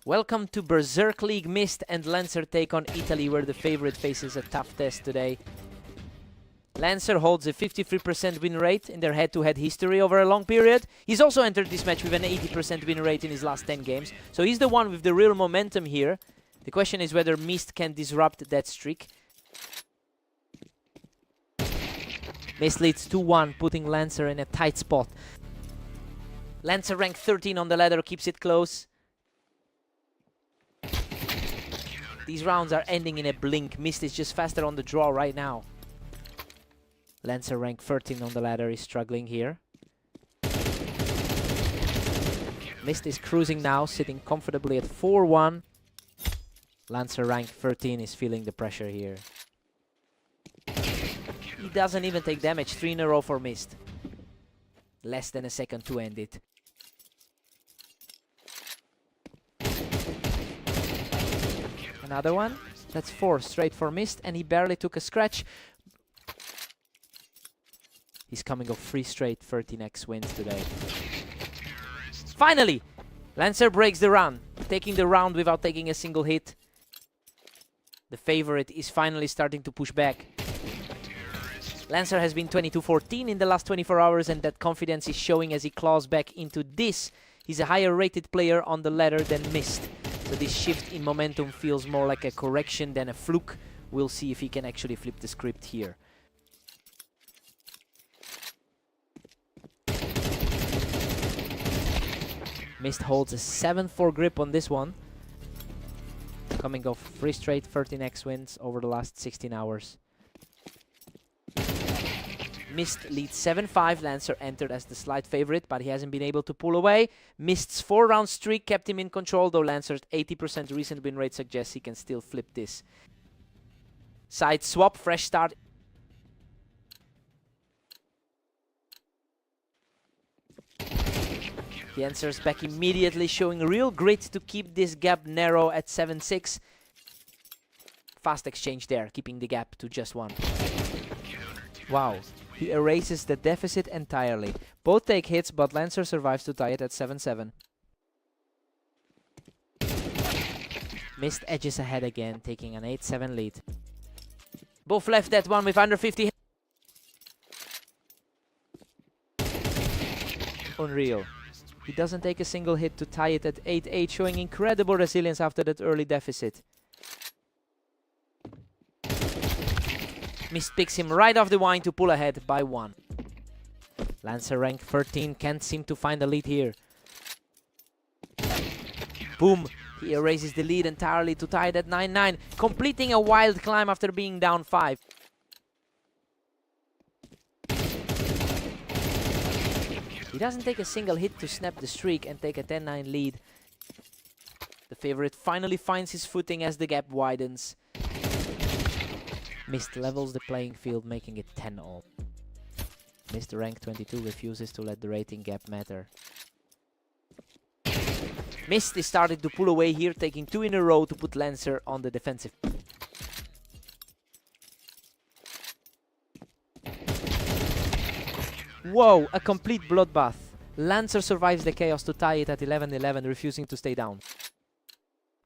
Welcome to Berserk League. Mist and Lancer take on Italy, where the favorite faces a tough test today. Lancer holds a 53% win rate in their head-to-head history over a long period. He's also entered this match with an 80% win rate in his last 10 games. So he's the one with the real momentum here. The question is whether Mist can disrupt that streak. Mist leads 2-1, putting Lancer in a tight spot. Lancer ranked 13 on the ladder, keeps it close. These rounds are ending in a blink. Mist is just faster on the draw right now. Lancer ranked 13 on the ladder is struggling here. Mist is cruising now, sitting comfortably at 4-1. Lancer ranked 13 is feeling the pressure here. He doesn't even take damage. 3 in a row for Mist. Less than a second to end it. Another one. That's 4 straight for Mist, and he barely took a scratch. He's coming off 3 straight 13x wins today. Finally! Lancer breaks the run, taking the round without taking a single hit. The favorite is finally starting to push back. Lancer has been 22-14 in the last 24 hours, and that confidence is showing as he claws back into this. He's a higher rated player on the ladder than Mist. So this shift in momentum feels more like a correction than a fluke. We'll see if he can actually flip the script here. Mist holds a 7-4 grip on this one. Coming off 3 straight 13x wins over the last 16 hours. Mist leads 7-5. Lancer entered as the slight favorite, but he hasn't been able to pull away. Mist's 4-round streak kept him in control, though Lancer's 80% recent win rate suggests he can still flip this. Side swap, fresh start. He answers back immediately, showing real grit to keep this gap narrow at 7-6. Fast exchange there, keeping the gap to just 1. Wow. He erases the deficit entirely. Both take hits, but Lancer survives to tie it at 7-7. Mist edges ahead again, taking an 8-7 lead. Both left that one with under 50. Unreal. He doesn't take a single hit to tie it at 8-8, showing incredible resilience after that early deficit. Mist picks him right off the wine to pull ahead by 1. Lancer ranked 13 can't seem to find a lead here. Boom! He erases the lead entirely to tie it at 9-9, completing a wild climb after being down 5. He doesn't take a single hit to snap the streak and take a 10-9 lead. The favorite finally finds his footing as the gap widens. Mist levels the playing field, making it 10-all. Mist rank 22 refuses to let the rating gap matter. Mist is starting to pull away here, taking 2 in a row to put Lancer on the defensive. Whoa, a complete bloodbath. Lancer survives the chaos to tie it at 11-11, refusing to stay down.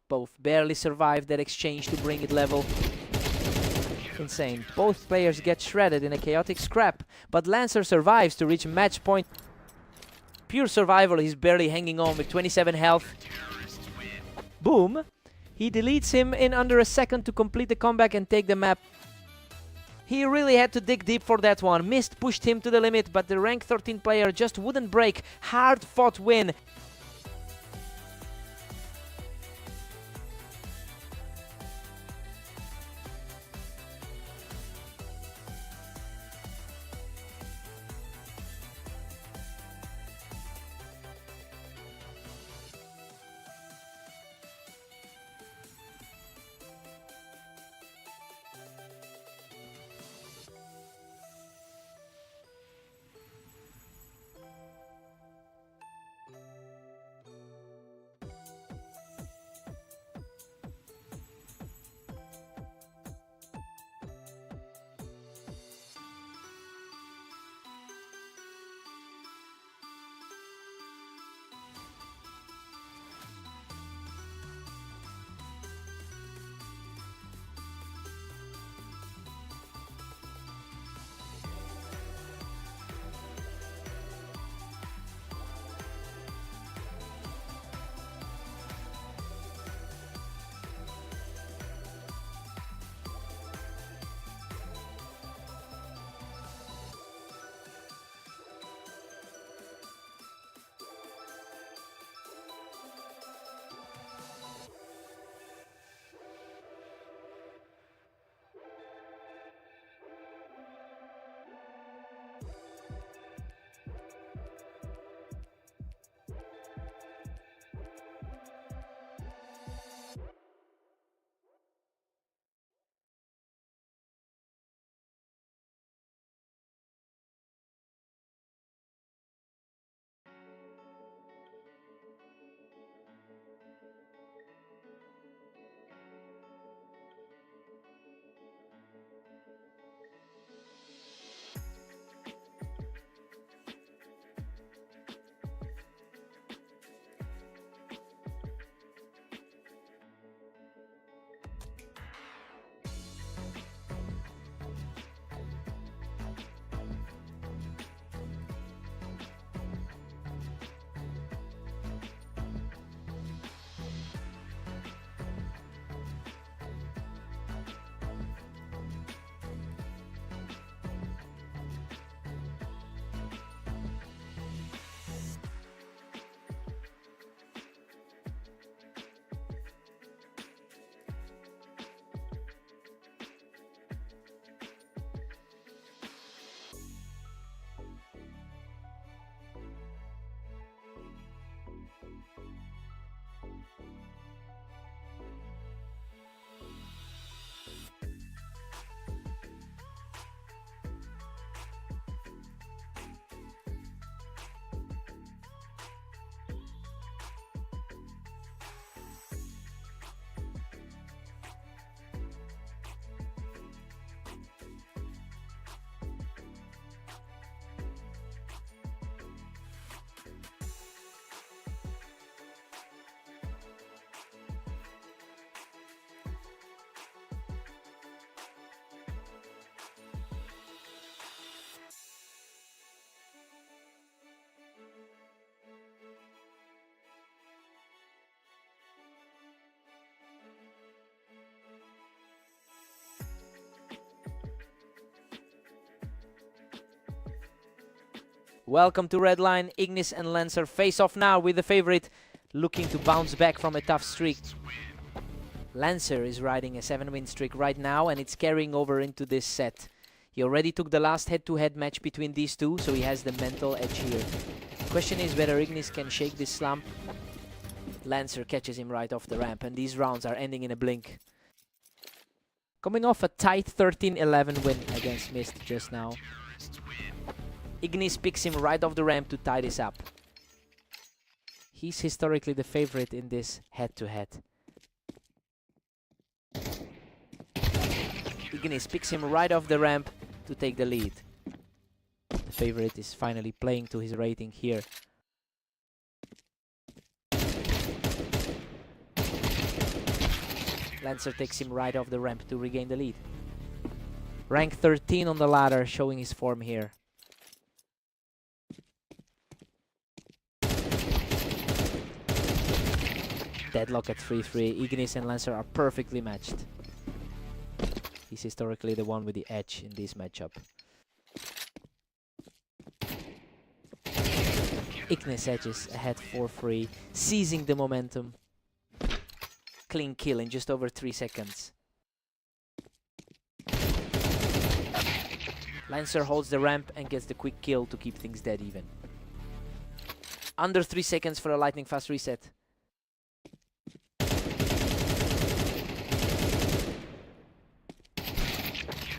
Both barely survive that exchange to bring it level. Insane. Both players get shredded in a chaotic scrap, but Lancer survives to reach match point. Pure survival, he's barely hanging on with 27 health. Boom! He deletes him in under a second to complete the comeback and take the map. He really had to dig deep for that one. Mist pushed him to the limit, but the rank 13 player just wouldn't break. Hard-fought win. Welcome to Red Line. Ignis and Lancer face off now with the favorite looking to bounce back from a tough streak. Lancer is riding a 7-win streak right now, and it's carrying over into this set. He already took the last head-to-head match between these two, so he has the mental edge here. The question is whether Ignis can shake this slump. Lancer catches him right off the ramp, and these rounds are ending in a blink. Coming off a tight 13-11 win against Mist just now. Ignis picks him right off the ramp to tie this up. He's historically the favorite in this head-to-head. Ignis picks him right off the ramp to take the lead. The favorite is finally playing to his rating here. Lancer takes him right off the ramp to regain the lead. Rank 13 on the ladder, showing his form here. Deadlock at 3-3. Ignis and Lancer are perfectly matched. He's historically the one with the edge in this matchup. Ignis edges ahead 4-3, seizing the momentum. Clean kill in just over 3 seconds. Lancer holds the ramp and gets the quick kill to keep things dead even. Under 3 seconds for a lightning fast reset.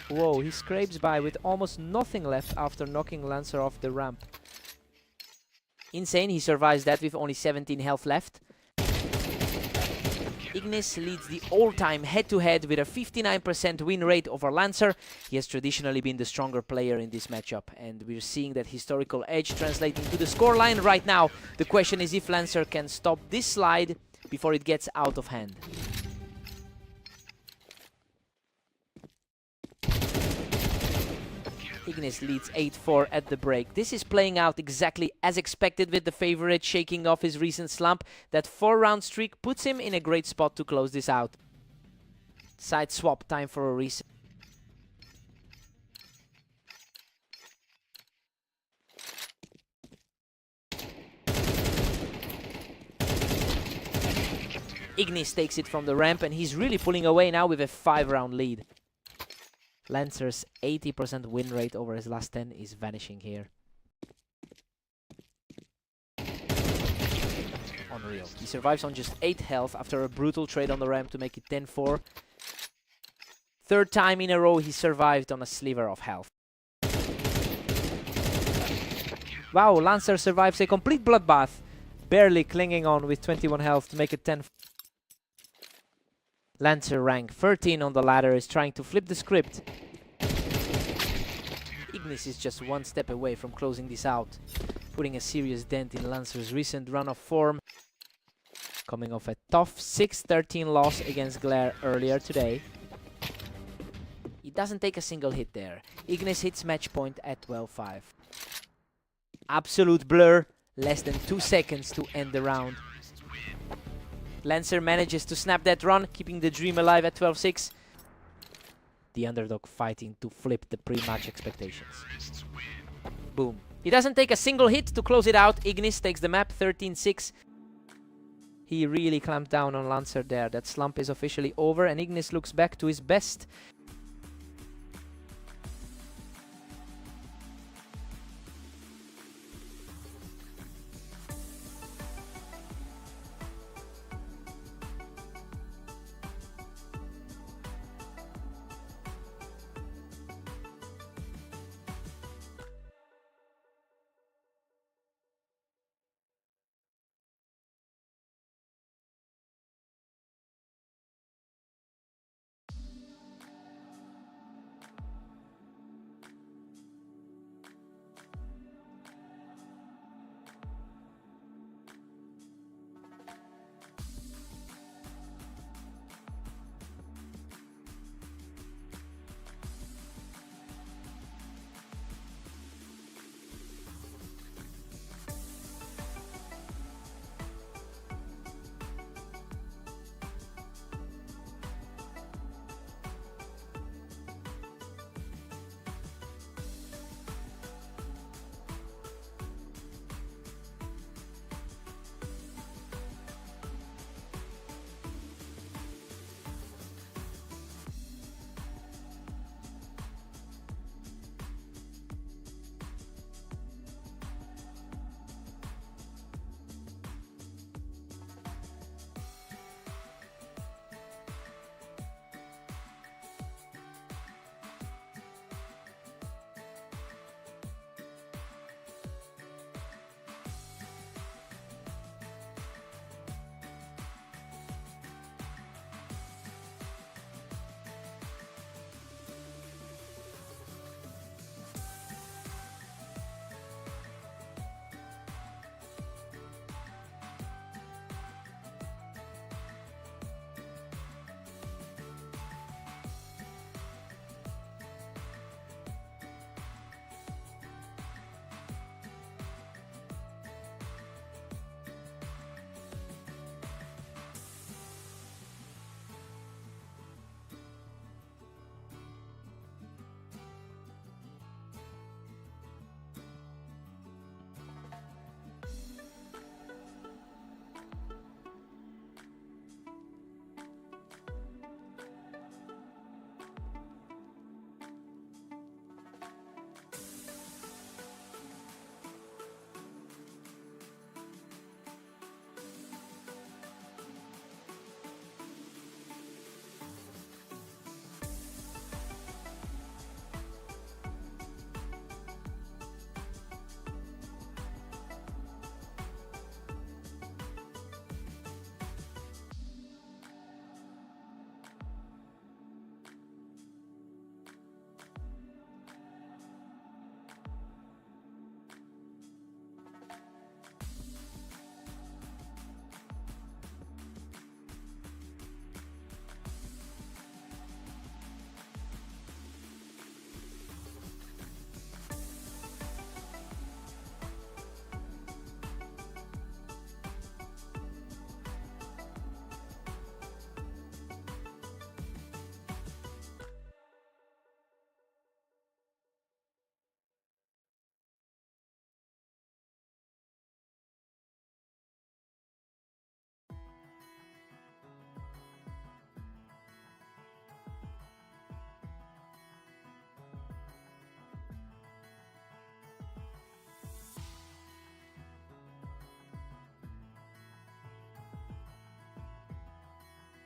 Whoa, he scrapes by with almost nothing left after knocking Lancer off the ramp. Insane, he survives that with only 17 health left. Ignis leads the all-time head-to-head with a 59% win rate over Lancer. He has traditionally been the stronger player in this matchup, and we're seeing that historical edge translating to the scoreline right now. The question is if Lancer can stop this slide before it gets out of hand. Ignis leads 8-4 at the break. This is playing out exactly as expected, with the favorite shaking off his recent slump. That 4-round streak puts him in a great spot to close this out. Side swap, time for a reset. Ignis takes it from the ramp, and he's really pulling away now with a 5-round lead. Lancer's 80% win rate over his last 10 is vanishing here. Unreal. He survives on just 8 health after a brutal trade on the ramp to make it 10-4. Third time in a row he survived on a sliver of health. Wow, Lancer survives a complete bloodbath, barely clinging on with 21 health to make it 10. Lancer, rank 13 on the ladder, is trying to flip the script. Ignis is just one step away from closing this out, putting a serious dent in Lancer's recent run of form. Coming off a tough 6-13 loss against Glare earlier today. He doesn't take a single hit there. Ignis hits match point at 12-5. Absolute blur, less than 2 seconds to end the round. Lancer manages to snap that run, keeping the dream alive at 12-6. The underdog fighting to flip the pre-match expectations. Boom. He doesn't take a single hit to close it out. Ignis takes the map 13-6. He really clamped down on Lancer there. That slump is officially over, and Ignis looks back to his best.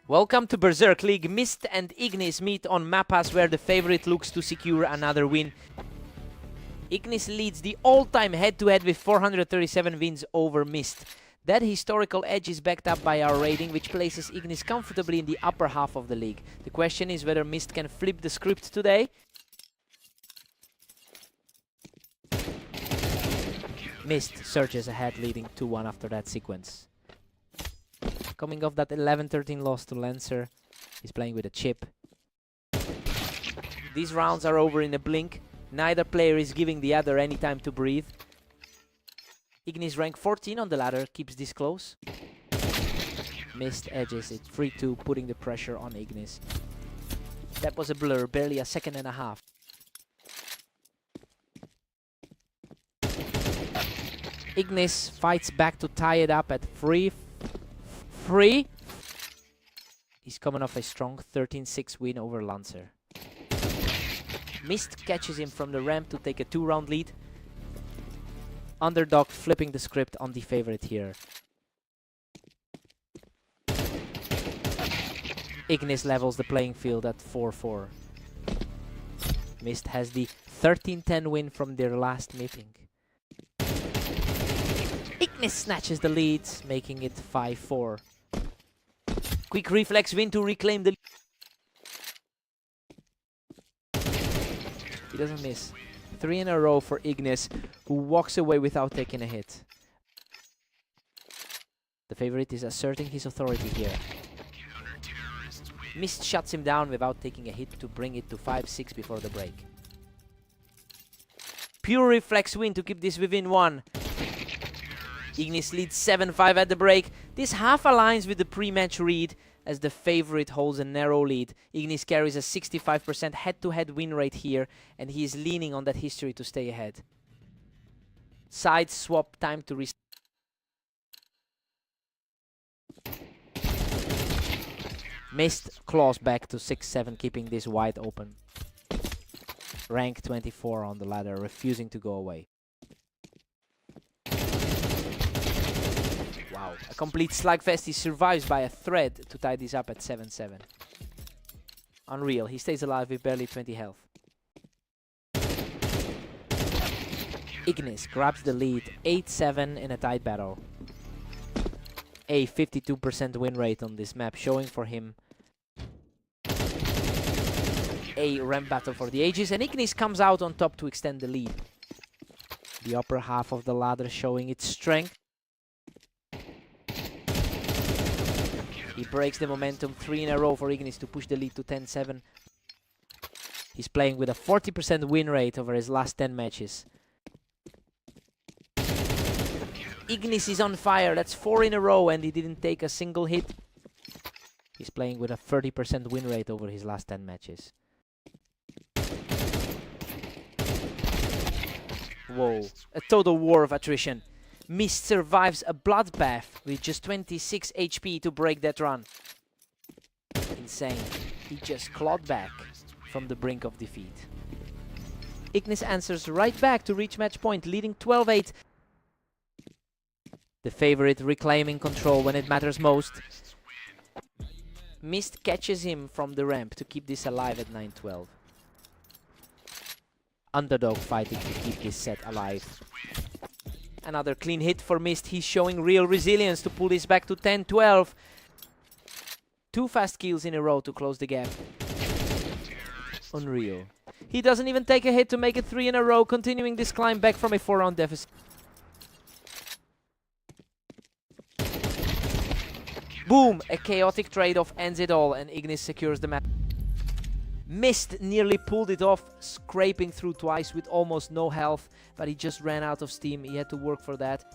Welcome to Berserk League. Mist and Ignis meet on Mappas, where the favorite looks to secure another win. Ignis leads the all-time head-to-head with 437 wins over Mist. That historical edge is backed up by our rating, which places Ignis comfortably in the upper half of the league. The question is whether Mist can flip the script today. Mist surges ahead, leading 2-1 after that sequence. Coming off that 11-13 loss to Lancer, he's playing with a chip. These rounds are over in a blink. Neither player is giving the other any time to breathe. Ignis rank 14 on the ladder, keeps this close. Mist edges it 3-2, putting the pressure on Ignis. That was a blur, barely a second and a half. Ignis fights back to tie it up at 3-3. He's coming off a strong 13-6 win over Lancer. Mist catches him from the ramp to take a 2-round lead. Underdog flipping the script on the favorite here. Ignis levels the playing field at 4-4. Mist has the 13-10 win from their last meeting. Ignis snatches the lead, making it 5-4. Quick reflex win to reclaim the lead. He doesn't miss. 3 in a row for Ignis, who walks away without taking a hit. The favorite is asserting his authority here. Mist shuts him down without taking a hit to bring it to 5-6 before the break. Pure reflex win to keep this within 1. Ignis leads 7-5 at the break. This half aligns with the pre-match read as the favorite holds a narrow lead. Ignis carries a 65% head-to-head win rate here, and he is leaning on that history to stay ahead. Side swap time to reset. Mist claws back to 6-7, keeping this wide open. Rank 24 on the ladder, refusing to go away. Wow, a complete slugfest. He survives by a thread to tie this up at 7-7. Unreal, he stays alive with barely 20 health. Ignis grabs the lead, 8-7 in a tight battle. A 52% win rate on this map, showing for him a ramp battle for the ages, and Ignis comes out on top to extend the lead. The upper half of the ladder showing its strength. He breaks the momentum, 3 in a row for Ignis to push the lead to 10-7. He's playing with a 40% win rate over his last 10 matches. Ignis is on fire, that's 4 in a row, and he didn't take a single hit. He's playing with a 30% win rate over his last 10 matches. Whoa, a total war of attrition. Mist survives a bloodbath with just 26 HP to break that run. Insane. He just clawed back from the brink of defeat. Ignis answers right back to reach match point, leading 12-8. The favorite reclaiming control when it matters most. Mist catches him from the ramp to keep this alive at 9-12. Underdog fighting to keep this set alive. Another clean hit for Mist. He's showing real resilience to pull this back to 10-12. 2 fast kills in a row to close the gap. Unreal. He doesn't even take a hit to make it 3 in a row, continuing this climb back from a 4-round deficit. Boom! A chaotic trade-off ends it all, and Ignis secures the map. Mist nearly pulled it off, scraping through twice with almost no health, but he just ran out of steam. He had to work for that.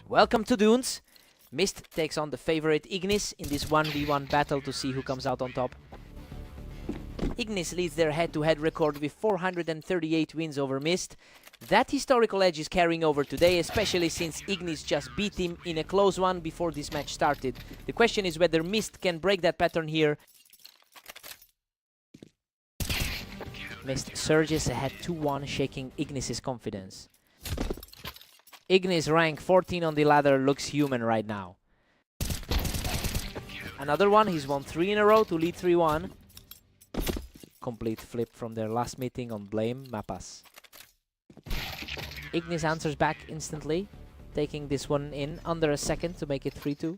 Welcome to Dunes. Mist takes on the favorite Ignis in this 1v1 battle to see who comes out on top. Ignis leads their head-to-head record with 438 wins over Mist. That historical edge is carrying over today, especially since Ignis just beat him in a close one before this match started. The question is whether Mist can break that pattern here. Mist surges ahead 2-1, shaking Ignis' confidence. Ignis, rank 14 on the ladder, looks human right now. Another one, he's won 3 in a row to lead 3-1. Complete flip from their last meeting on Blame Mappas. Ignis answers back instantly, taking this one in under a second to make it 3-2.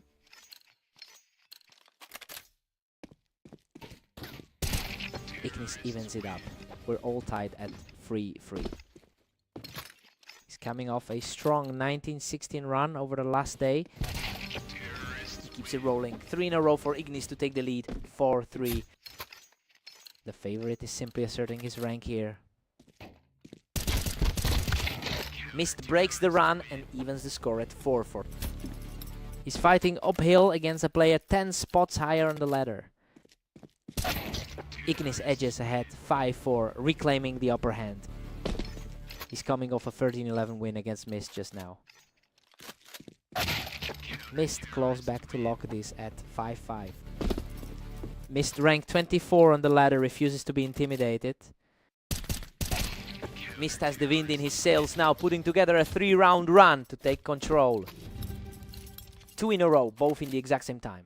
Ignis evens it up. We're all tied at 3-3. He's coming off a strong 19-16 run over the last day. He keeps it rolling. 3 in a row for Ignis to take the lead. 4-3. The favorite is simply asserting his rank here. Mist breaks the run and evens the score at 4-4. He's fighting uphill against a player 10 spots higher on the ladder. Ignis edges ahead 5-4, reclaiming the upper hand. He's coming off a 13-11 win against Mist just now. Mist claws back to lock this at 5-5. Mist, rank 24 on the ladder, refuses to be intimidated. Mist has the wind in his sails now, putting together a 3-round run to take control. 2 in a row, both in the exact same time.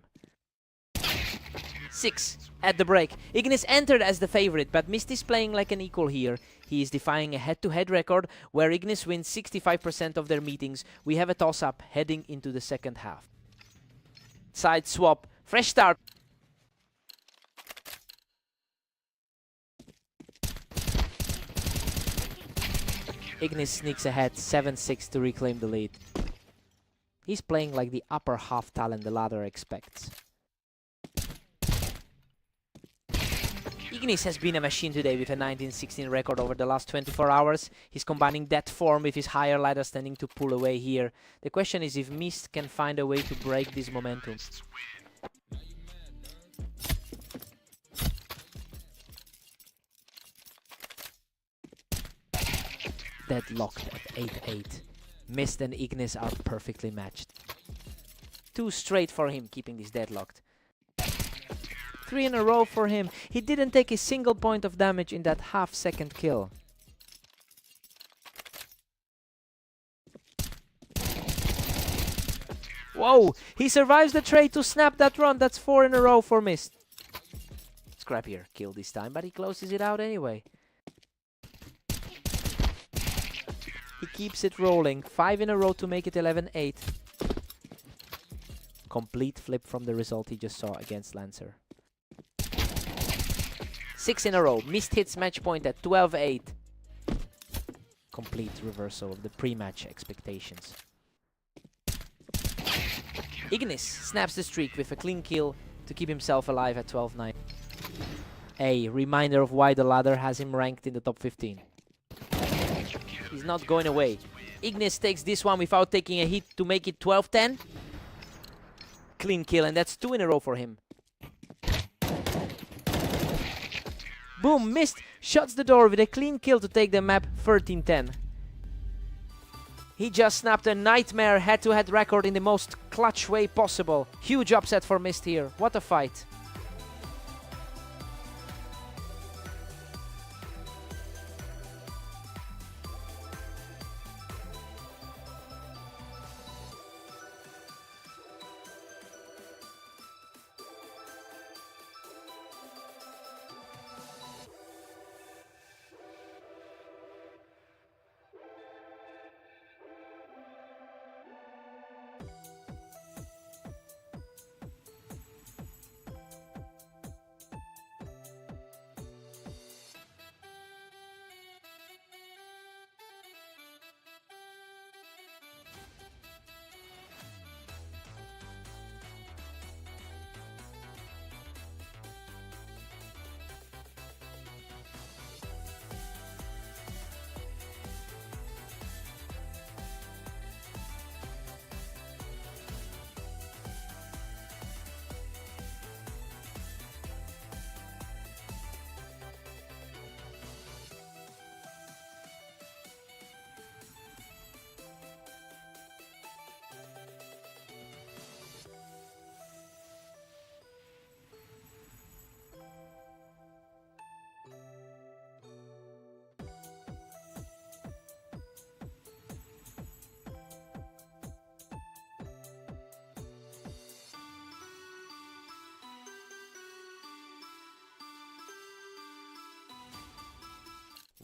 6 at the break. Ignis entered as the favorite, but Mist is playing like an equal here. He is defying a head-to-head record where Ignis wins 65% of their meetings. We have a toss-up heading into the second half. Side swap, fresh start. Ignis sneaks ahead 7-6 to reclaim the lead. He's playing like the upper half talent the ladder expects. Ignis has been a machine today with a 19-16 record over the last 24 hours. He's combining that form with his higher ladder standing to pull away here. The question is if Mist can find a way to break this momentum. Deadlocked at 8-8. Mist and Ignis are perfectly matched. 2 straight for him, keeping this deadlocked. 3 in a row for him. He didn't take a single point of damage in that half-second kill. Whoa! He survives the trade to snap that run. That's 4 in a row for Mist. Scrap here, kill this time, but he closes it out anyway. He keeps it rolling. 5 in a row to make it 11-8. Complete flip from the result he just saw against Lancer. 6 in a row. Mist hits match point at 12-8. Complete reversal of the pre-match expectations. Ignis snaps the streak with a clean kill to keep himself alive at 12-9. A reminder of why the ladder has him ranked in the top 15. He's not going away. Ignis takes this one without taking a hit to make it 12-10. Clean kill, and that's 2 in a row for him. Boom, Mist shuts the door with a clean kill to take the map 13-10. He just snapped a nightmare head-to-head record in the most clutch way possible. Huge upset for Mist here. What a fight.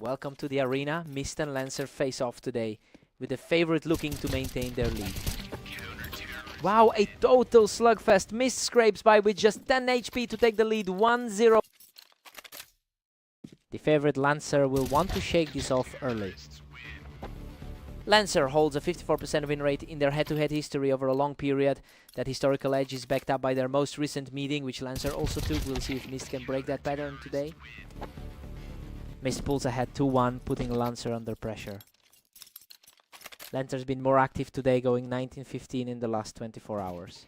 Welcome to the arena. Mist and Lancer face off today, with the favorite looking to maintain their lead. Wow, a total slugfest. Mist scrapes by with just 10 HP to take the lead 1-0. The favorite Lancer will want to shake this off early. Lancer holds a 54% win rate in their head-to-head history over a long period. That historical edge is backed up by their most recent meeting, which Lancer also took. We'll see if Mist can break that pattern today. Mist pulls ahead 2-1, putting Lancer under pressure. Lancer's been more active today, going 19-15 in the last 24 hours.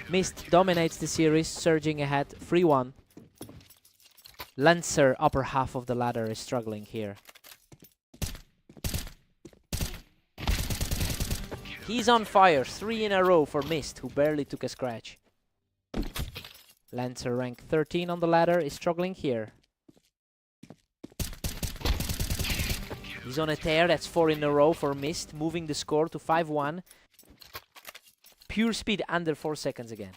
Mist dominates the series, surging ahead 3-1. Lancer, upper half of the ladder, is struggling here. He's on fire, 3 in a row for Mist, who barely took a scratch. Lancer, rank 13 on the ladder, is struggling here. He's on a tear, that's 4 in a row for Mist, moving the score to 5-1. Pure speed under 4 seconds again.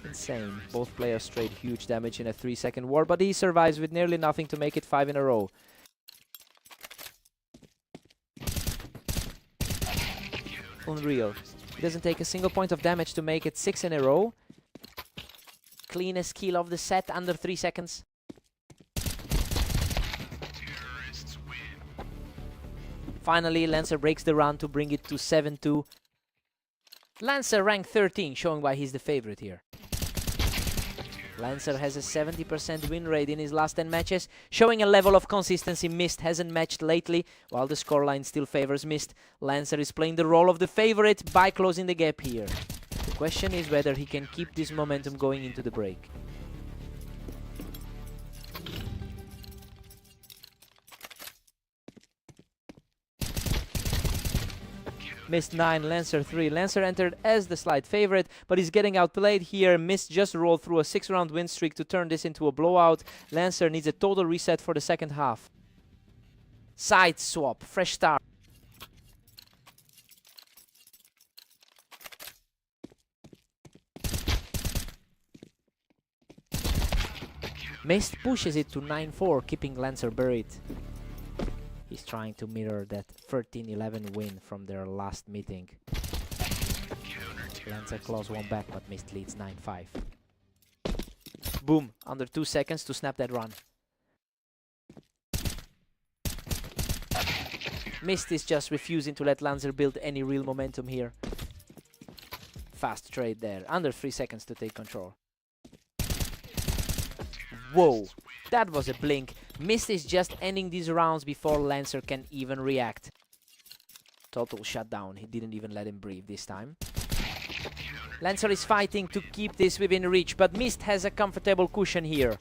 Insane. Both players trade huge damage in a 3-second war, but he survives with nearly nothing to make it 5 in a row. Unreal. He doesn't take a single point of damage to make it 6 in a row. Cleanest kill of the set, under 3 seconds. Finally, Lancer breaks the run to bring it to 7-2. Lancer rank 13, showing why he's the favorite here. Lancer has a 70% win rate in his last 10 matches, showing a level of consistency Mist hasn't matched lately. While the scoreline still favors Mist, Lancer is playing the role of the favorite by closing the gap here. The question is whether he can keep this momentum going into the break. Mist 9, Lancer 3. Lancer entered as the slight favorite, but he's getting outplayed here. Mist just rolled through a 6-round win streak to turn this into a blowout. Lancer needs a total reset for the second half. Side swap, fresh start. Mist pushes it to 9-4, keeping Lancer buried. He's trying to mirror that 13-11 win from their last meeting. Lancer claws one back, but Mist leads 9-5. Boom! Under 2 seconds to snap that run. Mist is just refusing to let Lancer build any real momentum here. Fast trade there. Under 3 seconds to take control. Whoa! That was a blink. Mist is just ending these rounds before Lancer can even react. Total shutdown. He didn't even let him breathe this time. Lancer is fighting to keep this within reach, but Mist has a comfortable cushion here.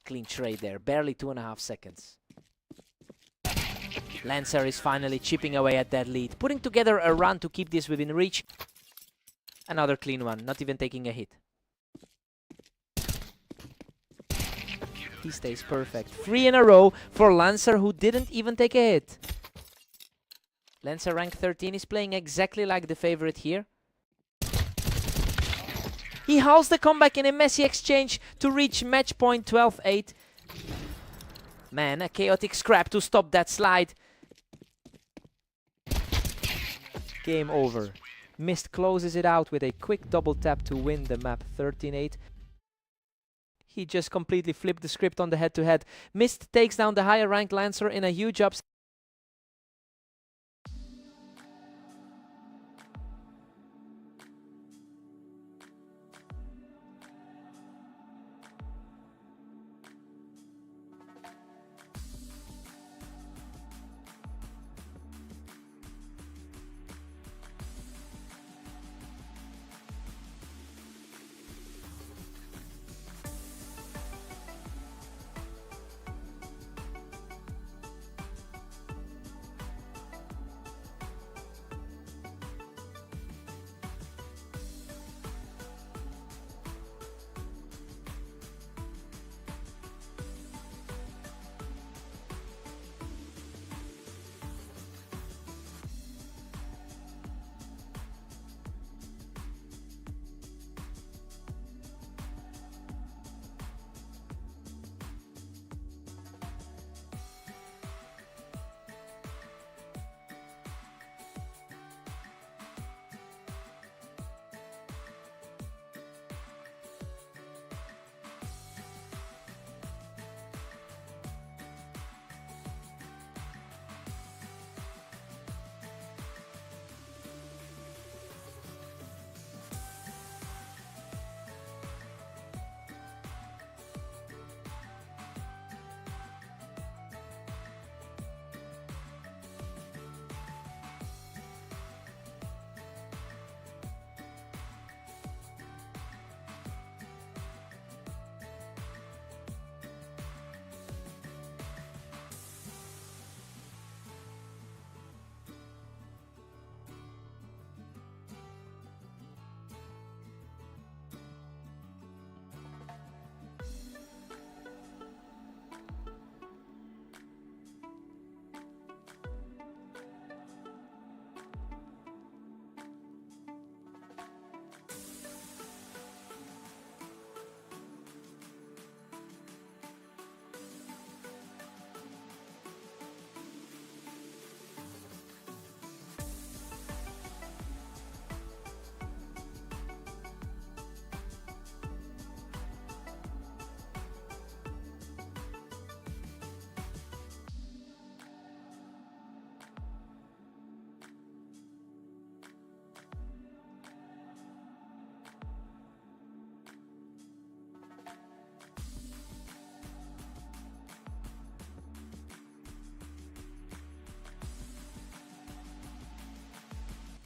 Clean trade there. Barely 2.5 seconds. Lancer is finally chipping away at that lead, putting together a run to keep this within reach. Another clean one, not even taking a hit. He stays perfect. 3 in a row for Lancer, who didn't even take a hit. Lancer rank 13 is playing exactly like the favorite here. He hauls the comeback in a messy exchange to reach match point 12-8. Man, a chaotic scrap to stop that slide. Game over. Mist closes it out with a quick double tap to win the map 13-8. He just completely flipped the script on the head-to-head. Mist takes down the higher ranked Lancer in a huge upset.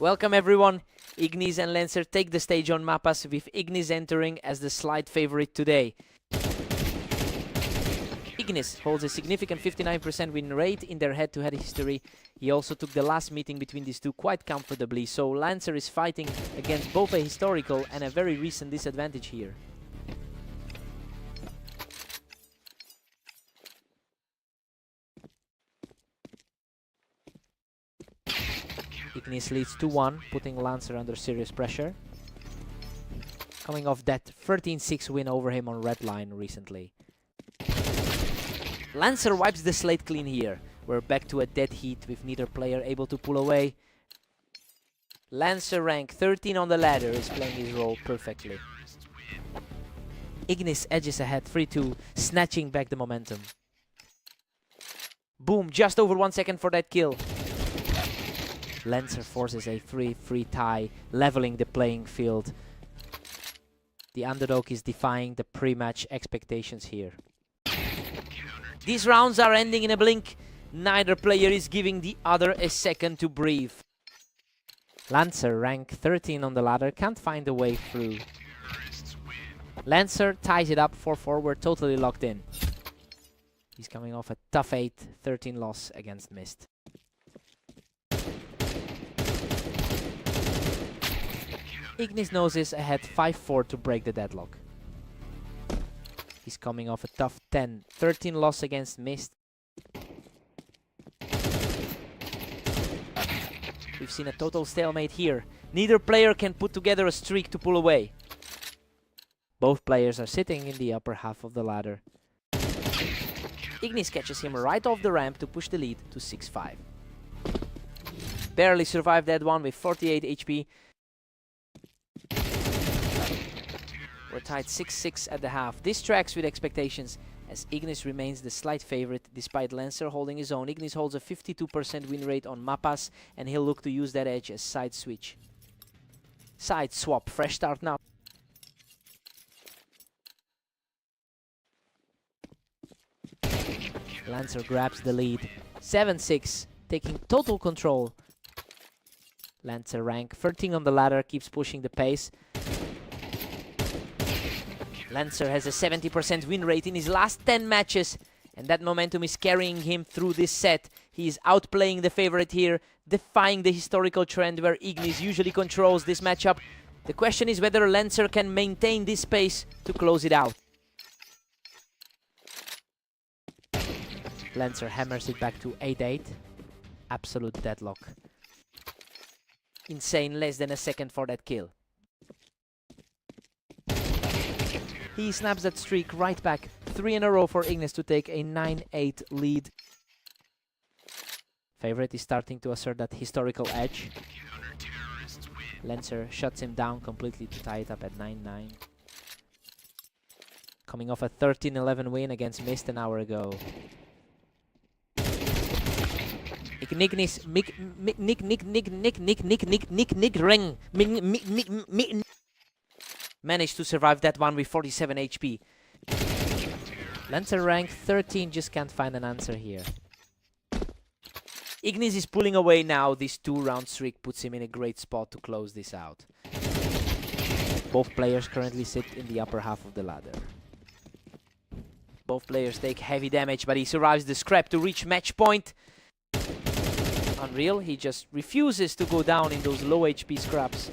Welcome everyone. Ignis and Lancer take the stage on Mappas, with Ignis entering as the slight favorite today. Ignis holds a significant 59% win rate in their head-to-head history. He also took the last meeting between these two quite comfortably, so Lancer is fighting against both a historical and a very recent disadvantage here. Ignis leads 2-1, putting Lancer under serious pressure. Coming off that 13-6 win over him on Redline recently. Lancer wipes the slate clean here. We're back to a dead heat with neither player able to pull away. Lancer, rank 13 on the ladder, is playing his role perfectly. Ignis edges ahead 3-2, snatching back the momentum. Boom, just over 1 second for that kill. Lancer forces a 3-3 tie, leveling the playing field. The underdog is defying the pre-match expectations here. These rounds are ending in a blink. Neither player is giving the other a second to breathe. Lancer, rank 13 on the ladder, can't find a way through. Lancer ties it up 4-4, we're totally locked in. He's coming off a tough 8-13 loss against Mist. Ignis noses ahead 5-4 to break the deadlock. He's coming off a tough 10-13 loss against Mist. We've seen a total stalemate here. Neither player can put together a streak to pull away. Both players are sitting in the upper half of the ladder. Ignis catches him right off the ramp to push the lead to 6-5. Barely survived that one with 48 HP. We're tied 6-6 at the half. This tracks with expectations, as Ignis remains the slight favorite despite Lancer holding his own. Ignis holds a 52% win rate on Mappas, and he'll look to use that edge as side switch. Side swap, fresh start now. Lancer grabs the lead. 7-6, taking total control. Lancer, rank 13 on the ladder, keeps pushing the pace. Lancer has a 70% win rate in his last 10 matches, and that momentum is carrying him through this set. He is outplaying the favorite here, defying the historical trend where Ignis usually controls this matchup. The question is whether Lancer can maintain this pace to close it out. Lancer hammers it back to 8-8. Absolute deadlock. Insane, less than a second for that kill. He snaps that streak right back. 3 in a row for Ignis to take a 9-8 lead. Favorite is starting to assert that historical edge. Lancer shuts him down completely to tie it up at 9-9. Coming off a 13-11 win against Mist an hour ago. Ignis managed to survive that one with 47 HP. Lancer, rank 13, just can't find an answer here. Ignis is pulling away now. This 2-round streak puts him in a great spot to close this out. Both players currently sit in the upper half of the ladder. Both players take heavy damage, but he survives the scrap to reach match point. Unreal, he just refuses to go down in those low HP scraps.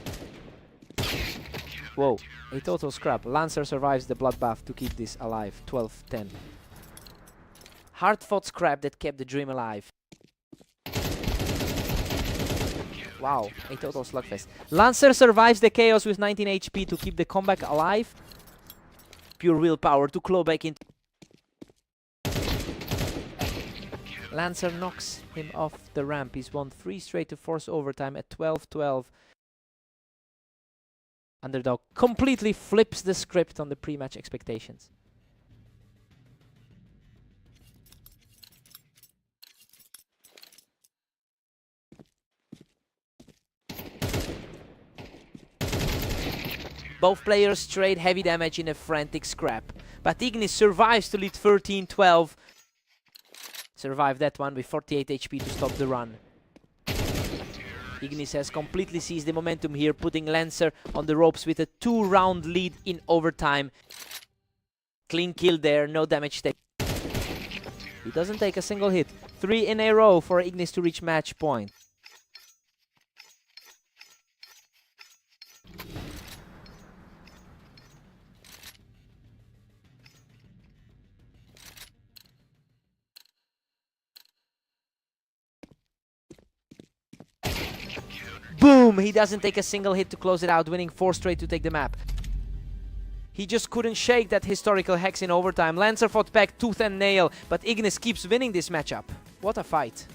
Whoa, a total scrap. Lancer survives the bloodbath to keep this alive. 12-10. Hard-fought scrap that kept the dream alive. Wow, a total slugfest. Lancer survives the chaos with 19 HP to keep the comeback alive. Pure willpower to claw back into. Lancer knocks him off the ramp. He's won 3 straight to force overtime at 12-12. Underdog completely flips the script on the pre-match expectations. Both players trade heavy damage in a frantic scrap, but Ignis survives to lead 13-12. Survived that one with 48 HP to stop the run. Ignis has completely seized the momentum here, putting Lancer on the ropes with a 2-round lead in overtime. Clean kill there, no damage taken. He doesn't take a single hit. 3 in a row for Ignis to reach match point. Boom! He doesn't take a single hit to close it out, winning 4 straight to take the map. He just couldn't shake that historical hex in overtime. Lancer fought back tooth and nail, but Ignis keeps winning this matchup. What a fight.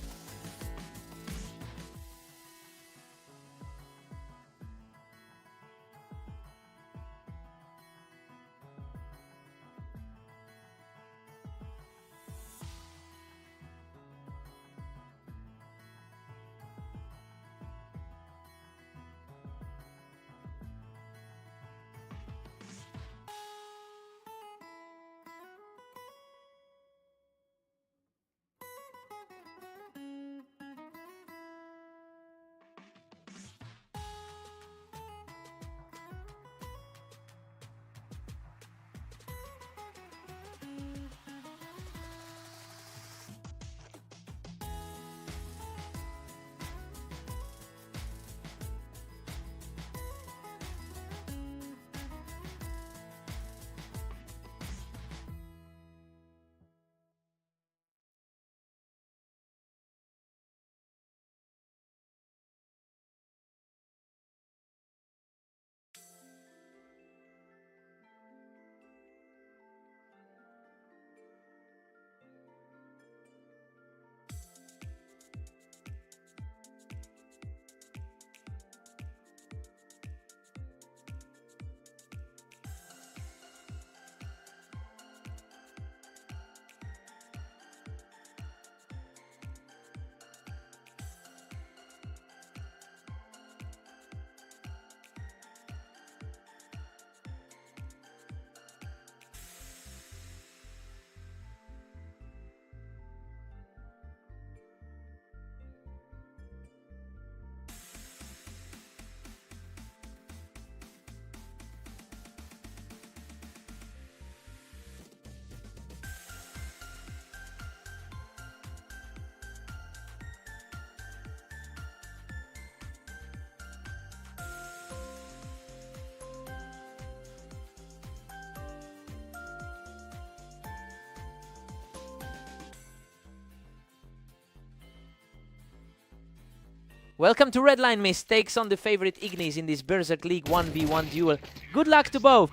Welcome to Redline Mist, takes on the favorite Ignis in this Berserk League 1v1 duel. Good luck to both!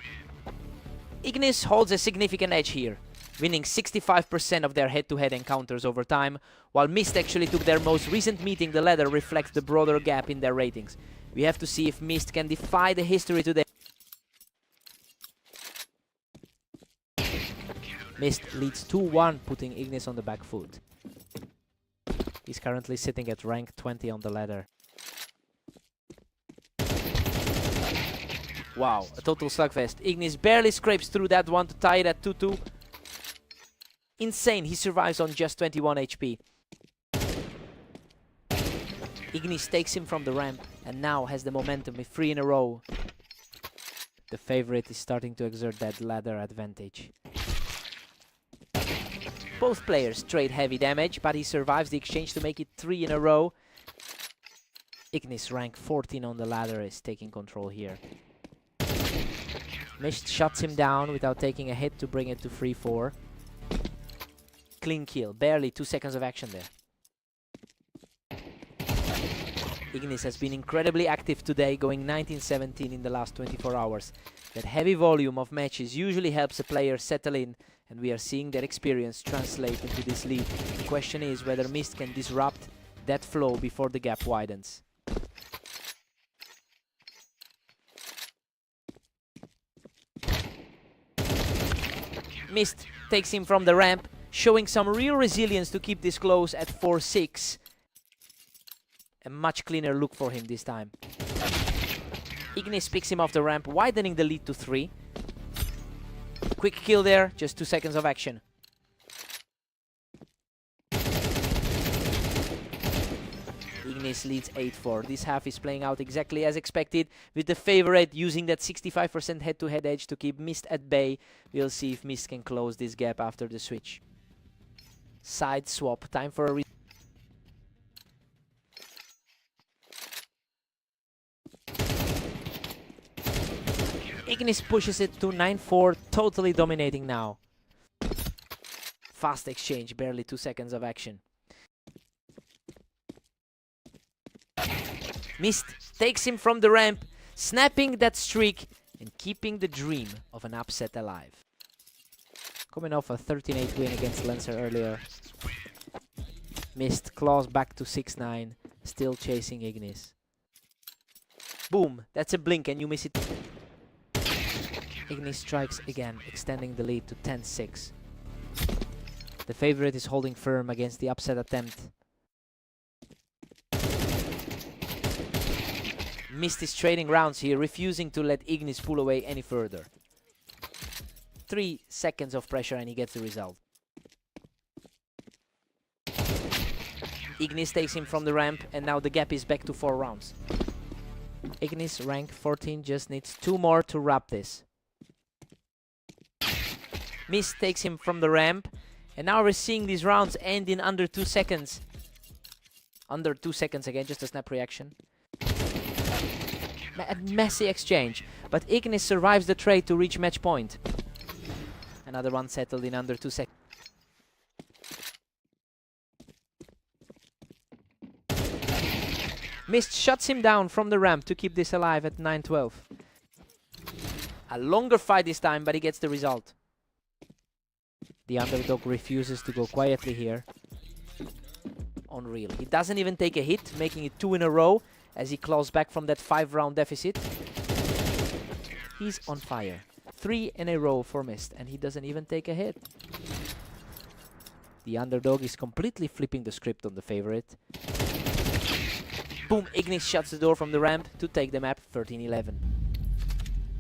Ignis holds a significant edge here, winning 65% of their head-to-head encounters over time, while Mist actually took their most recent meeting. The latter reflects the broader gap in their ratings. We have to see if Mist can defy the history today. Mist leads 2-1, putting Ignis on the back foot. He's currently sitting at rank 20 on the ladder. Wow, a total slugfest. Ignis barely scrapes through that one to tie it at 2-2. Insane, he survives on just 21 HP. Ignis takes him from the ramp and now has the momentum with 3 in a row. The favorite is starting to exert that ladder advantage. Both players trade heavy damage, but he survives the exchange to make it 3 in a row. Ignis, rank 14 on the ladder, is taking control here. Mist shuts him down without taking a hit to bring it to 3-4. Clean kill, barely 2 seconds of action there. Ignis has been incredibly active today, going 19-17 in the last 24 hours. That heavy volume of matches usually helps a player settle in, and we are seeing that experience translate into this lead. The question is whether Mist can disrupt that flow before the gap widens. Mist takes him from the ramp, showing some real resilience to keep this close at 4-6. A much cleaner look for him this time. Ignis picks him off the ramp, widening the lead to 3. Quick kill there, just 2 seconds of action. Ignis leads 8-4. This half is playing out exactly as expected, with the favorite using that 65% head-to-head edge to keep Mist at bay. We'll see if Mist can close this gap after the switch. Side swap, time for a Ignis pushes it to 9-4, totally dominating now. Fast exchange, barely 2 seconds of action. Mist takes him from the ramp, snapping that streak and keeping the dream of an upset alive. Coming off a 13-8 win against Lancer earlier. Mist claws back to 6-9, still chasing Ignis. Boom, that's a blink and you miss it. Ignis strikes again, extending the lead to 10-6. The favorite is holding firm against the upset attempt. Mist is trading rounds here, refusing to let Ignis pull away any further. 3 seconds of pressure and he gets the result. Ignis takes him from the ramp and now the gap is back to 4 rounds. Ignis, rank 14, just needs 2 more to wrap this. Mist takes him from the ramp and now we're seeing these rounds end in under 2 seconds. Under 2 seconds again, just a snap reaction. A messy exchange, but Ignis survives the trade to reach match point. Another one settled in under 2 seconds. Mist shuts him down from the ramp to keep this alive at 9-12. A longer fight this time, but he gets the result. The underdog refuses to go quietly here. Unreal. He doesn't even take a hit, making it 2 in a row as he claws back from that 5-round deficit. He's on fire. 3 in a row for Mist, and he doesn't even take a hit. The underdog is completely flipping the script on the favorite. Boom, Ignis shuts the door from the ramp to take the map 13-11.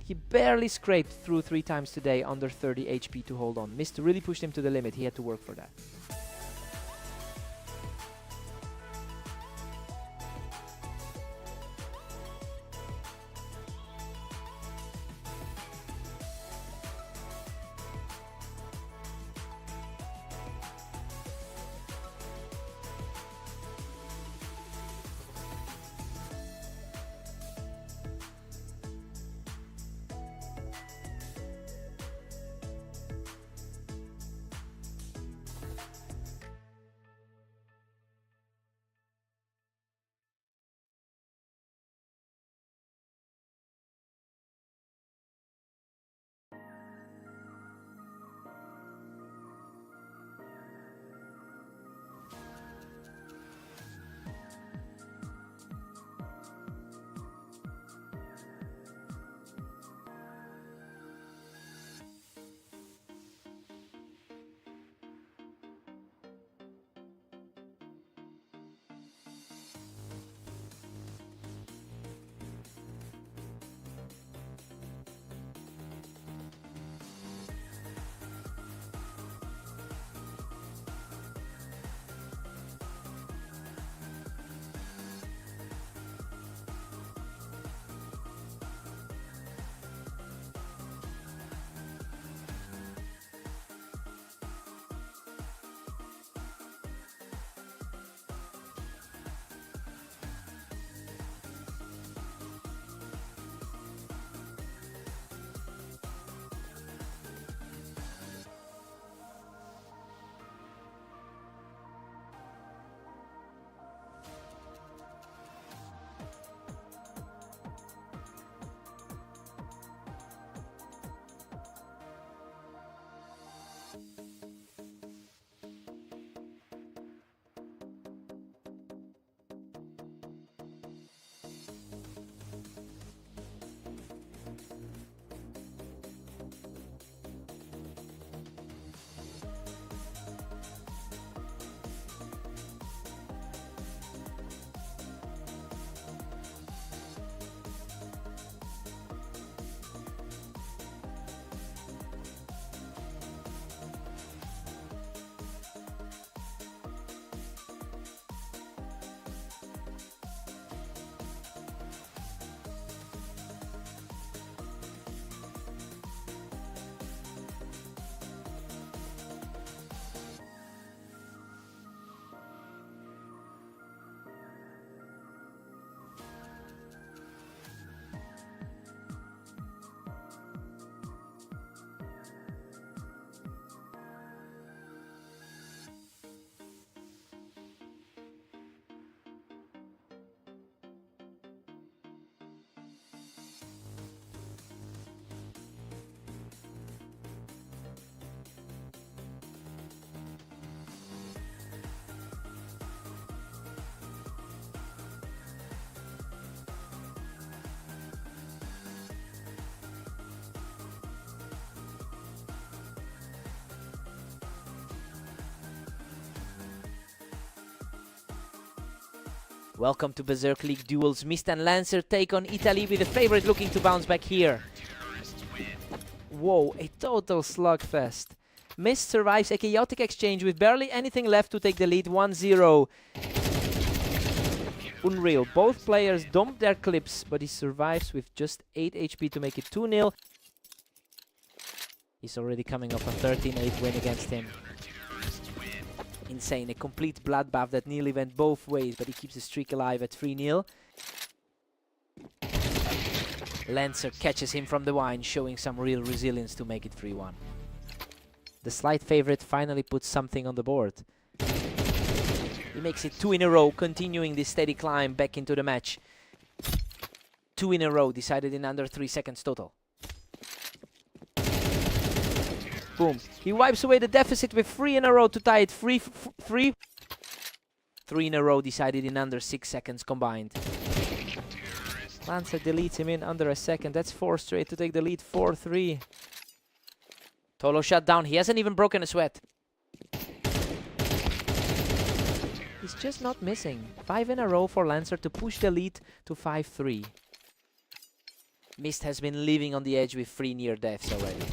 He barely scraped through 3 times today, under 30 HP to hold on. Mist really pushed him to the limit, he had to work for that. Welcome to Berserk League duels. Mist and Lancer take on Italy with the favorite looking to bounce back here. Whoa, a total slugfest. Mist survives a chaotic exchange with barely anything left to take the lead 1-0. Unreal. Both players dumped their clips, but he survives with just 8 HP to make it 2-0. He's already coming off a 13-8 win against him. Insane, a complete bloodbath that nearly went both ways, but he keeps the streak alive at 3-0. Lancer catches him from the wine, showing some real resilience to make it 3-1. The slight favorite finally puts something on the board. He makes it 2 in a row, continuing this steady climb back into the match. 2 in a row, decided in under 3 seconds total. Boom. He wipes away the deficit with 3 in a row to tie it 3-3. 3 in a row, decided in under 6 seconds combined. Lancer deletes him in under a second. That's 4 straight to take the lead 4-3. Tolo shut down. He hasn't even broken a sweat. He's just not missing. 5 in a row for Lancer to push the lead to 5-3. Mist has been living on the edge with 3 near deaths already.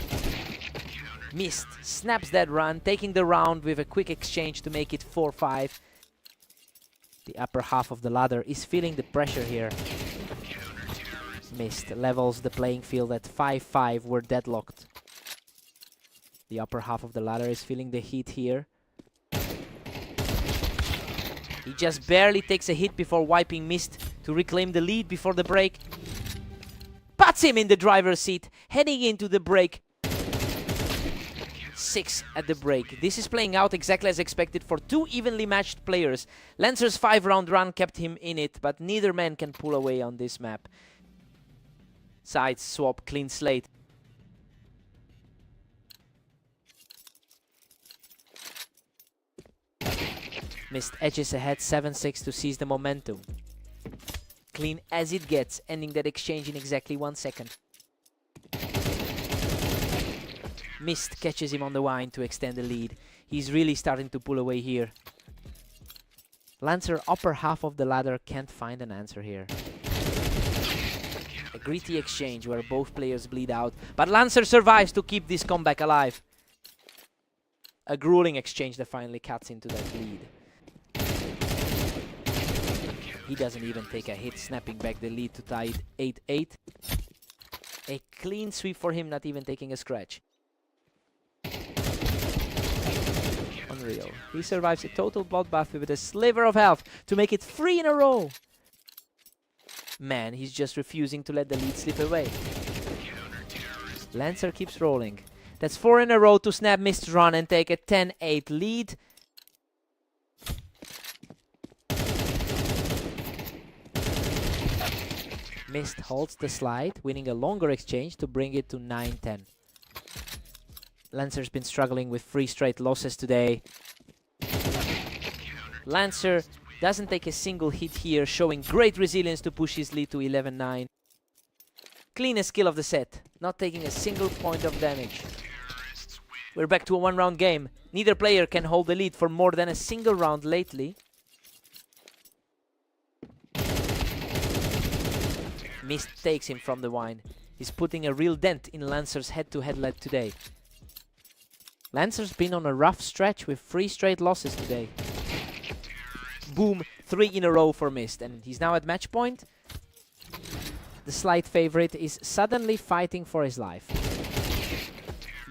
Mist snaps that run, taking the round with a quick exchange to make it 4-5. The upper half of the ladder is feeling the pressure here. Mist levels the playing field at 5-5. We're deadlocked. The upper half of the ladder is feeling the heat here. He just barely takes a hit before wiping Mist to reclaim the lead before the break. Puts him in the driver's seat, heading into the break. 6 at the break. This is playing out exactly as expected for 2 evenly matched players. Lancer's 5-round run kept him in it, but neither man can pull away on this map. Sides swap, clean slate. Mist edges ahead 7-6 to seize the momentum. Clean as it gets, ending that exchange in exactly 1 second. Mist catches him on the wine to extend the lead. He's really starting to pull away here. Lancer, upper half of the ladder, can't find an answer here. A gritty exchange where both players bleed out, but Lancer survives to keep this comeback alive. A grueling exchange that finally cuts into that lead. He doesn't even take a hit, snapping back the lead to tie it 8-8. A clean sweep for him, not even taking a scratch. Unreal. He survives a total bloodbath with a sliver of health to make it 3 in a row. Man, he's just refusing to let the lead slip away. Lancer keeps rolling. That's 4 in a row to snap Mist's run and take a 10-8 lead. Mist holds the slide, winning a longer exchange to bring it to 9-10. Lancer's been struggling with 3 straight losses today. Lancer doesn't take a single hit here, showing great resilience to push his lead to 11-9. Cleanest kill of the set, not taking a single point of damage. We're back to a 1-round game. Neither player can hold the lead for more than a single round lately. Mist takes him from the wine. He's putting a real dent in Lancer's head-to-head lead today. Lancer's been on a rough stretch with 3 straight losses today. Boom, 3 in a row for Mist, and he's now at match point. The slight favorite is suddenly fighting for his life.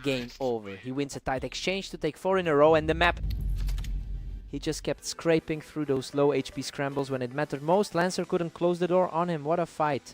Game over. He wins a tight exchange to take 4 in a row, and the map... He just kept scraping through those low HP scrambles when it mattered most. Lancer couldn't close the door on him. What a fight.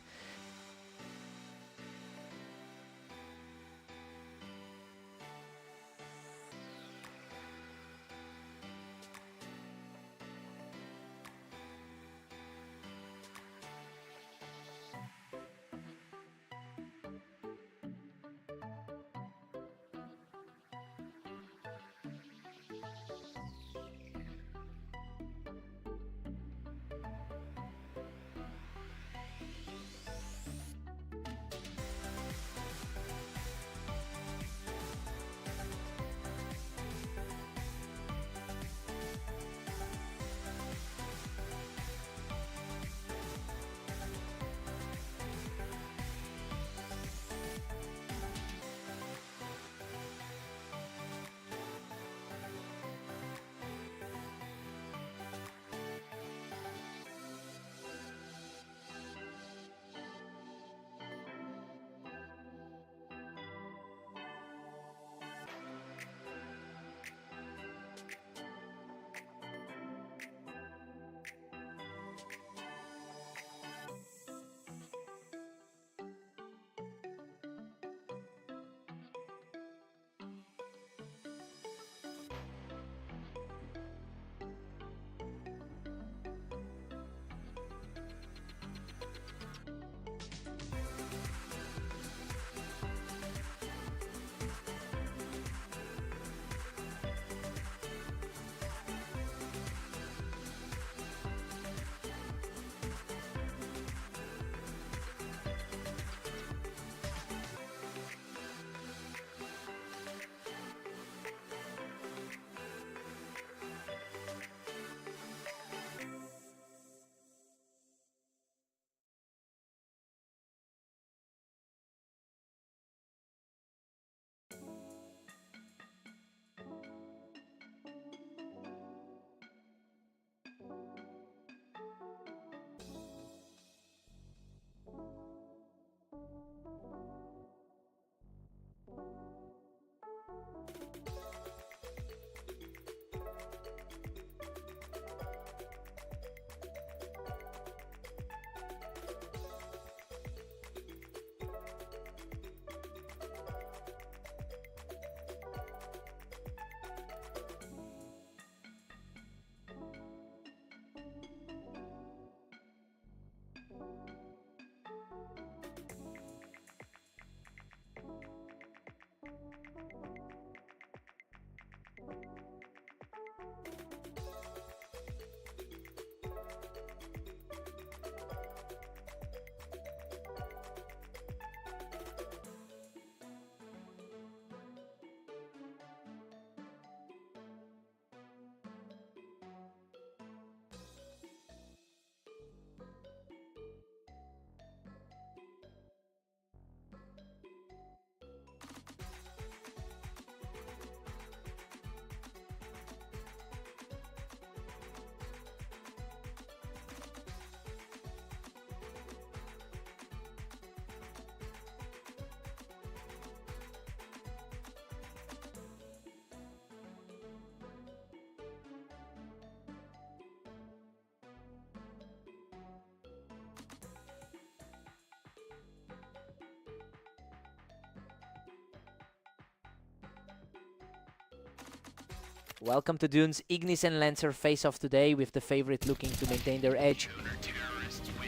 Welcome to Dunes. Ignis and Lancer face off today with the favorite looking to maintain their edge.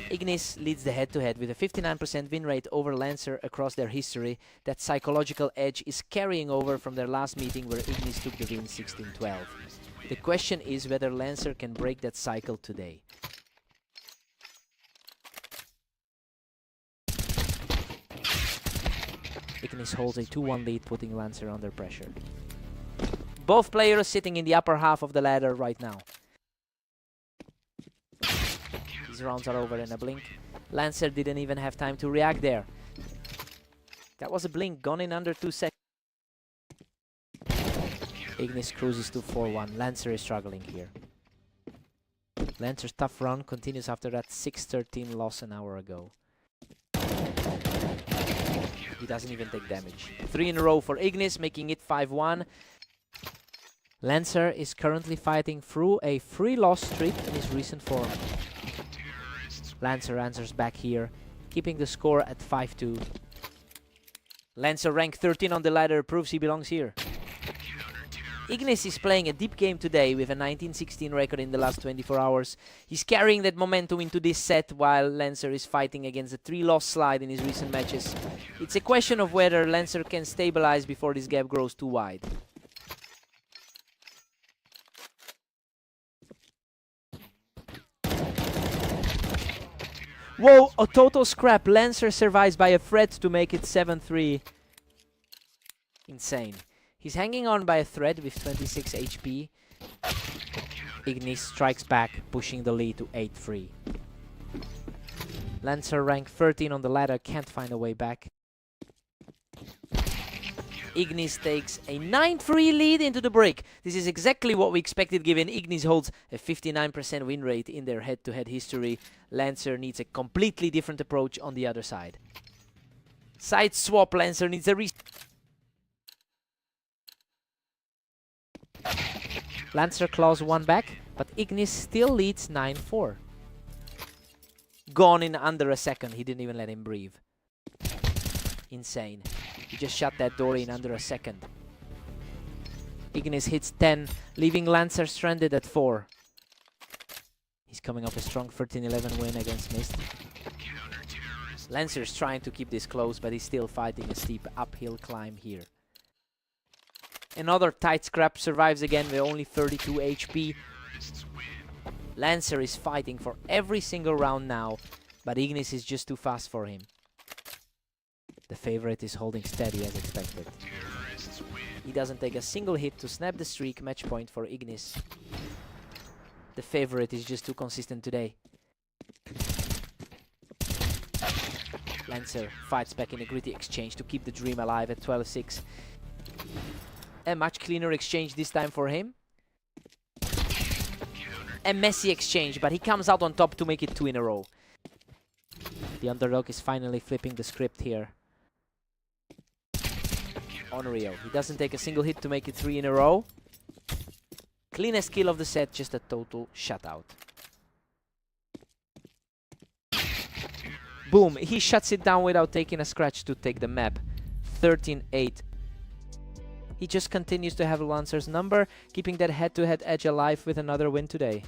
Ignis leads the head-to-head with a 59% win rate over Lancer across their history. That psychological edge is carrying over from their last meeting where Ignis took the win 16-12. The question is whether Lancer can break that cycle today. Ignis holds a 2-1 lead, putting Lancer under pressure. Both players sitting in the upper half of the ladder right now. These rounds are over in a blink. Lancer didn't even have time to react there. That was a blink, gone in under 2 seconds. Ignis cruises to 4-1. Lancer is struggling here. Lancer's tough run continues after that 6-13 loss an hour ago. He doesn't even take damage. 3 in a row for Ignis, making it 5-1. Lancer is currently fighting through a 3-loss streak in his recent form. Lancer answers back here, keeping the score at 5-2. Lancer, rank 13 on the ladder, proves he belongs here. Ignis is playing a deep game today with a 19-16 record in the last 24 hours. He's carrying that momentum into this set while Lancer is fighting against a 3-loss slide in his recent matches. It's a question of whether Lancer can stabilize before this gap grows too wide. Whoa, a total scrap. Lancer survives by a thread to make it 7-3. Insane. He's hanging on by a thread with 26 HP. Ignis strikes back, pushing the lead to 8-3. Lancer, rank 13 on the ladder, can't find a way back. Ignis takes a 9-3 lead into the break. This is exactly what we expected given Ignis holds a 59% win rate in their head-to-head history. Lancer needs a completely different approach on the other side. Side swap, Lancer needs a Lancer claws one back, but Ignis still leads 9-4. Gone in under a second, he didn't even let him breathe. Insane. He just shut that door in under a second. Ignis hits 10, leaving Lancer stranded at 4. He's coming off a strong 13-11 win against Mist. Lancer's trying to keep this close, but he's still fighting a steep uphill climb here. Another tight scrap, survives again with only 32 HP. Lancer is fighting for every single round now, but Ignis is just too fast for him. The favorite is holding steady as expected. He doesn't take a single hit to snap the streak, match point for Ignis. The favorite is just too consistent today. Lancer fights back in a gritty exchange to keep the dream alive at 12-6. A much cleaner exchange this time for him. A messy exchange, but he comes out on top to make it 2 in a row. The underdog is finally flipping the script here. On Rio, he doesn't take a single hit to make it 3 in a row. Cleanest kill of the set, just a total shutout. Boom, he shuts it down without taking a scratch to take the map. 13-8. He just continues to have Lancer's number, keeping that head-to-head edge alive with another win today.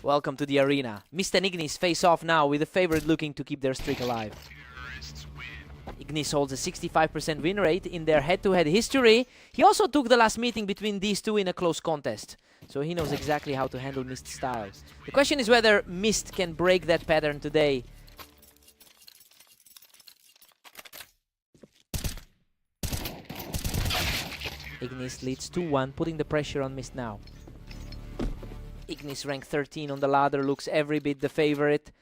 Welcome to the arena. Mist and Ignis face off now with the favorite looking to keep their streak alive. Ignis holds a 65% win rate in their head-to-head history. He also took the last meeting between these two in a close contest, so he knows exactly how to handle Mist's style. The question is whether Mist can break that pattern today. Ignis leads 2-1, putting the pressure on Mist now. Ignis rank 13 on the ladder, looks every bit the favorite.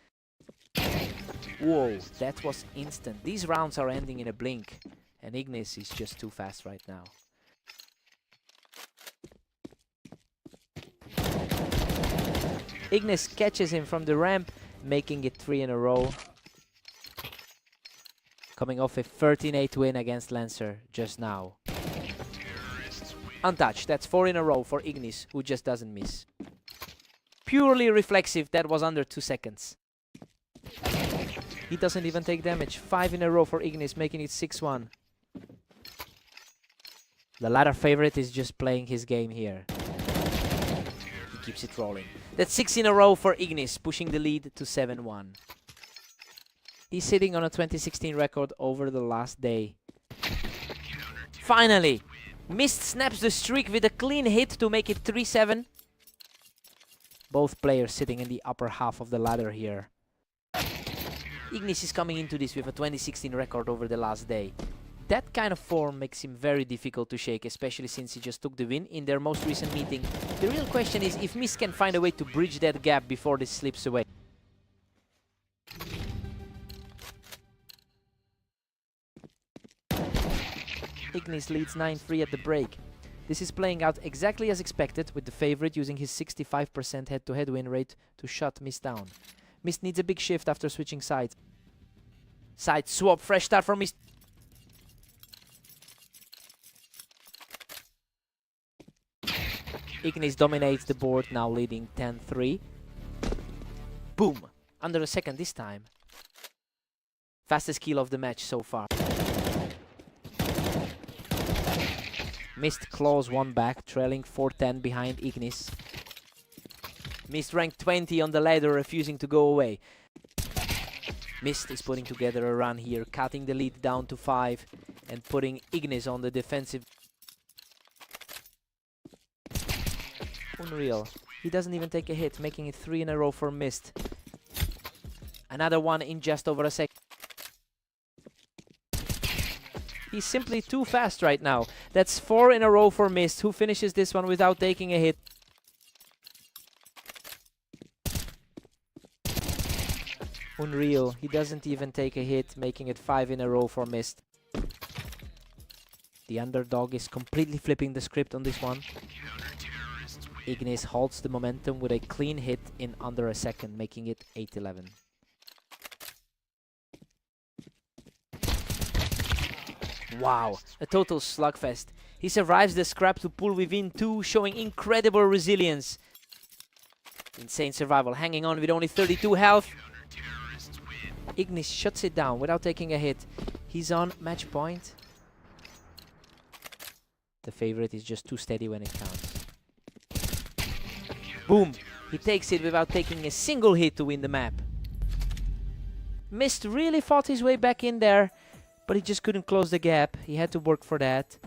Whoa, that was instant. These rounds are ending in a blink, and Ignis is just too fast right now. Ignis catches him from the ramp, making it 3 in a row. Coming off a 13-8 win against Lancer just now. Untouched, that's 4 in a row for Ignis, who just doesn't miss. Purely reflexive, that was under 2 seconds. He doesn't even take damage. 5 in a row for Ignis, making it 6-1. The ladder favorite is just playing his game here. He keeps it rolling. That's 6 in a row for Ignis, pushing the lead to 7-1. He's sitting on a 2016 record over the last day. Finally! Mist snaps the streak with a clean hit to make it 3-7. Both players sitting in the upper half of the ladder here. Ignis is coming into this with a 2016 record over the last day. That kind of form makes him very difficult to shake, especially since he just took the win in their most recent meeting. The real question is if Mist can find a way to bridge that gap before this slips away. Ignis leads 9-3 at the break. This is playing out exactly as expected, with the favorite using his 65% head-to-head win rate to shut Mist down. Mist needs a big shift after switching sides. Side swap, fresh start from Mist. Ignis dominates the board, now leading 10-3. Boom! Under a second this time. Fastest kill of the match so far. Mist claws one back, trailing 4-10 behind Ignis. Mist ranked 20 on the ladder, refusing to go away. Mist is putting together a run here, cutting the lead down to 5 and putting Ignis on the defensive. Unreal. He doesn't even take a hit, making it 3 in a row for Mist. Another one in just over a second. He's simply too fast right now. That's 4 in a row for Mist, who finishes this one without taking a hit. Unreal. He doesn't even take a hit, making it 5 in a row for Mist. The underdog is completely flipping the script on this one. Ignis halts the momentum with a clean hit in under a second, making it 8-11. Wow, a total slugfest. He survives the scrap to pull within 2, showing incredible resilience. Insane survival, hanging on with only 32 health. Ignis shuts it down without taking a hit. He's on match point. The favorite is just too steady when it counts. Boom! He takes it without taking a single hit to win the map. Mist really fought his way back in there, but he just couldn't close the gap. He had to work for that.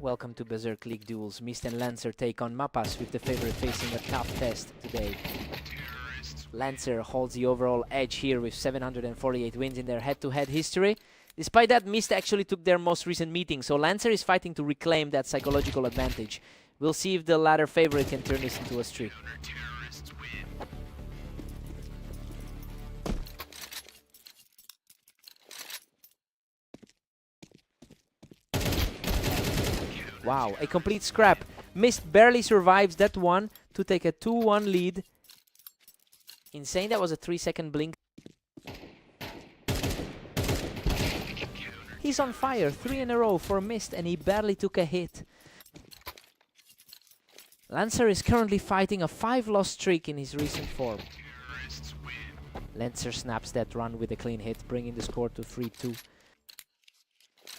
Welcome to Berserk League Duels. Mist and Lancer take on Mappas with the favorite facing a tough test today. Lancer holds the overall edge here with 748 wins in their head-to-head history. Despite that, Mist actually took their most recent meeting, so Lancer is fighting to reclaim that psychological advantage. We'll see if the latter favorite can turn this into a streak. Wow, a complete scrap. Mist barely survives that one to take a 2-1 lead. Insane, that was a 3-second blink. He's on fire, 3 in a row for Mist, and he barely took a hit. Lancer is currently fighting a 5-loss streak in his recent form. Lancer snaps that run with a clean hit, bringing the score to 3-2.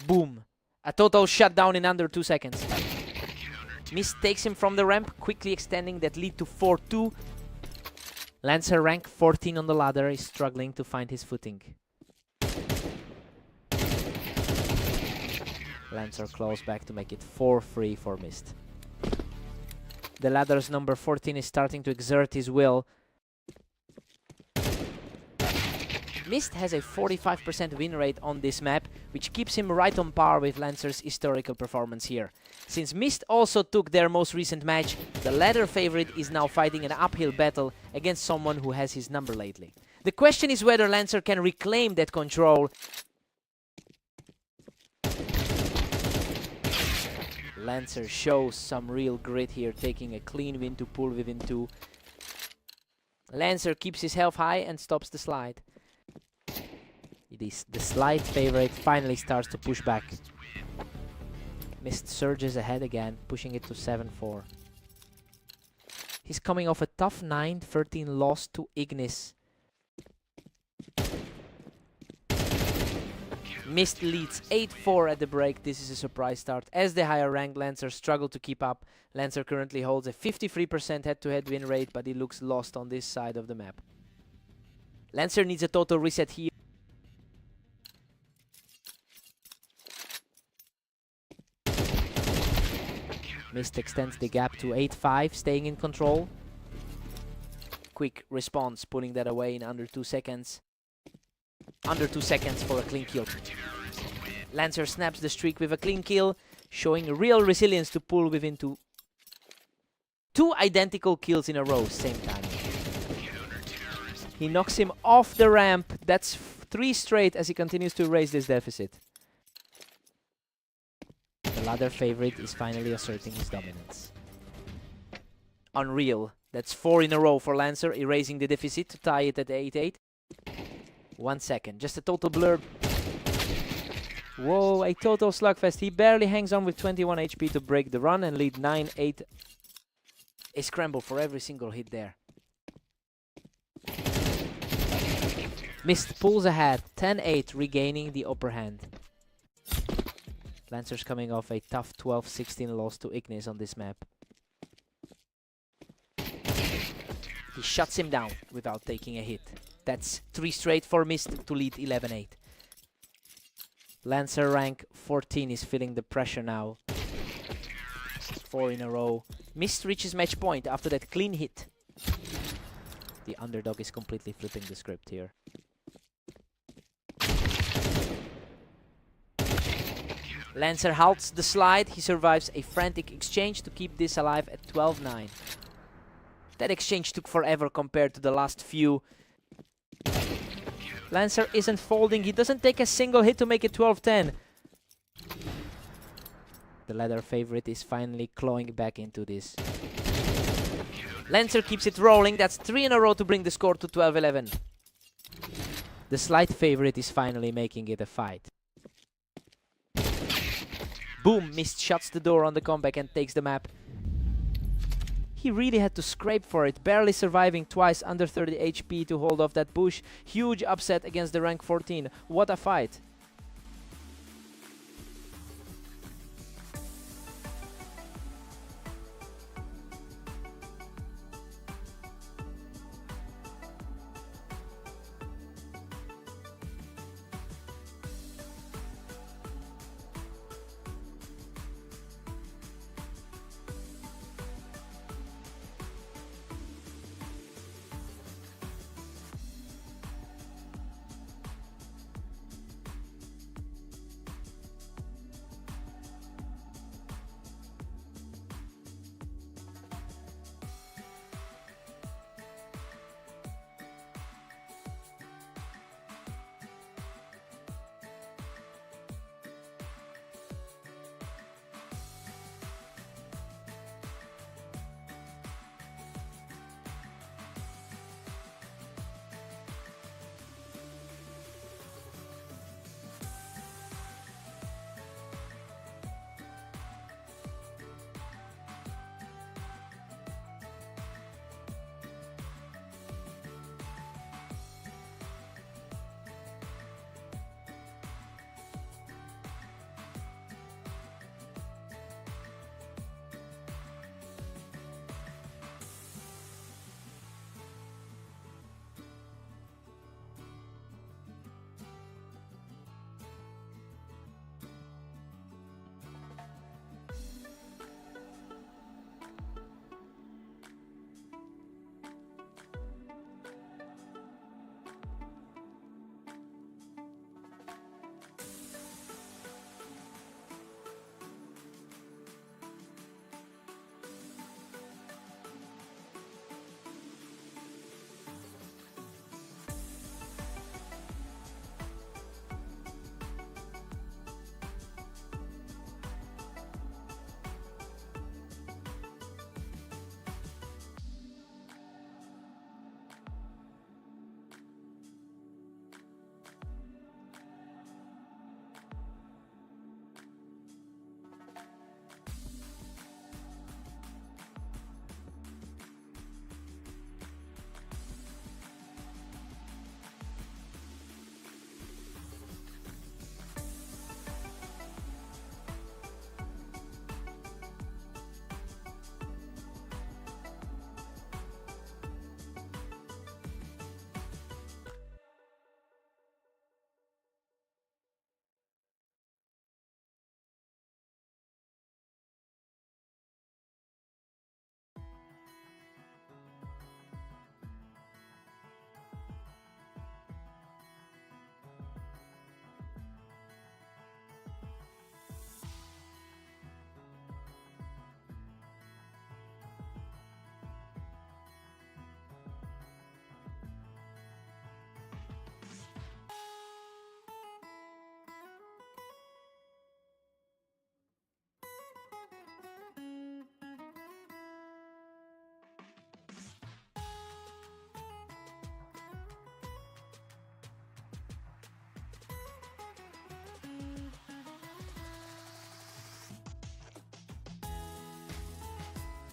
Boom! A total shutdown in under 2 seconds. Mist takes him from the ramp, quickly extending that lead to 4-2. Lancer, rank 14 on the ladder, is struggling to find his footing. Lancer claws back to make it 4-3 for Mist. The ladder's number 14 is starting to exert his will. Mist has a 45% win rate on this map, which keeps him right on par with Lancer's historical performance here. Since Mist also took their most recent match, the ladder favorite is now fighting an uphill battle against someone who has his number lately. The question is whether Lancer can reclaim that control. Lancer shows some real grit here, taking a clean win to pull within 2. Lancer keeps his health high and stops the slide. The slight favorite finally starts to push back. Mist surges ahead again, pushing it to 7-4. He's coming off a tough 9-13 loss to Ignis. Mist leads 8-4 at the break. This is a surprise start, as the higher ranked Lancer struggle to keep up. Lancer currently holds a 53% head-to-head win rate, but he looks lost on this side of the map. Lancer needs a total reset here. Mist extends the gap to 8-5, staying in control. Quick response, pulling that away in under 2 seconds. Under 2 seconds for a clean kill. Lancer snaps the streak with a clean kill, showing real resilience to pull within 2 identical kills in a row, same time. He knocks him off the ramp. That's 3 straight as he continues to raise this deficit. The ladder favorite is finally asserting his dominance. Unreal. That's 4 in a row for Lancer, erasing the deficit to tie it at 8-8. 1 second, just a total blur. Whoa, a total slugfest. He barely hangs on with 21 HP to break the run and lead 9-8. A scramble for every single hit there. Mist pulls ahead, 10-8, regaining the upper hand. Lancer's coming off a tough 12-16 loss to Ignis on this map. He shuts him down without taking a hit. That's 3 straight for Mist to lead 11-8. Lancer rank 14 is feeling the pressure now. 4 in a row. Mist reaches match point after that clean hit. The underdog is completely flipping the script here. Lancer halts the slide. He survives a frantic exchange to keep this alive at 12-9. That exchange took forever compared to the last few. Lancer isn't folding. He doesn't take a single hit to make it 12-10. The ladder favorite is finally clawing back into this. Lancer keeps it rolling. That's 3 in a row to bring the score to 12-11. The slight favorite is finally making it a fight. Boom! Mist shuts the door on the comeback and takes the map. He really had to scrape for it, barely surviving twice under 30 HP to hold off that push. Huge upset against the rank 14. What a fight!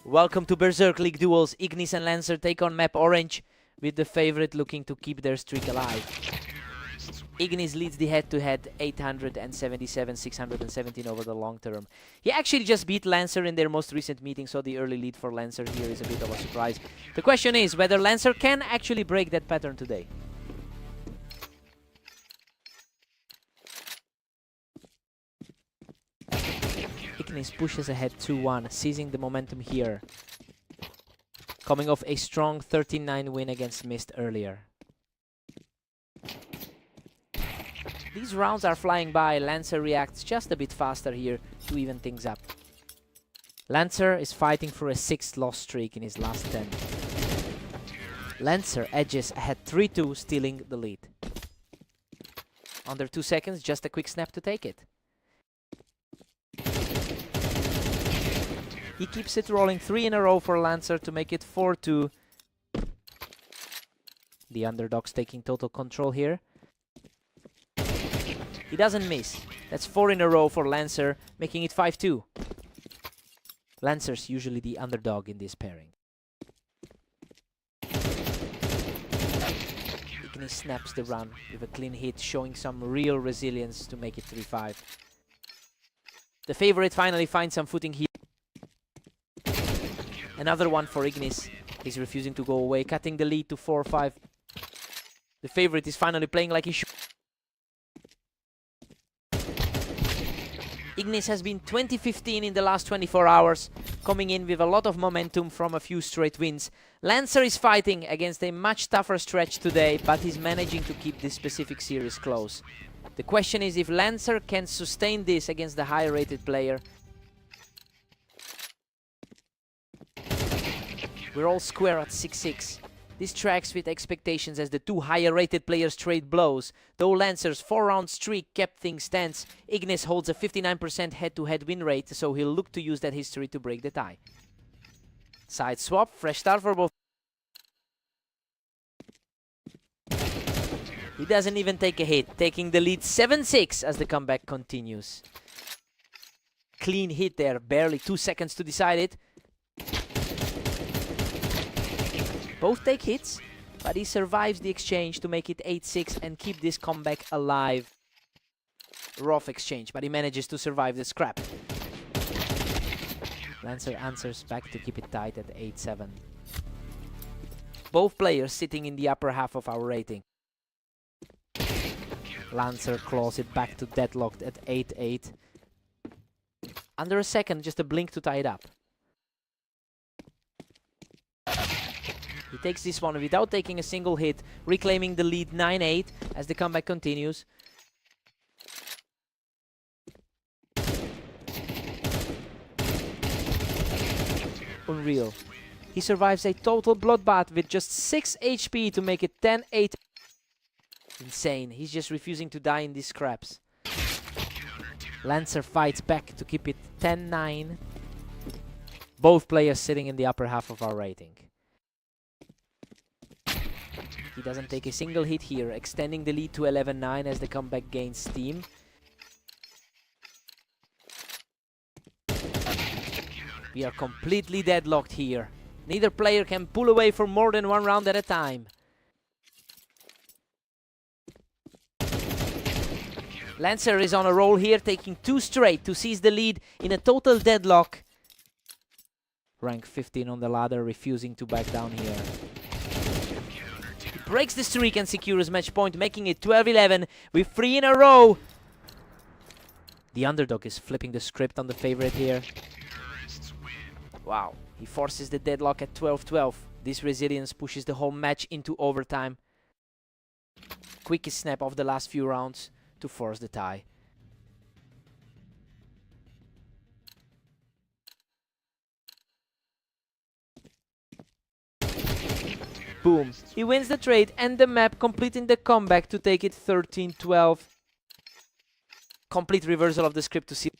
Welcome to Berserk League Duels. Ignis and Lancer take on map Orange, with the favorite looking to keep their streak alive. Ignis leads the head-to-head 877-617 over the long term. He actually just beat Lancer in their most recent meeting, so the early lead for Lancer here is a bit of a surprise. The question is whether Lancer can actually break that pattern today. Ignis pushes ahead 2-1, seizing the momentum here. Coming off a strong 13-9 win against Mist earlier. These rounds are flying by. Lancer reacts just a bit faster here to even things up. Lancer is fighting for a 6th loss streak in his last 10. Lancer edges ahead 3-2, stealing the lead. Under 2 seconds, just a quick snap to take it. He keeps it rolling 3 in a row for Lancer to make it 4-2. The underdog's taking total control here. He doesn't miss. That's 4 in a row for Lancer, making it 5-2. Lancer's usually the underdog in this pairing. Ignis snaps the run with a clean hit, showing some real resilience to make it 3-5. The favorite finally finds some footing here. Another one for Ignis. He's refusing to go away, cutting the lead to 4-5. The favorite is finally playing like he should. Ignis has been 20-15 in the last 24 hours, coming in with a lot of momentum from a few straight wins. Lancer is fighting against a much tougher stretch today, but he's managing to keep this specific series close. The question is if Lancer can sustain this against the higher rated player. We're all square at 6-6. This tracks with expectations as the two higher rated players trade blows. Though Lancer's 4-round streak kept things tense, Ignis holds a 59% head-to-head win rate, so he'll look to use that history to break the tie. Side swap, fresh start for both. He doesn't even take a hit, taking the lead 7-6 as the comeback continues. Clean hit there, barely 2 seconds to decide it. Both take hits, but he survives the exchange to make it 8-6 and keep this comeback alive. Rough exchange, but he manages to survive the scrap. Lancer answers back to keep it tight at 8-7. Both players sitting in the upper half of our rating. Lancer claws it back to deadlocked at 8-8. Under a second, just a blink to tie it up. He takes this one without taking a single hit, reclaiming the lead 9-8 as the comeback continues. Unreal. He survives a total bloodbath with just 6 HP to make it 10-8. Insane. He's just refusing to die in these scraps. Lancer fights back to keep it 10-9. Both players sitting in the upper half of our rating. He doesn't take a single hit here, extending the lead to 11-9 as the comeback gains steam. We are completely deadlocked here. Neither player can pull away for more than 1 round at a time. Lancer is on a roll here, taking 2 straight to seize the lead in a total deadlock. Rank 15 on the ladder, refusing to back down here. Breaks the streak and secures match point, making it 12-11 with 3 in a row. The underdog is flipping the script on the favorite here. Wow, he forces the deadlock at 12-12. This resilience pushes the whole match into overtime. Quickest snap of the last few rounds to force the tie. Boom. He wins the trade and the map, completing the comeback to take it 13-12. Complete reversal of the script to see.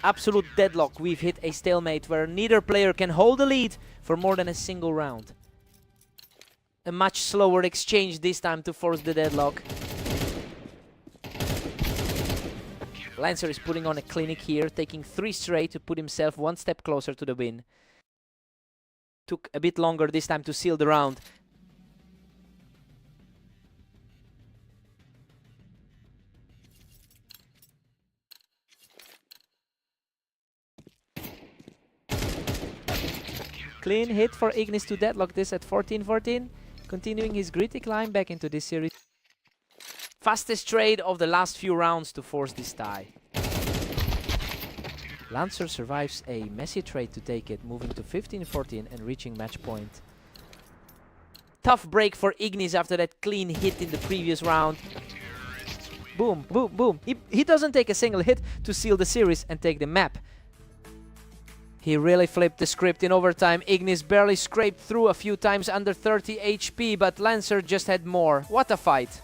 Absolute deadlock. We've hit a stalemate where neither player can hold the lead for more than a single round. A much slower exchange this time to force the deadlock. Lancer is putting on a clinic here, taking 3 straight to put himself 1 step closer to the win. Took a bit longer this time to seal the round. Clean hit for Ignis to deadlock this at 14-14, continuing his gritty climb back into this series. Fastest trade of the last few rounds to force this tie. Lancer survives a messy trade to take it, moving to 15-14 and reaching match point. Tough break for Ignis after that clean hit in the previous round. Boom, boom, boom. He doesn't take a single hit to seal the series and take the map. He really flipped the script in overtime. Ignis barely scraped through a few times under 30 HP, but Lancer just had more. What a fight.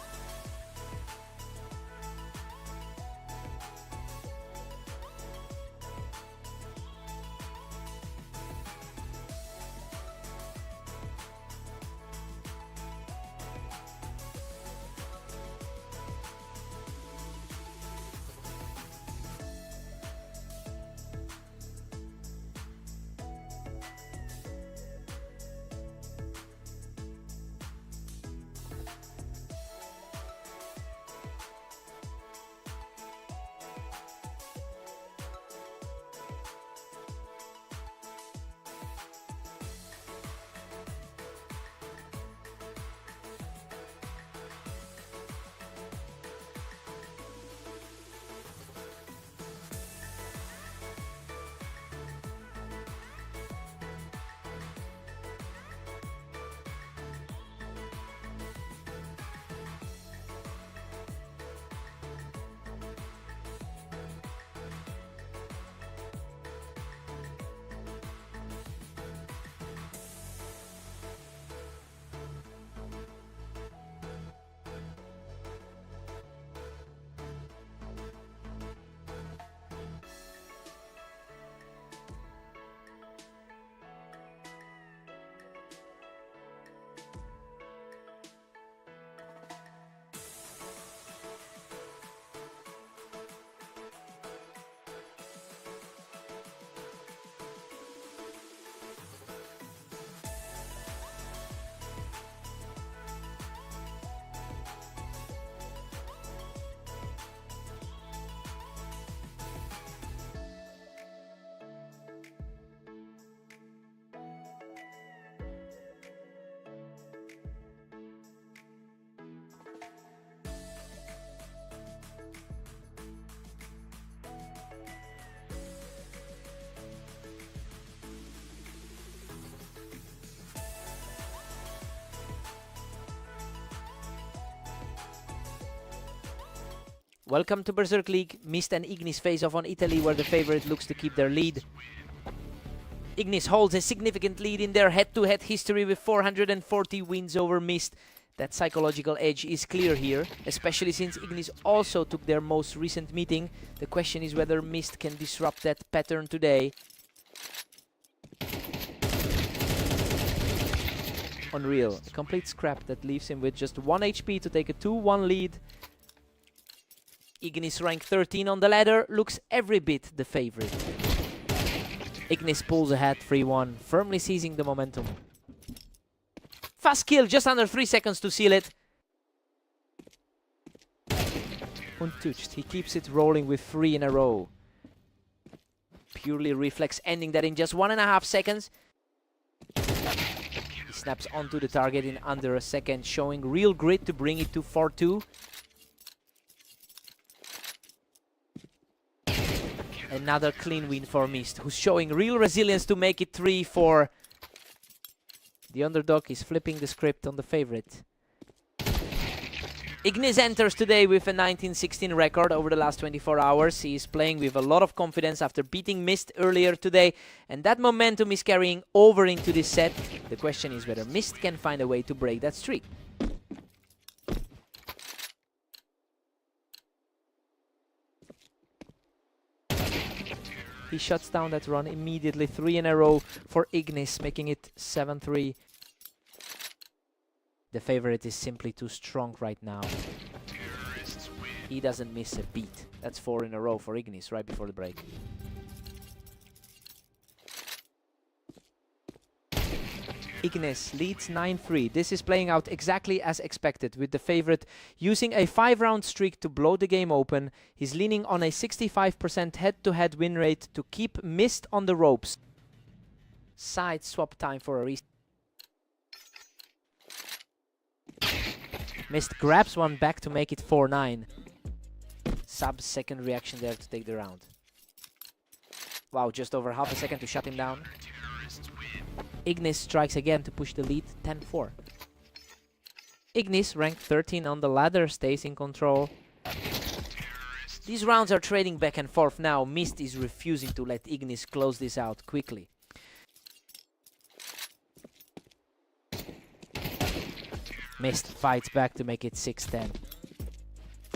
Welcome to Berserk League. Mist and Ignis face off on Italy, where the favorite looks to keep their lead. Ignis holds a significant lead in their head-to-head history with 440 wins over Mist. That psychological edge is clear here, especially since Ignis also took their most recent meeting. The question is whether Mist can disrupt that pattern today. Unreal. A complete scrap that leaves him with just 1 HP to take a 2-1 lead. Ignis, rank 13 on the ladder, looks every bit the favorite. Ignis pulls ahead 3-1, firmly seizing the momentum. Fast kill, just under 3 seconds to seal it. Untouched, he keeps it rolling with 3 in a row. Purely reflex, ending that in just 1.5 seconds. He snaps onto the target in under a second, showing real grit to bring it to 4-2. Another clean win for Mist, who's showing real resilience to make it 3-4. The underdog is flipping the script on the favorite. Ignis enters today with a 19-16 record over the last 24 hours. He is playing with a lot of confidence after beating Mist earlier today, and that momentum is carrying over into this set. The question is whether Mist can find a way to break that streak. He shuts down that run immediately, 3 in a row for Ignis, making it 7-3. The favorite is simply too strong right now. He doesn't miss a beat. That's 4 in a row for Ignis right before the break. Ignis leads 9-3. This is playing out exactly as expected, with the favorite using a 5-round streak to blow the game open. He's leaning on a 65% head-to-head win rate to keep Mist on the ropes. Side swap time for a reset. Mist grabs one back to make it 4-9. Sub-second reaction there to take the round. Wow, just over half a second to shut him down. Ignis strikes again to push the lead 10-4. Ignis, ranked 13 on the ladder, stays in control. These rounds are trading back and forth now. Mist is refusing to let Ignis close this out quickly. Mist fights back to make it 6-10.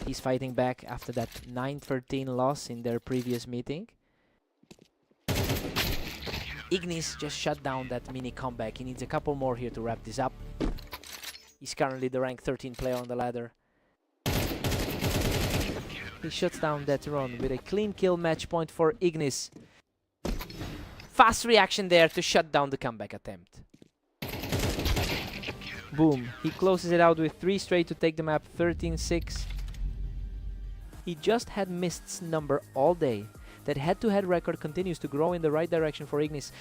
He's fighting back after that 9-13 loss in their previous meeting. Ignis just shut down that mini comeback. He needs a couple more here to wrap this up. He's currently the rank 13 player on the ladder. He shuts down that run with a clean kill match point for Ignis. Fast reaction there to shut down the comeback attempt. Boom. He closes it out with 3 straight to take the map 13-6. He just had Mist's number all day. That head-to-head record continues to grow in the right direction for Ignis.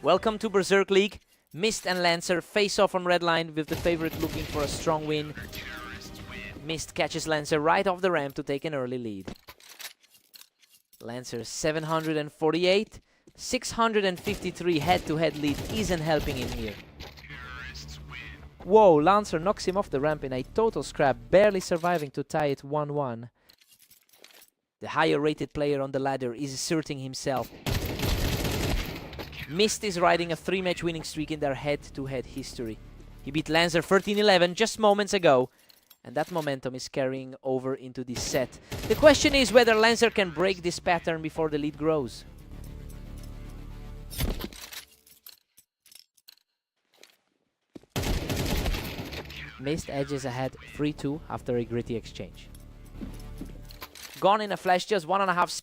Welcome to Berserk League. Mist and Lancer face off on red line with the favorite looking for a strong win. Mist catches Lancer right off the ramp to take an early lead. Lancer 748, 653 head-to-head lead isn't helping him here. Whoa, Lancer knocks him off the ramp in a total scrap, barely surviving to tie it 1-1. The higher rated player on the ladder is asserting himself. Mist is riding a 3-match winning streak in their head-to-head history. He beat Lancer 13-11 just moments ago, and that momentum is carrying over into this set. The question is whether Lancer can break this pattern before the lead grows. Mist edges ahead 3-2 after a gritty exchange. Gone in a flash, just 1.5.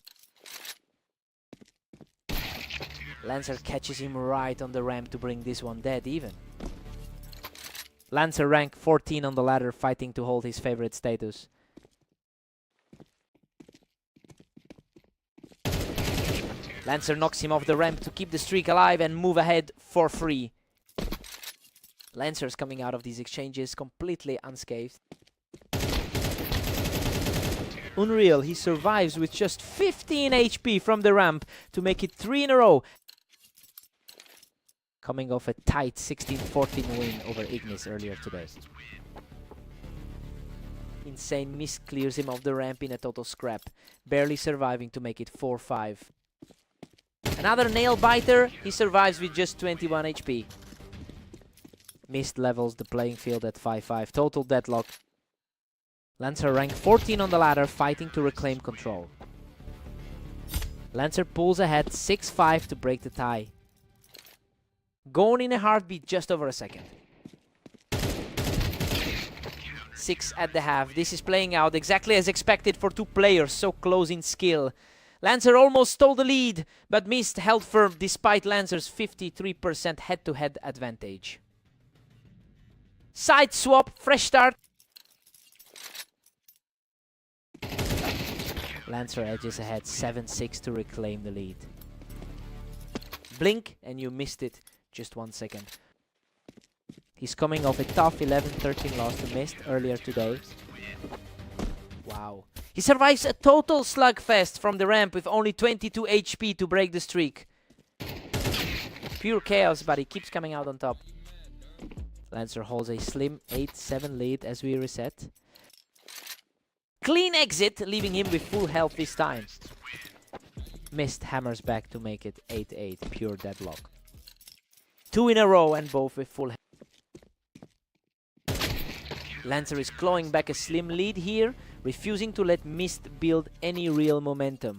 Lancer catches him right on the ramp to bring this one dead even. Lancer rank 14 on the ladder, fighting to hold his favorite status. Lancer knocks him off the ramp to keep the streak alive and move ahead for free. Lancer's coming out of these exchanges completely unscathed. Unreal, he survives with just 15 HP from the ramp to make it 3 in a row. Coming off a tight 16-14 win over Ignis earlier today. Insane Mist clears him off the ramp in a total scrap, barely surviving to make it 4-5. Another nail biter, he survives with just 21 HP. Mist levels the playing field at 5-5, total deadlock. Lancer rank 14 on the ladder, fighting to reclaim control. Lancer pulls ahead 6-5 to break the tie. Gone in a heartbeat, just over a second. 6 at the half. This is playing out exactly as expected for two players so close in skill. Lancer almost stole the lead, but Mist held firm despite Lancer's 53% head-to-head advantage. Side swap, fresh start. Lancer edges ahead 7-6 to reclaim the lead. Blink and you missed it. Just 1 second. He's coming off a tough 11-13 loss to Mist earlier today. Wow. He survives a total slugfest from the ramp with only 22 HP to break the streak. Pure chaos, but he keeps coming out on top. Lancer holds a slim 8-7 lead as we reset. Clean exit, leaving him with full health this time. Mist hammers back to make it 8-8, pure deadlock. 2 in a row and both with full health. Lancer is clawing back a slim lead here, refusing to let Mist build any real momentum.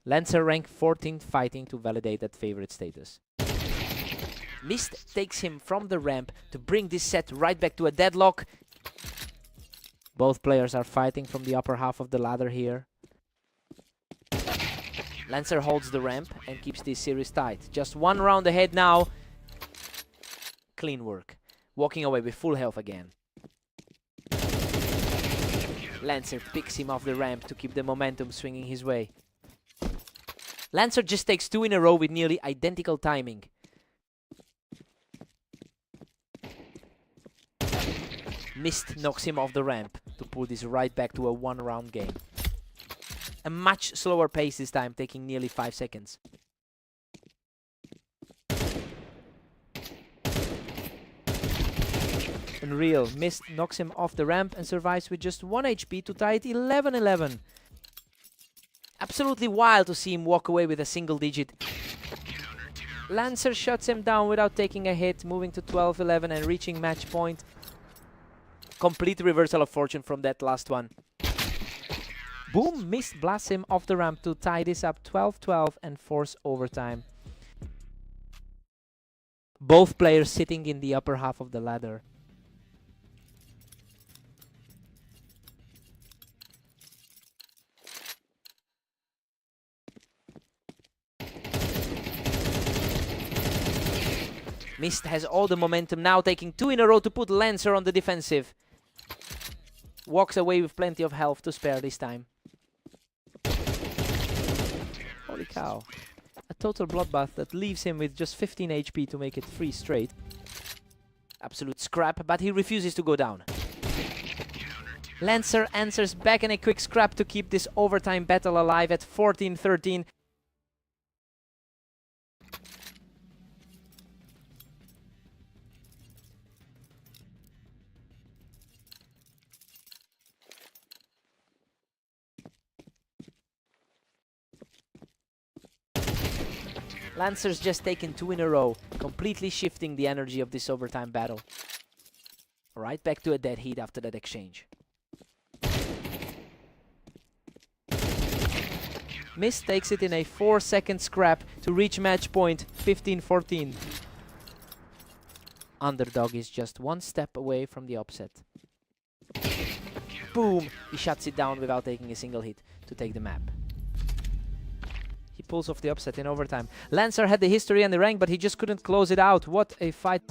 Lancer rank 14th, fighting to validate that favorite status. Mist takes him from the ramp to bring this set right back to a deadlock. Both players are fighting from the upper half of the ladder here. Lancer holds the ramp and keeps this series tight. Just 1 round ahead now. Clean work. Walking away with full health again. Lancer picks him off the ramp to keep the momentum swinging his way. Lancer just takes 2 in a row with nearly identical timing. Mist knocks him off the ramp to pull this right back to a 1-round game. A much slower pace this time, taking nearly 5 seconds. Unreal, Mist knocks him off the ramp and survives with just 1 HP to tie it 11-11. Absolutely wild to see him walk away with a single digit. Lancer shuts him down without taking a hit, moving to 12-11 and reaching match point. Complete reversal of fortune from that last one. Boom! Mist blasts him off the ramp to tie this up 12-12 and force overtime. Both players sitting in the upper half of the ladder. Mist has all the momentum now, taking 2 in a row to put Lancer on the defensive. Walks away with plenty of health to spare this time. Holy cow. A total bloodbath that leaves him with just 15 HP to make it 3 straight. Absolute scrap, but he refuses to go down. Lancer answers back in a quick scrap to keep this overtime battle alive at 14-13. Lancer's just taken 2 in a row, completely shifting the energy of this overtime battle. Right back to a dead heat after that exchange. Mist takes it in a 4-second scrap to reach match point 15-14. Underdog is just 1 step away from the upset. Boom! He shuts it down without taking a single hit to take the map. He pulls off the upset in overtime. Lancer had the history and the rank, but he just couldn't close it out. What a fight.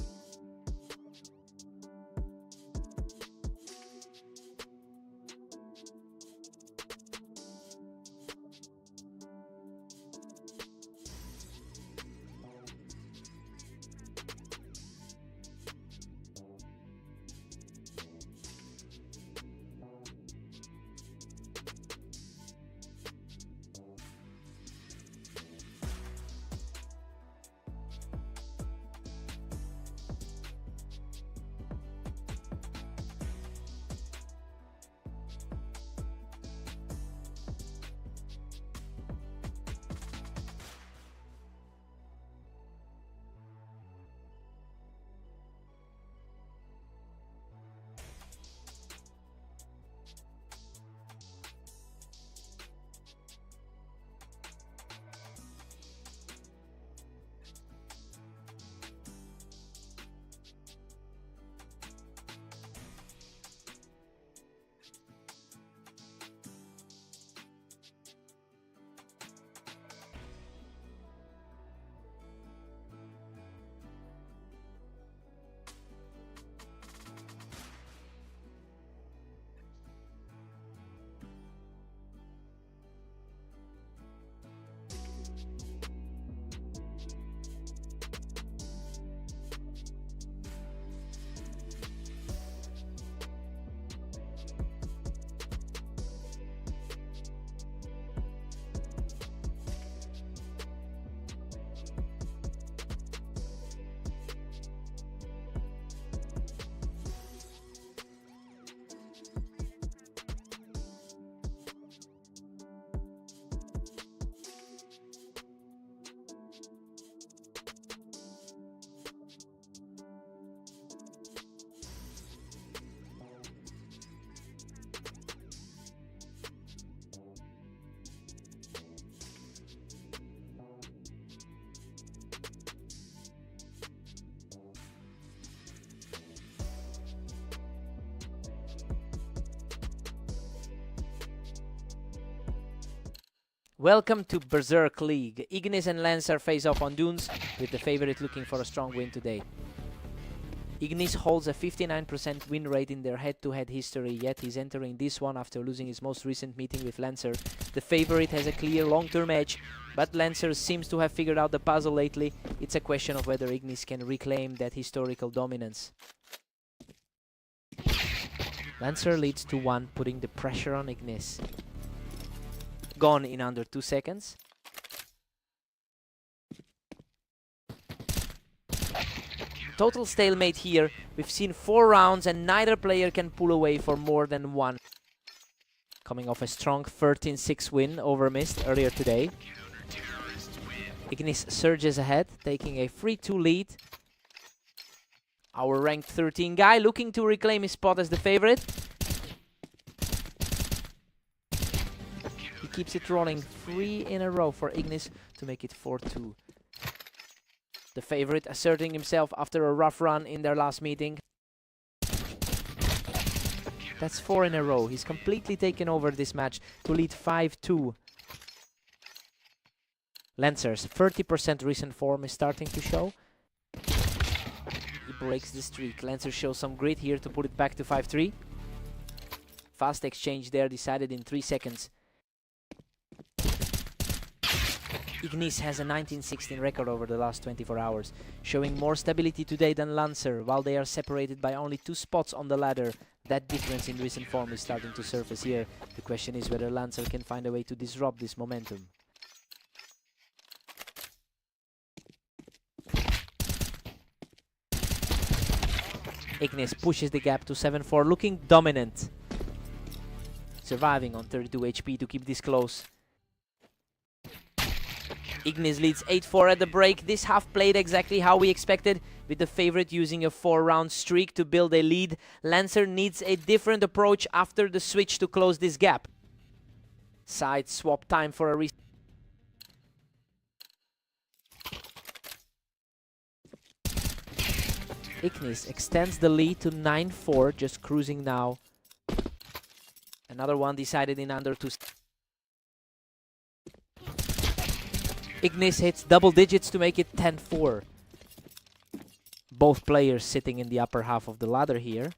Welcome to Berserk League. Ignis and Lancer face off on Dunes, with the favorite looking for a strong win today. Ignis holds a 59% win rate in their head-to-head history, yet he's entering this one after losing his most recent meeting with Lancer. The favorite has a clear long-term edge, but Lancer seems to have figured out the puzzle lately. It's a question of whether Ignis can reclaim that historical dominance. Lancer leads 2-1, putting the pressure on Ignis. Gone in under 2 seconds. Total stalemate here. We've seen 4 rounds and neither player can pull away for more than 1. Coming off a strong 13-6 win over Mist earlier today. Ignis surges ahead, taking a 3-2 lead. Our ranked 13 guy looking to reclaim his spot as the favorite. He keeps it rolling 3 in a row for Ignis to make it 4-2. The favorite asserting himself after a rough run in their last meeting. That's 4 in a row. He's completely taken over this match to lead 5-2. Lancer's 30% recent form is starting to show. He breaks the streak. Lancer shows some grit here to put it back to 5-3. Fast exchange there, decided in 3 seconds. Ignis has a 19-16 record over the last 24 hours, showing more stability today than Lancer. While they are separated by only 2 spots on the ladder, that difference in recent form is starting to surface here. The question is whether Lancer can find a way to disrupt this momentum. Ignis pushes the gap to 7-4, looking dominant. Surviving on 32 HP to keep this close. Ignis leads 8-4 at the break. This half played exactly how we expected, with the favorite using a 4-round streak to build a lead. Lancer needs a different approach after the switch to close this gap. Side swap time for a reset. Ignis extends the lead to 9-4, just cruising now. Another one decided in under 2. Ignis hits double digits to make it 10-4. Both players sitting in the upper half of the ladder here.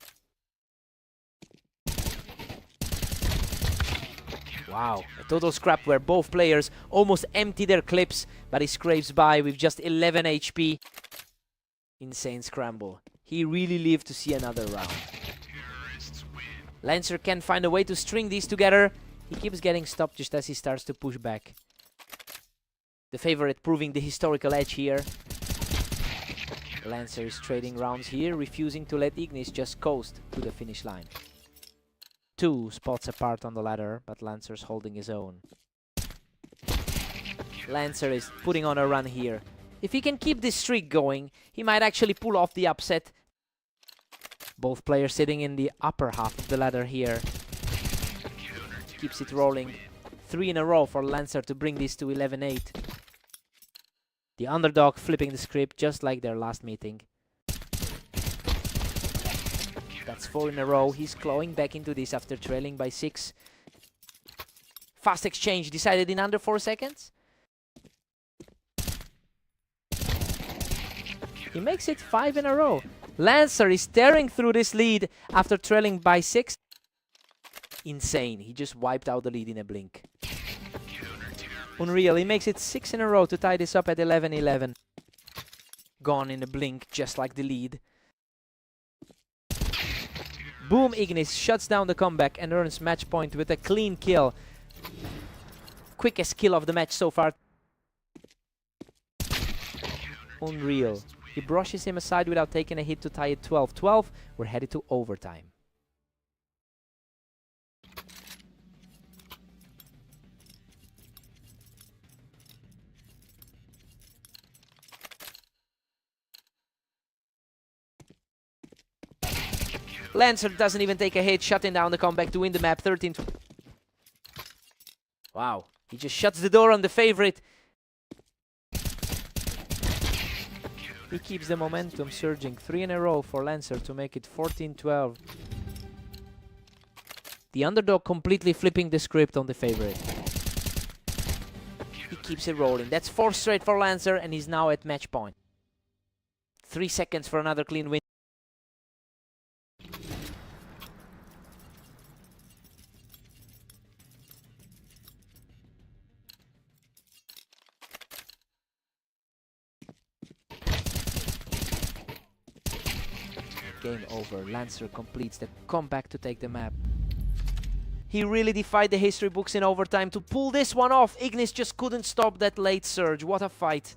Wow, a total scrap where both players almost empty their clips, but he scrapes by with just 11 HP. Insane scramble. He really lived to see another round. Lancer can find a way to string these together. He keeps getting stopped just as he starts to push back. The favorite proving the historical edge here. Lancer is trading rounds here, refusing to let Ignis just coast to the finish line. 2 spots apart on the ladder, but Lancer's holding his own. Lancer is putting on a run here. If he can keep this streak going, he might actually pull off the upset. Both players sitting in the upper half of the ladder here. Keeps it rolling. 3 in a row for Lancer to bring this to 11-8. The underdog flipping the script just like their last meeting. That's 4 in a row. He's clawing back into this after trailing by 6. Fast exchange decided in under 4 seconds. He makes it 5 in a row. Lancer is tearing through this lead after trailing by 6. Insane. He just wiped out the lead in a blink. Unreal. He makes it 6 in a row to tie this up at 11-11. Gone in a blink, just like the lead. Boom, Ignis shuts down the comeback and earns match point with a clean kill. Quickest kill of the match so far. Unreal. He brushes him aside without taking a hit to tie it 12-12. We're headed to overtime. Lancer doesn't even take a hit, shutting down the comeback to win the map 13. Wow, he just shuts the door on the favorite. He keeps the momentum surging. 3 in a row for Lancer to make it 14-12. The underdog completely flipping the script on the favorite. He keeps it rolling. That's 4 straight for Lancer, and he's now at match point. 3 seconds for another clean win. Game over. Lancer completes the comeback to take the map. He really defied the history books in overtime to pull this one off. Ignis just couldn't stop that late surge. What a fight.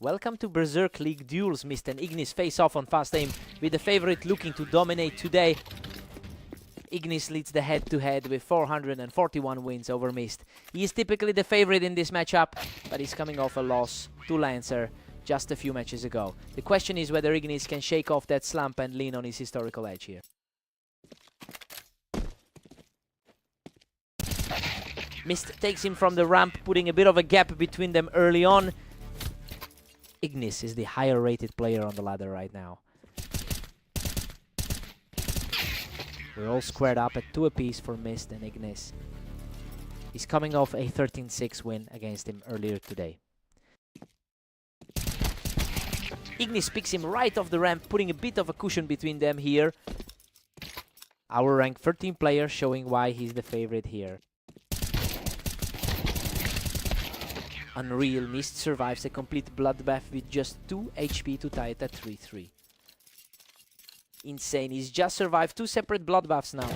Welcome to Berserk League Duels. Mist and Ignis face off on Fast Aim, with the favorite looking to dominate today. Ignis leads the head-to-head with 441 wins over Mist. He is typically the favorite in this matchup, but he's coming off a loss to Lancer just a few matches ago. The question is whether Ignis can shake off that slump and lean on his historical edge here. Mist takes him from the ramp, putting a bit of a gap between them early on. Ignis is the higher rated player on the ladder right now. We're all squared up at 2 apiece for Mist and Ignis. He's coming off a 13-6 win against him earlier today. Ignis picks him right off the ramp, putting a bit of a cushion between them here. Our rank 13 player showing why he's the favorite here. Unreal, Mist survives a complete bloodbath with just 2 HP to tie it at 3-3. Insane, he's just survived 2 separate bloodbaths now.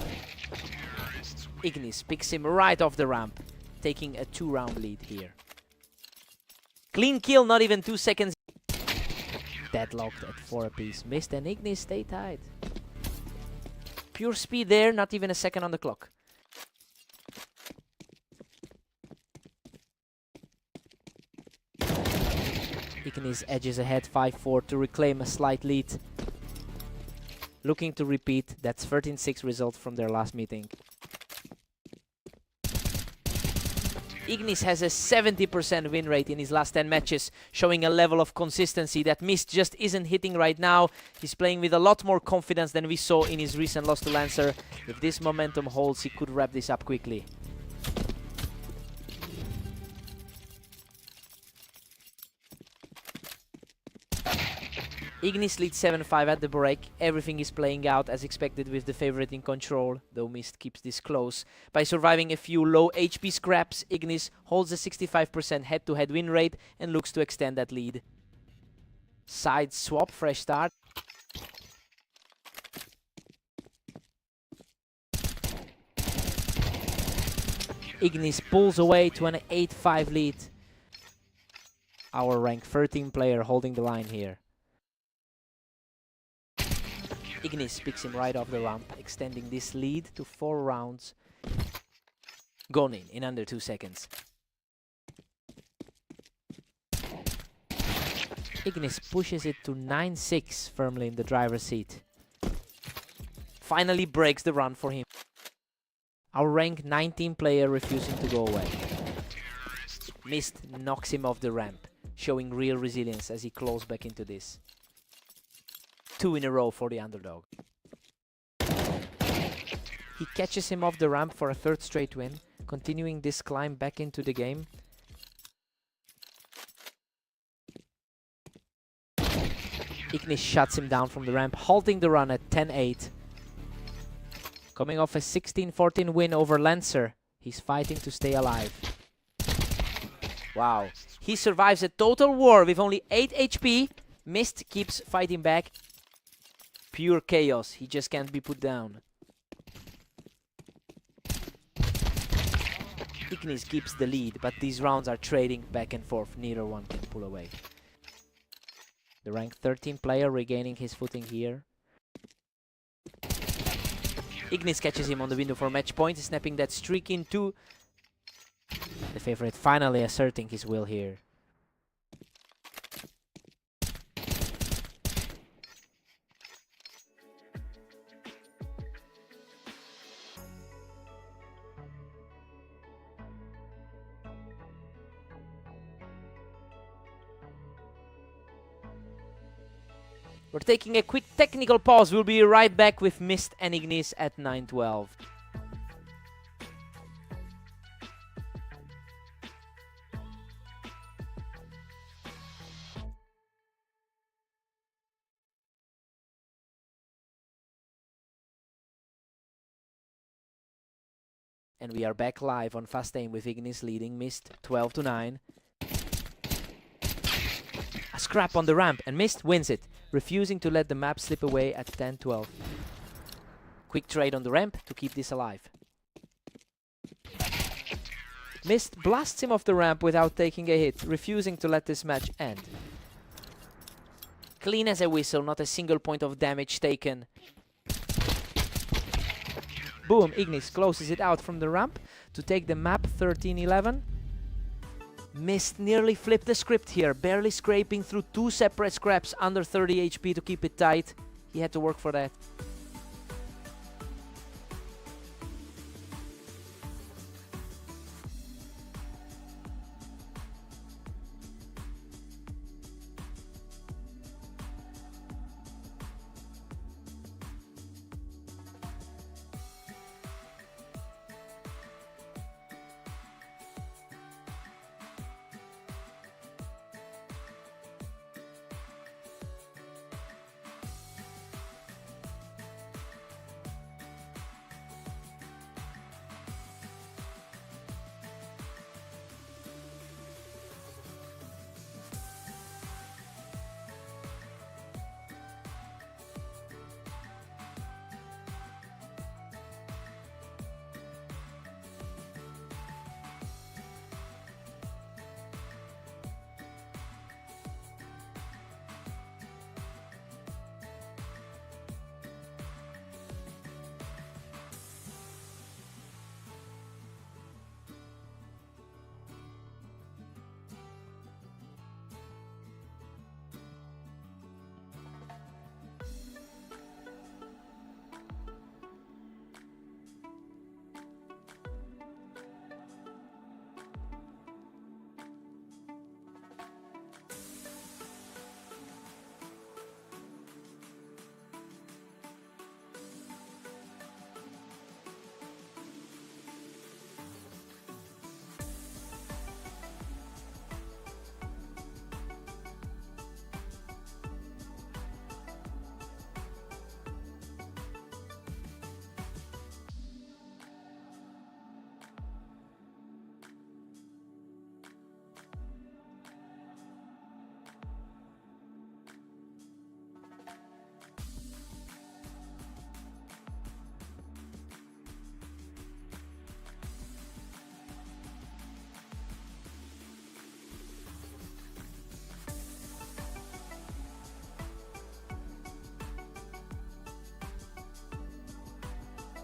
Ignis picks him right off the ramp, taking a 2-round lead here. Clean kill, not even 2 seconds. Deadlocked at 4 apiece. Mist and Ignis stay tied. Pure speed there, not even a second on the clock. Ignis edges ahead 5-4 to reclaim a slight lead. Looking to repeat that 13-6 result from their last meeting. Ignis has a 70% win rate in his last 10 matches, showing a level of consistency that Mist just isn't hitting right now. He's playing with a lot more confidence than we saw in his recent loss to Lancer. If this momentum holds, he could wrap this up quickly. Ignis leads 7-5 at the break. Everything is playing out as expected with the favorite in control, though Mist keeps this close. By surviving a few low HP scraps, Ignis holds a 65% head-to-head win rate and looks to extend that lead. Side swap, fresh start. Ignis pulls away to an 8-5 lead. Our rank 13 player holding the line here. Ignis picks him right off the ramp, extending this lead to 4 rounds. Gone in under 2 seconds. Ignis pushes it to 9-6, firmly in the driver's seat. Finally breaks the run for him. Our rank 19 player refusing to go away. Mist knocks him off the ramp, showing real resilience as he claws back into this. 2 in a row for the underdog. He catches him off the ramp for a 3rd straight win, continuing this climb back into the game. Ignis shuts him down from the ramp, halting the run at 10-8. Coming off a 16-14 win over Lancer, he's fighting to stay alive. Wow. He survives a total war with only 8 HP. Mist keeps fighting back. Pure chaos, he just can't be put down. Ignis keeps the lead, but these rounds are trading back and forth. Neither one can pull away. The rank 13 player regaining his footing here. Ignis catches him on the window for match point, snapping that streak in 2. The favorite finally asserting his will here. We're taking a quick technical pause. We'll be right back with Mist and Ignis at 9-12. And we are back live on Fast Aim with Ignis leading Mist 12-9. A scrap on the ramp and Mist wins it, refusing to let the map slip away at 10-12. Quick trade on the ramp to keep this alive. Mist blasts him off the ramp without taking a hit, refusing to let this match end. Clean as a whistle, not a single point of damage taken. Boom, Ignis closes it out from the ramp to take the map 13-11. Mist nearly flipped the script here, barely scraping through 2 separate scraps under 30 HP to keep it tight. He had to work for that.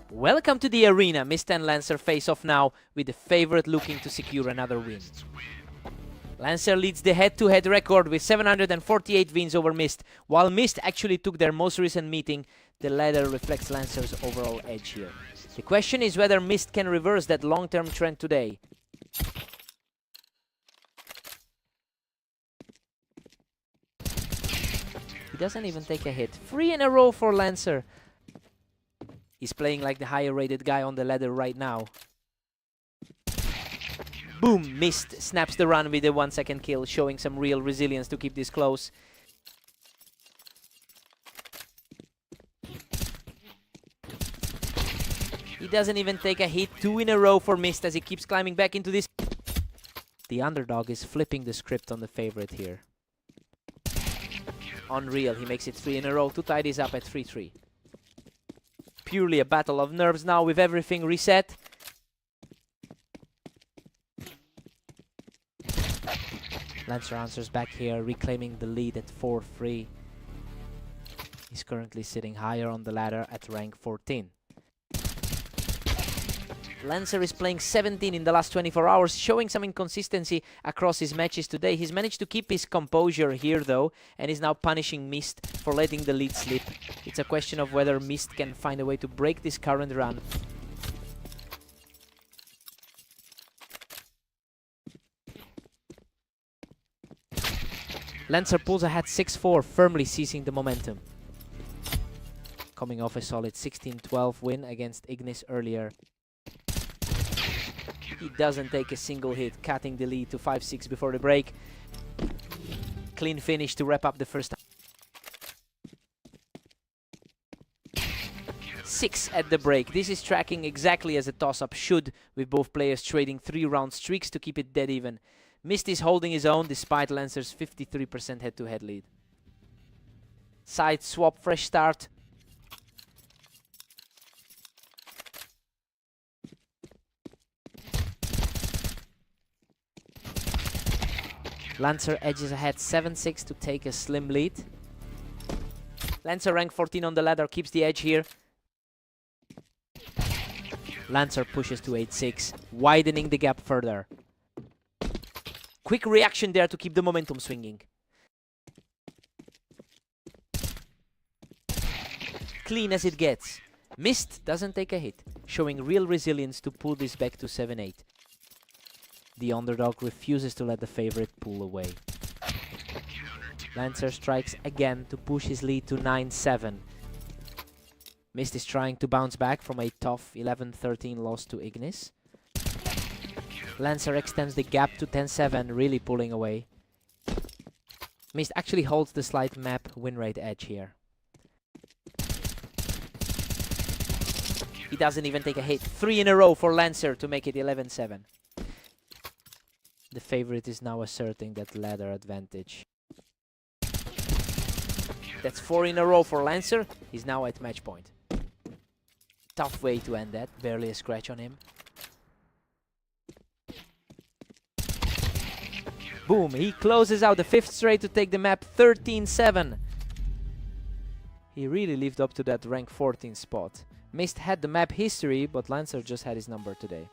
Welcome to the arena. Mist and Lancer face off now, with the favorite looking to secure another win. Lancer leads the head-to-head record with 748 wins over Mist. While Mist actually took their most recent meeting, the ladder reflects Lancer's overall edge here. The question is whether Mist can reverse that long-term trend today. He doesn't even take a hit. 3 in a row for Lancer. He's playing like the higher rated guy on the ladder right now. Boom! Mist snaps the run with a 1-second kill, showing some real resilience to keep this close. He doesn't even take a hit. 2 in a row for Mist as he keeps climbing back into this. The underdog is flipping the script on the favorite here. Unreal. He makes it 3 in a row to tie this up at 3-3. Purely a battle of nerves now with everything reset. Lancer answers back here, reclaiming the lead at 4-3. He's currently sitting higher on the ladder at rank 14. Lancer is playing 17 in the last 24 hours, showing some inconsistency across his matches today. He's managed to keep his composure here though, and is now punishing Mist for letting the lead slip. It's a question of whether Mist can find a way to break this current run. Lancer pulls ahead 6-4, firmly seizing the momentum. Coming off a solid 16-12 win against Ignis earlier. He doesn't take a single hit, cutting the lead to 5-6 before the break. Clean finish to wrap up the first time. 6 at the break. This is tracking exactly as a toss-up should, with both players trading 3-round streaks to keep it dead even. Mist is holding his own despite Lancer's 53% head-to-head lead. Side swap, fresh start. Lancer edges ahead 7-6 to take a slim lead. Lancer rank 14 on the ladder, keeps the edge here. Lancer pushes to 8-6, widening the gap further. Quick reaction there to keep the momentum swinging. Clean as it gets. Mist doesn't take a hit, showing real resilience to pull this back to 7-8. The underdog refuses to let the favorite pull away. Lancer strikes again to push his lead to 9-7. Mist is trying to bounce back from a tough 11-13 loss to Ignis. Lancer extends the gap to 10-7, really pulling away. Mist actually holds the slight map win rate edge here. He doesn't even take a hit. 3 in a row for Lancer to make it 11-7. The favorite is now asserting that ladder advantage. That's 4 in a row for Lancer. He's now at match point. Tough way to end that. Barely a scratch on him. Boom. He closes out the 5th straight to take the map 13-7. He really lived up to that rank 14 spot. Mist had the map history, but Lancer just had his number today.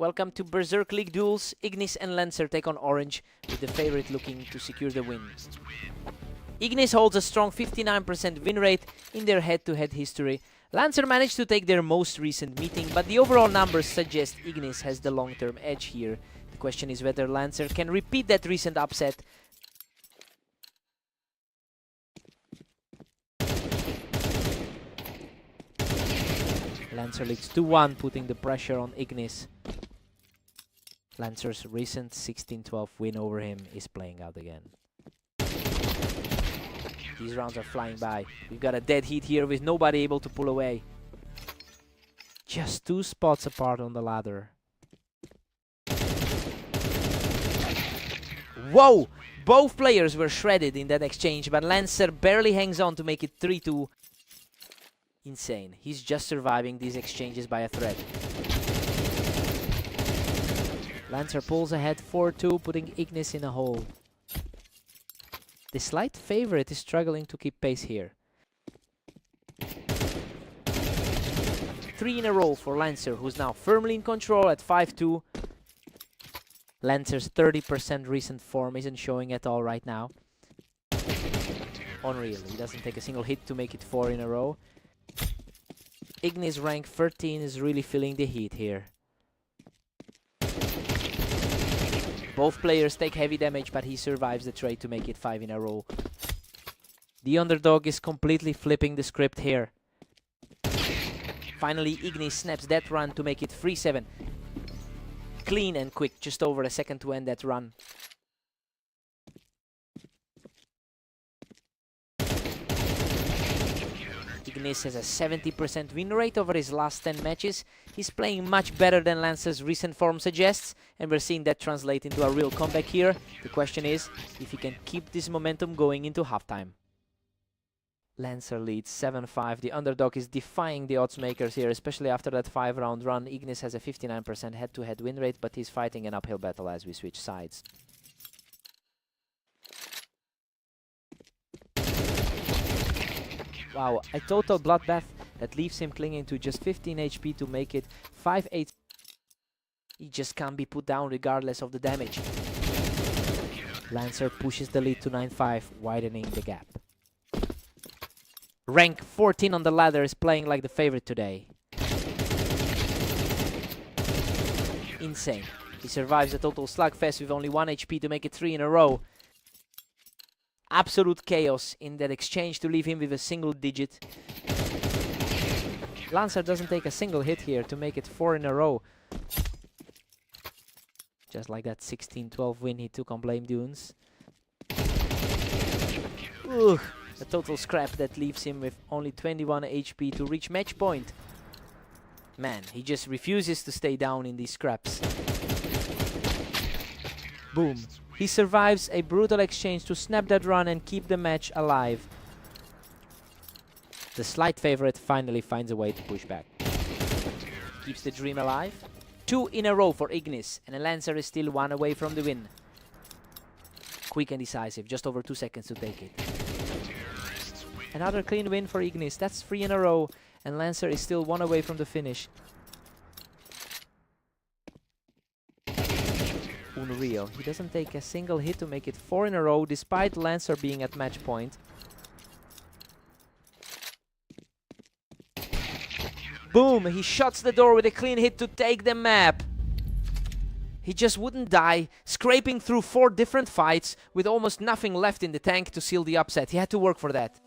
Welcome to Berserk League duels. Ignis and Lancer take on Orange, with the favorite looking to secure the win. Ignis holds a strong 59% win rate in their head-to-head history. Lancer managed to take their most recent meeting, but the overall numbers suggest Ignis has the long-term edge here. The question is whether Lancer can repeat that recent upset. Lancer leads 2-1, putting the pressure on Ignis. Lancer's recent 16-12 win over him is playing out again. These rounds are flying by. We've got a dead heat here with nobody able to pull away. Just 2 spots apart on the ladder. Whoa! Both players were shredded in that exchange, but Lancer barely hangs on to make it 3-2. Insane. He's just surviving these exchanges by a thread. Lancer pulls ahead 4-2, putting Ignis in a hole. The slight favorite is struggling to keep pace here. 3 in a row for Lancer, who's now firmly in control at 5-2. Lancer's 30% recent form isn't showing at all right now. Unreal. He doesn't take a single hit to make it 4 in a row. Ignis rank 13 is really feeling the heat here. Both players take heavy damage, but he survives the trade to make it 5 in a row. The underdog is completely flipping the script here. Finally, Ignis snaps that run to make it 3-7. Clean and quick, just over a second to end that run. Ignis has a 70% win rate over his last 10 matches. He's playing much better than Lancer's recent form suggests, and we're seeing that translate into a real comeback here. The question is if he can keep this momentum going into halftime. Lancer leads 7-5. The underdog is defying the odds makers here, especially after that 5-round run. Ignis has a 59% head-to-head win rate, but he's fighting an uphill battle as we switch sides. Wow, a total bloodbath that leaves him clinging to just 15 HP to make it 5-8. He just can't be put down regardless of the damage. Lancer pushes the lead to 9-5, widening the gap. Rank 14 on the ladder is playing like the favorite today. Insane. He survives a total slugfest with only 1 HP to make it 3 in a row. Absolute chaos in that exchange to leave him with a single digit. Lancer doesn't take a single hit here to make it 4 in a row. Just like that 16-12 win he took on Blame Dunes. Ugh, a total scrap that leaves him with only 21 HP to reach match point. Man, he just refuses to stay down in these scraps. Boom. He survives a brutal exchange to snap that run and keep the match alive. The slight favorite finally finds a way to push back. Keeps the dream alive. 2 in a row for Ignis, and the Lancer is still 1 away from the win. Quick and decisive, just over 2 seconds to take it. Another clean win for Ignis, that's 3 in a row, and Lancer is still 1 away from the finish. Unreal. He doesn't take a single hit to make it 4 in a row, despite Lancer being at match point. Boom! He shuts the door with a clean hit to take the map. He just wouldn't die, scraping through 4 different fights with almost nothing left in the tank to seal the upset. He had to work for that.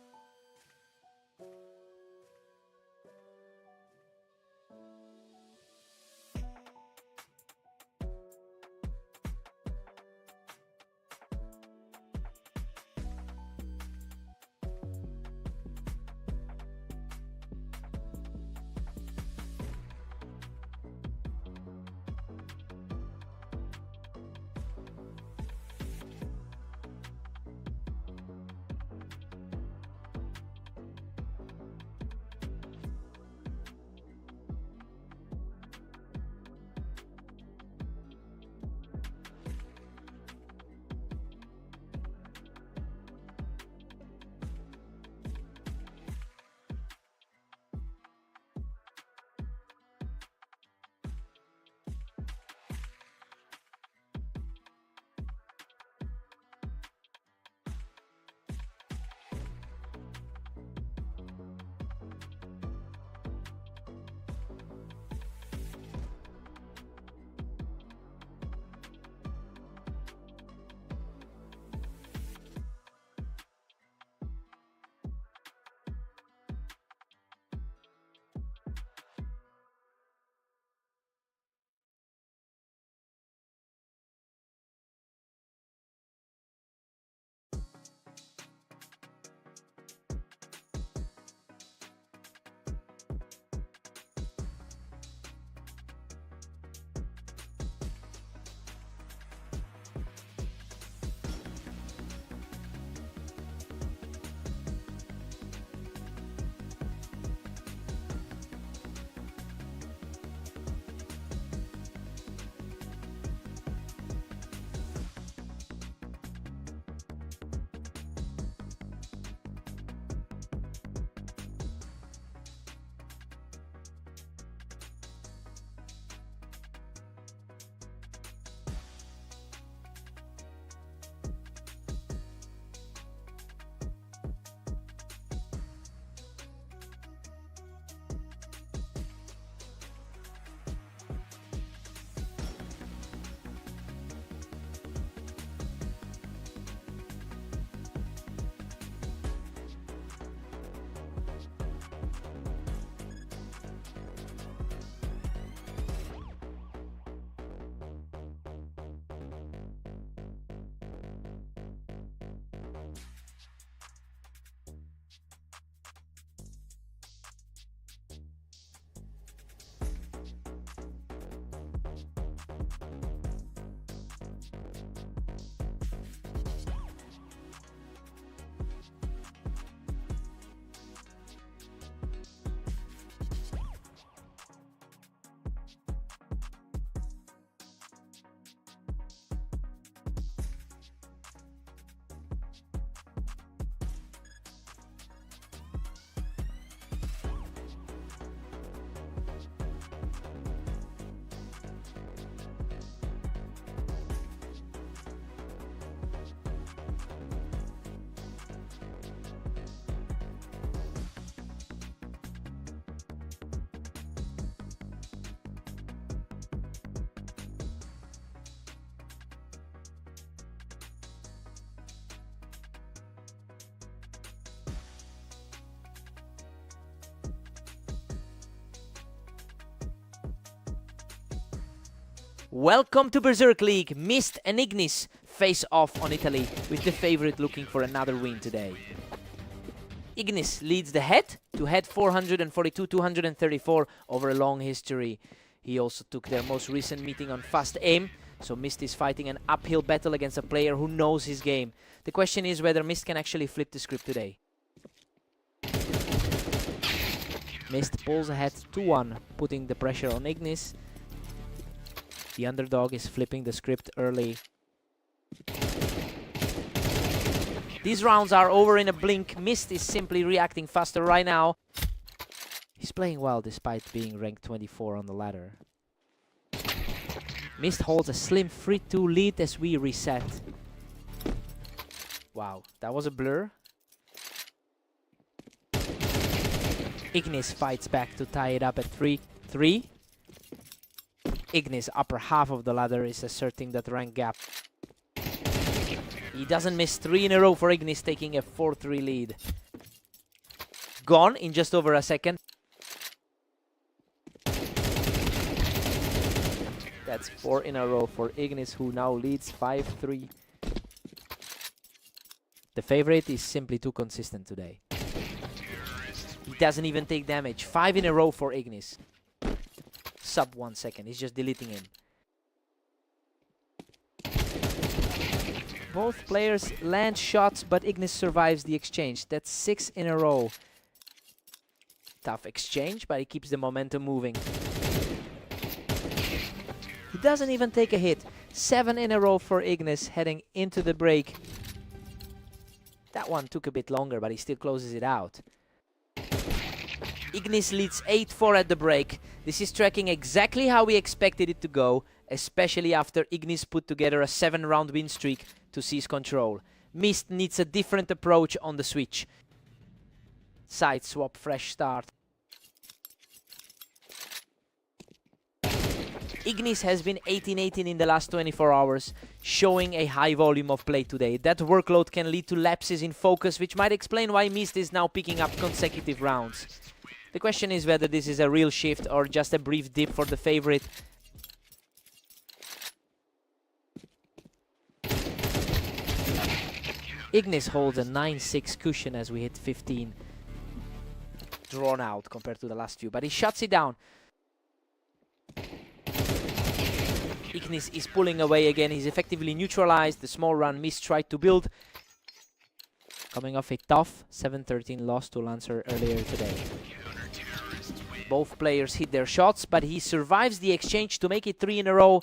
Welcome to Berserk League. Mist and Ignis face off on Italy, with the favorite looking for another win today. Ignis leads the head-to-head 442-234 over a long history. He also took their most recent meeting on fast aim, so Mist is fighting an uphill battle against a player who knows his game. The question is whether Mist can actually flip the script today. Mist pulls ahead 2-1, putting the pressure on Ignis. The underdog is flipping the script early. These rounds are over in a blink. Mist is simply reacting faster right now. He's playing well despite being ranked 24 on the ladder. Mist holds a slim 3-2 lead as we reset. Wow, that was a blur. Ignis fights back to tie it up at 3-3. Ignis' upper half of the ladder is asserting that rank gap. He doesn't miss 3 in a row for Ignis, taking a 4-3 lead. Gone in just over a second. That's 4 in a row for Ignis, who now leads 5-3. The favorite is simply too consistent today. He doesn't even take damage. 5 in a row for Ignis. Sub 1 second. He's just deleting him. Both players land shots, but Ignis survives the exchange. That's 6 in a row. Tough exchange, but he keeps the momentum moving. He doesn't even take a hit. 7 in a row for Ignis heading into the break. That one took a bit longer, but he still closes it out. Ignis leads 8-4 at the break. This is tracking exactly how we expected it to go, especially after Ignis put together a 7-round win streak to seize control. Mist needs a different approach on the switch. Side swap, fresh start. Ignis has been 18-18 in the last 24 hours, showing a high volume of play today. That workload can lead to lapses in focus, which might explain why Mist is now picking up consecutive rounds. The question is whether this is a real shift or just a brief dip for the favorite. Ignis holds a 9-6 cushion as we hit 15. Drawn out compared to the last few, but he shuts it down. Ignis is pulling away again. He's effectively neutralized. The small run Mist tried to build. Coming off a tough 7-13 loss to Lancer earlier today. Both players hit their shots, but he survives the exchange to make it 3 in a row.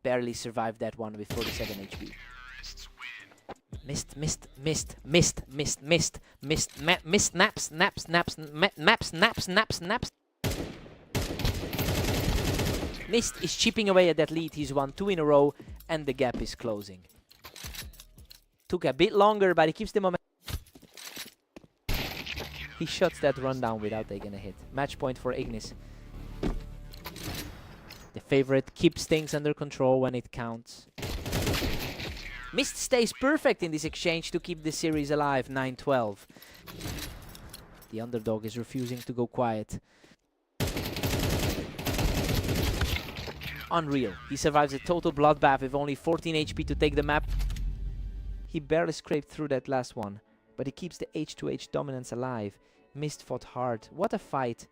Barely survived that one with 47 HP. Mist, naps. Mist is chipping away at that lead. He's won 2 in a row, and the gap is closing. Took a bit longer, but he keeps the momentum. He shuts that run down without taking a hit. Match point for Ignis. The favorite keeps things under control when it counts. Mist stays perfect in this exchange to keep the series alive, 9-12. The underdog is refusing to go quiet. Unreal. He survives a total bloodbath with only 14 HP to take the map. He barely scraped through that last one, but he keeps the H2H dominance alive. Mist fought hard. What a fight.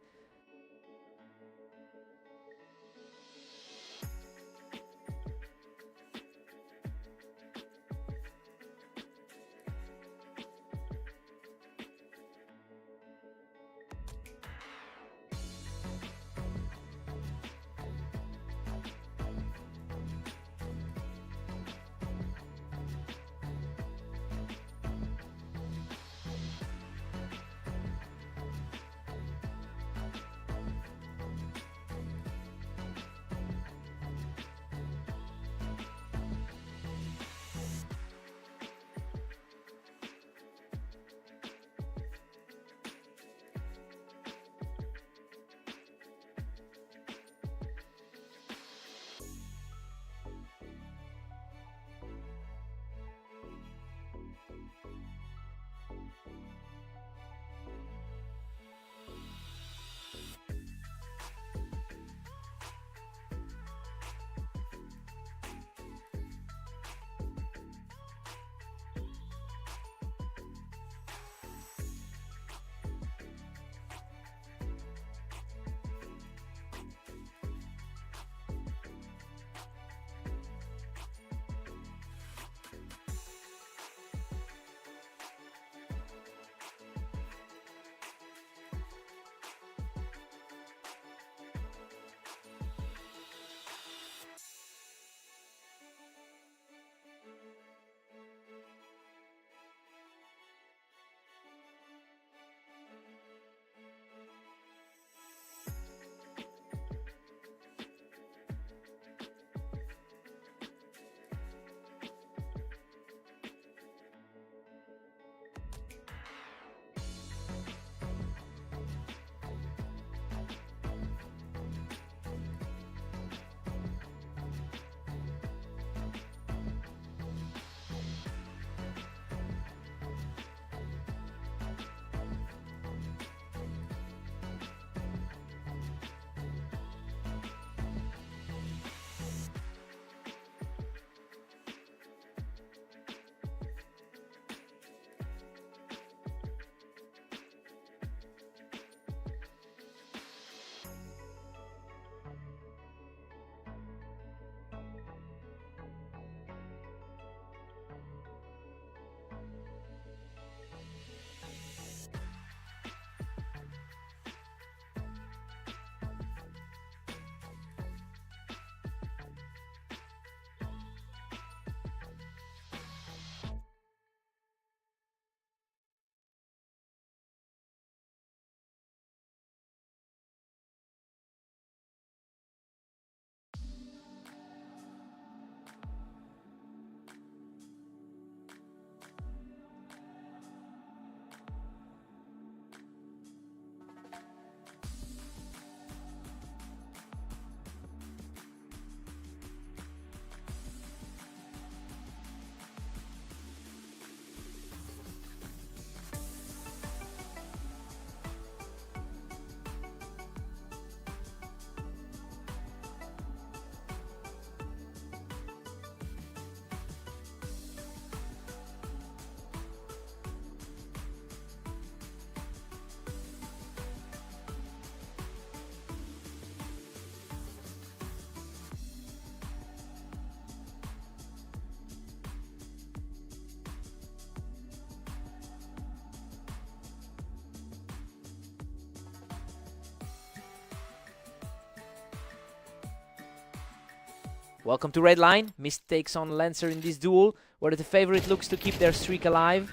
Welcome to Red Line. Mist takes on Lancer in this duel, where the favorite looks to keep their streak alive.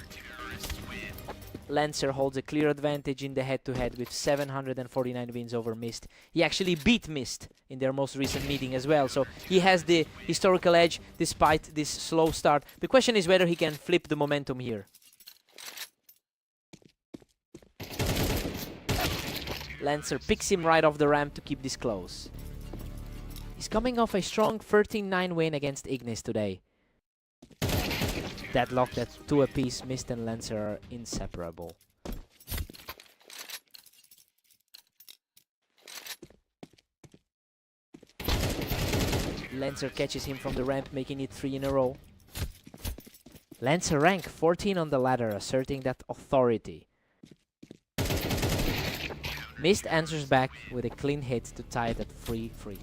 Lancer holds a clear advantage in the head-to-head with 749 wins over Mist. He actually beat Mist in their most recent meeting as well, so he has the historical edge despite this slow start. The question is whether he can flip the momentum here. Lancer picks him right off the ramp to keep this close. He's coming off a strong 13-9 win against Ignis today. Deadlocked at 2 apiece, Mist and Lancer are inseparable. Lancer catches him from the ramp, making it 3 in a row. Lancer rank 14 on the ladder, asserting that authority. Mist answers back with a clean hit to tie it at 3-3.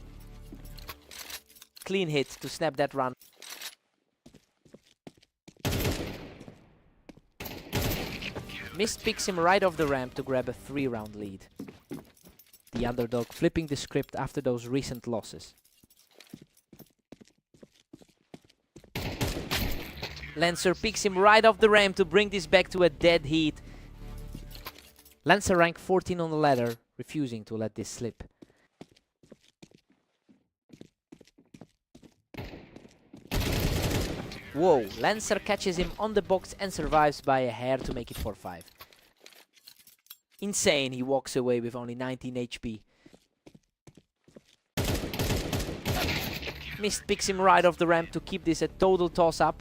Clean hit to snap that run. Mist picks him right off the ramp to grab a 3-round lead. The underdog flipping the script after those recent losses. Lancer picks him right off the ramp to bring this back to a dead heat. Lancer rank 14 on the ladder, refusing to let this slip. Whoa, Lancer catches him on the box and survives by a hair to make it 4-5. Insane, he walks away with only 19 HP. Mist picks him right off the ramp to keep this a total toss-up.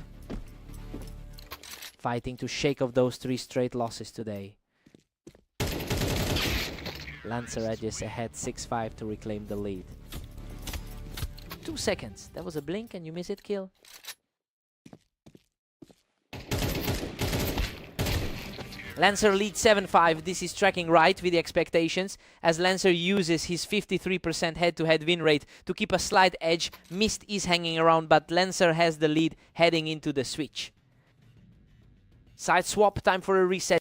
Fighting to shake off those 3 straight losses today. Lancer edges ahead 6-5 to reclaim the lead. 2 seconds, that was a blink and you miss it, kill. Lancer leads 7-5. This is tracking right with the expectations, as Lancer uses his 53% head-to-head win rate to keep a slight edge. Mist is hanging around, but Lancer has the lead heading into the switch. Side swap, time for a reset.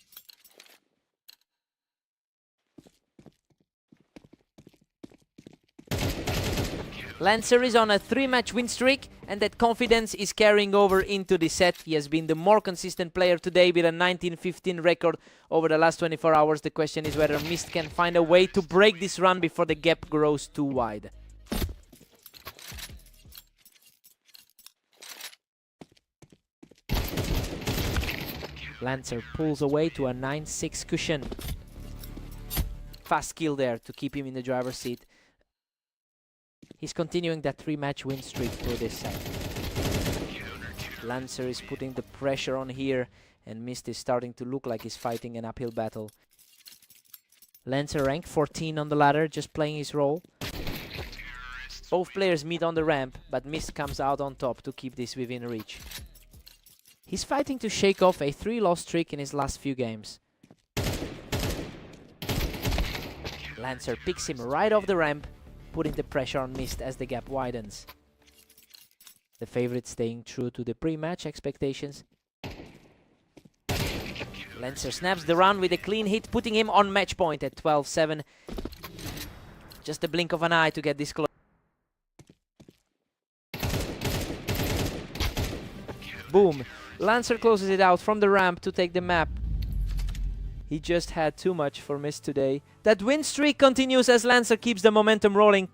Lancer is on a 3-match win streak, and that confidence is carrying over into the set. He has been the more consistent player today with a 19-15 record over the last 24 hours. The question is whether Mist can find a way to break this run before the gap grows too wide. Lancer pulls away to a 9-6 cushion. Fast kill there to keep him in the driver's seat. He's continuing that 3-match win streak through this set. Lancer is putting the pressure on here, and Mist is starting to look like he's fighting an uphill battle. Lancer rank 14 on the ladder, just playing his role. Both players meet on the ramp, but Mist comes out on top to keep this within reach. He's fighting to shake off a 3-loss streak in his last few games. Lancer picks him right off the ramp, putting the pressure on Mist as the gap widens. The favorite staying true to the pre-match expectations. Lancer snaps the run with a clean hit, putting him on match point at 12-7. Just a blink of an eye to get this close. Boom. Lancer closes it out from the ramp to take the map. He just had too much for Mist today. That win streak continues as Lancer keeps the momentum rolling.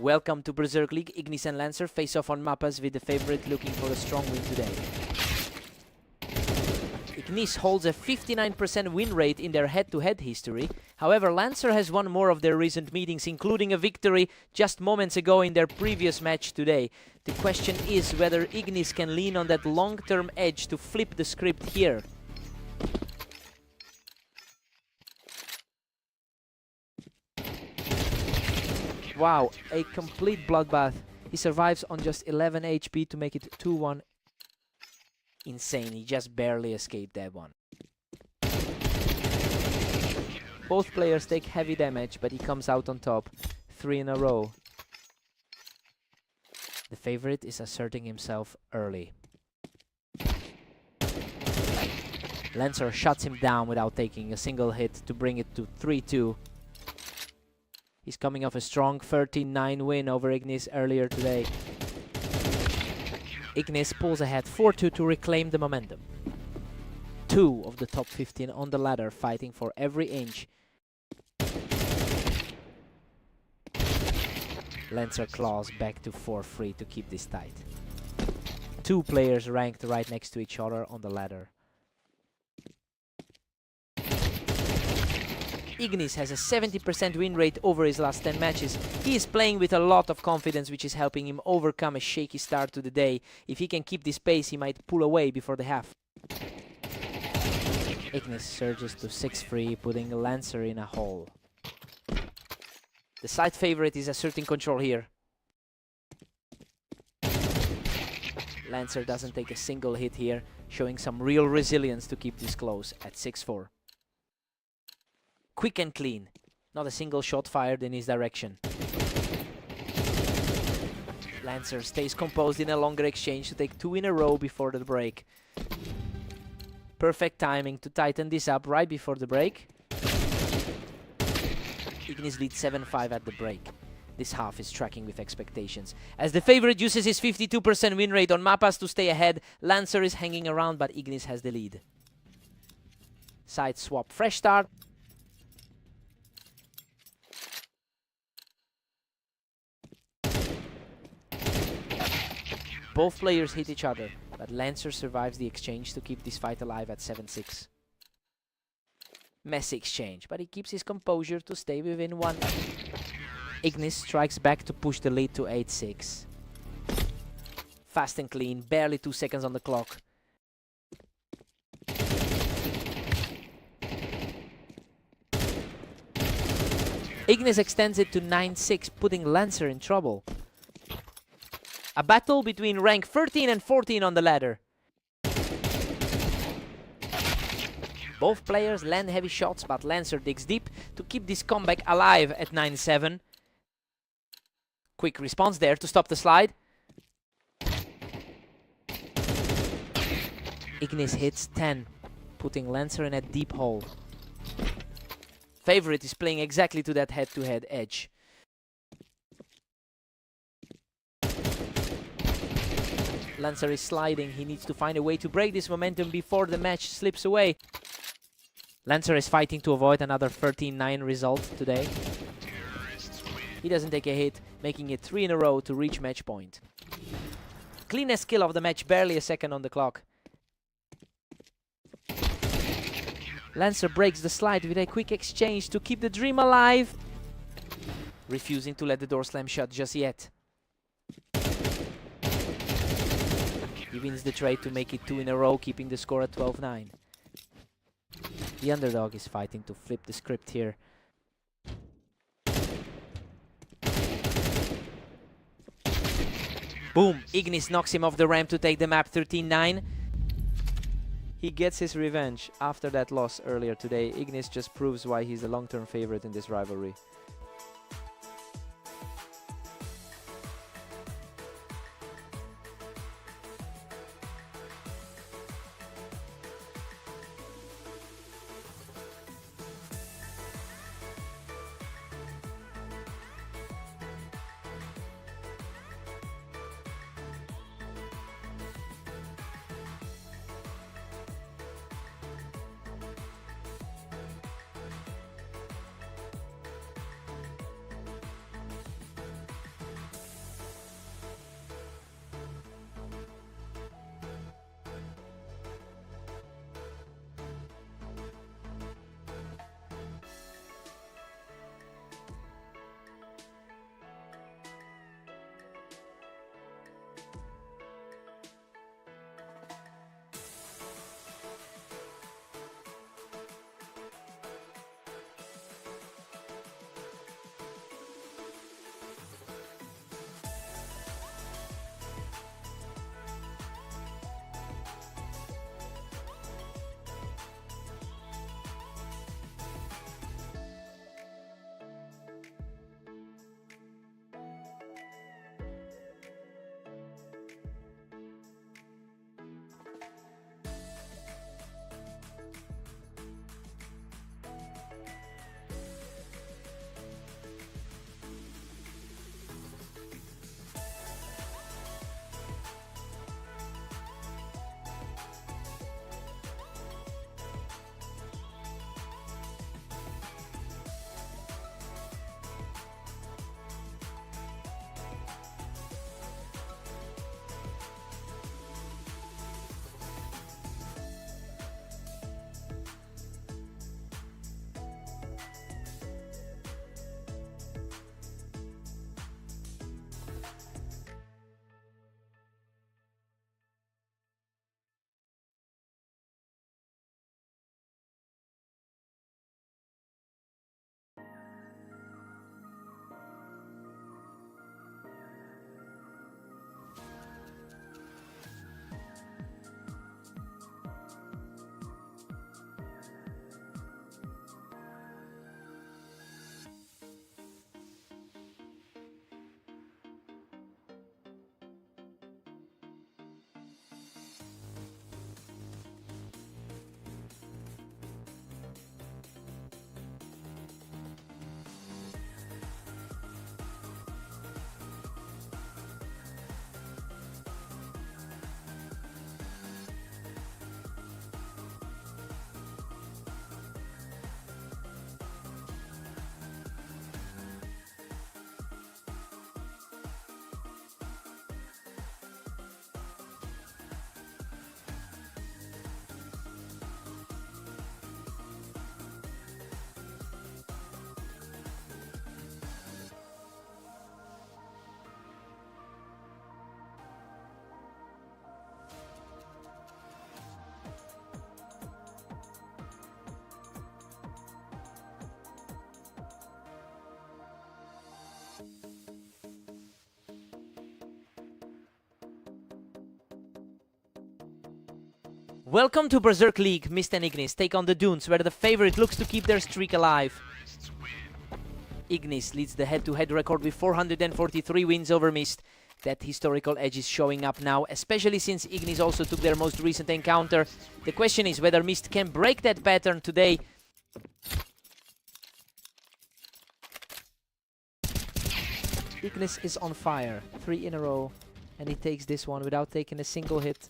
Welcome to Berserk League. Ignis and Lancer face off on Mapas with the favorite looking for a strong win today. Ignis holds a 59% win rate in their head-to-head history. However, Lancer has won more of their recent meetings, including a victory just moments ago in their previous match today. The question is whether Ignis can lean on that long-term edge to flip the script here. Wow, a complete bloodbath. He survives on just 11 HP to make it 2-1. Insane, he just barely escaped that one. Both players take heavy damage, but he comes out on top. 3 in a row. The favorite is asserting himself early. Lancer shuts him down without taking a single hit to bring it to 3-2. He's coming off a strong 13-9 win over Ignis earlier today. Ignis pulls ahead 4-2 to reclaim the momentum. 2 of the top 15 on the ladder fighting for every inch. Lancer claws back to 4-3 to keep this tight. 2 players ranked right next to each other on the ladder. Ignis has a 70% win rate over his last 10 matches. He is playing with a lot of confidence, which is helping him overcome a shaky start to the day. If he can keep this pace, he might pull away before the half. Ignis surges to 6-3, putting Lancer in a hole. The side favorite is asserting control here. Lancer doesn't take a single hit here, showing some real resilience to keep this close at 6-4. Quick and clean. Not a single shot fired in his direction. Lancer stays composed in a longer exchange to take 2 in a row before the break. Perfect timing to tighten this up right before the break. Ignis leads 7-5 at the break. This half is tracking with expectations. As the favorite uses his 52% win rate on Mapas to stay ahead, Lancer is hanging around, but Ignis has the lead. Side swap, fresh start. Both players hit each other, but Lancer survives the exchange to keep this fight alive at 7-6. Messy exchange, but he keeps his composure to stay within 1. Ignis strikes back to push the lead to 8-6. Fast and clean, barely 2 seconds on the clock. Ignis extends it to 9-6, putting Lancer in trouble. A battle between rank 13 and 14 on the ladder. Both players land heavy shots, but Lancer digs deep to keep this comeback alive at 9-7. Quick response there to stop the slide. Ignis hits 10, putting Lancer in a deep hole. Favorite is playing exactly to that head-to-head edge. Lancer is sliding. He needs to find a way to break this momentum before the match slips away. Lancer is fighting to avoid another 13-9 result today. He doesn't take a hit, making it 3 in a row to reach match point. Cleanest kill of the match, barely a second on the clock. Lancer breaks the slide with a quick exchange to keep the dream alive. Refusing to let the door slam shut just yet. He wins the trade to make it 2 in a row, keeping the score at 12-9. The underdog is fighting to flip the script here. Boom! Ignis knocks him off the ramp to take the map 13-9. He gets his revenge after that loss earlier today. Ignis just proves why he's the long-term favorite in this rivalry. Welcome to Berserk League. Mist and Ignis take on the Dunes, where the favorite looks to keep their streak alive. Ignis leads the head-to-head record with 443 wins over Mist. That historical edge is showing up now, especially since Ignis also took their most recent encounter. The question is whether Mist can break that pattern today. Ignis is on fire, 3 in a row, and he takes this one without taking a single hit.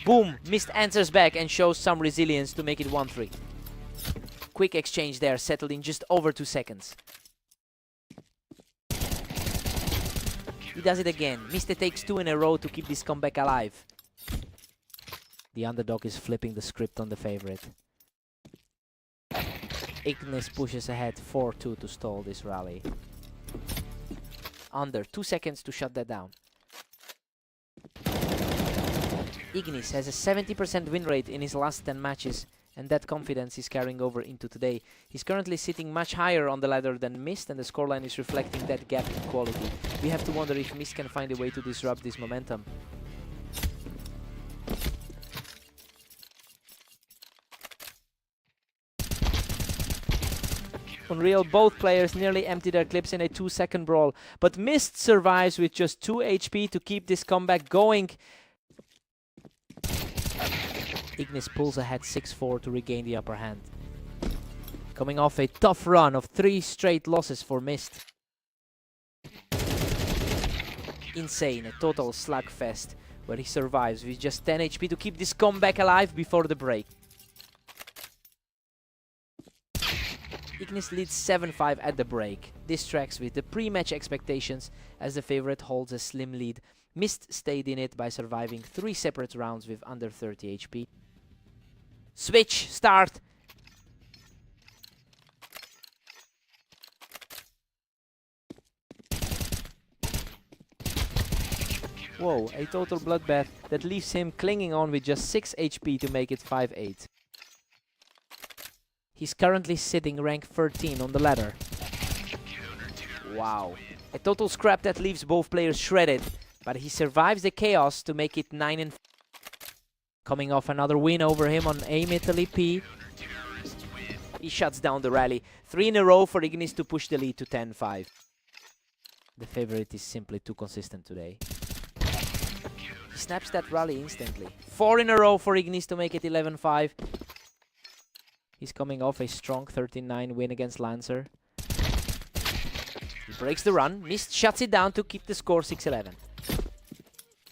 Boom! Mist answers back and shows some resilience to make it 1-3. Quick exchange there, settled in just over 2 seconds. He does it again. Mist takes 2 in a row to keep this comeback alive. The underdog is flipping the script on the favorite. Ignis pushes ahead 4-2 to stall this rally. Under 2 seconds to shut that down. Ignis has a 70% win rate in his last 10 matches, and that confidence is carrying over into today. He's currently sitting much higher on the ladder than Mist, and the scoreline is reflecting that gap in quality. We have to wonder if Mist can find a way to disrupt this momentum. Unreal, both players nearly empty their clips in a 2-second brawl, but Mist survives with just 2 HP to keep this comeback going. Ignis pulls ahead 6-4 to regain the upper hand. Coming off a tough run of 3 straight losses for Mist. Insane, a total slugfest where he survives with just 10 HP to keep this comeback alive before the break. Ignis leads 7-5 at the break. This tracks with the pre-match expectations as the favorite holds a slim lead. Mist stayed in it by surviving 3 separate rounds with under 30 HP. Switch, start. Whoa, a total bloodbath that leaves him clinging on with just 6 HP to make it 5-8. He's currently sitting rank 13 on the ladder. Wow. A total scrap that leaves both players shredded, but he survives the chaos to make it 9-5. Coming off another win over him on AIM Italy P. He shuts down the rally. 3 in a row for Ignis to push the lead to 10-5. The favorite is simply too consistent today. He snaps that rally instantly. 4 in a row for Ignis to make it 11-5. He's coming off a strong 13-9 win against Lancer. He breaks the run. Mist shuts it down to keep the score 6-11.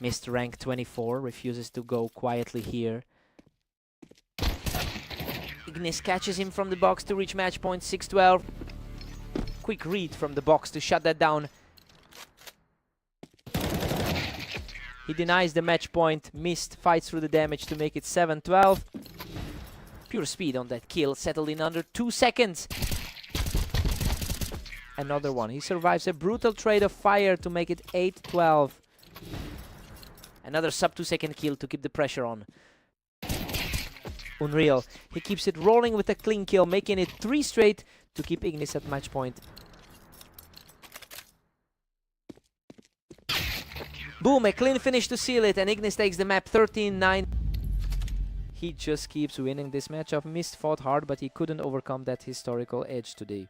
Mist rank 24, refuses to go quietly here. Ignis catches him from the box to reach match point 6-12. Quick read from the box to shut that down. He denies the match point. Mist fights through the damage to make it 7-12. Pure speed on that kill, settled in under 2 seconds. Another one. He survives a brutal trade of fire to make it 8-12. Another sub 2-second kill to keep the pressure on. Unreal. He keeps it rolling with a clean kill, making it 3 straight to keep Ignis at match point. Boom, a clean finish to seal it, and Ignis takes the map 13-9. He just keeps winning this matchup. Mist fought hard, but he couldn't overcome that historical edge today.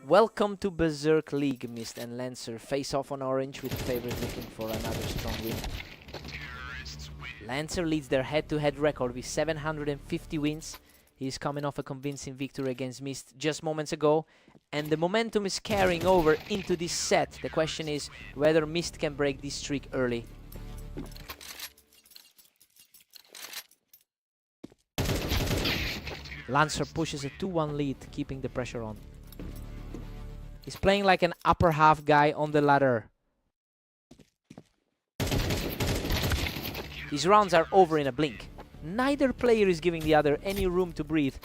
Welcome to Berserk League. Mist and Lancer face off on orange, with the favorite looking for another strong win. Lancer leads their head-to-head record with 750 wins. He's coming off a convincing victory against Mist just moments ago, and the momentum is carrying over into this set. The question is whether Mist can break this streak early. Lancer pushes a 2-1 lead, keeping the pressure on. He's playing like an upper half guy on the ladder. These rounds are over in a blink. Neither player is giving the other any room to breathe.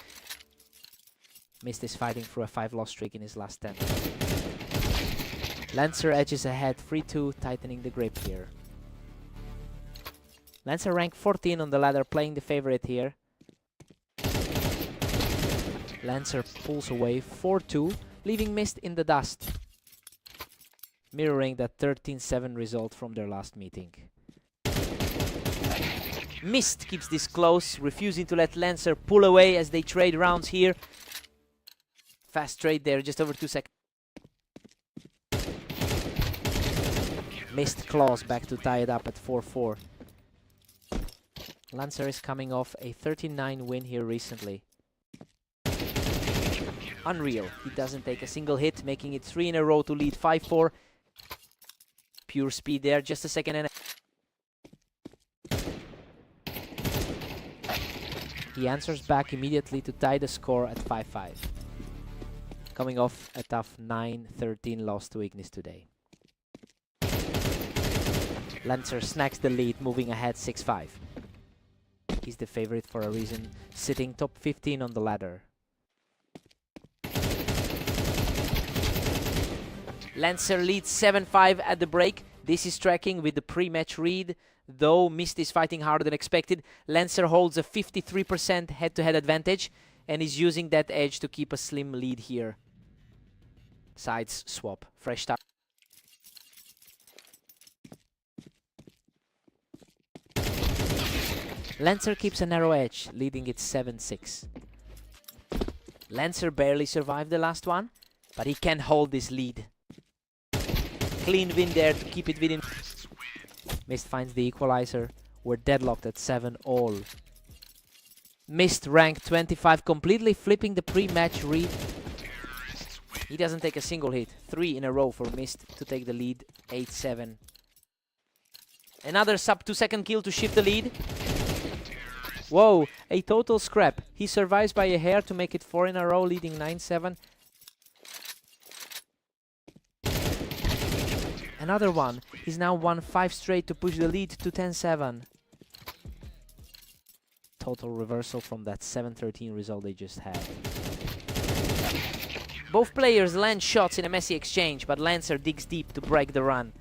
Mist is fighting through a 5-loss streak in his last 10. Lancer edges ahead 3-2, tightening the grip here. Lancer ranked 14 on the ladder, playing the favorite here. Lancer pulls away 4-2, leaving Mist in the dust, mirroring that 13-7 result from their last meeting. Mist keeps this close, refusing to let Lancer pull away as they trade rounds here. Fast trade there, just over 2 seconds. Mist claws back to tie it up at 4-4. Lancer is coming off a 39 win here recently. Unreal. He doesn't take a single hit, making it 3 in a row to lead 5-4. Pure speed there, just a second and he answers back immediately to tie the score at 5-5. Coming off a tough 9-13 loss to Ignis today. Lancer snacks the lead, moving ahead 6-5. He's the favorite for a reason, sitting top 15 on the ladder. Lancer leads 7-5 at the break. This is tracking with the pre-match read, though Mist is fighting harder than expected. Lancer holds a 53% head-to-head advantage and is using that edge to keep a slim lead here. Sides swap, fresh start. Lancer keeps a narrow edge, leading it 7-6. Lancer barely survived the last one, but he can hold this lead. Clean win there to keep it within. Mist finds the equalizer. We're deadlocked at 7-all. Mist ranked 25, completely flipping the pre-match read. He doesn't take a single hit. 3 in a row for Mist to take the lead, 8-7. Another sub 2-second kill to shift the lead. Whoa, a total scrap. He survives by a hair to make it 4 in a row, leading 9-7. Another one. He's now won 5 straight to push the lead to 10-7. Total reversal from that 7-13 result they just had. Both players land shots in a messy exchange, but Lancer digs deep to break the run.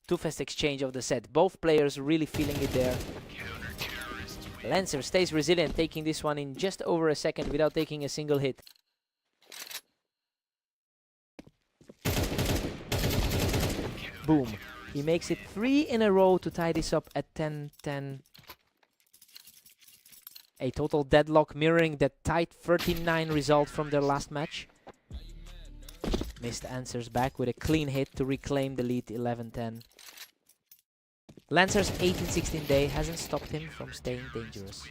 2 fast exchange of the set. Both players really feeling it there. Lancer stays resilient, taking this one in just over a second without taking a single hit. Boom. He makes it 3 in a row to tie this up at 10-10. A total deadlock, mirroring that tight 13-9 result from their last match. Mist answers back with a clean hit to reclaim the lead 11-10. Lancer's 18-16 day hasn't stopped him from staying dangerous.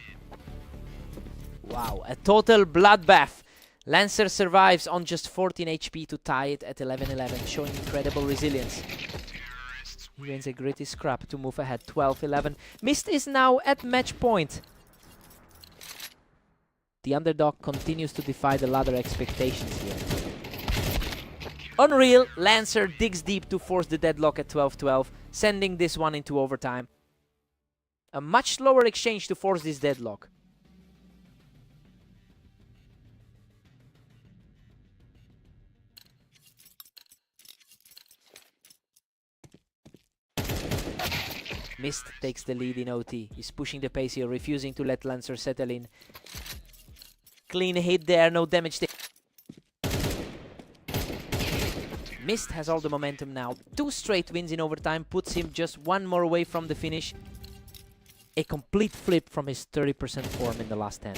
Wow, a total bloodbath. Lancer survives on just 14 HP to tie it at 11-11, showing incredible resilience. He wins a gritty scrap to move ahead 12-11. Mist is now at match point. The underdog continues to defy the ladder expectations here. Unreal, Lancer digs deep to force the deadlock at 12-12, sending this one into overtime. A much slower exchange to force this deadlock. Mist takes the lead in OT. He's pushing the pace here, refusing to let Lancer settle in. Clean hit there, no damage there. Mist has all the momentum now. 2 straight wins in overtime puts him just 1 more away from the finish. A complete flip from his 30% form in the last 10.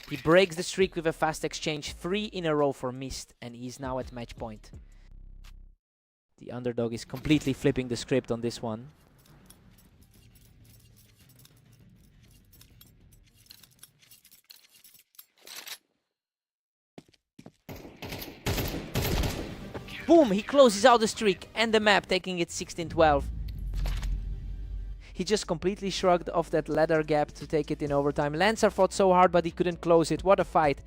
He breaks the streak with a fast exchange, 3 in a row for Mist, and he's now at match point. The underdog is completely flipping the script on this one. Boom! He closes out the streak and the map, taking it 16-12. He just completely shrugged off that ladder gap to take it in overtime. Lancer fought so hard, but he couldn't close it. What a fight.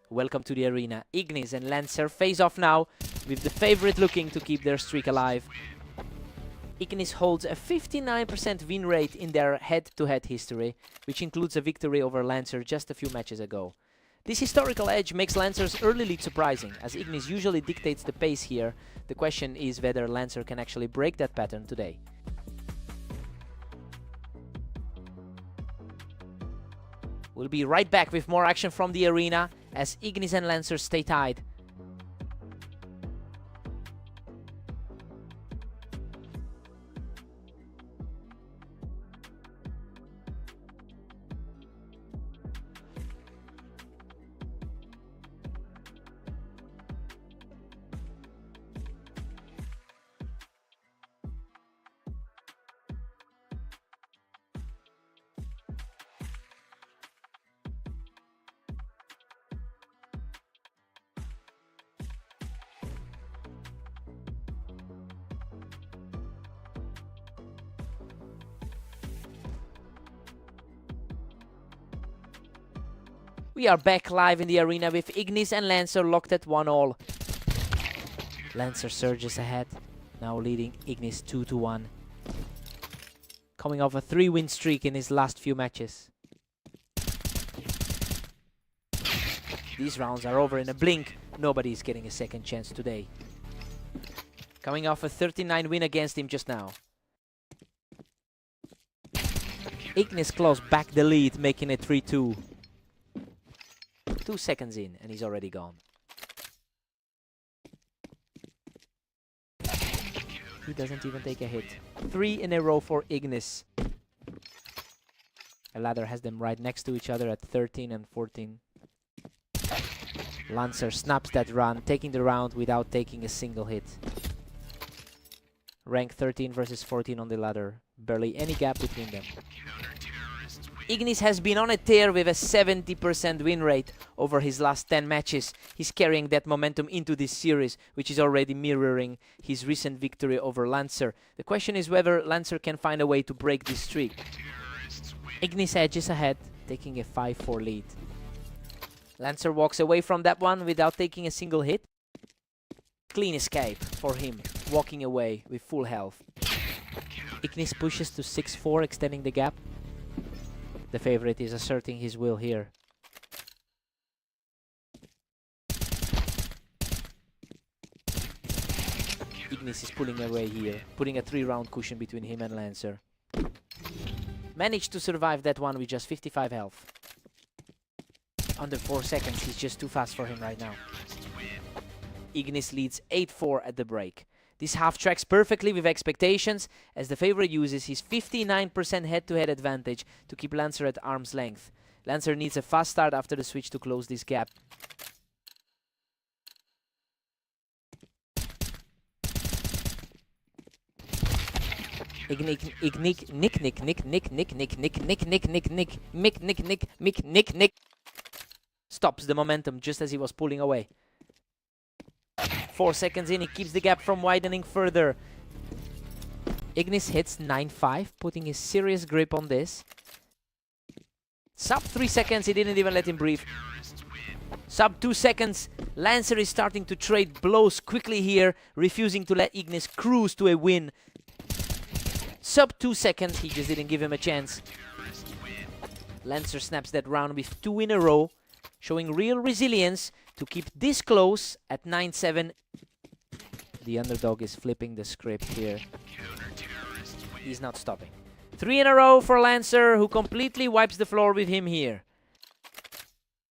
Welcome to the arena. Ignis and Lancer face off now, with the favorite looking to keep their streak alive. Ignis holds a 59% win rate in their head-to-head history, which includes a victory over Lancer just a few matches ago. This historical edge makes Lancer's early lead surprising, as Ignis usually dictates the pace here. The question is whether Lancer can actually break that pattern today. We'll be right back with more action from the arena as Ignis and Lancer stay tied. We are back live in the arena with Ignis and Lancer locked at 1-all. Lancer surges ahead, now leading Ignis 2-1. Coming off a 3-win streak in his last few matches. These rounds are over in a blink. Nobody is getting a second chance today. Coming off a 39 win against him just now. Ignis claws back the lead, making it 3-2. 2 seconds in, and he's already gone. He doesn't even take a hit. 3 in a row for Ignis. A ladder has them right next to each other at 13 and 14. Lancer snaps that run, taking the round without taking a single hit. Rank 13 versus 14 on the ladder. Barely any gap between them. Ignis has been on a tear with a 70% win rate over his last 10 matches. He's carrying that momentum into this series, which is already mirroring his recent victory over Lancer. The question is whether Lancer can find a way to break this streak. Ignis edges ahead, taking a 5-4 lead. Lancer walks away from that one without taking a single hit. Clean escape for him, walking away with full health. Ignis pushes to 6-4, extending the gap. The favorite is asserting his will here. Ignis is pulling away here, putting a 3-round cushion between him and Lancer. Managed to survive that one with just 55 health. Under 4 seconds, he's just too fast for him right now. Ignis leads 8-4 at the break. This half tracks perfectly with expectations, as the favorite uses his 59% head-to-head advantage to keep Lancer at arm's length. Lancer needs a fast start after the switch to close this gap. Stops the momentum just as he was pulling away. 4 seconds in, he keeps the gap from widening further. Ignis hits 9-5, putting his serious grip on this. Sub 3 seconds, he didn't even let him breathe. Sub 2 seconds, Lancer is starting to trade blows quickly here, refusing to let Ignis cruise to a win. Sub 2 seconds, he just didn't give him a chance. Lancer snaps that round with 2 in a row, showing real resilience to keep this close at 9-7. The underdog is flipping the script here. He's not stopping. 3 in a row for Lancer, who completely wipes the floor with him here.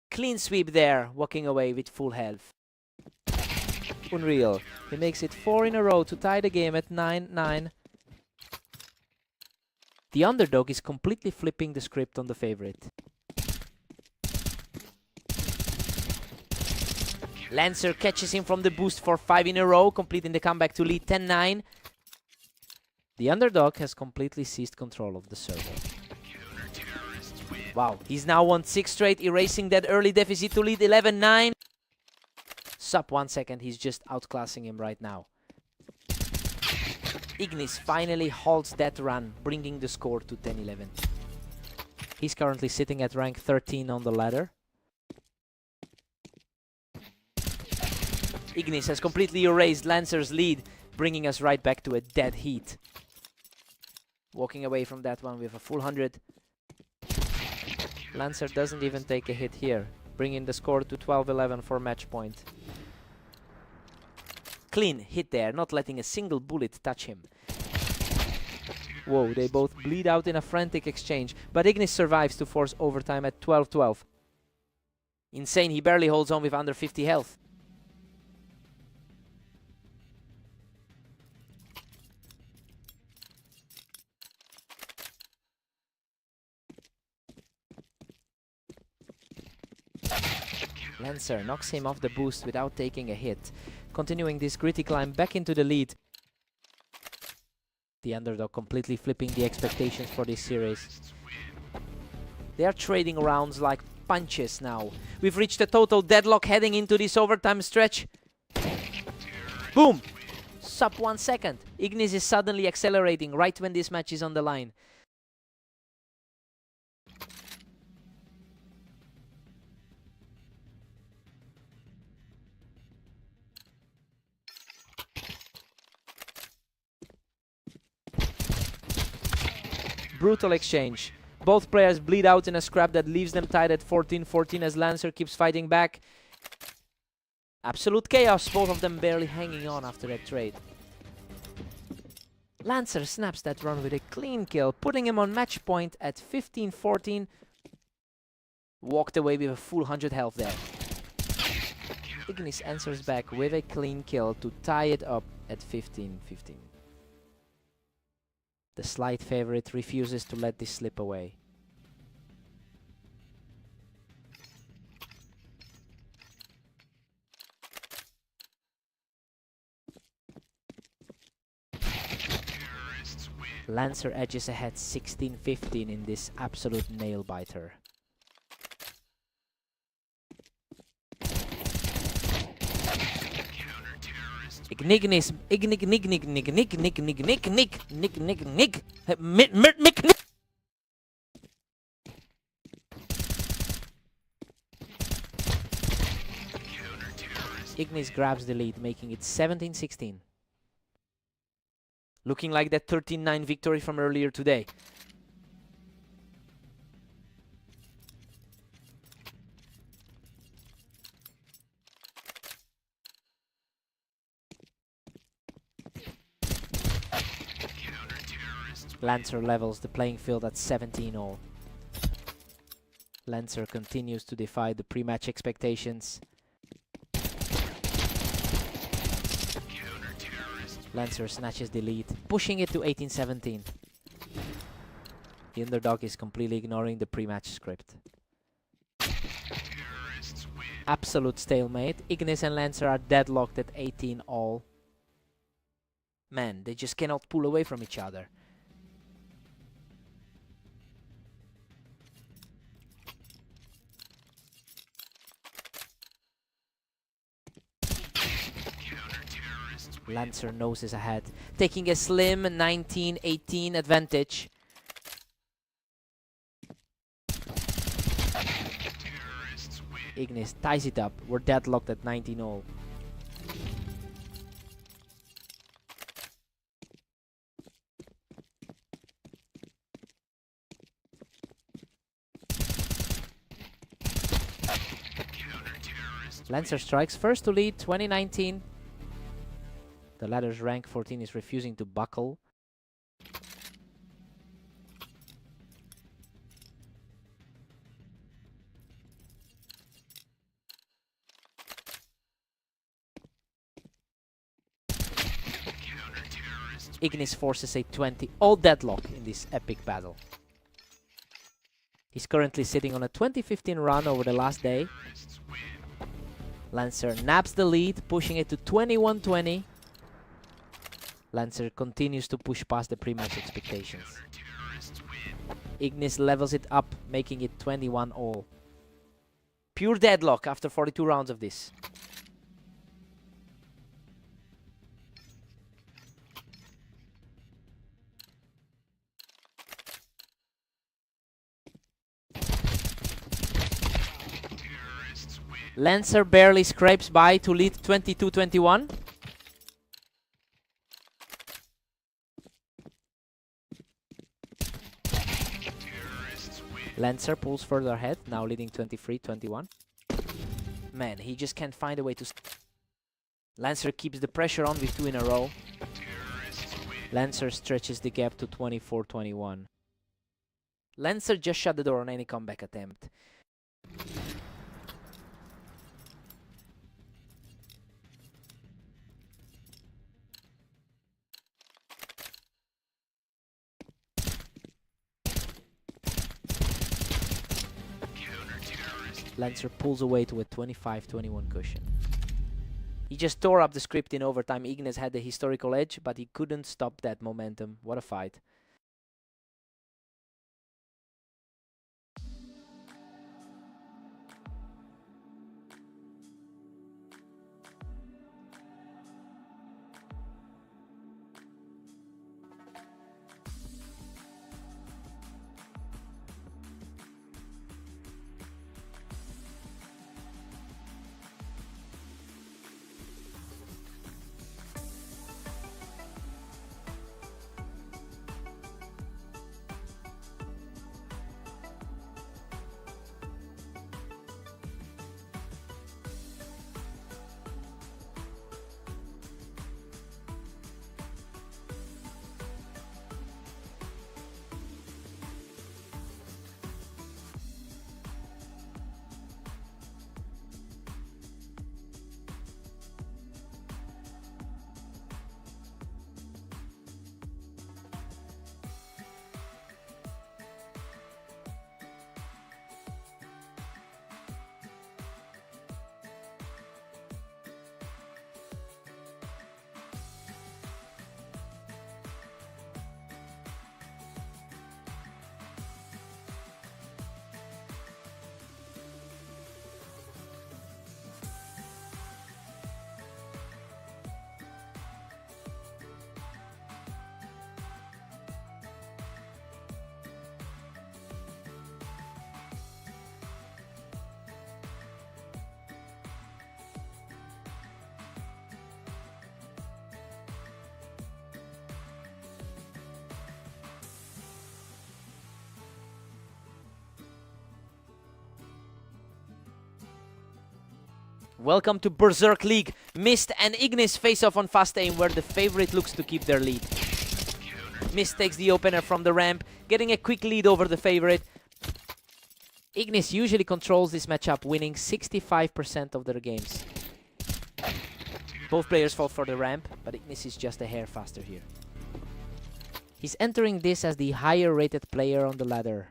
Clean sweep there, walking away with full health. Unreal. He makes it 4 in a row to tie the game at 9-9. The underdog is completely flipping the script on the favorite. Lancer catches him from the boost for 5 in a row, completing the comeback to lead 10-9. The underdog has completely seized control of the server. Wow, he's now won 6 straight, erasing that early deficit to lead 11-9. Sub 1 second, he's just outclassing him right now. Ignis finally halts that run, bringing the score to 10-11. He's currently sitting at rank 13 on the ladder. Ignis has completely erased Lancer's lead, bringing us right back to a dead heat. Walking away from that one with a full 100. Lancer doesn't even take a hit here, bringing the score to 12-11 for match point. Clean hit there, not letting a single bullet touch him. Whoa, they both bleed out in a frantic exchange, but Ignis survives to force overtime at 12-12. Insane, he barely holds on with under 50 health. Lancer knocks him off the boost without taking a hit, continuing this gritty climb back into the lead. The underdog completely flipping the expectations for this series. They are trading rounds like punches now. We've reached a total deadlock heading into this overtime stretch. Boom! Sub 1 second. Ignis is suddenly accelerating right when this match is on the line. Brutal exchange. Both players bleed out in a scrap that leaves them tied at 14-14 as Lancer keeps fighting back. Absolute chaos, both of them barely hanging on after that trade. Lancer snaps that run with a clean kill, putting him on match point at 15-14. Walked away with a full 100 health there. Ignis answers back with a clean kill to tie it up at 15-15. The slight favorite refuses to let this slip away. Lancer edges ahead 16-15 in this absolute nail-biter. Ignis, Ignis grabs the lead, making it 17-16. Looking like that 13-9 victory from earlier today. Lancer levels the playing field at 17-all. Lancer continues to defy the pre-match expectations. Lancer snatches the lead, pushing it to 18-17. The underdog is completely ignoring the pre-match script. Absolute stalemate. Ignis and Lancer are deadlocked at 18-all. Man, they just cannot pull away from each other. Lancer noses ahead, taking a slim 19-18 advantage. Ignis ties it up. We're deadlocked at 19-all. Lancer strikes first to lead 2019. The ladder's rank 14 is refusing to buckle. Ignis forces a 20, all deadlock in this epic battle. He's currently sitting on a 20-15 run over the last day. Lancer naps the lead, pushing it to 21-20. Lancer continues to push past the pre-match expectations. Ignis levels it up, making it 21-all. Pure deadlock after 42 rounds of this. Lancer barely scrapes by to lead 22-21. Lancer pulls further ahead, now leading 23-21. Man, he just can't find a way to... Lancer keeps the pressure on with 2 in a row. Lancer stretches the gap to 24-21. Lancer just shut the door on any comeback attempt. Lancer pulls away to a 25-21 cushion. He just tore up the script in overtime. Ignis had the historical edge, but he couldn't stop that momentum. What a fight. Welcome to Berserk League. Mist and Ignis face off on fast aim, where the favorite looks to keep their lead. Mist takes the opener from the ramp, getting a quick lead over the favorite. Ignis usually controls this matchup, winning 65% of their games. Both players fought for the ramp, but Ignis is just a hair faster here. He's entering this as the higher rated player on the ladder.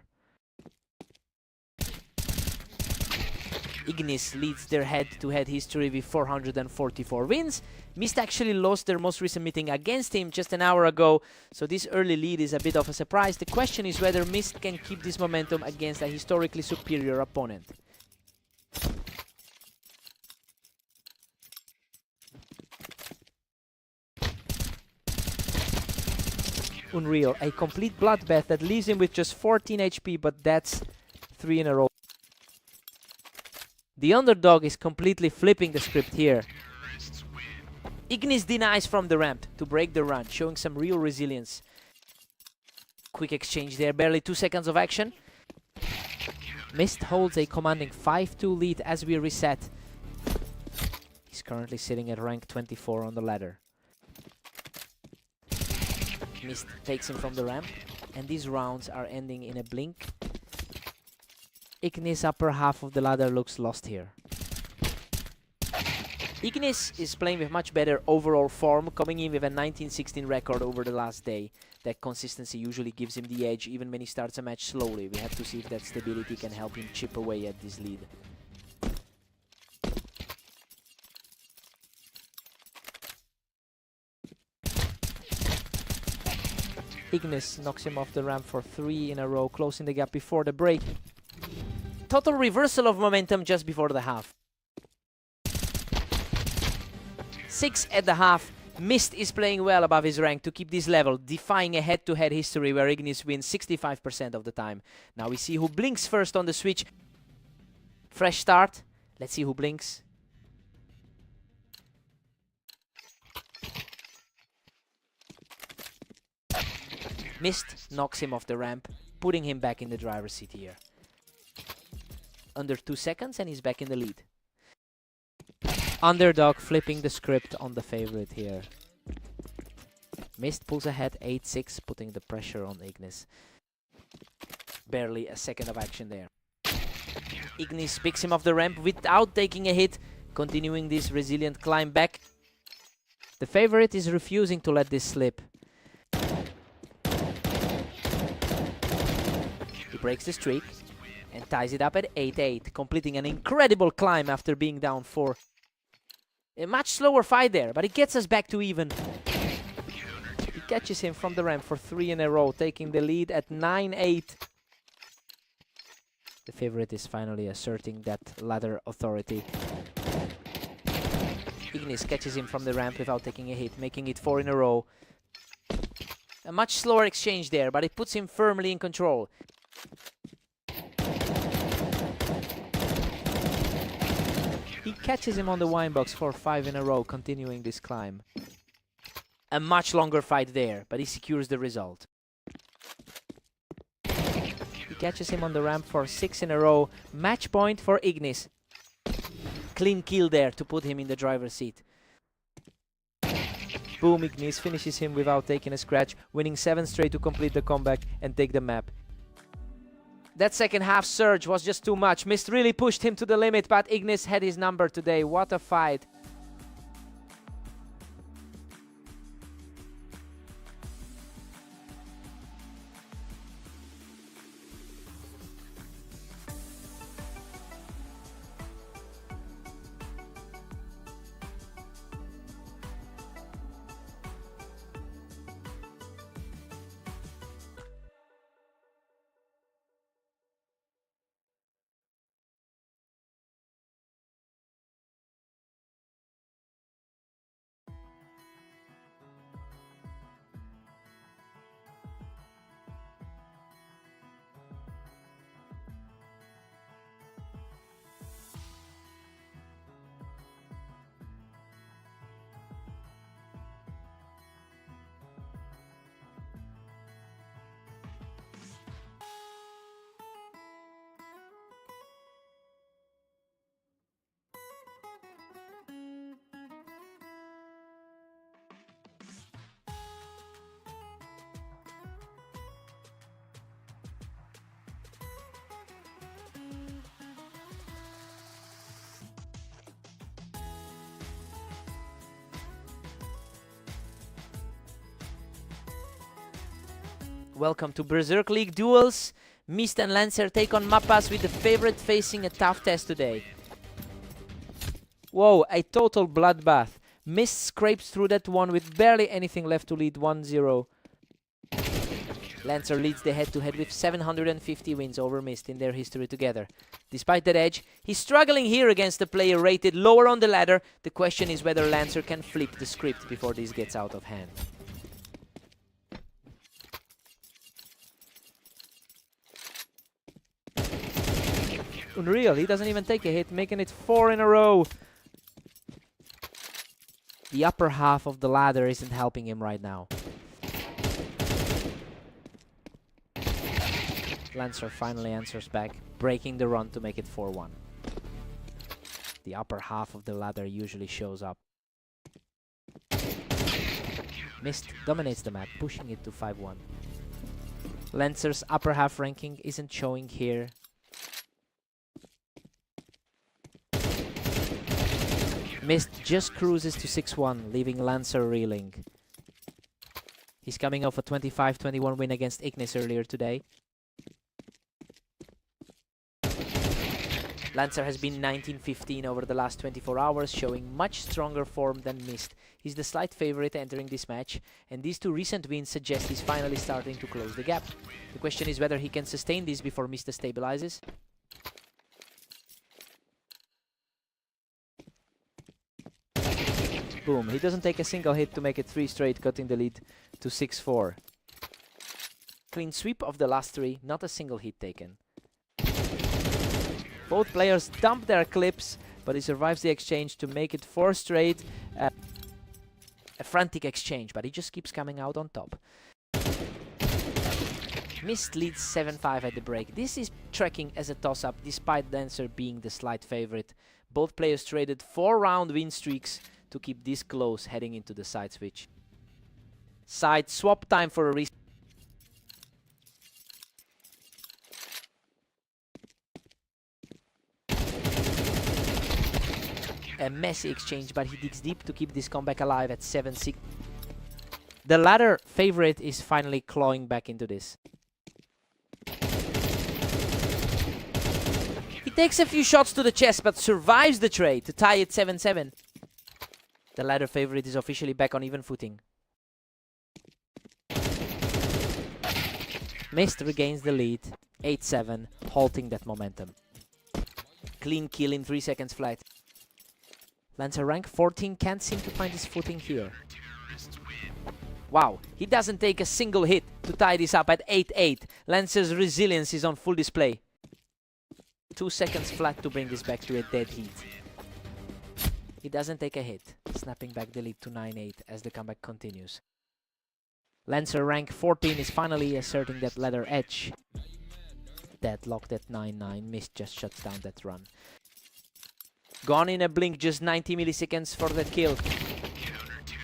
Ignis leads their head-to-head history with 444 wins. Mist actually lost their most recent meeting against him just an hour ago, so this early lead is a bit of a surprise. The question is whether Mist can keep this momentum against a historically superior opponent. Unreal, a complete bloodbath that leaves him with just 14 HP, but that's 3 in a row. The underdog is completely flipping the script here. Ignis denies from the ramp to break the run, showing some real resilience. Quick exchange there, barely 2 seconds of action. Mist holds a commanding 5-2 lead as we reset. He's currently sitting at rank 24 on the ladder. Mist takes him from the ramp, and these rounds are ending in a blink. Ignis' upper half of the ladder looks lost here. Ignis is playing with much better overall form, coming in with a 19-16 record over the last day. That consistency usually gives him the edge even when he starts a match slowly. We have to see if that stability can help him chip away at this lead. Ignis knocks him off the ramp for 3 in a row, closing the gap before the break. Total reversal of momentum just before the half. 6 at the half. Mist is playing well above his rank to keep this level, defying a head-to-head history where Ignis wins 65% of the time. Now we see who blinks first on the switch. Fresh start. Let's see who blinks. Mist knocks him off the ramp, putting him back in the driver's seat here. Under 2 seconds and he's back in the lead. Underdog flipping the script on the favorite here. Mist pulls ahead 8-6, putting the pressure on Ignis. Barely a second of action there. Ignis picks him off the ramp without taking a hit, continuing this resilient climb back. The favorite is refusing to let this slip. He breaks the streak and ties it up at 8-8, completing an incredible climb after being down 4. A much slower fight there, but it gets us back to even. He catches him from the ramp for 3 in a row, taking the lead at 9-8. The favorite is finally asserting that ladder authority. Ignis catches him from the ramp without taking a hit, making it 4 in a row. A much slower exchange there, but it puts him firmly in control. He catches him on the wine box for 5 in a row, continuing this climb. A much longer fight there, but he secures the result. He catches him on the ramp for 6 in a row. Match point for Ignis. Clean kill there to put him in the driver's seat. Boom, Ignis finishes him without taking a scratch, winning 7 straight to complete the comeback and take the map. That second half surge was just too much. Mist really pushed him to the limit, but Ignis had his number today. What a fight. Welcome to Berserk League Duels. Mist and Lancer take on Mappas with the favorite facing a tough test today. Whoa, a total bloodbath. Mist scrapes through that one with barely anything left to lead 1-0. Lancer leads the head-to-head with 750 wins over Mist in their history together. Despite that edge, he's struggling here against a player rated lower on the ladder. The question is whether Lancer can flip the script before this gets out of hand. Unreal, he doesn't even take a hit, making it 4 in a row. The upper half of the ladder isn't helping him right now. Lancer finally answers back, breaking the run to make it 4-1. The upper half of the ladder usually shows up. Mist dominates the map, pushing it to 5-1. Lancer's upper half ranking isn't showing here. Mist just cruises to 6-1, leaving Lancer reeling. He's coming off a 25-21 win against Ignis earlier today. Lancer has been 19-15 over the last 24 hours, showing much stronger form than Mist. He's the slight favorite entering this match, and these two recent wins suggest he's finally starting to close the gap. The question is whether he can sustain this before Mist stabilizes. Boom, he doesn't take a single hit to make it 3 straight, cutting the lead to 6-4. Clean sweep of the last 3, not a single hit taken. Both players dump their clips, but he survives the exchange to make it 4 straight. A frantic exchange, but he just keeps coming out on top. Mist leads 7-5 at the break. This is tracking as a toss-up, despite Lancer being the slight favorite. Both players traded 4-round win streaks to keep this close heading into the side switch. Side swap time for a reset. A messy exchange, but he digs deep to keep this comeback alive at 7-6. The latter favorite is finally clawing back into this. He takes a few shots to the chest, but survives the trade to tie it 7-7. The latter favorite is officially back on even footing. Mist regains the lead, 8-7, halting that momentum. Clean kill in 3 seconds flat. Lancer rank 14 can't seem to find his footing here. Wow, he doesn't take a single hit to tie this up at 8-8. Lancer's resilience is on full display. 2 seconds flat to bring this back to a dead heat. He doesn't take a hit, snapping back the lead to 9-8 as the comeback continues. Lancer rank 14 is finally asserting that ladder edge. Deadlocked at 9-9, Mist just shuts down that run. Gone in a blink, just 90 milliseconds for that kill.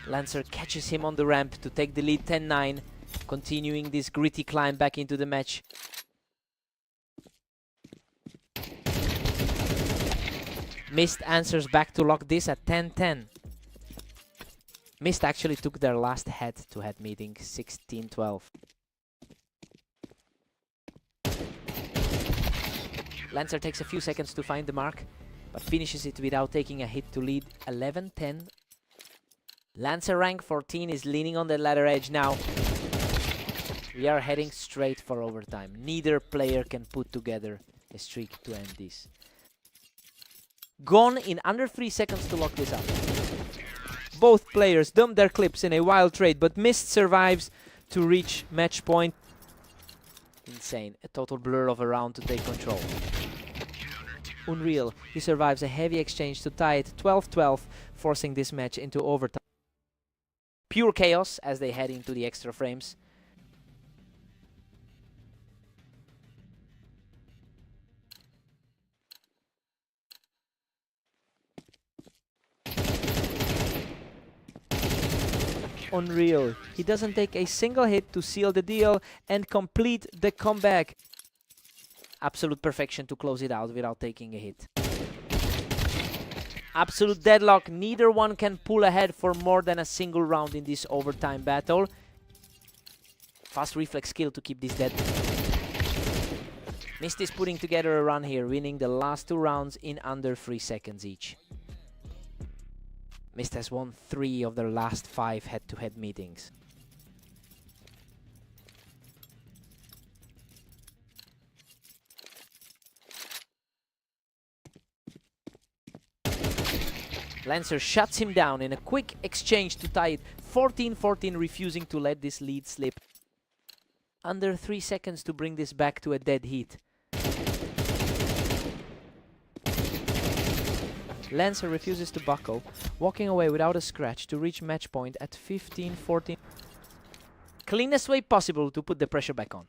Lancer catches him on the ramp to take the lead 10-9, continuing this gritty climb back into the match. Mist answers back to lock this at 10-10. Mist actually took their last head-to-head meeting 16-12. Lancer takes a few seconds to find the mark, but finishes it without taking a hit to lead 11-10. Lancer rank 14 is leaning on the ladder edge now. We are heading straight for overtime. Neither player can put together a streak to end this. Gone in under 3 seconds to lock this up. Both players dump their clips in a wild trade, but Mist survives to reach match point. Insane, a total blur of a round to take control. Unreal, he survives a heavy exchange to tie it 12-12, forcing this match into overtime. Pure chaos as they head into the extra frames. Unreal. He doesn't take a single hit to seal the deal and complete the comeback. Absolute perfection to close it out without taking a hit. Absolute deadlock. Neither one can pull ahead for more than a single round in this overtime battle. Fast reflex skill to keep this dead. Mist is putting together a run here, winning the last 2 rounds in under 3 seconds each. Mist has won 3 of their last 5 head-to-head meetings. Lancer shuts him down in a quick exchange to tie it 14-14, refusing to let this lead slip. Under 3 seconds to bring this back to a dead heat. Lancer refuses to buckle, walking away without a scratch to reach match point at 15-14. Cleanest way possible to put the pressure back on.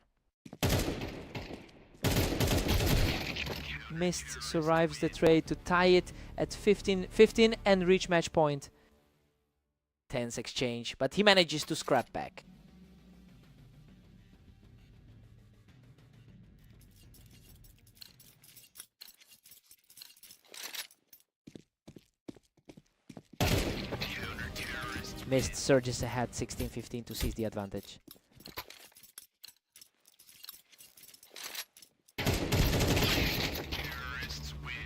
Mist survives the trade to tie it at 15-15 and reach match point. Tense exchange, but he manages to scrap back. Mist surges ahead 16-15 to seize the advantage.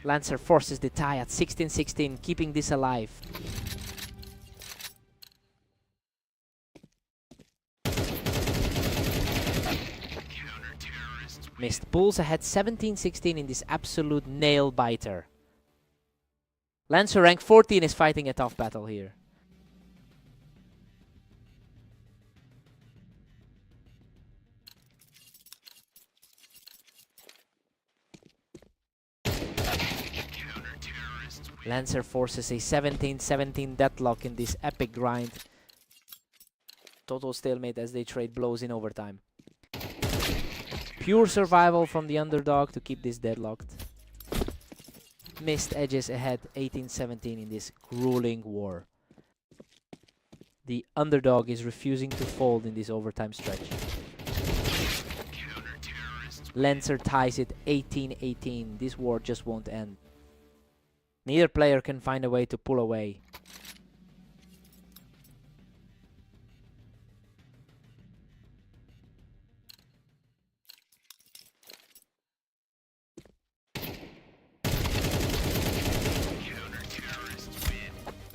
Lancer forces the tie at 16-16, keeping this alive. Mist pulls ahead 17-16 in this absolute nail-biter. Lancer rank 14 is fighting a tough battle here. Lancer forces a 17-17 deadlock in this epic grind. Total stalemate as they trade blows in overtime. Pure survival from the underdog to keep this deadlocked. Mist edges ahead 18-17 in this grueling war. The underdog is refusing to fold in this overtime stretch. Lancer ties it 18-18. This war just won't end. Neither player can find a way to pull away.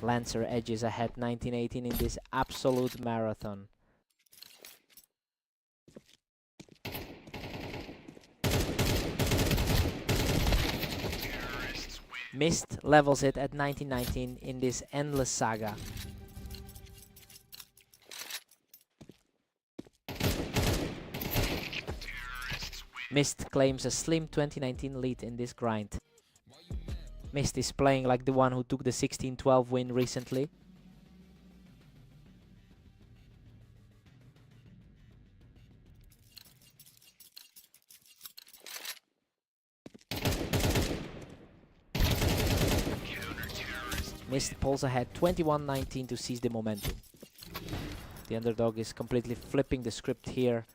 Lancer edges ahead 19-18 in this absolute marathon. Mist levels it at 19-19 in this endless saga. Mist claims a slim 2019 lead in this grind. Mist is playing like the one who took the 16-12 win recently. Mist pulls ahead 21-19 to seize the momentum. The underdog is completely flipping the script here.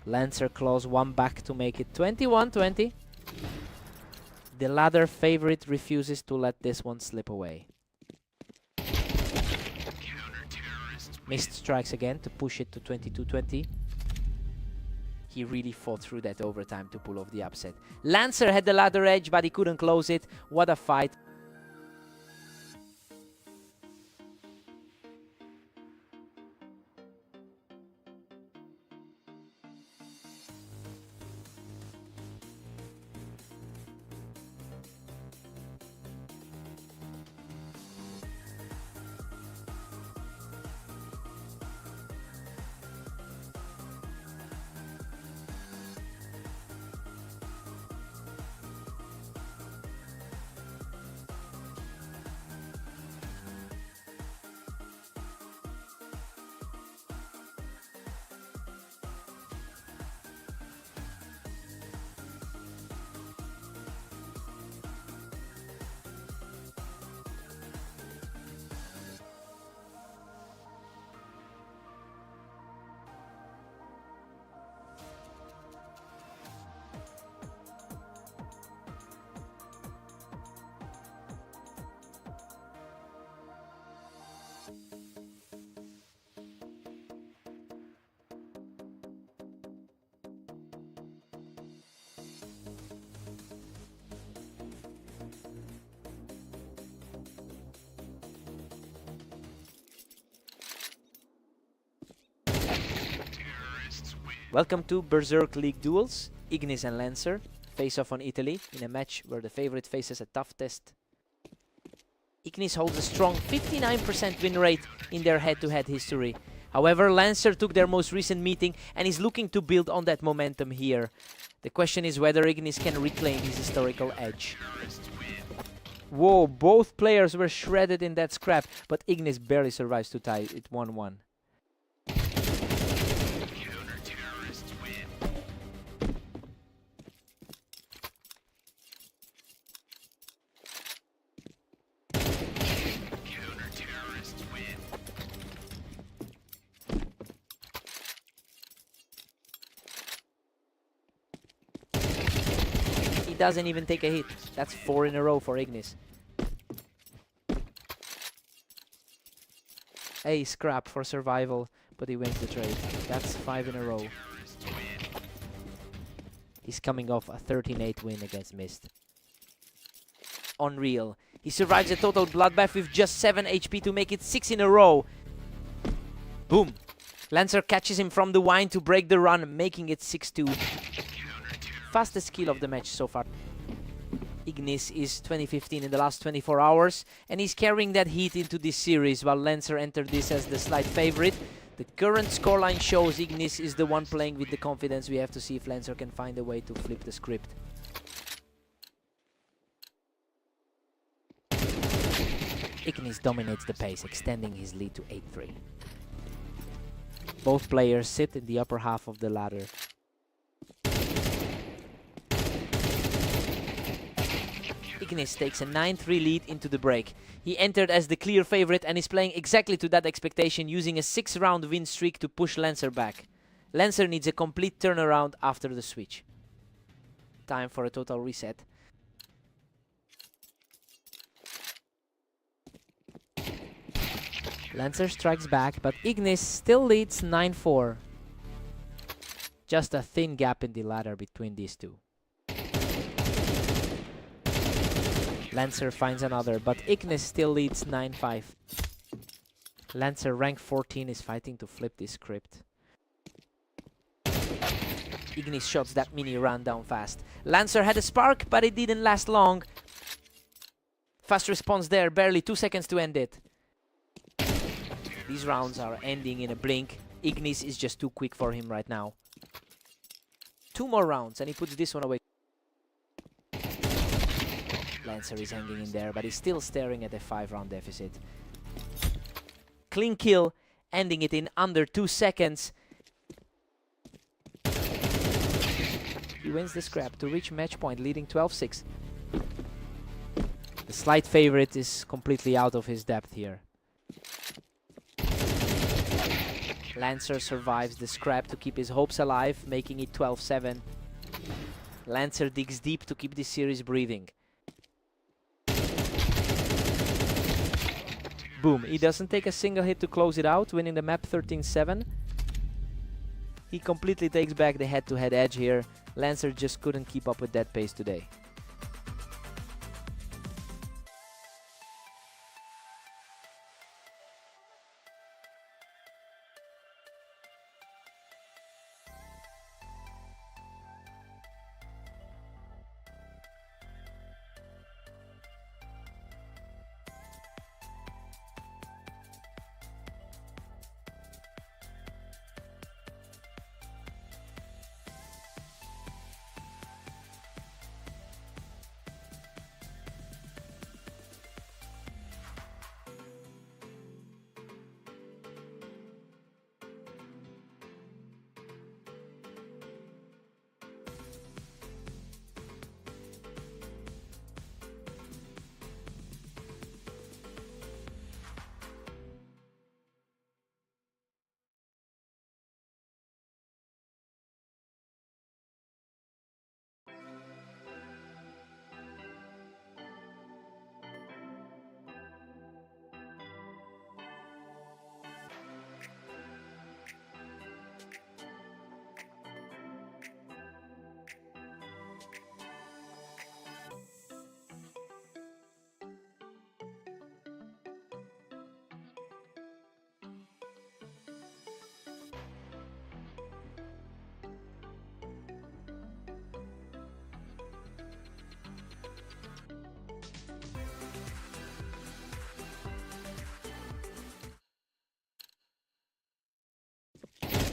Lancer claws one back to make it 21-20. The ladder favorite refuses to let this one slip away. Mist strikes again to push it to 22-20. He really fought through that overtime to pull off the upset. Lancer had the ladder edge, but he couldn't close it. What a fight. Welcome to Berserk League Duels. Ignis and Lancer face off on Italy in a match where the favorite faces a tough test. Ignis holds a strong 59% win rate in their head-to-head history. However, Lancer took their most recent meeting and is looking to build on that momentum here. The question is whether Ignis can reclaim his historical edge. Whoa, both players were shredded in that scrap, but Ignis barely survives to tie it 1-1. He doesn't even take a hit. That's 4 in a row for Ignis. A scrap for survival, but he wins the trade. That's 5 in a row. He's coming off a 13-8 win against Mist. Unreal. He survives a total bloodbath with just 7 HP to make it 6 in a row. Boom. Lancer catches him from the wine to break the run, making it 6-2. Fastest kill of the match so far. Ignis is 2015 in the last 24 hours, and he's carrying that heat into this series, while Lancer entered this as the slight favorite. The current scoreline shows Ignis is the one playing with the confidence. We have to see if Lancer can find a way to flip the script. Ignis dominates the pace, extending his lead to 8-3. Both players sit in the upper half of the ladder. Ignis takes a 9-3 lead into the break. He entered as the clear favorite and is playing exactly to that expectation, using a 6-round win streak to push Lancer back. Lancer needs a complete turnaround after the switch. Time for a total reset. Lancer strikes back, but Ignis still leads 9-4. Just a thin gap in the ladder between these two. Lancer finds another, but Ignis still leads 9-5. Lancer, rank 14, is fighting to flip this script. Ignis shots that mini run down fast. Lancer had a spark, but it didn't last long. Fast response there, barely 2 seconds to end it. These rounds are ending in a blink. Ignis is just too quick for him right now. 2 more rounds and he puts this one away. Lancer is hanging in there, but he's still staring at a 5-round deficit. Clean kill, ending it in under 2 seconds. He wins the scrap to reach match point, leading 12-6. The slight favorite is completely out of his depth here. Lancer survives the scrap to keep his hopes alive, making it 12-7. Lancer digs deep to keep this series breathing. Boom, he doesn't take a single hit to close it out, winning the map 13-7. He completely takes back the head-to-head edge here. Lancer just couldn't keep up with that pace today.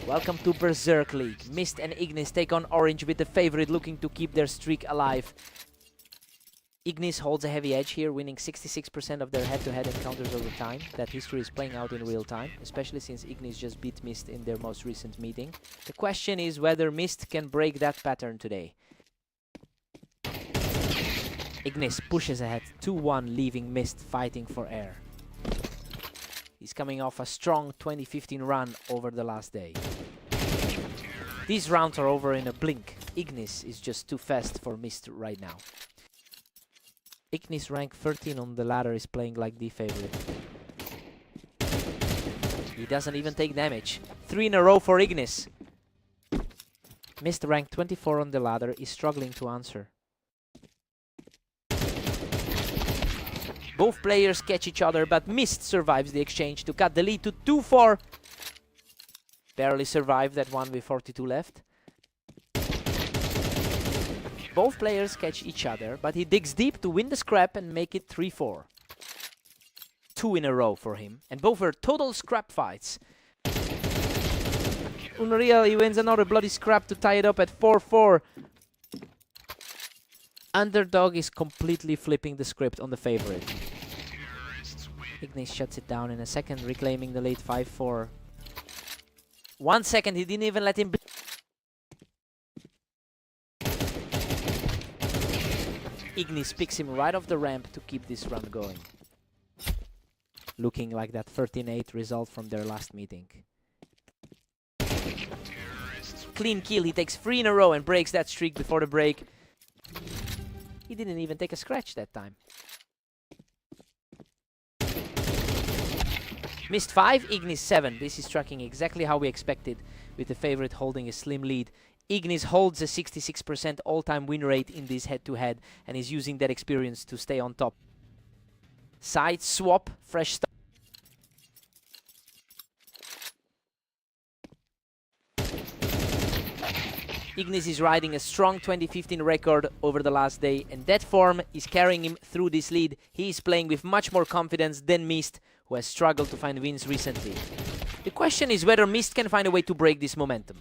Welcome to Berserk League. Mist and Ignis take on Orange with the favorite looking to keep their streak alive. Ignis holds a heavy edge here, winning 66% of their head-to-head encounters over time. That history is playing out in real time, especially since Ignis just beat Mist in their most recent meeting. The question is whether Mist can break that pattern today. Ignis pushes ahead 2-1, leaving Mist fighting for air. He's coming off a strong 2015 run over the last day. These rounds are over in a blink. Ignis is just too fast for Mist right now. Ignis, rank 13 on the ladder, is playing like the favorite. He doesn't even take damage. 3 in a row for Ignis. Mist, rank 24 on the ladder, is struggling to answer. Both players catch each other, but Mist survives the exchange to cut the lead to 2-4. Barely survived that one with 42 left. Both players catch each other, but he digs deep to win the scrap and make it 3-4. 2 in a row for him, and both were total scrap fights. Unreal, he wins another bloody scrap to tie it up at 4-4. Underdog is completely flipping the script on the favorite. Ignis shuts it down in a second, reclaiming the lead 5-4. 1 second, he didn't even let him... Ignis picks him right off the ramp to keep this run going. Looking like that 13-8 result from their last meeting. Clean kill, he takes 3 in a row and breaks that streak before the break. He didn't even take a scratch that time. Mist 5, Ignis 7. This is tracking exactly how we expected, with the favorite holding a slim lead. Ignis holds a 66% all-time win rate in this head-to-head and is using that experience to stay on top. Side swap, fresh start. Ignis is riding a strong 2015 record over the last day, and that form is carrying him through this lead. He is playing with much more confidence than Mist, who has struggled to find wins recently. The question is whether Mist can find a way to break this momentum.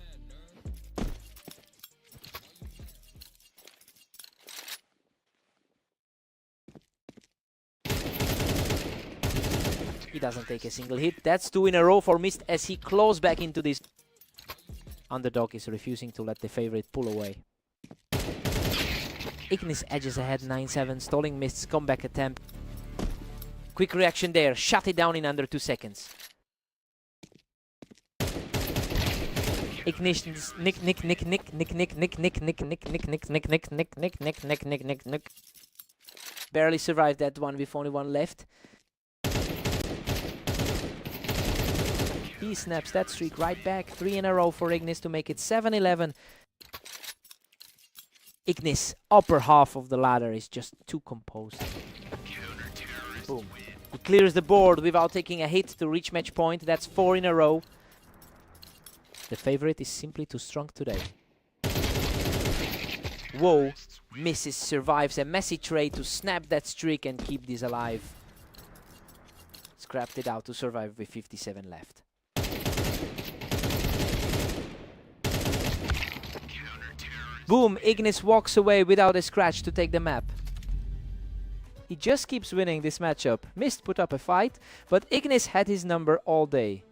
He doesn't take a single hit. That's 2 in a row for Mist as he claws back into this. Underdog is refusing to let the favorite pull away. Ignis edges ahead 9-7, stalling Mist's comeback attempt. Quick reaction there, shut it down in under 2 seconds. Ignis nick. Barely survived that one with only 1 left. He snaps that streak right back. 3 in a row for Ignis to make it 7-11. Ignis, upper half of the ladder, is just too composed. Boom. He clears the board without taking a hit to reach match point. That's 4 in a row. The favorite is simply too strong today. Whoa. Misses, survives a messy trade to snap that streak and keep this alive. Scrapped it out to survive with 57 left. Boom, Ignis walks away without a scratch to take the map. He just keeps winning this matchup. Mist put up a fight, but Ignis had his number all day.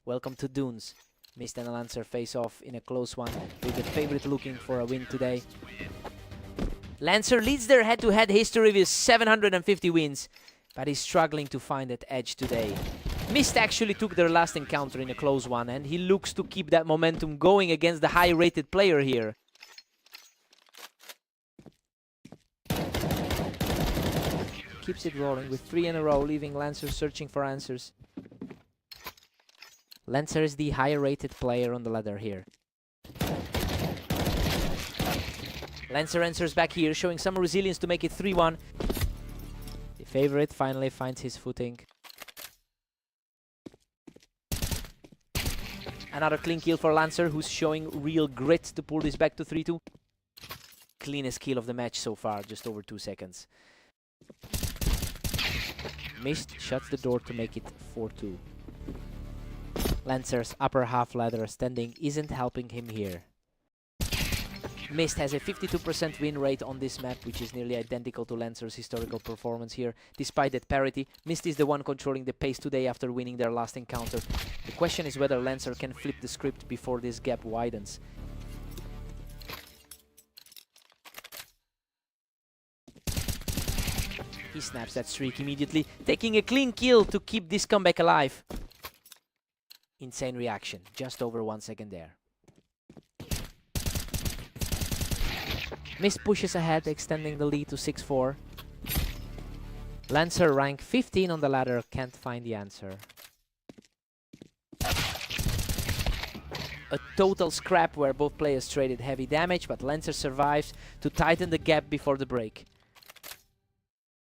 Welcome to Dunes. Mist and Lancer face off in a close one, with the favorite looking for a win today. Lancer leads their head-to-head history with 750 wins, but is struggling to find that edge today. Mist actually took their last encounter in a close one, and he looks to keep that momentum going against the high-rated player here. Keeps it rolling with 3 in a row, leaving Lancer searching for answers. Lancer is the higher-rated player on the ladder here. Lancer answers back here, showing some resilience to make it 3-1. The favorite finally finds his footing. Another clean kill for Lancer, who's showing real grit to pull this back to 3-2. Cleanest kill of the match so far, just over 2 seconds. Mist shuts the door to make it 4-2. Lancer's upper half ladder standing isn't helping him here. Mist has a 52% win rate on this map, which is nearly identical to Lancer's historical performance here. Despite that parity, Mist is the one controlling the pace today after winning their last encounter. The question is whether Lancer can flip the script before this gap widens. He snaps that streak immediately, taking a clean kill to keep this comeback alive. Insane reaction, just over 1 second there. Mist pushes ahead, extending the lead to 6-4. Lancer, rank 15 on the ladder, can't find the answer. A total scrap where both players traded heavy damage, but Lancer survives to tighten the gap before the break.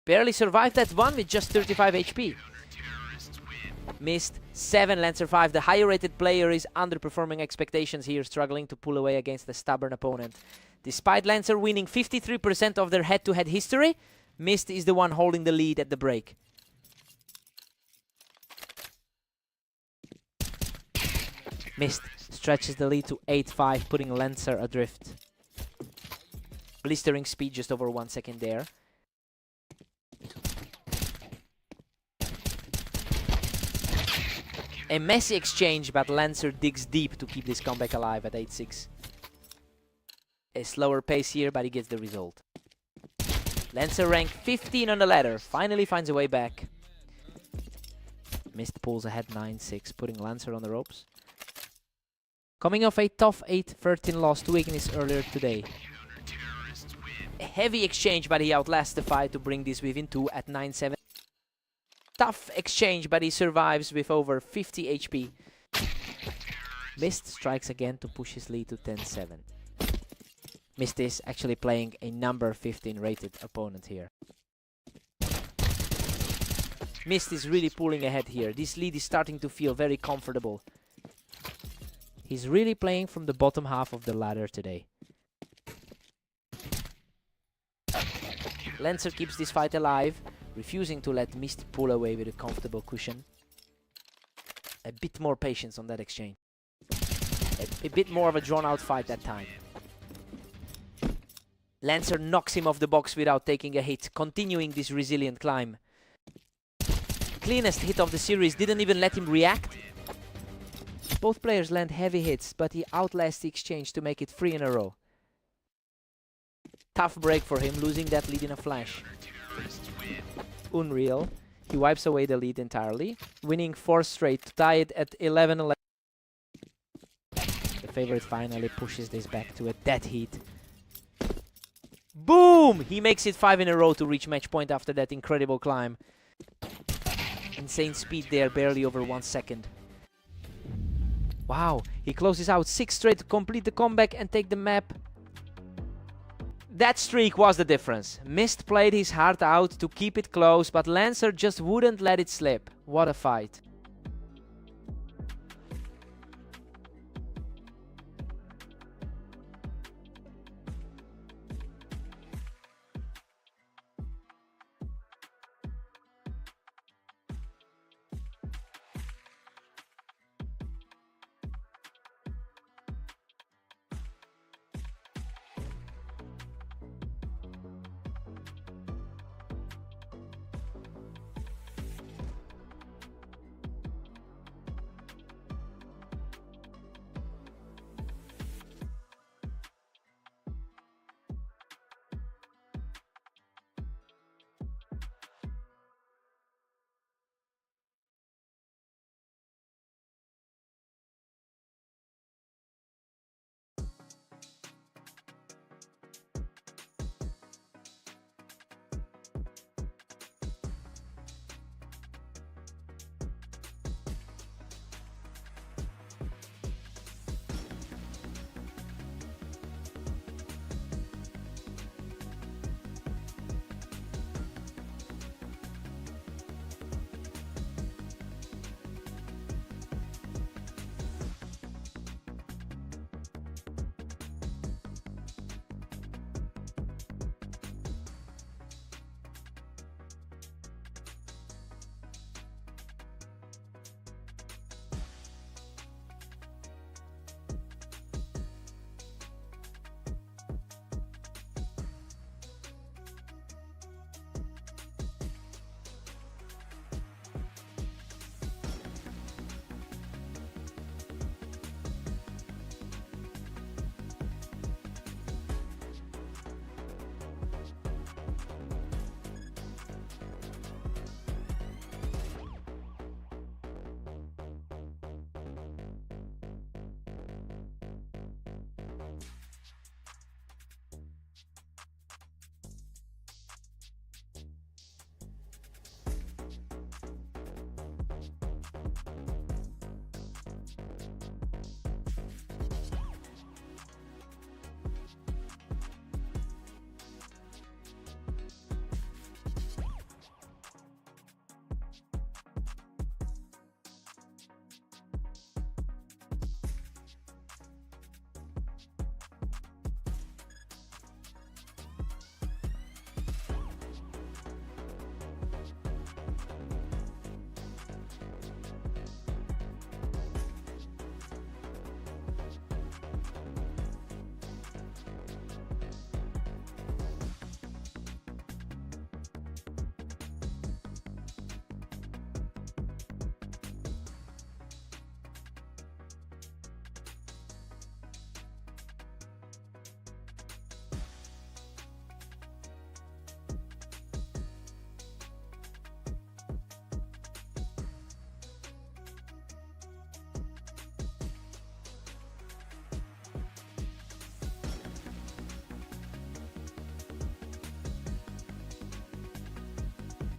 Barely survived that one with just 35 HP. Mist 7, Lancer 5. The higher rated player is underperforming expectations here, struggling to pull away against a stubborn opponent. Despite Lancer winning 53% of their head-to-head history, Mist is the one holding the lead at the break. Mist stretches the lead to 8-5, putting Lancer adrift. Blistering speed just over 1 second there. A messy exchange, but Lancer digs deep to keep this comeback alive at 8-6. A slower pace here, but he gets the result. Lancer, rank 15 on the ladder, finally finds a way back. Mist pulls ahead 9-6, putting Lancer on the ropes. Coming off a tough 8-13 loss to Ignis earlier today. A heavy exchange, but he outlasts the fight to bring this within 2 at 9-7. Tough exchange, but he survives with over 50 HP. Mist strikes again to push his lead to 10-7. Mist is actually playing a number 15 rated opponent here. Mist is really pulling ahead here. This lead is starting to feel very comfortable. He's really playing from the bottom half of the ladder today. Lancer keeps this fight alive, refusing to let Mist pull away with a comfortable cushion. A bit more patience on that exchange. A bit more of a drawn-out fight that time. Lancer knocks him off the box without taking a hit, continuing this resilient climb. Cleanest hit of the series, didn't even let him react. Both players land heavy hits, but he outlasts the exchange to make it 3 in a row. Tough break for him, losing that lead in a flash. Unreal. He wipes away the lead entirely, winning 4 straight to tie it at 11-11. The favorite finally pushes this back to a dead heat. Boom! He makes it 5 in a row to reach match point after that incredible climb. Insane speed there, barely over 1 second. Wow, he closes out 6 straight to complete the comeback and take the map. That streak was the difference. Mist played his heart out to keep it close, but Lancer just wouldn't let it slip. What a fight.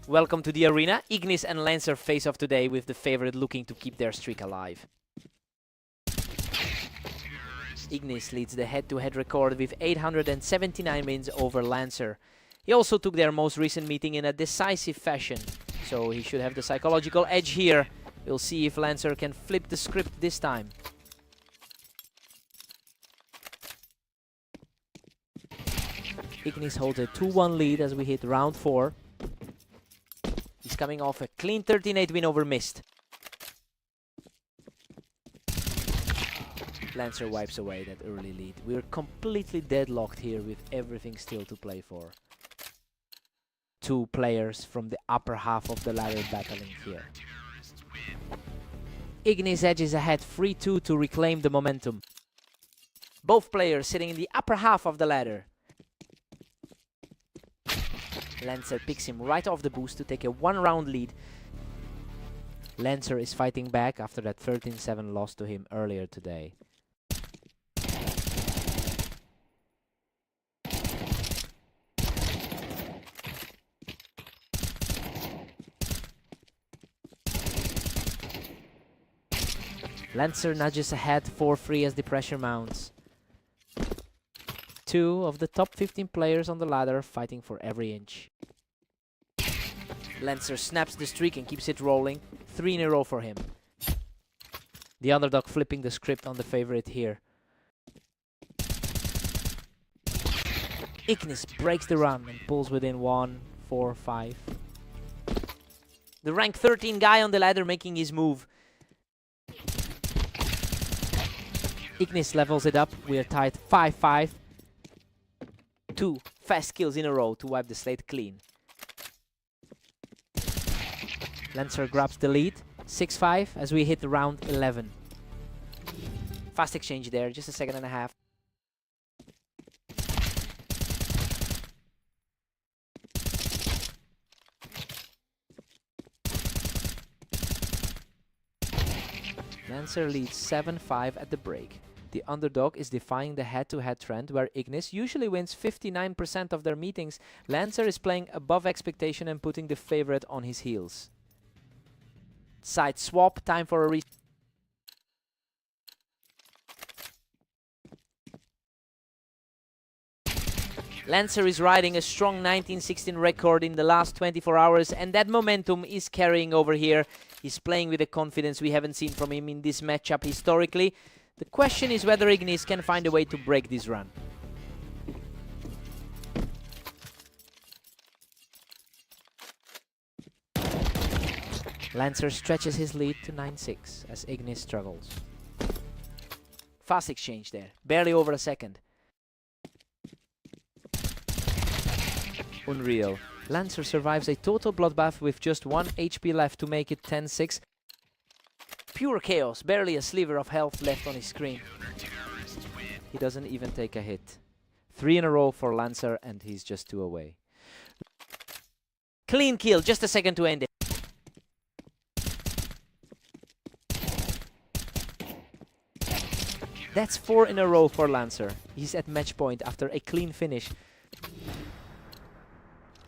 Welcome to the arena. Ignis and Lancer face off today with the favorite looking to keep their streak alive. Ignis leads the head-to-head record with 879 wins over Lancer. He also took their most recent meeting in a decisive fashion, so he should have the psychological edge here. We'll see if Lancer can flip the script this time. Ignis holds a 2-1 lead as we hit round 4. He's coming off a clean 13-8 win over Mist. Lancer wipes away that early lead. We're completely deadlocked here with everything still to play for. Two players from the upper half of the ladder battling here. Ignis edges ahead 3-2 to reclaim the momentum. Both players sitting in the upper half of the ladder. Lancer picks him right off the boost to take a 1-round lead. Lancer is fighting back after that 13-7 loss to him earlier today. Lancer nudges ahead 4-3 as the pressure mounts. Two of the top 15 players on the ladder fighting for every inch. Lancer snaps the streak and keeps it rolling. 3 in a row for him. The underdog flipping the script on the favorite here. Ignis breaks the run and pulls within 1, 4, 5. The rank 13 guy on the ladder making his move. Ignis levels it up. We are tied 5-5. 2 fast kills in a row to wipe the slate clean. Lancer grabs the lead. 6-5 as we hit round 11. Fast exchange there, just a second and a half. Lancer leads 7-5 at the break. The underdog is defying the head-to-head trend where Ignis usually wins 59% of their meetings. Lancer is playing above expectation and putting the favorite on his heels. Side swap, time for a reset. Lancer is riding a strong 19-16 record in the last 24 hours, and that momentum is carrying over here. He's playing with a confidence we haven't seen from him in this matchup historically. The question is whether Ignis can find a way to break this run. Lancer stretches his lead to 9-6 as Ignis struggles. Fast exchange there, barely over a second. Unreal. Lancer survives a total bloodbath with just 1 HP left to make it 10-6. Pure chaos, barely a sliver of health left on his screen. He doesn't even take a hit. 3 in a row for Lancer and he's just 2 away. Clean kill, just a second to end it. That's 4 in a row for Lancer. He's at match point after a clean finish.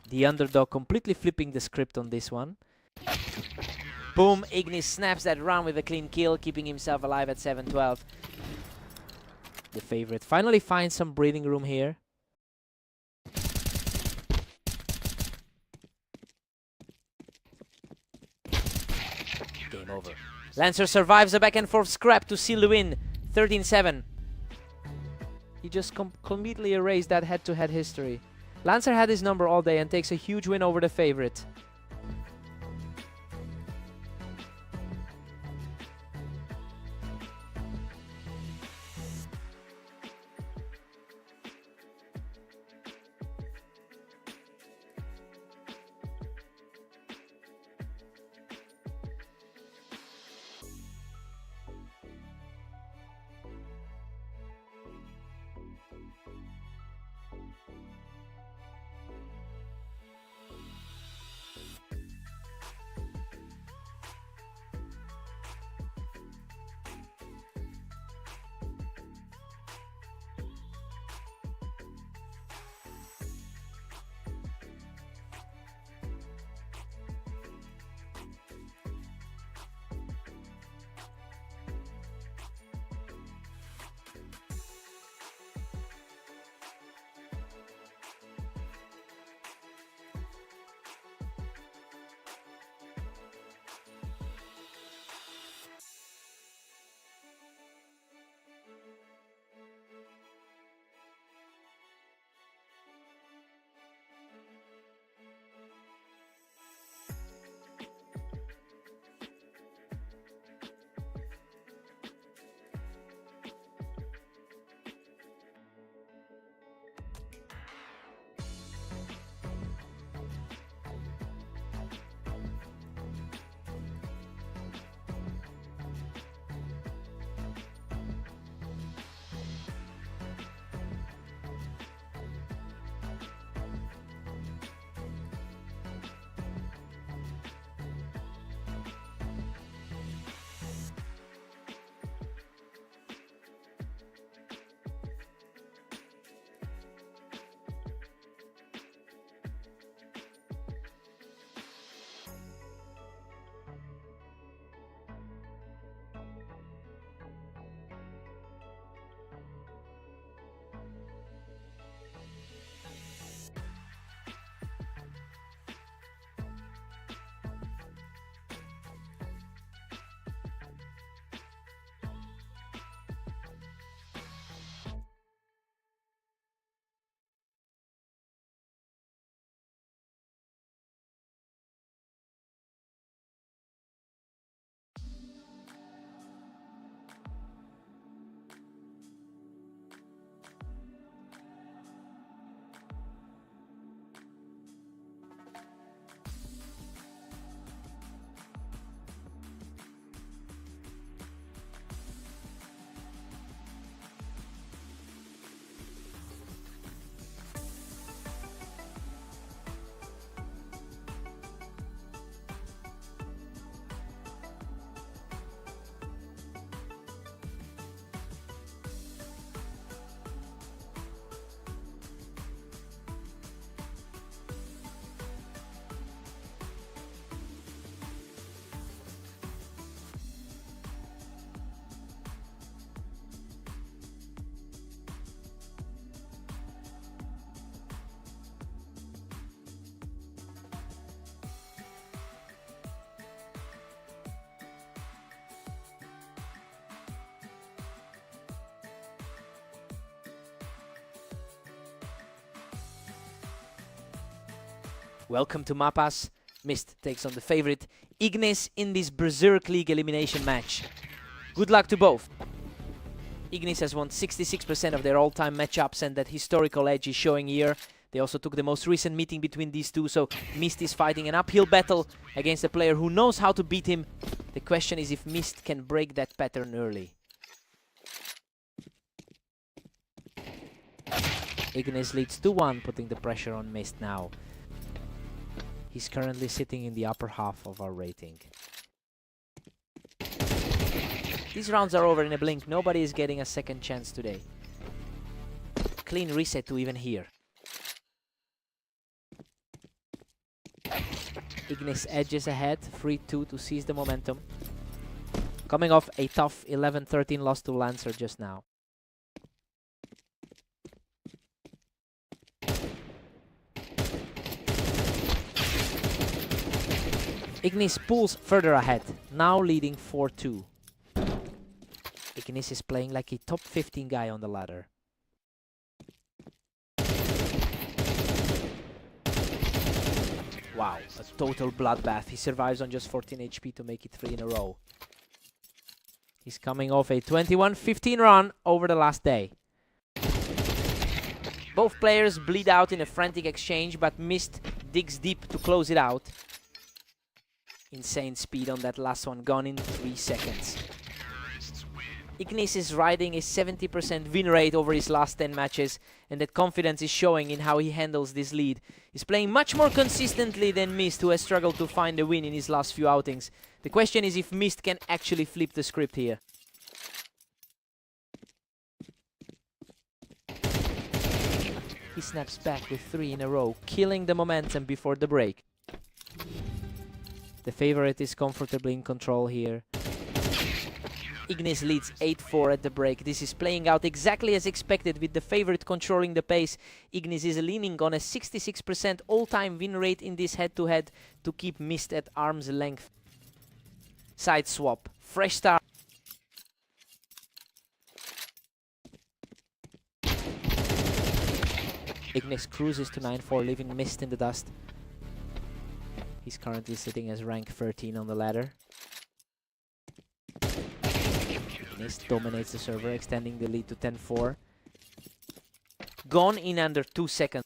The underdog completely flipping the script on this one. Boom, Ignis snaps that round with a clean kill, keeping himself alive at 7-12. The favorite finally finds some breathing room here. Game over. Lancer survives a back and forth scrap to seal the win. 13-7. He just completely erased that head-to-head history. Lancer had his number all day and takes a huge win over the favorite. Welcome to Mapas. Mist takes on the favorite Ignis in this Berserk League elimination match. Good luck to both. Ignis has won 66% of their all-time matchups, and that historical edge is showing here. They also took the most recent meeting between these two, so Mist is fighting an uphill battle against a player who knows how to beat him. The question is if Mist can break that pattern early. Ignis leads 2-1, putting the pressure on Mist now. He's currently sitting in the upper half of our rating. These rounds are over in a blink. Nobody is getting a second chance today. Clean reset to even here. Ignis edges ahead, 3-2 to seize the momentum. Coming off a tough 11-13 loss to Lancer just now. Ignis pulls further ahead, now leading 4-2. Ignis is playing like a top 15 guy on the ladder. Wow, a total bloodbath. He survives on just 14 HP to make it 3 in a row. He's coming off a 21-15 run over the last day. Both players bleed out in a frantic exchange, but Mist digs deep to close it out. Insane speed on that last one, gone in 3 seconds. Ignis is riding a 70% win rate over his last 10 matches, and that confidence is showing in how he handles this lead. He's playing much more consistently than Mist, who has struggled to find a win in his last few outings. The question is if Mist can actually flip the script here. He snaps back with 3 in a row, killing the momentum before the break. The favorite is comfortably in control here. Ignis leads 8-4 at the break. This is playing out exactly as expected, with the favorite controlling the pace. Ignis is leaning on a 66% all-time win rate in this head-to-head to keep Mist at arm's length. Side swap. Fresh start. Ignis cruises to 9-4, leaving Mist in the dust. He's currently sitting as rank 13 on the ladder. Ignis dominates the server, extending the lead to 10-4. Gone in under 2 seconds.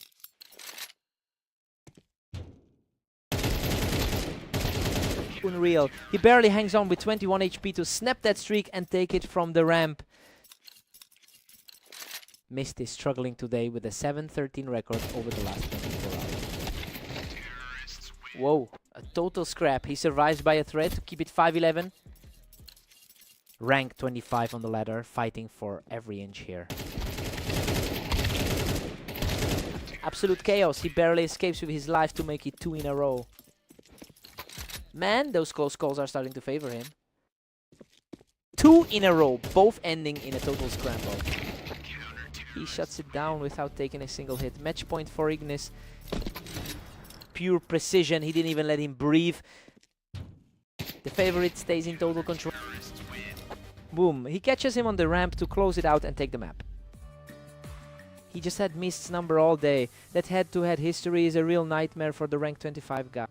Unreal. He barely hangs on with 21 HP to snap that streak and take it from the ramp. Mist is struggling today with a 7-13 record over the last 24 hours. Whoa, a total scrap. He survives by a thread to keep it 5-11. Rank 25 on the ladder, fighting for every inch here. Absolute chaos. He barely escapes with his life to make it 2 in a row. Man, those close calls are starting to favor him. 2 in a row, both ending in a total scramble. He shuts it down without taking a single hit. Match point for Ignis. Pure precision. He didn't even let him breathe. The favorite stays in total control. Boom. He catches him on the ramp to close it out and take the map. He just had Mist's number all day. That head-to-head history is a real nightmare for the rank 25 guy.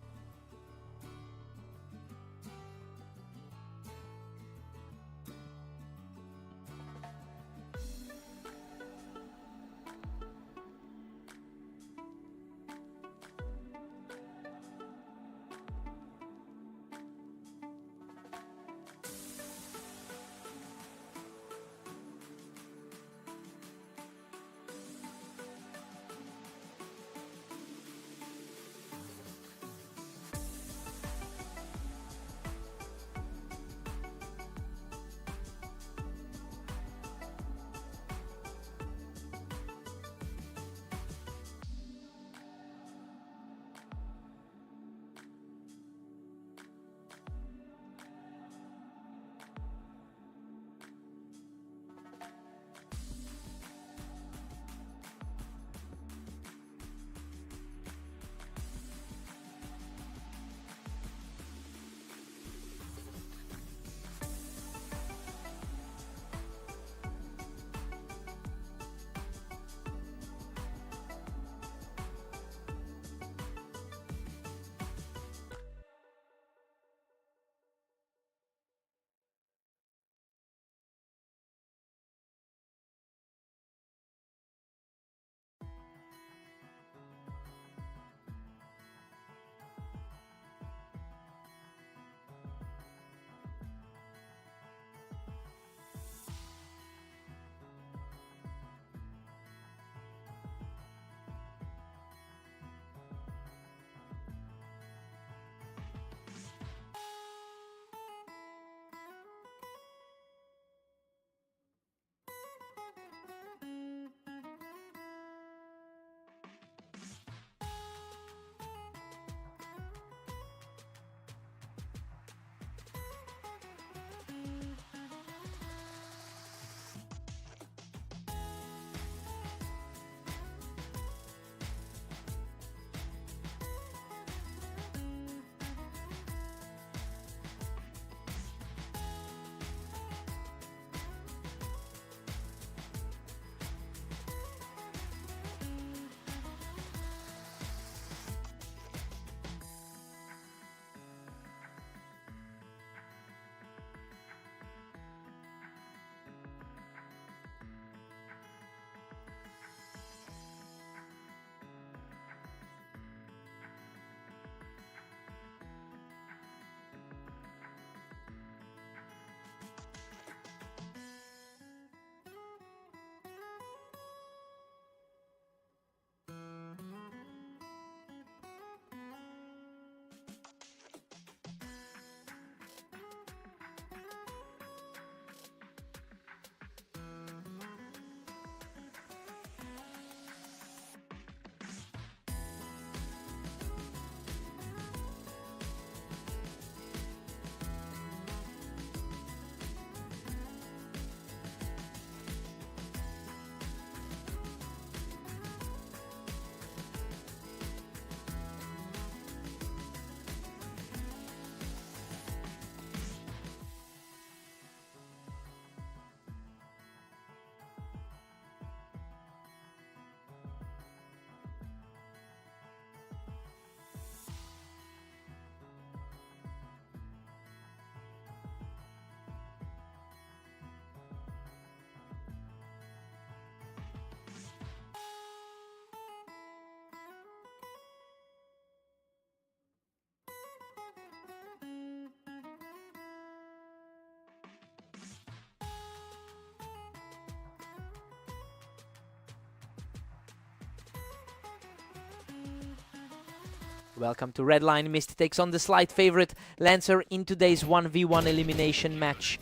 Welcome to Redline. Mist takes on the slight favorite Lancer in today's 1v1 elimination match.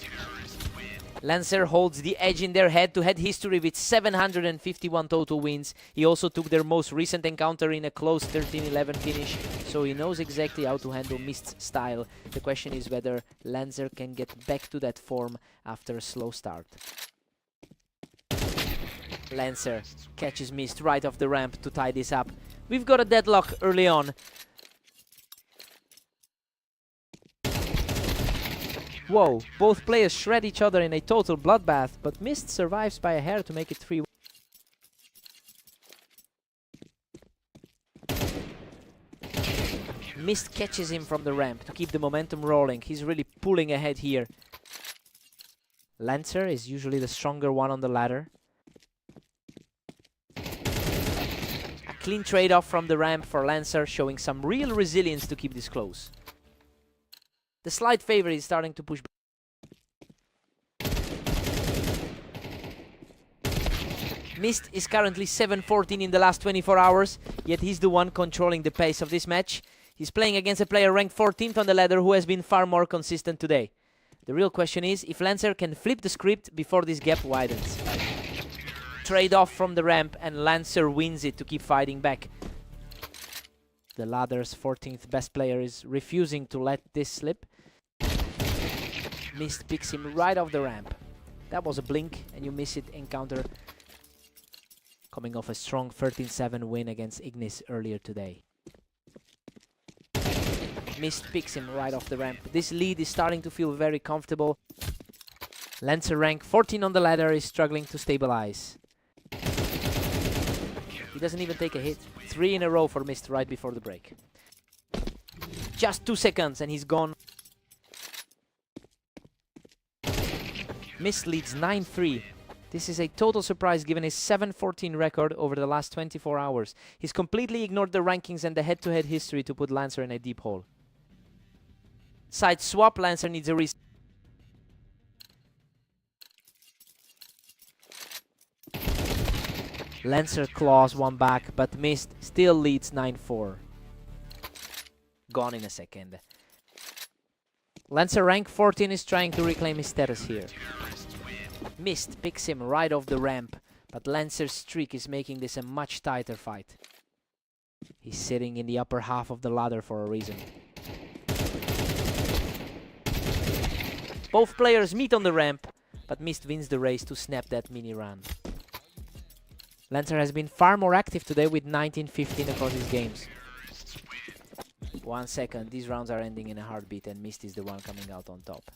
Lancer holds the edge in their head-to-head history with 751 total wins. He also took their most recent encounter in a close 13-11 finish, so he knows exactly how to handle Mist's style. The question is whether Lancer can get back to that form after a slow start. Lancer catches Mist right off the ramp to tie this up. We've got a deadlock early on. Whoa, both players shred each other in a total bloodbath, but Mist survives by a hair to make it 3-1. Mist catches him from the ramp to keep the momentum rolling. He's really pulling ahead here. Lancer is usually the stronger one on the ladder. A clean trade-off from the ramp for Lancer, showing some real resilience to keep this close. The slight favorite is starting to push. Mist is currently 7-14 in the last 24 hours, yet he's the one controlling the pace of this match. He's playing against a player ranked 14th on the ladder who has been far more consistent today. The real question is if Lancer can flip the script before this gap widens. Trade off from the ramp and Lancer wins it to keep fighting back. The ladder's 14th best player is refusing to let this slip. Mist picks him right off the ramp. That was a blink and you miss it encounter. Coming off a strong 13-7 win against Ignis earlier today. Mist picks him right off the ramp. This lead is starting to feel very comfortable. Lancer rank 14 on the ladder is struggling to stabilize. He doesn't even take a hit. 3 in a row for Mist right before the break. Just 2 seconds and he's gone. Mist leads 9-3. This is a total surprise given his 7-14 record over the last 24 hours. He's completely ignored the rankings and the head-to-head history to put Lancer in a deep hole. Side swap, Lancer needs a reset. Lancer claws one back, but Mist still leads 9-4. Gone in a second. Lancer rank 14 is trying to reclaim his status here. Mist picks him right off the ramp, but Lancer's streak is making this a much tighter fight. He's sitting in the upper half of the ladder for a reason. Both players meet on the ramp, but Mist wins the race to snap that mini run. Lancer has been far more active today with 19-15 across his games. 1 second, these rounds are ending in a heartbeat and Mist is the one coming out on top.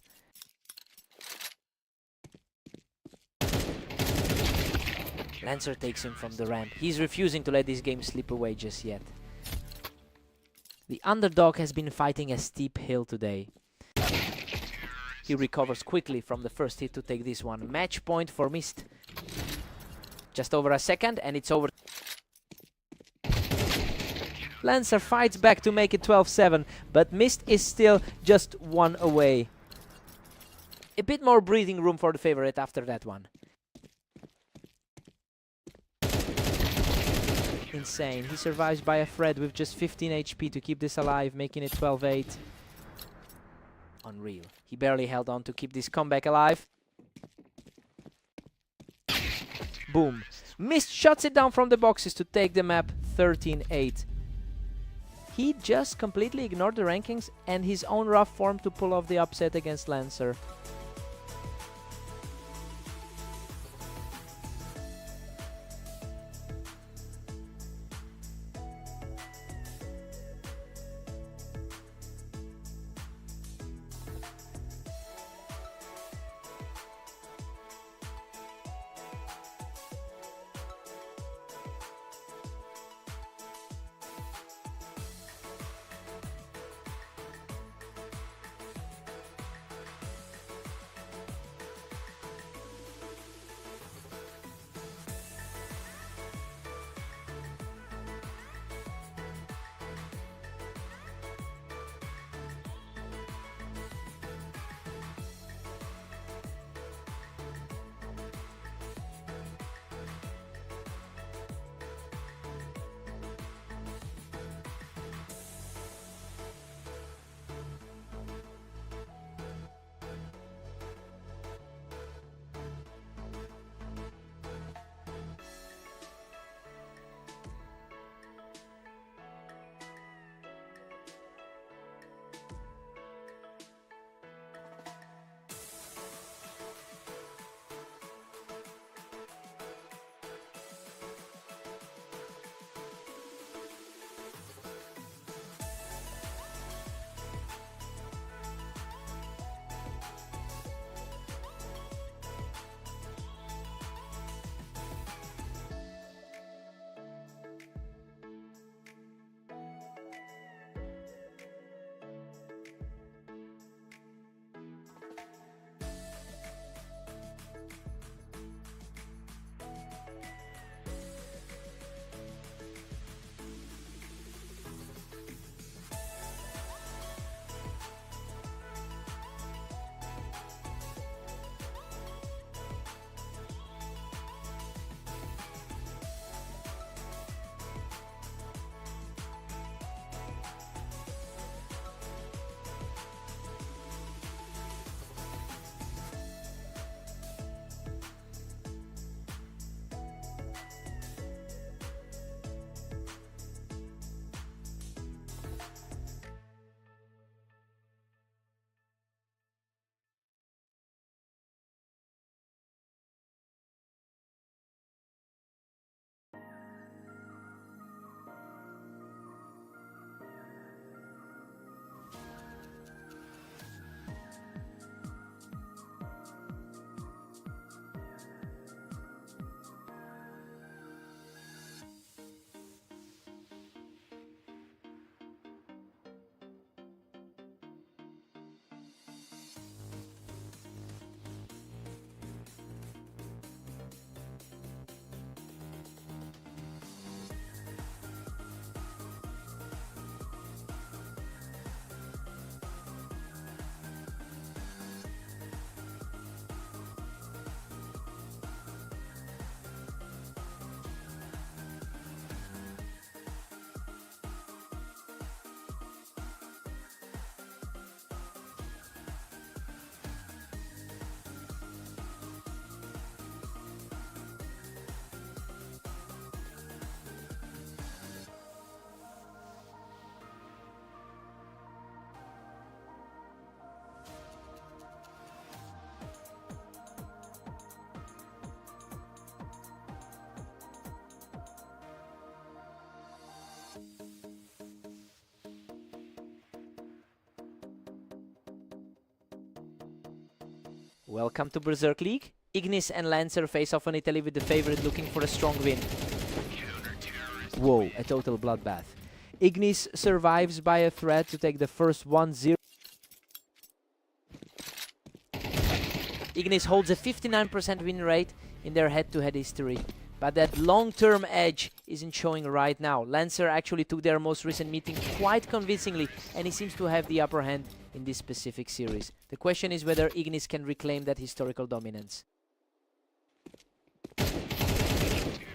Lancer takes him from the ramp. He's refusing to let this game slip away just yet. The underdog has been fighting a steep hill today. He recovers quickly from the first hit to take this one. Match point for Mist. Just over a second and it's over. Lancer fights back to make it 12-7, but Mist is still just 1 away. A bit more breathing room for the favorite after that one. Insane. He survives by a thread with just 15 HP to keep this alive, making it 12-8. Unreal. He barely held on to keep this comeback alive. Boom. Mist shuts it down from the boxes to take the map 13-8. He just completely ignored the rankings and his own rough form to pull off the upset against Lancer. Welcome to Berserk League. Ignis and Lancer face off in Italy with the favorite looking for a strong win. Whoa, a total bloodbath. Ignis survives by a threat to take the first 1-0. Ignis holds a 59% win rate in their head-to-head history, but that long-term edge isn't showing right now. Lancer actually took their most recent meeting quite convincingly, and he seems to have the upper hand in this specific series. The question is whether Ignis can reclaim that historical dominance.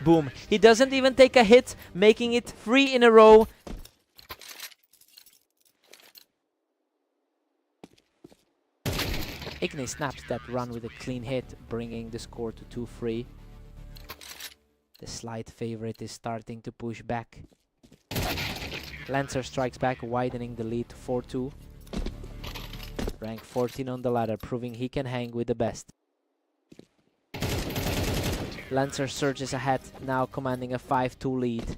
Boom. He doesn't even take a hit, making it 3 in a row. Ignis snaps that run with a clean hit, bringing the score to 2-3. The slight favorite is starting to push back. Lancer strikes back, widening the lead to 4-2. Rank 14 on the ladder, proving he can hang with the best. Lancer surges ahead, now commanding a 5-2 lead.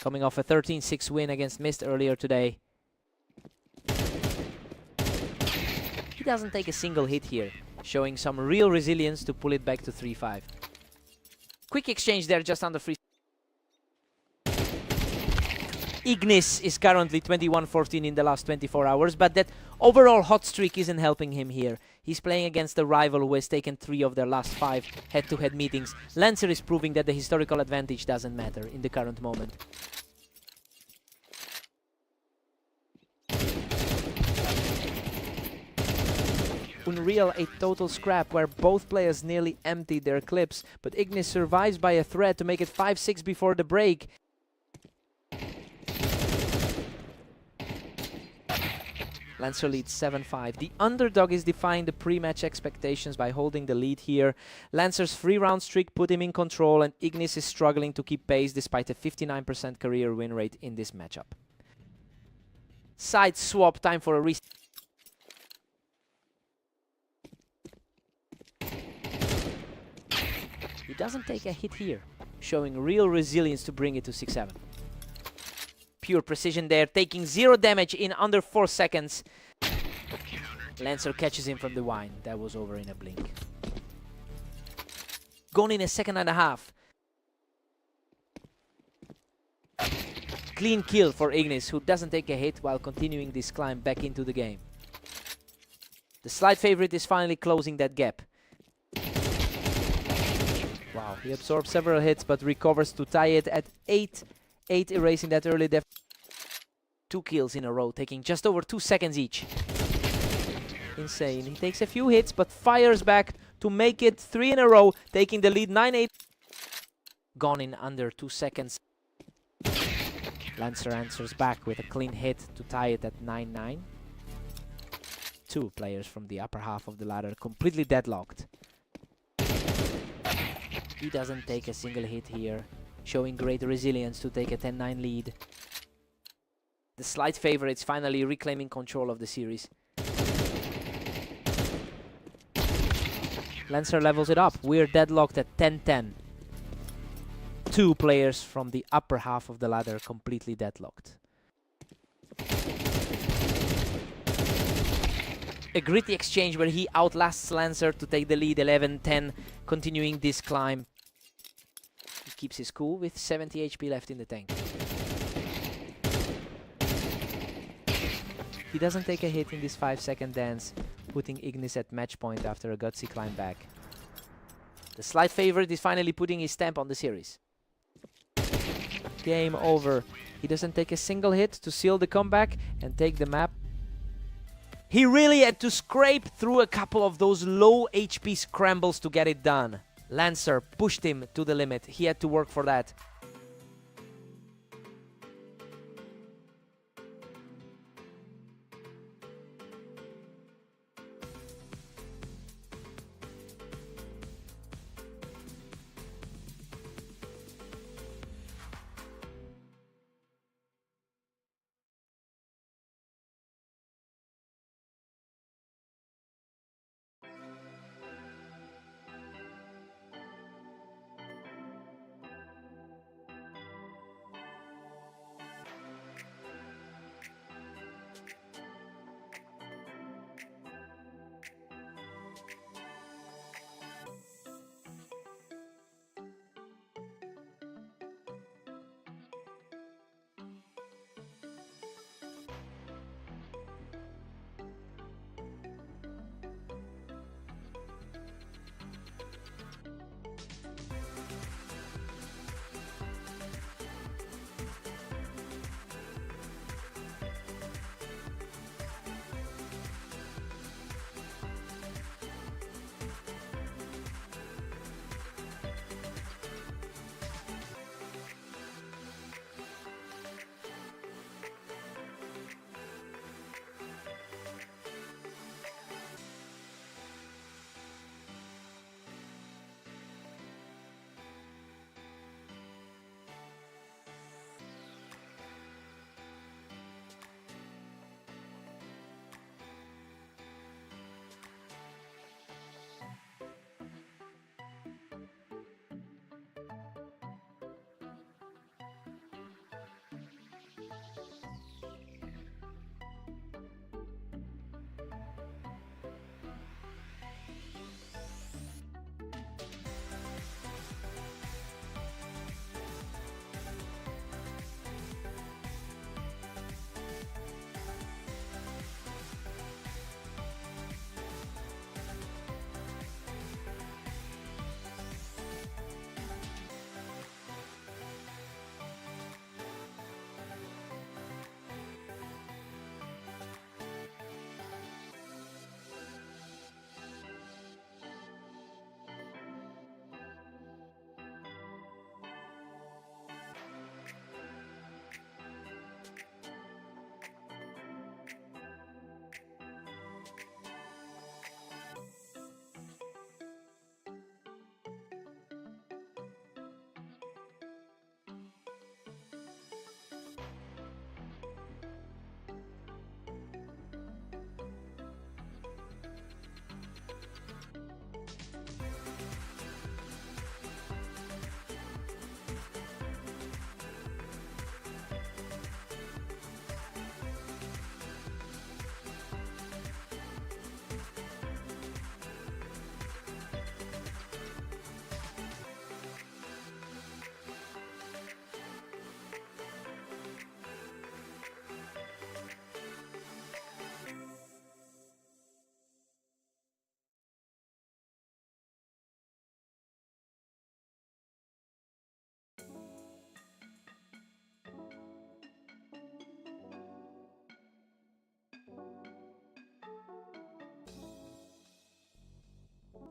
Coming off a 13-6 win against Mist earlier today. He doesn't take a single hit here, showing some real resilience to pull it back to 3-5. Quick exchange there, just under 3. Ignis is currently 21-14 in the last 24 hours, but that overall hot streak isn't helping him here. He's playing against a rival who has taken 3 of their last 5 head-to-head meetings. Lancer is proving that the historical advantage doesn't matter in the current moment. Unreal, a total scrap where both players nearly emptied their clips, but Ignis survives by a thread to make it 5-6 before the break. Lancer leads 7-5. The underdog is defying the pre-match expectations by holding the lead here. Lancer's 3-round streak put him in control, and Ignis is struggling to keep pace despite a 59% career win rate in this matchup. Side swap, time for a reset. He doesn't take a hit here, showing real resilience to bring it to 6-7. Pure precision there, taking 0 damage in under 4 seconds. Lancer catches him from the wine. That was over in a blink. Gone in a second and a half. Clean kill for Ignis, who doesn't take a hit while continuing this climb back into the game. The slight favorite is finally closing that gap. Wow, he absorbs several hits but recovers to tie it at 8, erasing that early death. 2 kills in a row, taking just over 2 seconds each. Insane. He takes a few hits but fires back to make it 3 in a row, taking the lead 9-8. Gone in under 2 seconds. Lancer answers back with a clean hit to tie it at 9-9. 2 players from the upper half of the ladder completely deadlocked. He doesn't take a single hit here, showing great resilience to take a 10-9 lead. The slight favorites finally reclaiming control of the series. Lancer levels it up. We're deadlocked at 10-10. 2 players from the upper half of the ladder completely deadlocked. A gritty exchange where he outlasts Lancer to take the lead 11-10, continuing this climb. He keeps his cool with 70 HP left in the tank. He doesn't take a hit in this 5-second dance, putting Ignis at match point after a gutsy climb back. The slight favorite is finally putting his stamp on the series. Game over. He doesn't take a single hit to seal the comeback and take the map. He really had to scrape through a couple of those low HP scrambles to get it done. Lancer pushed him to the limit. He had to work for that.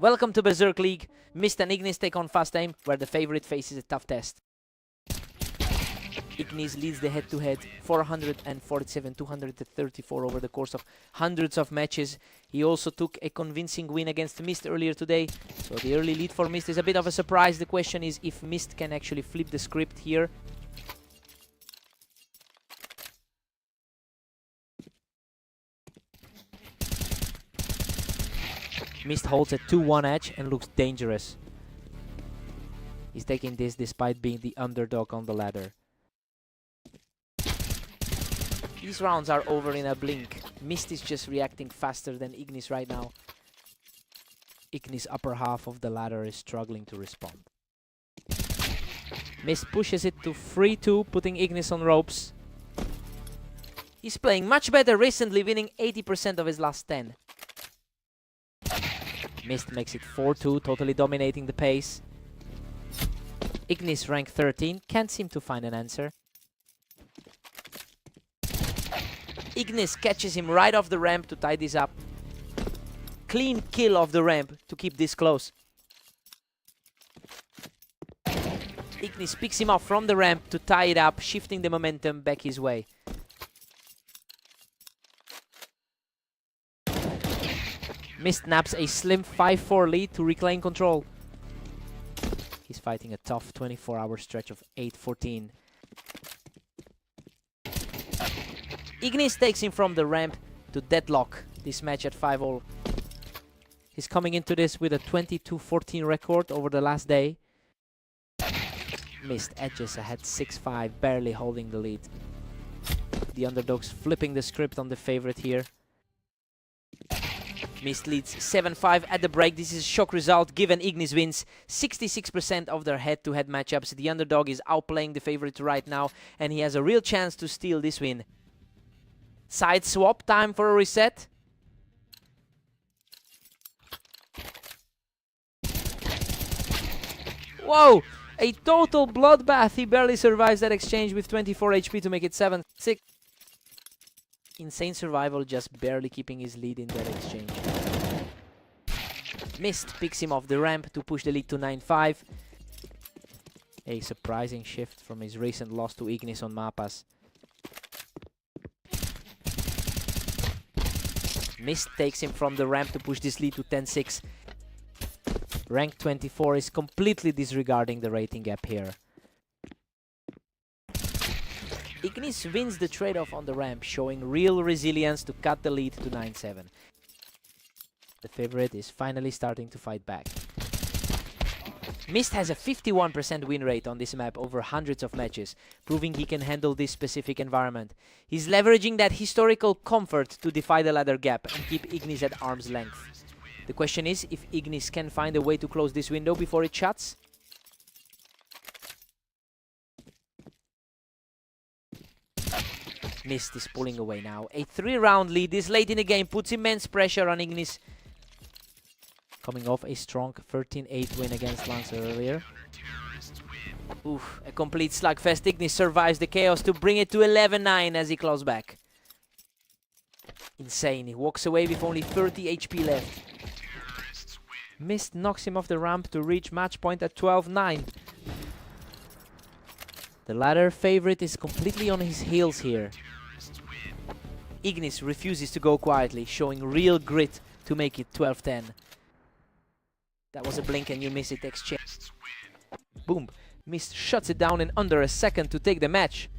Welcome to Berserk League. Mist and Ignis take on Fast Aim, where the favorite faces a tough test. Ignis leads the head-to-head, 447-234 over the course of hundreds of matches. He also took a convincing win against Mist earlier today, so the early lead for Mist is a bit of a surprise. The question is if Mist can actually flip the script here. Mist holds a 2-1 edge and looks dangerous. He's taking this despite being the underdog on the ladder. These rounds are over in a blink. Mist is just reacting faster than Ignis right now. Ignis' upper half of the ladder is struggling to respond. Mist pushes it to 3-2, putting Ignis on ropes. He's playing much better recently, winning 80% of his last 10. Mist makes it 4-2, totally dominating the pace. Ignis, rank 13, can't seem to find an answer. Ignis catches him right off the ramp to tie this up. Clean kill off the ramp to keep this close. Ignis picks him off from the ramp to tie it up, shifting the momentum back his way. Mist naps a slim 5-4 lead to reclaim control. He's fighting a tough 24-hour stretch of 8-14. Ignis takes him from the ramp to deadlock this match at 5-all. He's coming into this with a 22-14 record over the last day. Mist edges ahead 6-5, barely holding the lead. The underdogs flipping the script on the favorite here. Mist leads 7-5 at the break. This is a shock result given Ignis wins 66% of their head-to-head matchups. The underdog is outplaying the favorite right now, and he has a real chance to steal this win. Side swap, time for a reset. Whoa! A total bloodbath. He barely survives that exchange with 24 HP to make it 7-6. Insane survival, just barely keeping his lead in that exchange. Mist picks him off the ramp to push the lead to 9-5. A surprising shift from his recent loss to Ignis on Mapas. Mist takes him from the ramp to push this lead to 10-6. Rank 24 is completely disregarding the rating gap here. Ignis wins the trade-off on the ramp, showing real resilience to cut the lead to 9-7. The favorite is finally starting to fight back. Mist has a 51% win rate on this map over hundreds of matches, proving he can handle this specific environment. He's leveraging that historical comfort to defy the ladder gap and keep Ignis at arm's length. The question is if Ignis can find a way to close this window before it shuts. Mist is pulling away now. A 3-round lead this late in the game puts immense pressure on Ignis. Coming off a strong 13-8 win against Lancer earlier. Oof, a complete slugfest. Ignis survives the chaos to bring it to 11-9 as he claws back. Insane, he walks away with only 30 HP left. Mist knocks him off the ramp to reach match point at 12-9. The ladder favorite is completely on his heels here. Ignis refuses to go quietly, showing real grit to make it 12-10. That was a blink and you miss it exchange. Boom. Mist shuts it down in under a second to take the match.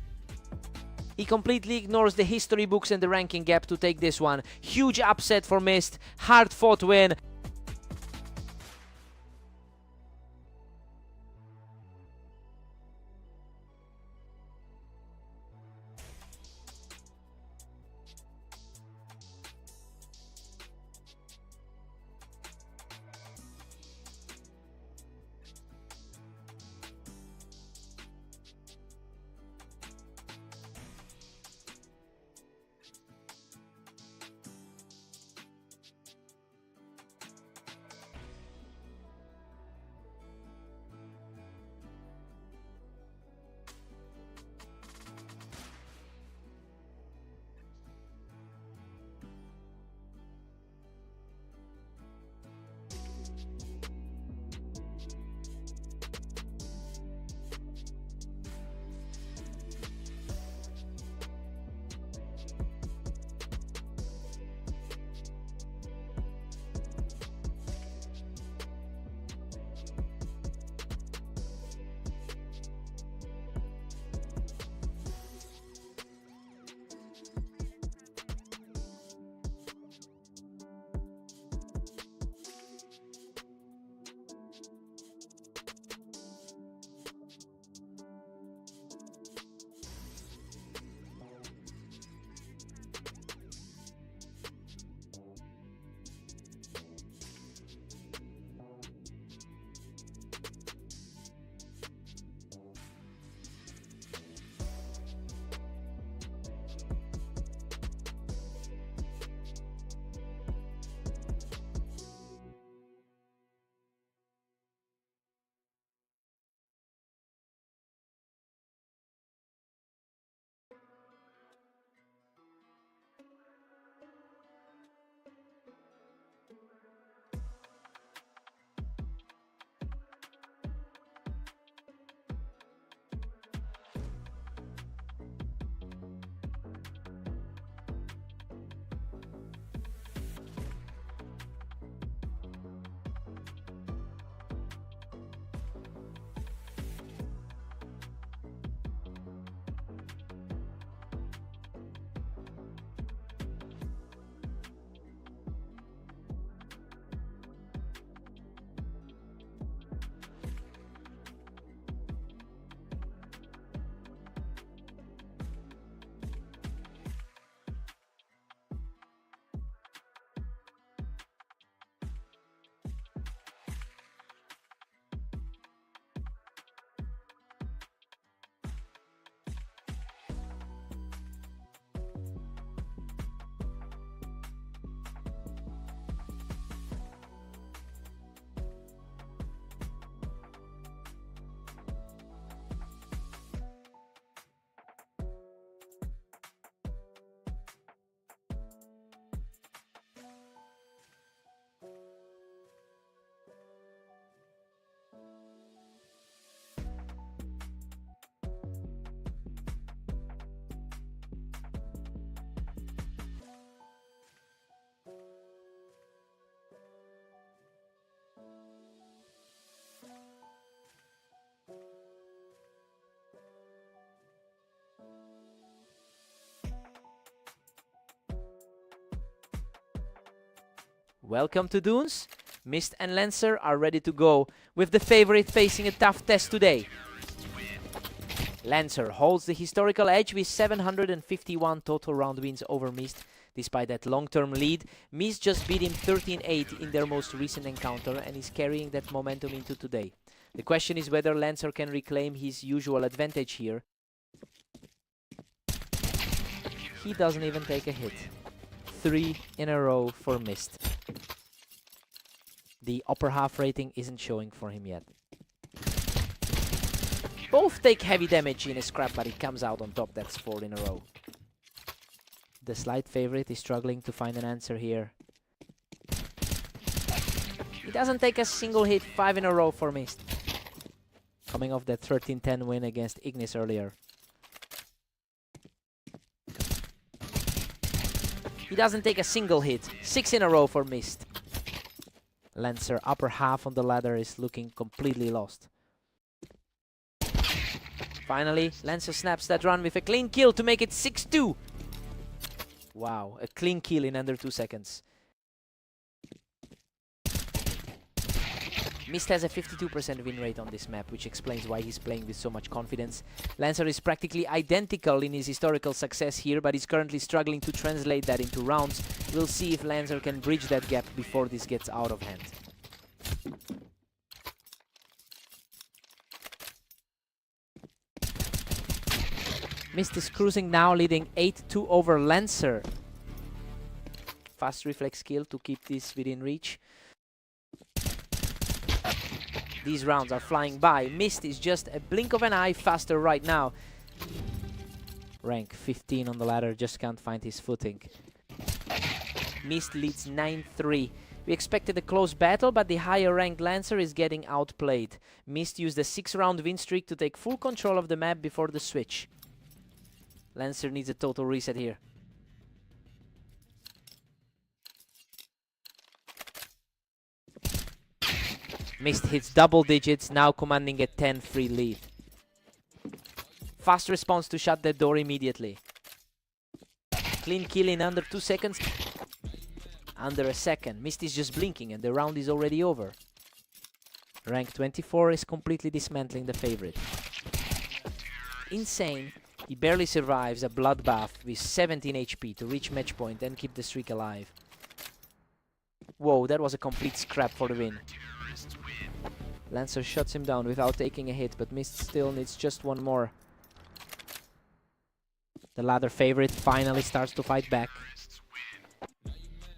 He completely ignores the history books and the ranking gap to take this one. Huge upset for Mist. Hard fought win. Welcome to Dunes. Mist and Lancer are ready to go, with the favorite facing a tough test today. Lancer holds the historical edge with 751 total round wins over Mist. Despite that long-term lead, Mist just beat him 13-8 in their most recent encounter and is carrying that momentum into today. The question is whether Lancer can reclaim his usual advantage here. He doesn't even take a hit. 3 in a row for Mist. The upper half rating isn't showing for him yet. Both take heavy damage in a scrap, but it comes out on top. That's 4 in a row. The slight favorite is struggling to find an answer here. He doesn't take a single hit. 5 in a row for Mist. Coming off that 13-10 win against Ignis earlier. He doesn't take a single hit. 6 in a row for Mist. Lancer upper half on the ladder is looking completely lost. Finally, Lancer snaps that run with a clean kill to make it 6-2. Wow, a clean kill in under 2 seconds. Mist has a 52% win rate on this map, which explains why he's playing with so much confidence. Lancer is practically identical in his historical success here, but he's currently struggling to translate that into rounds. We'll see if Lancer can bridge that gap before this gets out of hand. Mist is cruising now, leading 8-2 over Lancer. Fast reflex skill to keep this within reach. These rounds are flying by. Mist is just a blink of an eye faster right now. Rank 15 on the ladder, just can't find his footing. Mist leads 9-3. We expected a close battle, but the higher ranked Lancer is getting outplayed. Mist used a 6-round win streak to take full control of the map before the switch. Lancer needs a total reset here. Mist hits double digits, now commanding a 10-3 lead. Fast response to shut that door immediately. Clean kill in under 2 seconds. Under a second. Mist is just blinking and the round is already over. Rank 24 is completely dismantling the favorite. Insane. He barely survives a bloodbath with 17 HP to reach match point and keep the streak alive. Whoa, that was a complete scrap for the win. Lancer shuts him down without taking a hit, but Mist still needs just one more. The ladder favorite finally starts to fight back.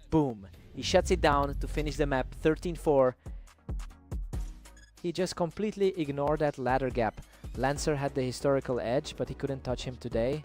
Boom. He shuts it down to finish the map 13-4. He just completely ignored that ladder gap. Lancer had the historical edge, but he couldn't touch him today.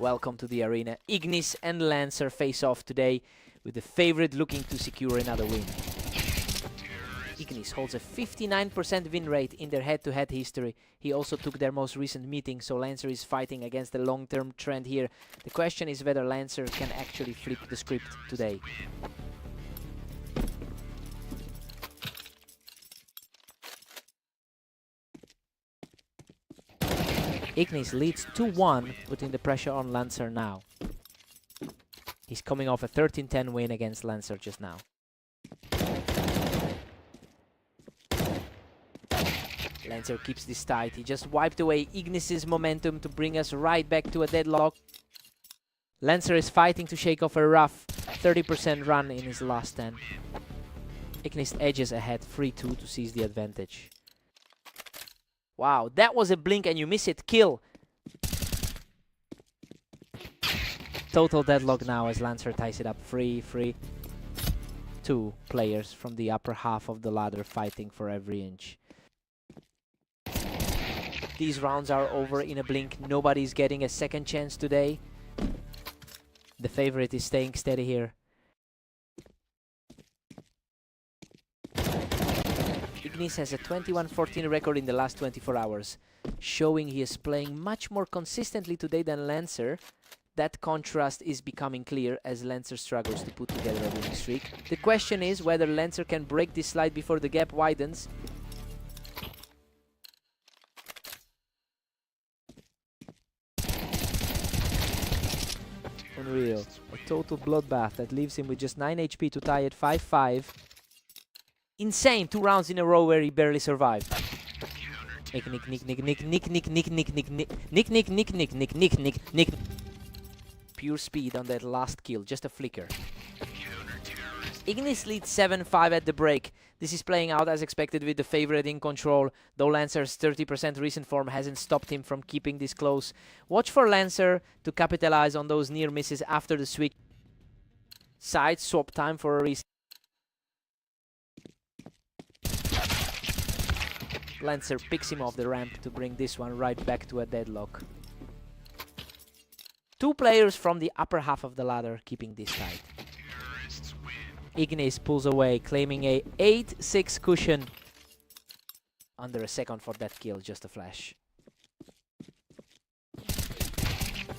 Welcome to the arena. Ignis and Lancer face off today, with the favorite looking to secure another win. Ignis holds a 59% win rate in their head-to-head history. He also took their most recent meeting, so Lancer is fighting against the long-term trend here. The question is whether Lancer can actually flip the script today. Ignis leads 2-1, putting the pressure on Lancer now. He's coming off a 13-10 win against Lancer just now. Lancer keeps this tight. He just wiped away Ignis's momentum to bring us right back to a deadlock. Lancer is fighting to shake off a rough 30% run in his last 10. Ignis edges ahead 3-2 to seize the advantage. Wow, that was a blink and you miss it. Kill. Total deadlock now as Lancer ties it up 3-3. Two players from the upper half of the ladder fighting for every inch. These rounds are over in a blink. Nobody's getting a second chance today. The favorite is staying steady here. Ignis has a 21-14 record in the last 24 hours, showing he is playing much more consistently today than Lancer. That contrast is becoming clear as Lancer struggles to put together a winning streak. The question is whether Lancer can break this slide before the gap widens. Unreal. A total bloodbath that leaves him with just 9 HP to tie it 5-5. Insane, 2 rounds in a row where he barely survived. Nick. Pure speed on that last kill, just a flicker. Ignis leads 7-5 at the break. This is playing out as expected with the favorite in control, though Lancer's 30% recent form hasn't stopped him from keeping this close. Watch for Lancer to capitalize on those near misses after the switch. Side swap time for a reset. Lancer picks him off the ramp to bring this one right back to a deadlock. Two players from the upper half of the ladder keeping this tight. Ignis pulls away, claiming a 8-6 cushion. Under a second for that kill, just a flash.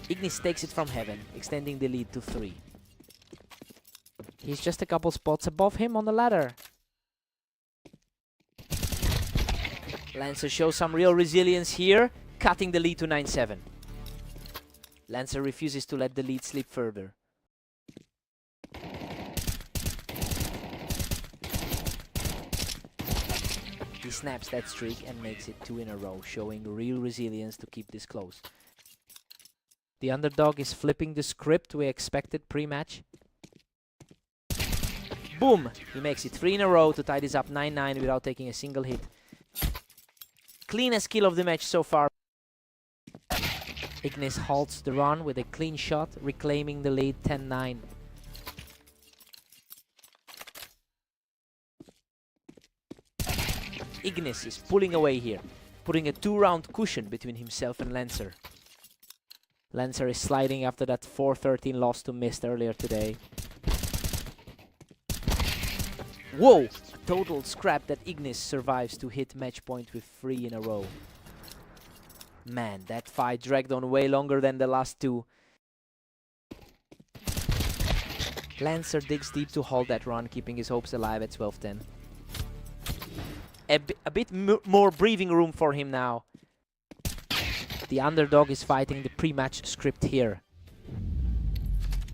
Ignis takes it from heaven, extending the lead to 3. He's just a couple spots above him on the ladder. Lancer shows some real resilience here, cutting the lead to 9-7. Lancer refuses to let the lead slip further. He snaps that streak and makes it 2 in a row, showing real resilience to keep this close. The underdog is flipping the script we expected pre-match. Boom! He makes it 3 in a row to tie this up 9-9 without taking a single hit. Cleanest kill of the match so far. Ignis halts the run with a clean shot, reclaiming the lead 10-9. Ignis is pulling away here, putting a 2-round cushion between himself and Lancer. Lancer is sliding after that 4-13 loss to Mist earlier today. Whoa! A total scrap that Ignis survives to hit match point with 3 in a row. Man, that fight dragged on way longer than the last 2. Lancer digs deep to hold that run, keeping his hopes alive at 12-10. A bit more breathing room for him now. The underdog is fighting the pre-match script here.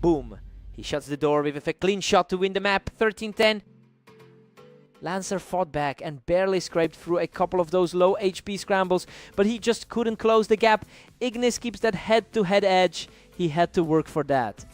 Boom! He shuts the door with a clean shot to win the map, 13-10. Lancer fought back and barely scraped through a couple of those low HP scrambles, but he just couldn't close the gap. Ignis keeps that head-to-head edge. He had to work for that.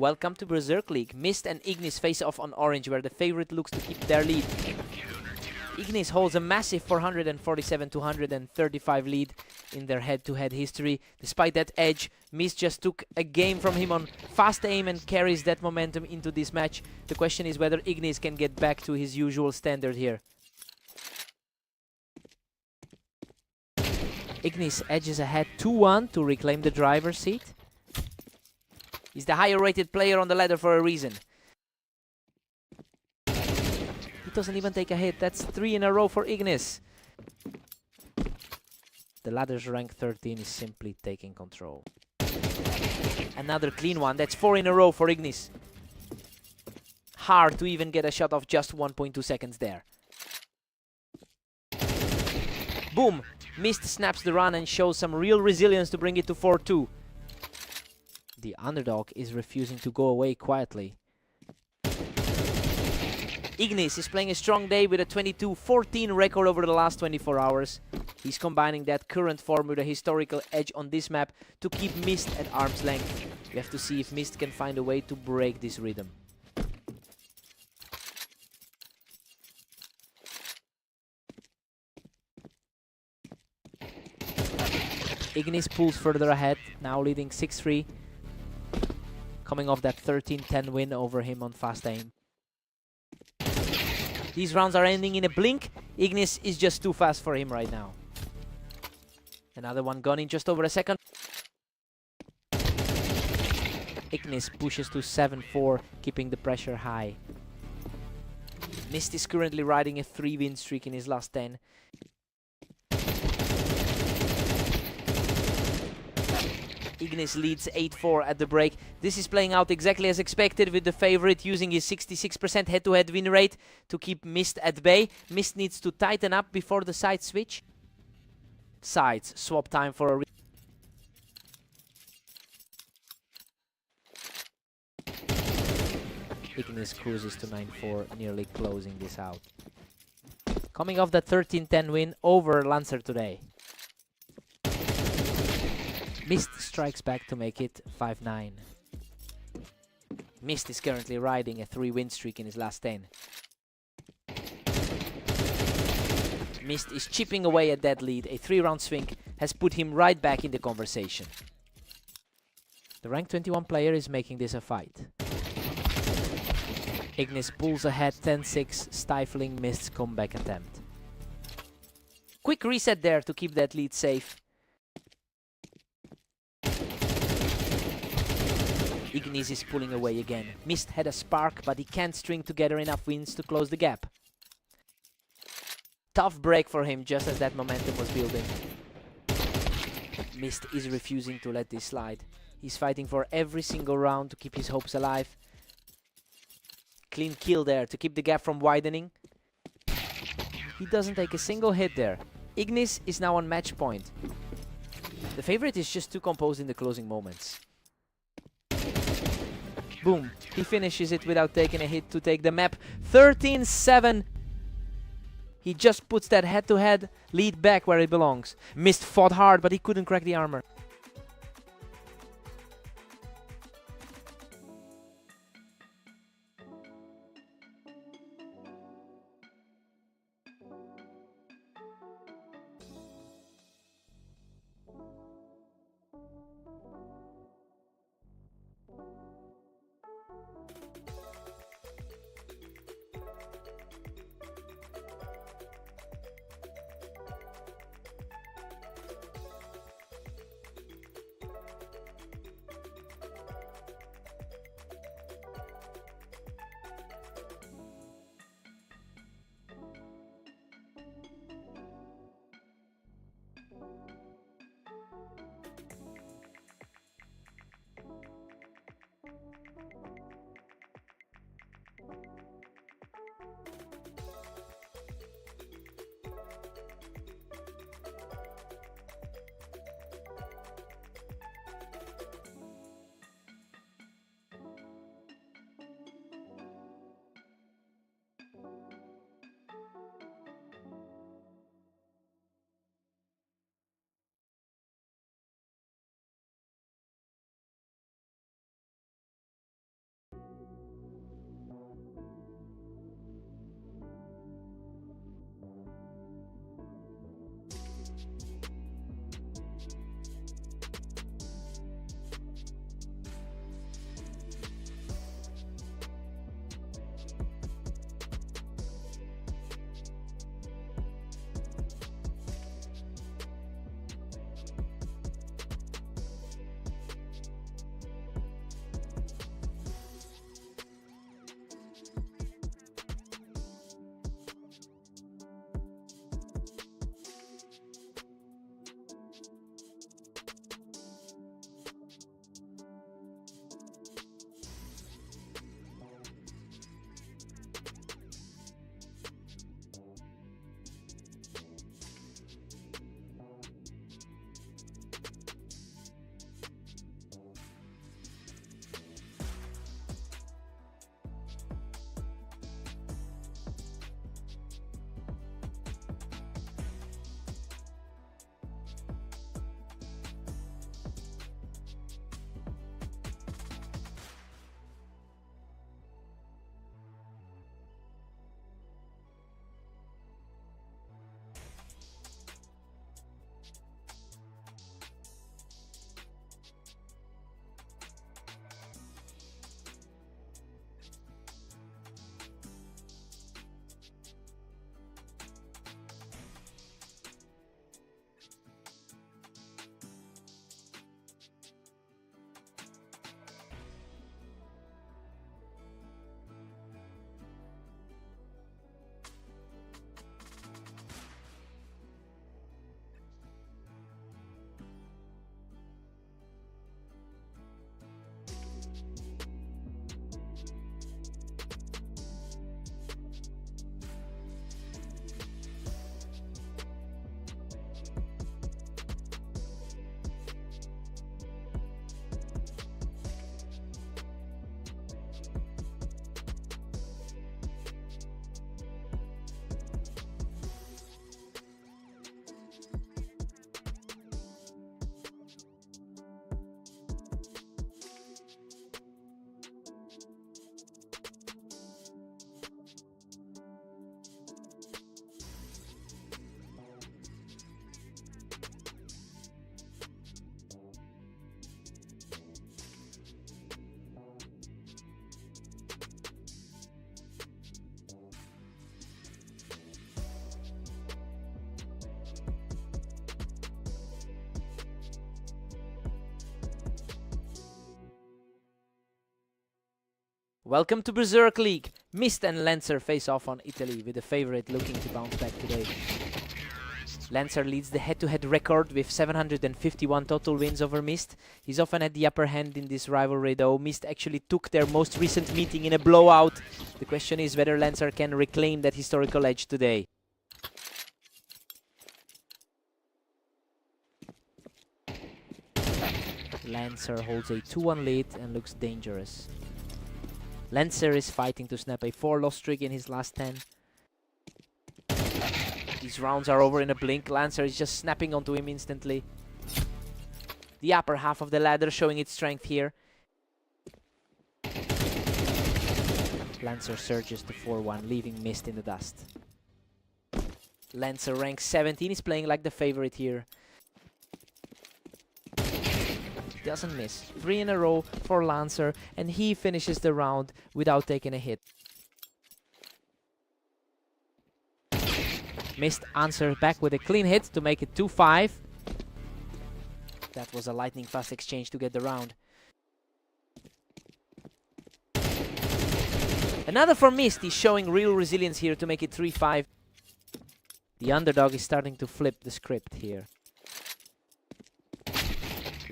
Welcome to Berserk League. Mist and Ignis face off on orange, where the favorite looks to keep their lead. Ignis holds a massive 447-235 lead in their head-to-head history. Despite that edge, Mist just took a game from him on fast aim and carries that momentum into this match. The question is whether Ignis can get back to his usual standard here. Ignis edges ahead 2-1 to reclaim the driver's seat. He's the higher rated player on the ladder for a reason. He doesn't even take a hit. That's 3 in a row for Ignis. The ladder's rank 13 is simply taking control. Another clean one. That's 4 in a row for Ignis. Hard to even get a shot off, just 1.2 seconds there. Boom! Mist snaps the run and shows some real resilience to bring it to 4-2. The underdog is refusing to go away quietly. Ignis is playing a strong day with a 22-14 record over the last 24 hours. He's combining that current form with a historical edge on this map to keep Mist at arm's length. We have to see if Mist can find a way to break this rhythm. Ignis pulls further ahead, now leading 6-3. Coming off that 13-10 win over him on fast aim. These rounds are ending in a blink. Ignis is just too fast for him right now. Another one gone in just over a second. Ignis pushes to 7-4, keeping the pressure high. Mist is currently riding a 3-win streak in his last 10. Ignis leads 8-4 at the break. This is playing out exactly as expected, with the favorite using his 66% head-to-head win rate to keep Mist at bay. Mist needs to tighten up before the side switch. Sides, swap time for a... Ignis cruises to 9-4, nearly closing this out. Coming off that 13-10 win over Lancer today. Mist strikes back to make it 5-9. Mist is currently riding a 3-win streak in his last 10. Mist is chipping away at that lead. A 3-round swing has put him right back in the conversation. The rank 21 player is making this a fight. Ignis pulls ahead 10-6, stifling Mist's comeback attempt. Quick reset there to keep that lead safe. Ignis is pulling away again. Mist had a spark, but he can't string together enough wins to close the gap. Tough break for him just as that momentum was building. Mist is refusing to let this slide. He's fighting for every single round to keep his hopes alive. Clean kill there to keep the gap from widening. He doesn't take a single hit there. Ignis is now on match point. The favorite is just too composed in the closing moments. Boom, he finishes it without taking a hit to take the map. 13-7. He just puts that head-to-head lead back where it belongs. Mist fought hard, but he couldn't crack the armor. Welcome to Berserk League. Mist and Lancer face off on Italy, with the favorite looking to bounce back today. Lancer leads the head-to-head record with 751 total wins over Mist. He's often at the upper hand in this rivalry though. Mist actually took their most recent meeting in a blowout. The question is whether Lancer can reclaim that historical edge today. Lancer holds a 2-1 lead and looks dangerous. Lancer is fighting to snap a 4-loss streak in his last 10. These rounds are over in a blink. Lancer is just snapping onto him instantly. The upper half of the ladder showing its strength here. Lancer surges to 4-1, leaving Mist in the dust. Lancer ranks 17, is playing like the favorite here. Doesn't miss. 3 in a row for Lancer, and he finishes the round without taking a hit. Mist answers back with a clean hit to make it 2-5. That was a lightning fast exchange to get the round. Another for Mist. He's showing real resilience here to make it 3-5. The underdog is starting to flip the script here.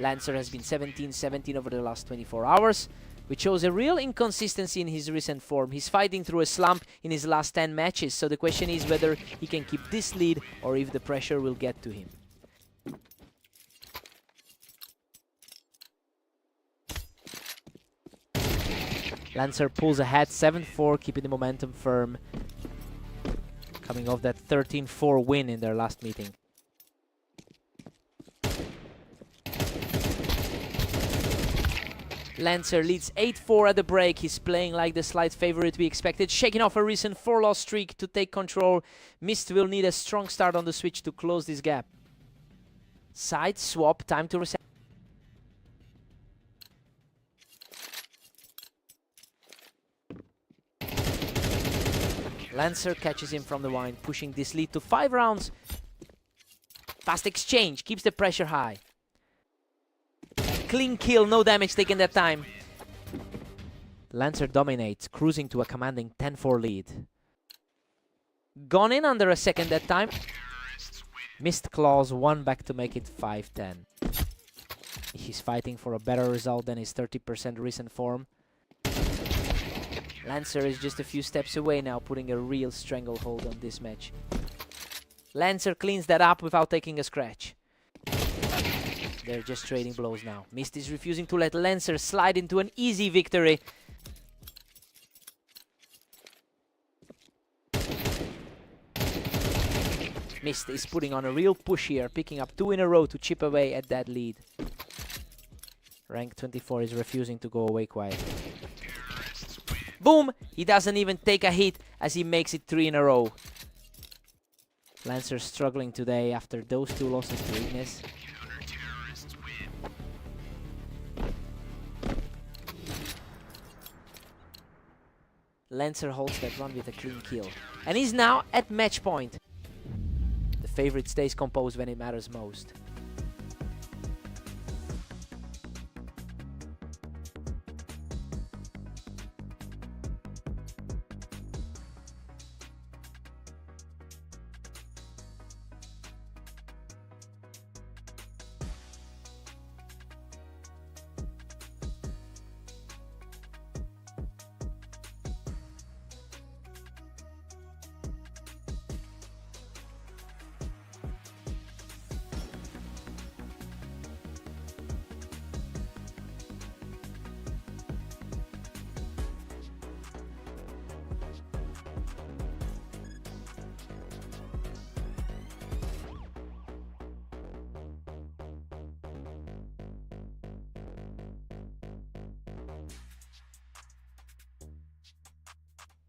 Lancer has been 17-17 over the last 24 hours, which shows a real inconsistency in his recent form. He's fighting through a slump in his last 10 matches, so the question is whether he can keep this lead or if the pressure will get to him. Lancer pulls ahead 7-4, keeping the momentum firm, coming off that 13-4 win in their last meeting. Lancer leads 8-4 at the break. He's playing like the slight favorite we expected, shaking off a recent 4-loss streak to take control. Mist will need a strong start on the switch to close this gap. Side swap, time to reset. Lancer catches him from the wine, pushing this lead to 5 rounds. Fast exchange, keeps the pressure high. Clean kill, no damage taken that time. Lancer dominates, cruising to a commanding 10-4 lead. Gone in under a second that time. Mist claws 1 back to make it 5-10. He's fighting for a better result than his 30% recent form. Lancer is just a few steps away now, putting a real stranglehold on this match. Lancer cleans that up without taking a scratch. They're just trading blows now. Mist is refusing to let Lancer slide into an easy victory. Mist is putting on a real push here, picking up 2 in a row to chip away at that lead. Rank 24 is refusing to go away quiet. Boom! He doesn't even take a hit as he makes it 3 in a row. Lancer struggling today after those 2 losses to Ignis. Lancer holds that run with a clean kill. And he's now at match point. The favorite stays composed when it matters most.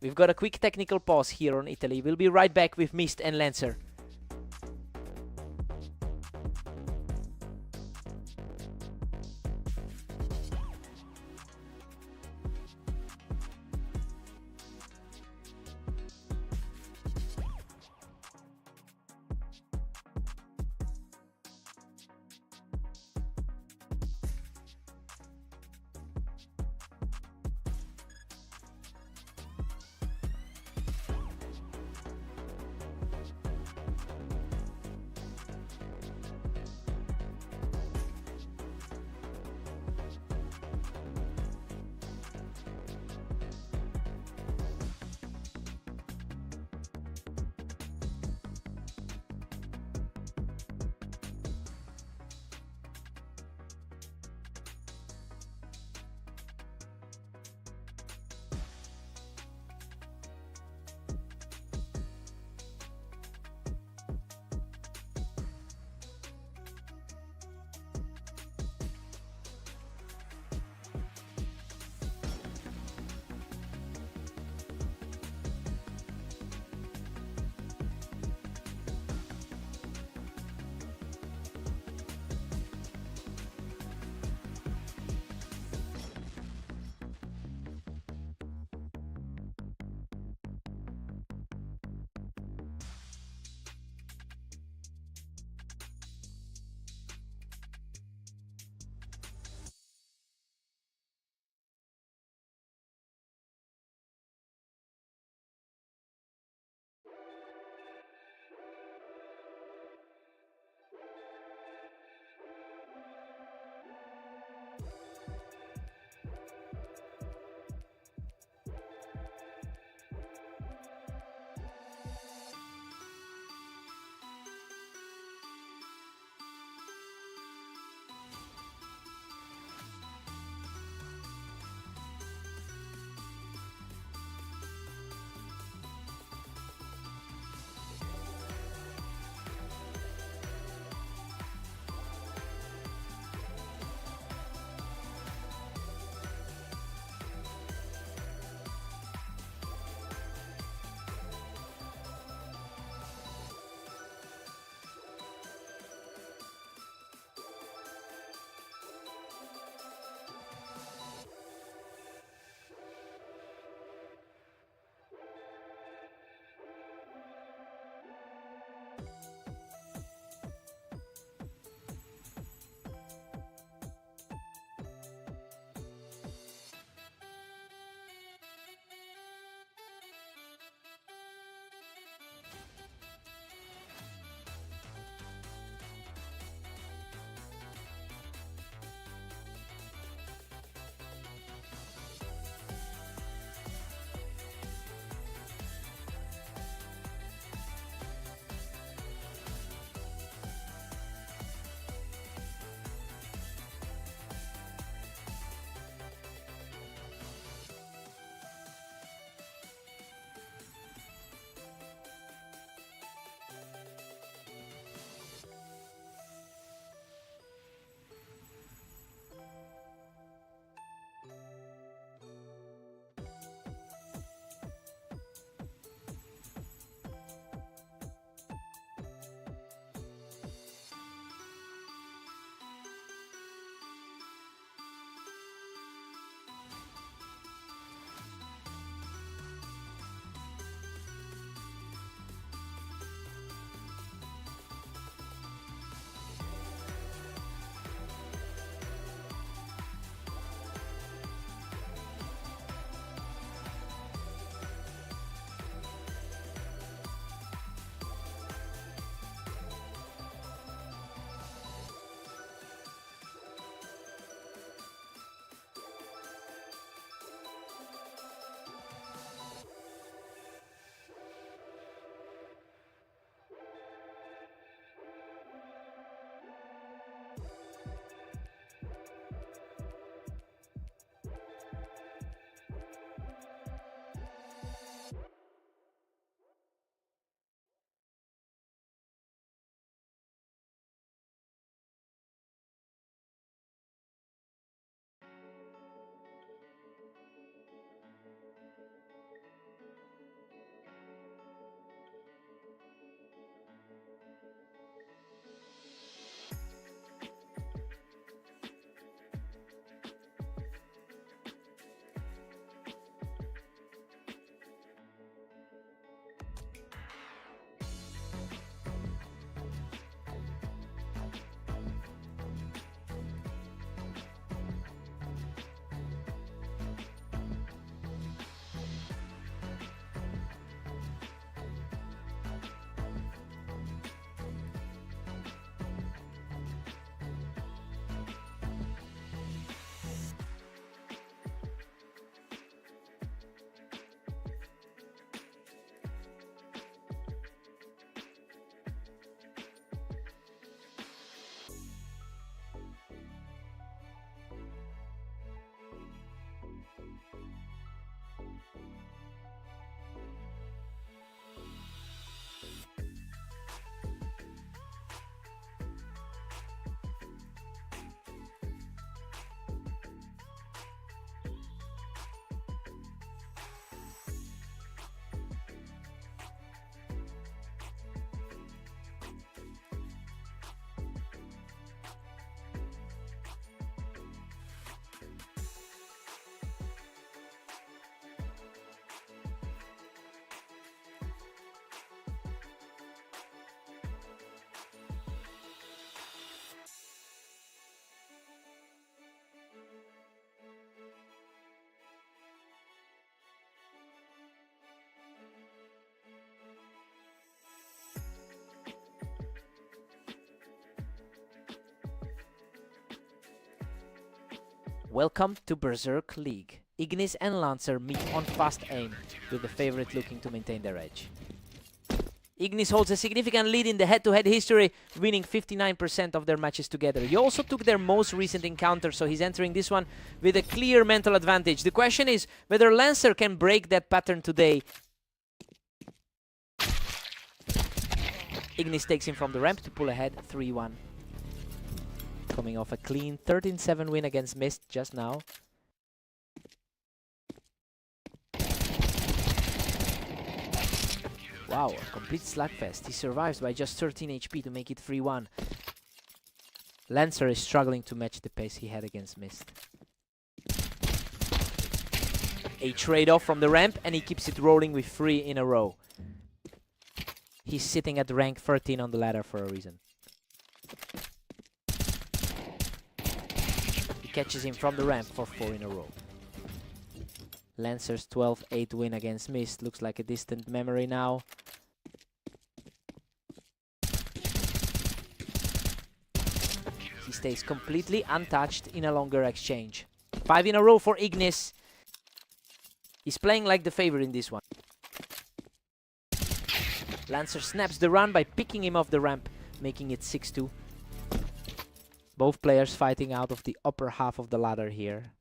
We've got a quick technical pause here on Italy. We'll be right back with Mist and Lancer. Welcome to Berserk League. Ignis and Lancer meet on fast aim, with the favorite looking to maintain their edge. Ignis holds a significant lead in the head-to-head history, winning 59% of their matches together. He also took their most recent encounter, so he's entering this one with a clear mental advantage. The question is whether Lancer can break that pattern today. Ignis takes him from the ramp to pull ahead 3-1. Coming off a clean 13-7 win against Mist just now. Wow, a complete slugfest. He survives by just 13 HP to make it 3-1. Lancer is struggling to match the pace he had against Mist. A trade-off from the ramp, and he keeps it rolling with 3 in a row. He's sitting at rank 13 on the ladder for a reason. He catches him from the ramp for 4 in a row. Lancer's 12-8 win against Mist looks like a distant memory now. He stays completely untouched in a longer exchange. 5 in a row for Ignis. He's playing like the favorite in this one. Lancer snaps the run by picking him off the ramp, making it 6-2. Both players fighting out of the upper half of the ladder here.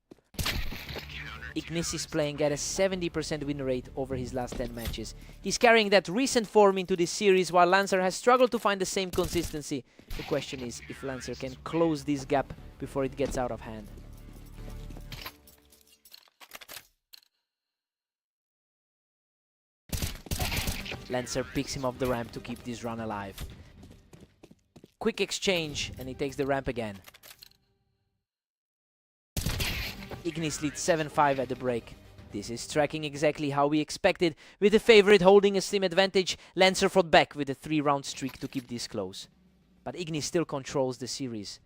Ignis is playing at a 70% win rate over his last 10 matches. He's carrying that recent form into this series, while Lancer has struggled to find the same consistency. The question is if Lancer can close this gap before it gets out of hand. Lancer picks him off the ramp to keep this run alive. Quick exchange, and he takes the ramp again. Ignis leads 7-5 at the break. This is tracking exactly how we expected, with the favorite holding a slim advantage. Lancer fought back with a 3-round streak to keep this close. But Ignis still controls the series.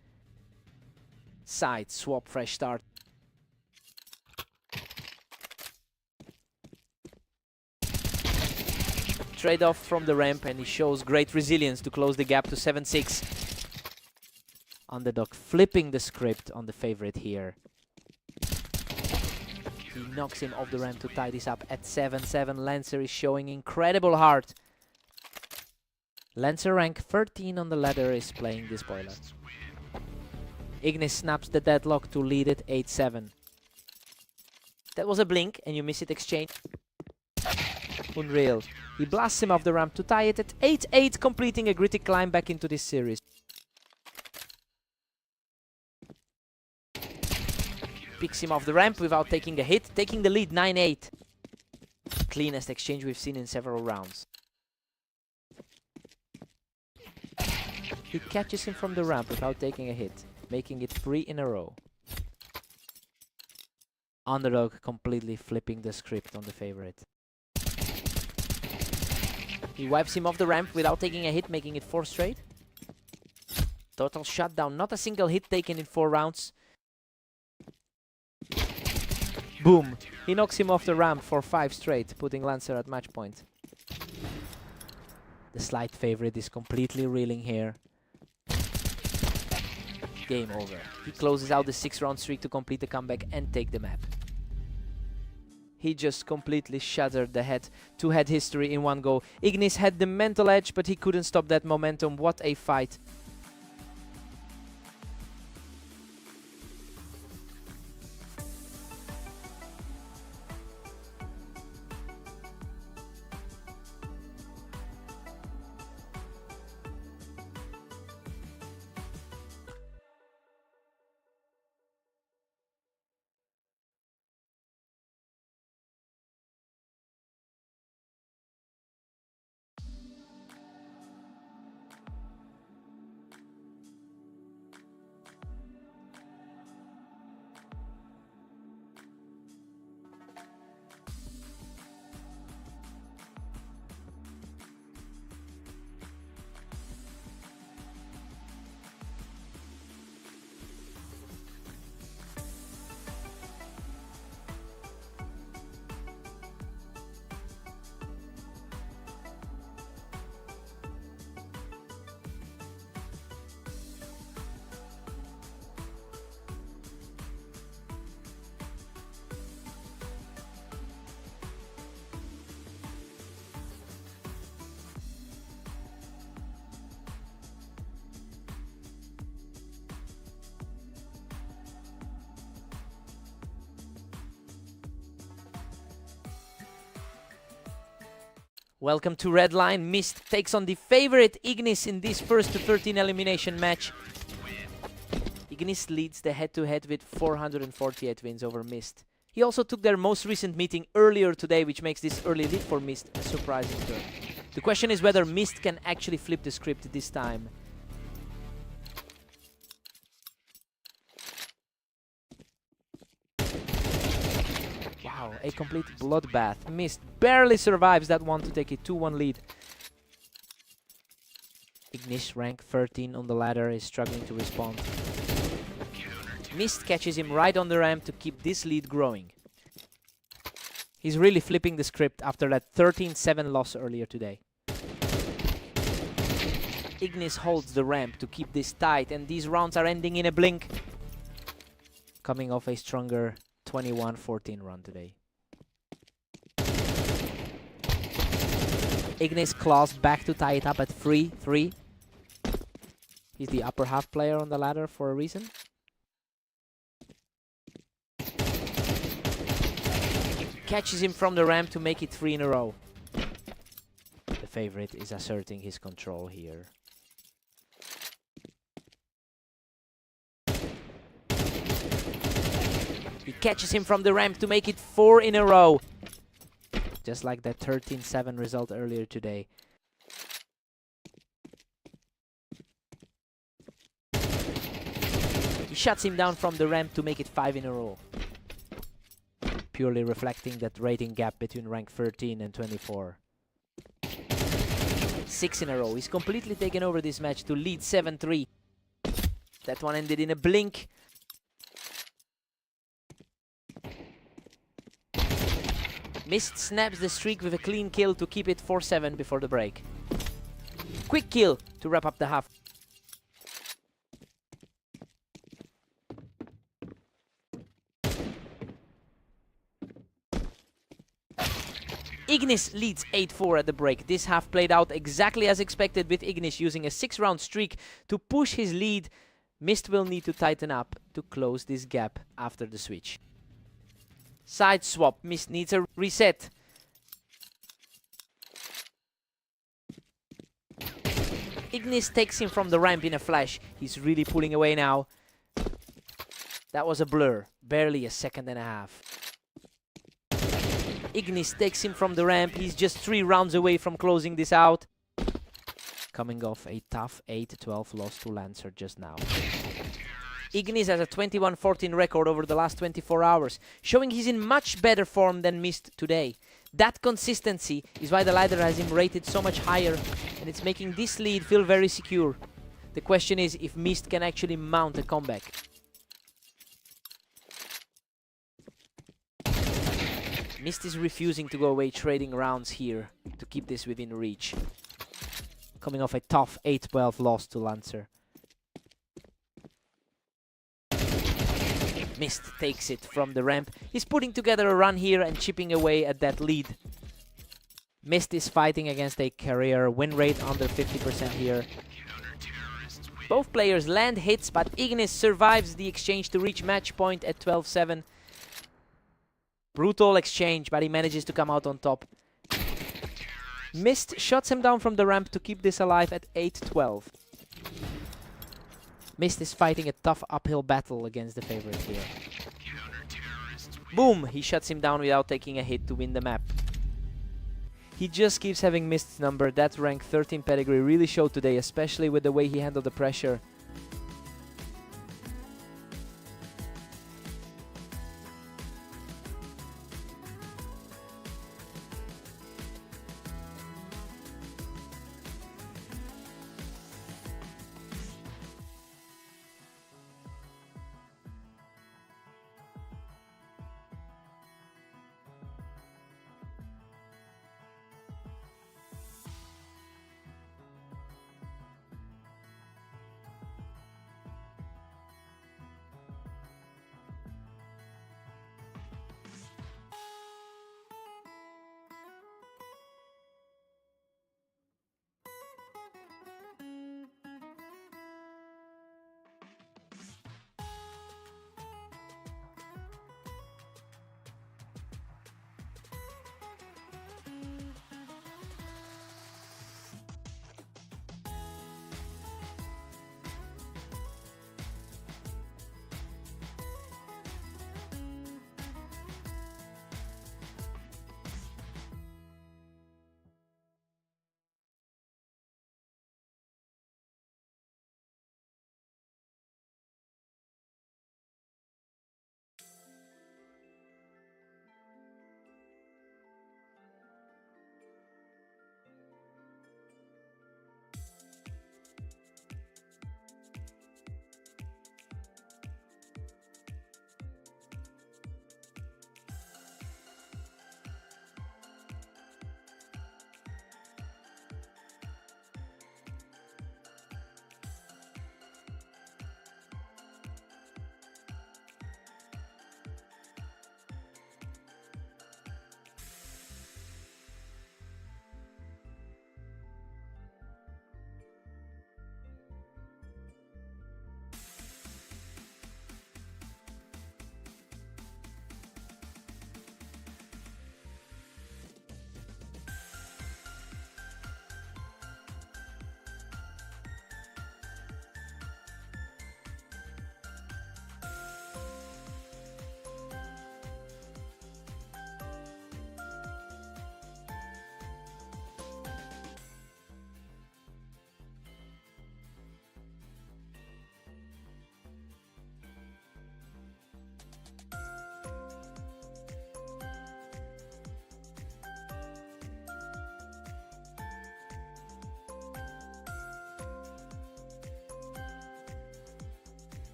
Side swap, fresh start. Trade-off from the ramp, and he shows great resilience to close the gap to 7-6. Underdog flipping the script on the favorite here. He knocks him off the ramp to tie this up at 7-7. Lancer is showing incredible heart. Lancer rank 13 on the ladder is playing the spoiler. Ignis snaps the deadlock to lead it 8-7. That was a blink and you miss it exchange. Unreal. He blasts him off the ramp to tie it at 8-8, completing a gritty climb back into this series. Picks him off the ramp without taking a hit, taking the lead 9-8. Cleanest exchange we've seen in several rounds. He catches him from the ramp without taking a hit, making it 3 in a row. Underdog completely flipping the script on the favorite. He wipes him off the ramp without taking a hit, making it 4 straight. Total shutdown, not a single hit taken in 4 rounds. Boom! He knocks him off the ramp for 5 straight, putting Lancer at match point. The slight favorite is completely reeling here. Game over. He closes out the 6-round streak to complete the comeback and take the map. He just completely shattered the head-to-head history in one go. Ignis had the mental edge, but he couldn't stop that momentum. What a fight. Welcome to Red Line. Mist takes on the favorite Ignis in this first to 13 elimination match. Ignis leads the head-to-head with 448 wins over Mist. He also took their most recent meeting earlier today, which makes this early lead for Mist a surprising turn. The question is whether Mist can actually flip the script this time. Wow, a complete bloodbath. Mist barely survives that one to take a 2-1 lead. Ignis, rank 13 on the ladder, is struggling to respond. Mist catches him right on the ramp to keep this lead growing. He's really flipping the script after that 13-7 loss earlier today. Ignis holds the ramp to keep this tight, and these rounds are ending in a blink. Coming off a stronger 21-14 run today. Ignis claws back to tie it up at 3-3. He's the upper half player on the ladder for a reason. Catches him from the ramp to make it 3 in a row. The favorite is asserting his control here. He catches him from the ramp to make it 4 in a row. Just like that 13-7 result earlier today. He shuts him down from the ramp to make it 5 in a row. Purely reflecting that rating gap between rank 13 and 24. 6 in a row. He's completely taken over this match to lead 7-3. That one ended in a blink. Mist snaps the streak with a clean kill to keep it 4-7 before the break. Quick kill to wrap up the half. Ignis leads 8-4 at the break. This half played out exactly as expected, with Ignis using a 6-round streak to push his lead. Mist will need to tighten up to close this gap after the switch. Side swap. Mist needs a reset. Ignis takes him from the ramp in a flash. He's really pulling away now. That was a blur. Barely a second and a half. Ignis takes him from the ramp. He's just 3 rounds away from closing this out. Coming off a tough 8-12 loss to Lancer just now. Ignis has a 21-14 record over the last 24 hours, showing he's in much better form than Mist today. That consistency is why the ladder has him rated so much higher, and it's making this lead feel very secure. The question is if Mist can actually mount a comeback. Mist is refusing to go away, trading rounds here to keep this within reach. Coming off a tough 8-12 loss to Lancer. Mist takes it from the ramp. He's putting together a run here and chipping away at that lead. Mist is fighting against a career win rate under 50% here. Both players land hits, but Ignis survives the exchange to reach match point at 12-7. Brutal exchange, but he manages to come out on top. Mist shuts him down from the ramp to keep this alive at 8-12. Mist is fighting a tough uphill battle against the favorite here. Boom! He shuts him down without taking a hit to win the map. He just keeps having Mist's number. That rank 13 pedigree really showed today, especially with the way he handled the pressure.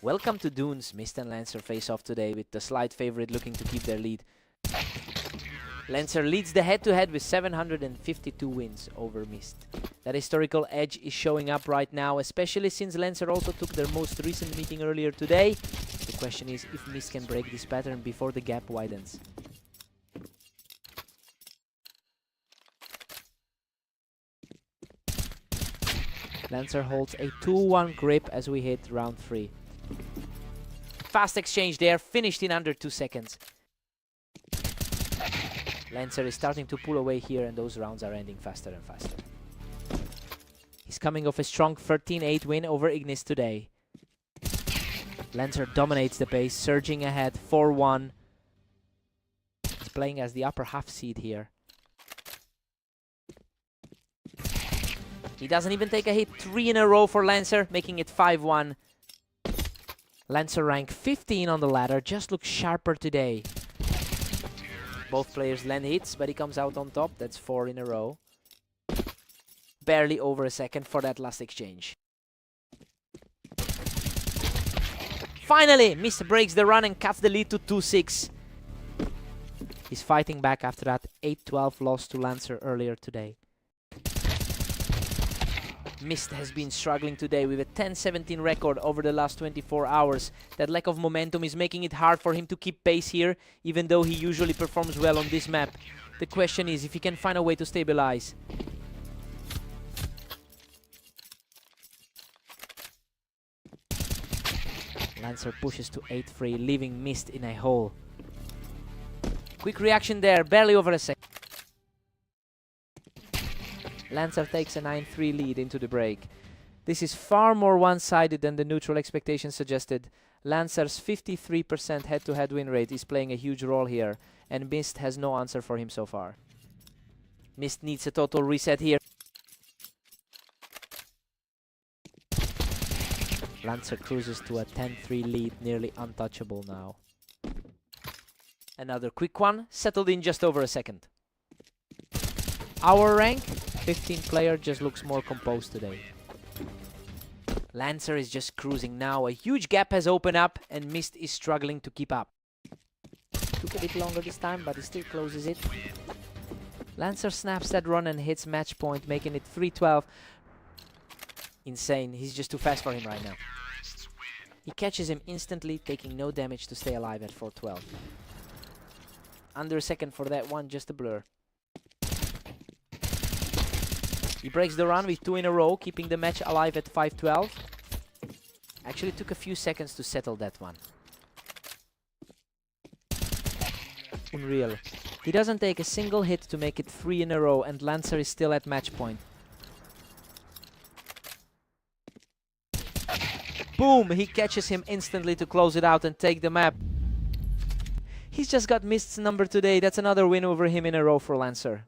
Welcome to Dunes. Mist and Lancer face off today with the slight favorite looking to keep their lead. Lancer leads the head-to-head with 752 wins over Mist. That historical edge is showing up right now, especially since Lancer also took their most recent meeting earlier today. The question is if Mist can break this pattern before the gap widens. Lancer holds a 2-1 grip as we hit round 3. Fast exchange there, finished in under 2 seconds. Lancer is starting to pull away here, and those rounds are ending faster and faster. He's coming off a strong 13-8 win over Ignis today. Lancer dominates the pace, surging ahead 4-1. He's playing as the upper half seed here. He doesn't even take a hit. 3 in a row for Lancer, making it 5-1. Lancer rank 15 on the ladder, just looks sharper today. Both players land hits, but he comes out on top. That's 4 in a row. Barely over a second for that last exchange. Finally, Mist breaks the run and cuts the lead to 2-6. He's fighting back after that 8-12 loss to Lancer earlier today. Mist has been struggling today with a 10-17 record over the last 24 hours. That lack of momentum is making it hard for him to keep pace here, even though he usually performs well on this map. The question is if he can find a way to stabilize. Lancer pushes to 8-3, leaving Mist in a hole. Quick reaction there, barely over a second. Lancer takes a 9-3 lead into the break. This is far more one-sided than the neutral expectations suggested. Lancer's 53% head-to-head win rate is playing a huge role here, and Mist has no answer for him so far. Mist needs a total reset here. Lancer cruises to a 10-3 lead, nearly untouchable now. Another quick one, settled in just over a second. Our rank, 15 player, just looks more composed today. Lancer is just cruising now. A huge gap has opened up and Mist is struggling to keep up. Took a bit longer this time, but he still closes it. Lancer snaps that run and hits match point, making it 3-12. Insane. He's just too fast for him right now. He catches him instantly, taking no damage to stay alive at 4-12. Under a second for that one, just a blur. He breaks the run with 2 in a row, keeping the match alive at 5-12. Actually took a few seconds to settle that one. Unreal. He doesn't take a single hit to make it 3 in a row, and Lancer is still at match point. Boom! He catches him instantly to close it out and take the map. He's just got Mist's number today. That's another win over him in a row for Lancer.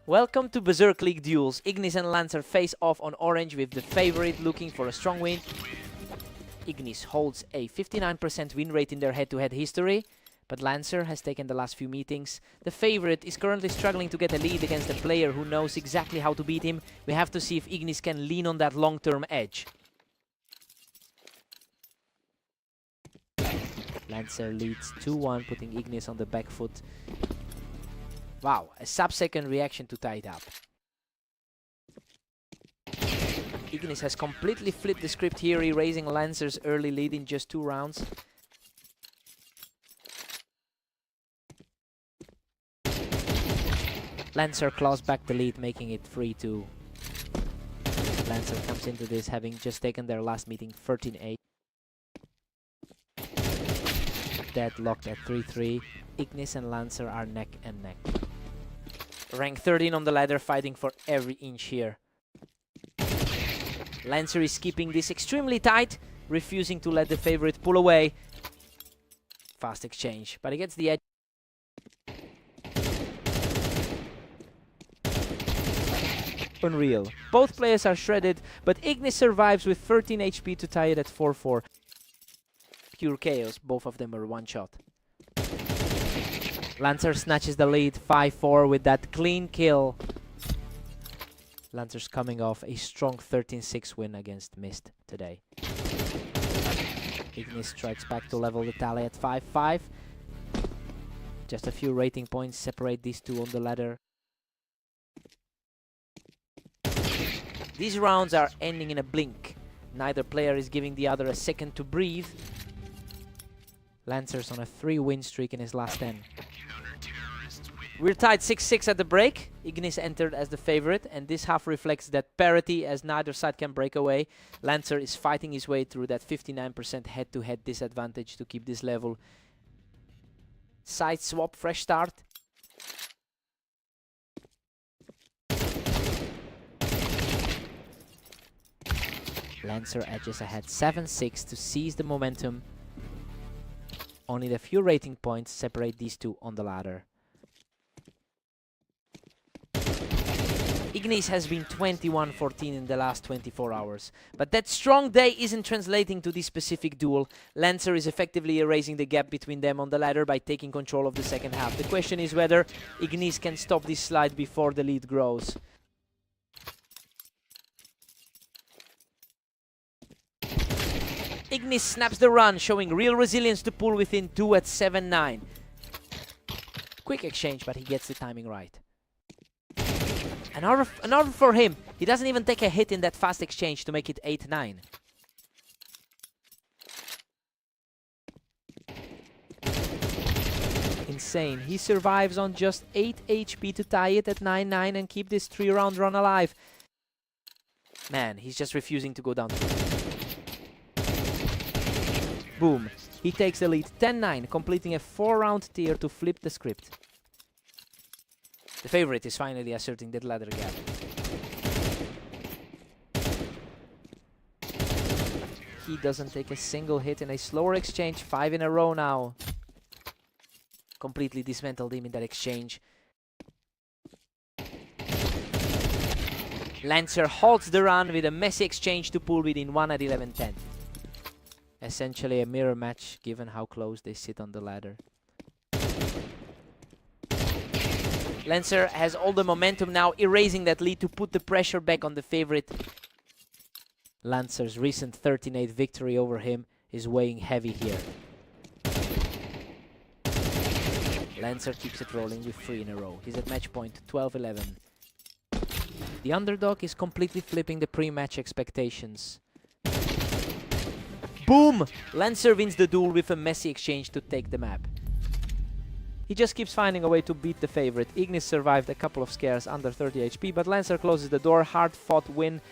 Welcome to Berserk League duels. Ignis and Lancer face off on orange with the favorite looking for a strong win. Ignis holds a 59% win rate in their head-to-head history, but Lancer has taken the last few meetings. The favorite is currently struggling to get a lead against a player who knows exactly how to beat him. We have to see if Ignis can lean on that long-term edge. Lancer leads 2-1, putting Ignis on the back foot. Wow, a sub-second reaction to tie it up. Ignis has completely flipped the script here, erasing Lancer's early lead in just 2 rounds. Lancer claws back the lead, making it 3-2. Lancer comes into this having just taken their last meeting 13-8. Deadlocked at 3-3. Ignis and Lancer are neck and neck. Rank 13 on the ladder, fighting for every inch here. Lancer is keeping this extremely tight, refusing to let the favorite pull away. Fast exchange, but he gets the edge. Unreal. Both players are shredded, but Ignis survives with 13 HP to tie it at 4-4. Pure chaos, both of them are one shot. Lancer snatches the lead 5-4 with that clean kill. Lancer's coming off a strong 13-6 win against Mist today. Ignis strikes back to level the tally at 5-5. Just a few rating points separate these two on the ladder. These rounds are ending in a blink. Neither player is giving the other a second to breathe. Lancer's on a 3-win streak in his last 10. We're tied 6-6 at the break. Ignis entered as the favorite, and this half reflects that parity as neither side can break away. Lancer is fighting his way through that 59% head-to-head disadvantage to keep this level. Side swap, fresh start. Lancer edges ahead 7-6 to seize the momentum. Only a few rating points separate these two on the ladder. Ignis has been 21-14 in the last 24 hours, but that strong day isn't translating to this specific duel. Lancer is effectively erasing the gap between them on the ladder by taking control of the second half. The question is whether Ignis can stop this slide before the lead grows. Ignis snaps the run, showing real resilience to pull within 2 at 7-9. Quick exchange, but he gets the timing right. Another for him. He doesn't even take a hit in that fast exchange to make it 8-9. Insane. He survives on just 8 HP to tie it at 9-9 and keep this 3-round run alive. Man, he's just refusing to go down. Boom. He takes the lead 10-9, completing a 4-round tier to flip the script. The favorite is finally asserting that ladder gap. He doesn't take a single hit in a slower exchange, 5 in a row now. Completely dismantled him in that exchange. Lancer halts the run with a messy exchange to pull within 1 at 11-10. Essentially a mirror match given how close they sit on the ladder. Lancer has all the momentum now, erasing that lead to put the pressure back on the favorite. Lancer's recent 13-8 victory over him is weighing heavy here. Lancer keeps it rolling with 3 in a row. He's at match point 12-11. The underdog is completely flipping the pre-match expectations. Boom! Lancer wins the duel with a messy exchange to take the map. He just keeps finding a way to beat the favorite. Ignis survived a couple of scares under 30 HP, but Lancer closes the door. Hard-fought win.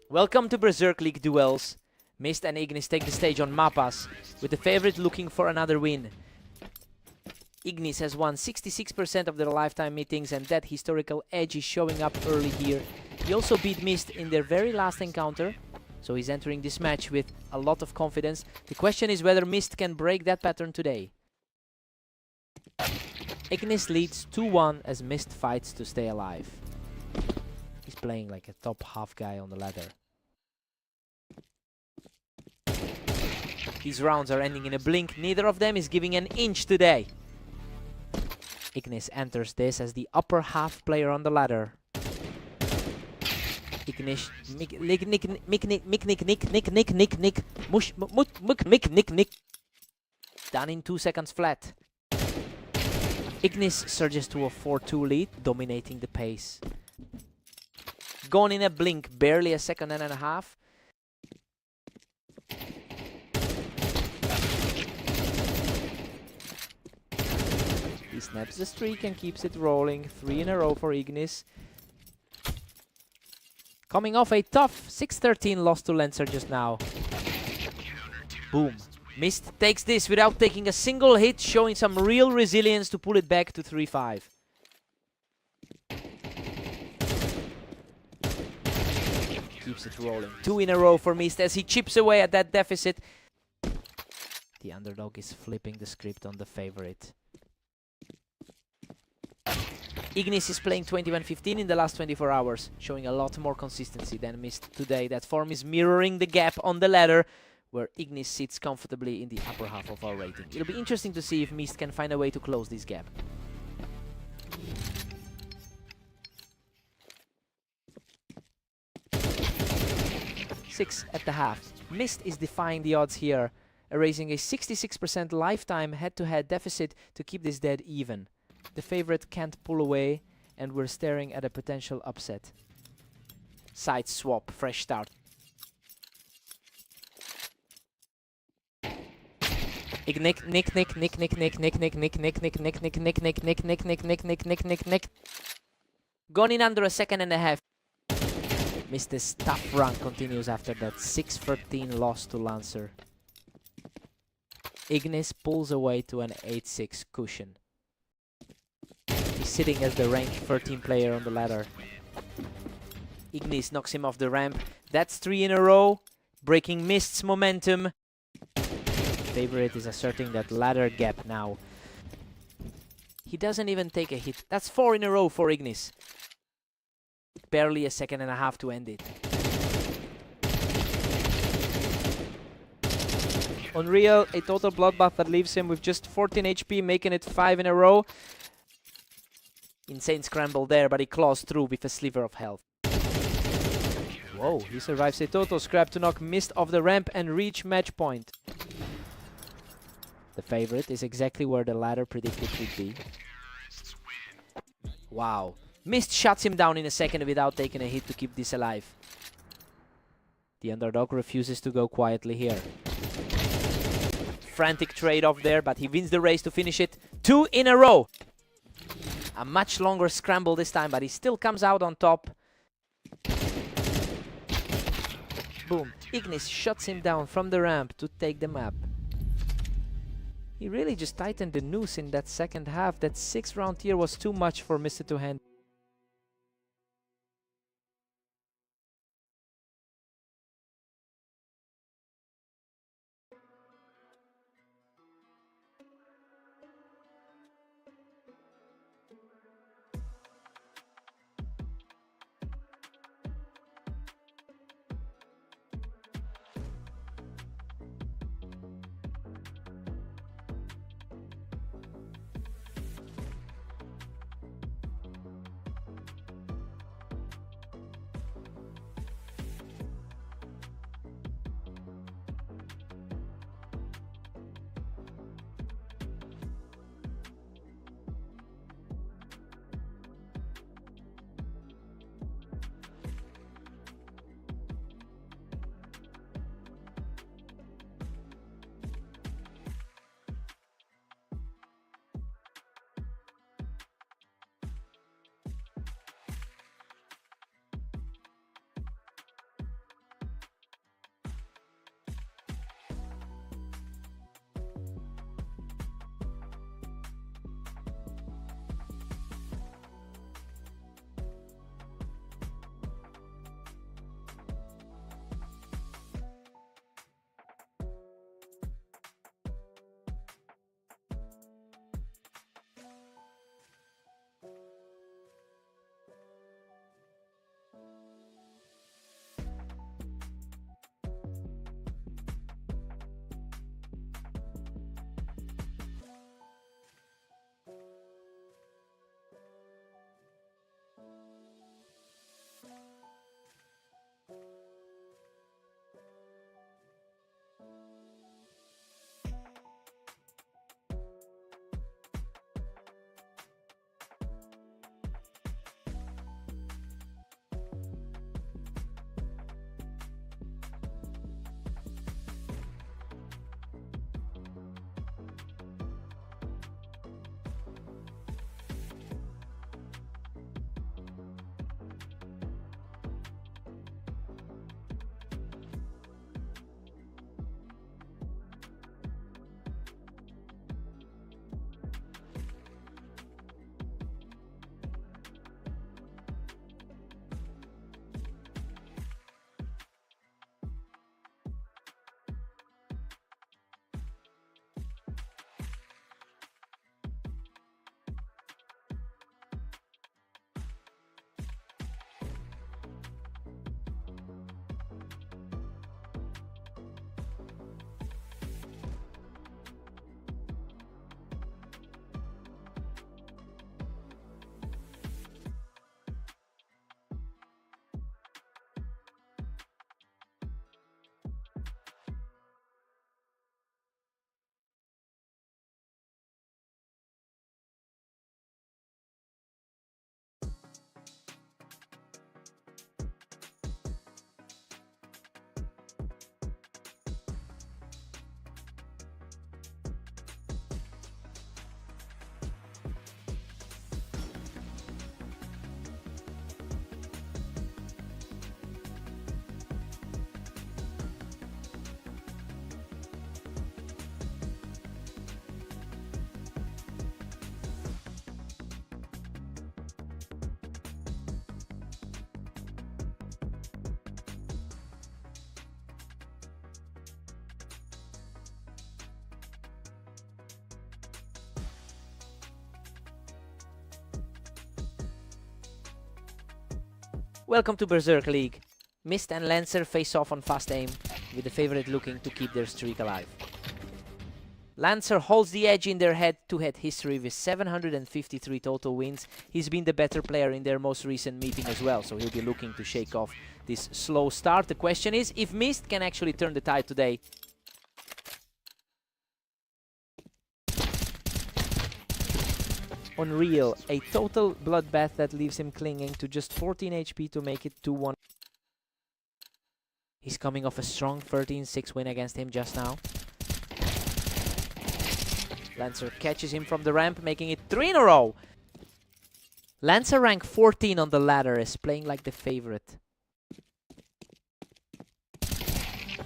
Welcome to Berserk League duels. Mist and Ignis take the stage on Mappas, with the favorite looking for another win. Ignis has won 66% of their lifetime meetings, and that historical edge is showing up early here. He also beat Mist in their very last encounter, so he's entering this match with a lot of confidence. The question is whether Mist can break that pattern today. Ignis leads 2-1 as Mist fights to stay alive. He's playing like a top half guy on the ladder. These rounds are ending in a blink. Neither of them is giving an inch today. Ignis enters this as the upper half player on the ladder. Ignis, done in 2 seconds flat. Ignis surges to a 4-2 lead, dominating the pace. Gone in a blink, barely a second and a half. He snaps the streak and keeps it rolling. 3 in a row for Ignis. Coming off a tough 6-13 loss to Lancer just now. Boom. Mist takes this without taking a single hit, showing some real resilience to pull it back to 3-5. Keeps it rolling. 2 in a row for Mist as he chips away at that deficit. The underdog is flipping the script on the favorite. Ignis is playing 21-15 in the last 24 hours, showing a lot more consistency than Mist today. That form is mirroring the gap on the ladder, where Ignis sits comfortably in the upper half of our rating. It'll be interesting to see if Mist can find a way to close this gap. Six at the half. Mist is defying the odds here, erasing a 66% lifetime head-to-head deficit to keep this dead even. The favorite can't pull away, and we're staring at a potential upset. Side swap, fresh start. Gone in under a second and a half. Mist's tough run continues after that 6-13 loss to Lancer. Ignis pulls away to an 8-6 cushion. He's sitting as the rank 13 player on the ladder. Ignis knocks him off the ramp. That's 3 in a row, breaking Mist's momentum. Favorite is asserting that ladder gap now. He doesn't even take a hit. That's 4 in a row for Ignis. Barely a second and a half to end it. Unreal, a total bloodbath that leaves him with just 14 HP, making it 5 in a row. Insane scramble there, but he claws through with a sliver of health. Whoa, he survives a total scrap to knock Mist off the ramp and reach match point. The favorite is exactly where the ladder predicted he'd be. Wow. Mist shuts him down in a second without taking a hit to keep this alive. The underdog refuses to go quietly here. Frantic trade-off there, but he wins the race to finish it. 2 in a row. A much longer scramble this time, but he still comes out on top. Boom. Ignis shuts him down from the ramp to take the map. He really just tightened the noose in that second half. That 6-round tier was too much for Mr. to hand. Welcome to Berserk League. Mist and Lancer face off on fast aim, with the favorite looking to keep their streak alive. Lancer holds the edge in their head-to-head history with 753 total wins. He's been the better player in their most recent meeting as well, so he'll be looking to shake off this slow start. The question is if Mist can actually turn the tide today. Unreal, a total bloodbath that leaves him clinging to just 14 HP to make it 2-1. He's coming off a strong 13-6 win against him just now. Lancer catches him from the ramp, making it 3 in a row. Lancer rank 14 on the ladder, is playing like the favorite.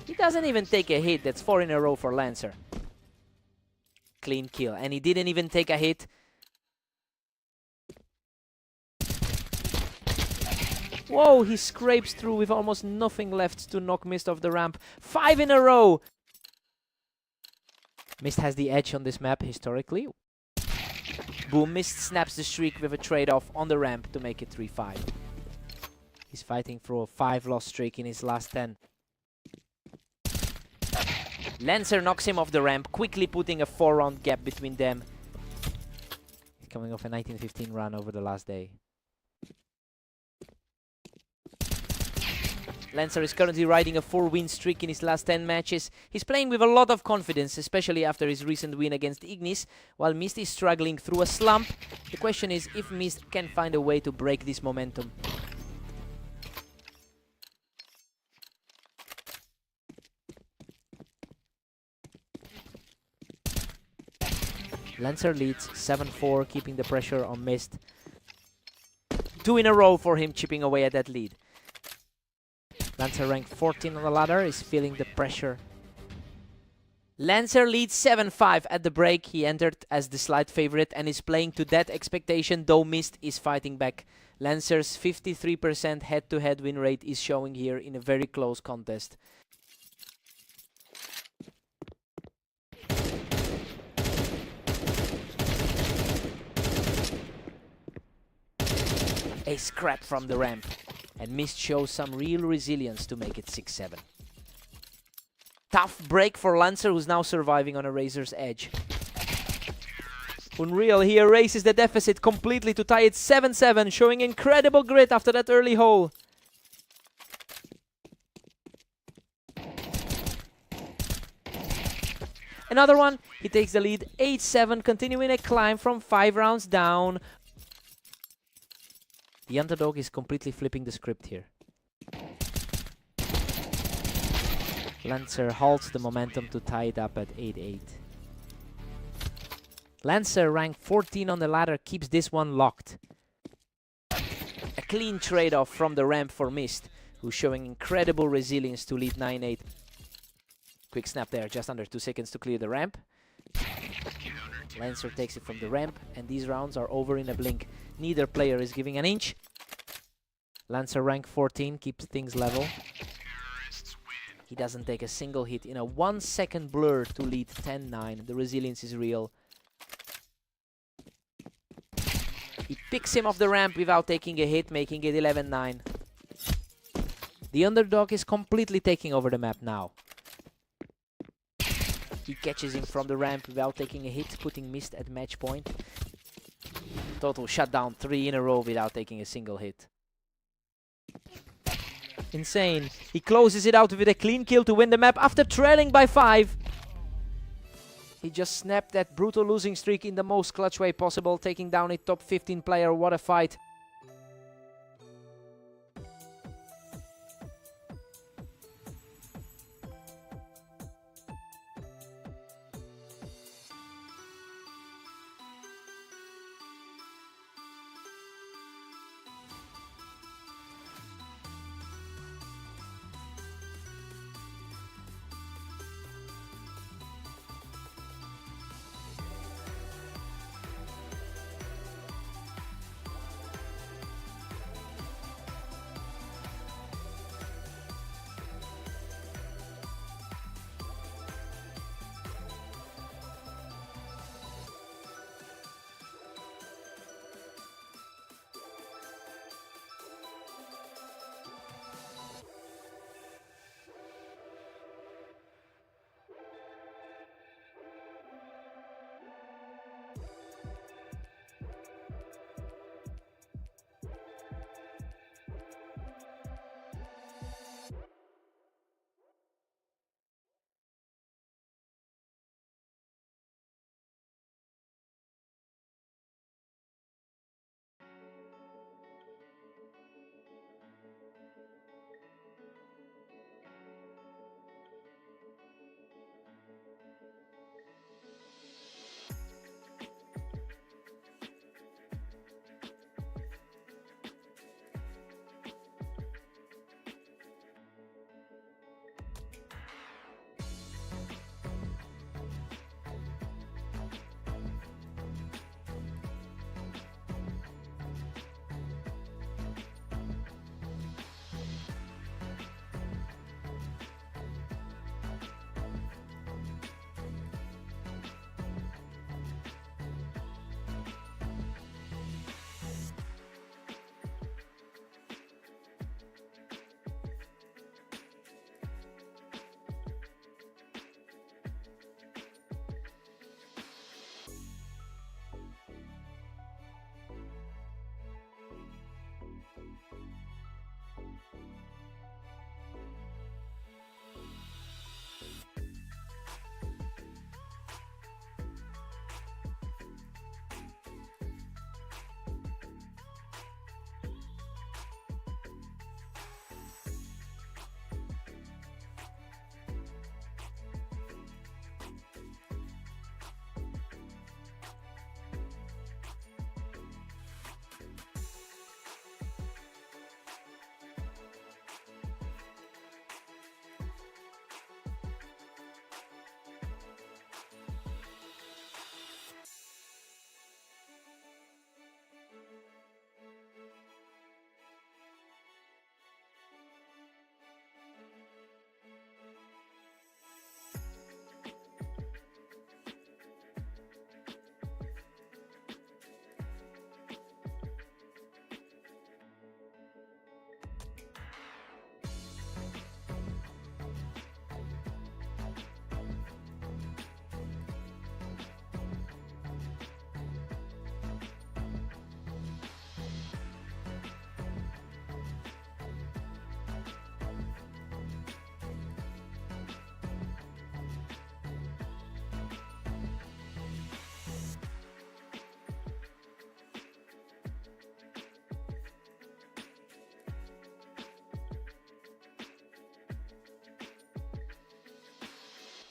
He doesn't even take a hit. That's 4 in a row for Lancer. Clean kill, and he didn't even take a hit. Whoa, he scrapes through with almost nothing left to knock Mist off the ramp. 5 in a row! Mist has the edge on this map historically. Boom, Mist snaps the streak with a trade-off on the ramp to make it 3-5. He's fighting for a 5-loss streak in his last 10. Lancer knocks him off the ramp, quickly putting a 4-round gap between them. He's coming off a 19-15 run over the last day. Lancer is currently riding a 4-win streak in his last 10 matches. He's playing with a lot of confidence, especially after his recent win against Ignis, while Mist is struggling through a slump. The question is if Mist can find a way to break this momentum. Lancer leads 7-4, keeping the pressure on Mist. 2 in a row for him, chipping away at that lead. Lancer rank 14 on the ladder, is feeling the pressure. Lancer leads 7-5 at the break. He entered as the slight favorite and is playing to that expectation, though Mist is fighting back. Lancer's 53% head-to-head win rate is showing here in a very close contest. A scrap from the ramp. And Mist shows some real resilience to make it 6-7. Tough break for Lancer, who's now surviving on a razor's edge. Unreal, he erases the deficit completely to tie it 7-7, showing incredible grit after that early hole. Another one, he takes the lead 8-7, continuing a climb from 5 rounds down. The underdog is completely flipping the script here. Lancer halts the momentum to tie it up at 8-8. Lancer, rank 14 on the ladder, keeps this one locked. A clean trade-off from the ramp for Mist, who's showing incredible resilience to lead 9-8. Quick snap there, just under 2 seconds to clear the ramp. Lancer takes it from the ramp, and these rounds are over in a blink. Neither player is giving an inch. Lancer rank 14 keeps things level. He doesn't take a single hit in a 1-second blur to lead 10-9. The resilience is real. He picks him off the ramp without taking a hit, making it 11-9. The underdog is completely taking over the map now. He catches him from the ramp without taking a hit, putting Mist at match point. Total shutdown 3 in a row without taking a single hit. Insane. He closes it out with a clean kill to win the map after trailing by 5. He just snapped that brutal losing streak in the most clutch way possible, taking down a top 15 player. What a fight.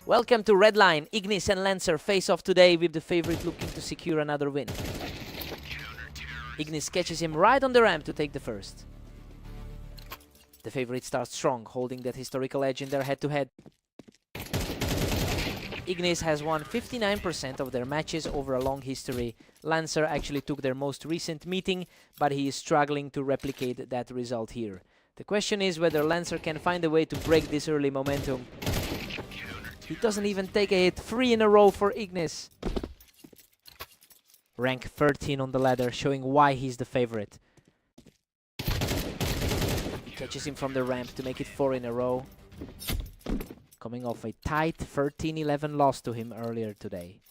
Welcome to Red Line. Ignis and Lancer face off today with the favorite looking to secure another win. Ignis catches him right on the ramp to take the first. The favorite starts strong, holding that historical edge in their head-to-head. Ignis has won 59% of their matches over a long history. Lancer actually took their most recent meeting, but he is struggling to replicate that result here. The question is whether Lancer can find a way to break this early momentum. He doesn't even take a hit. 3 in a row for Ignis. Rank 13 on the ladder, showing why he's the favorite. He catches him from the ramp to make it 4 in a row. Coming off a tight 13-11 loss to him earlier today.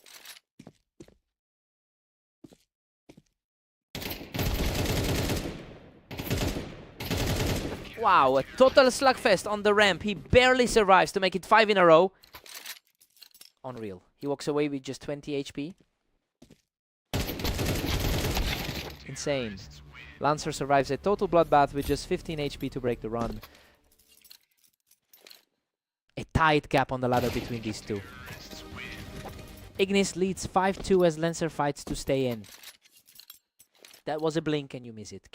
Wow, a total slugfest on the ramp. He barely survives to make it 5 in a row. Unreal. He walks away with just 20 HP. Insane. Lancer survives a total bloodbath with just 15 HP to break the run. A tight gap on the ladder between these two. Ignis leads 5-2 as Lancer fights to stay in. That was a blink and you miss it.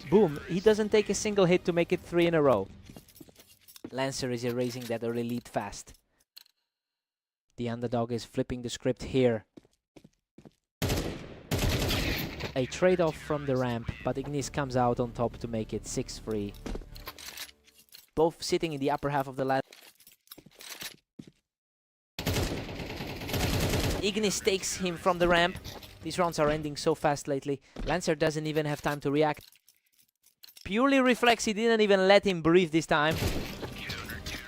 Boom, he doesn't take a single hit to make it 3 in a row. Lancer is erasing that early lead fast. The underdog is flipping the script here. A trade-off from the ramp, but Ignis comes out on top to make it 6-3. Both sitting in the upper half of the ladder. Ignis takes him from the ramp. These rounds are ending so fast lately. Lancer doesn't even have time to react. Purely reflex, he didn't even let him breathe this time.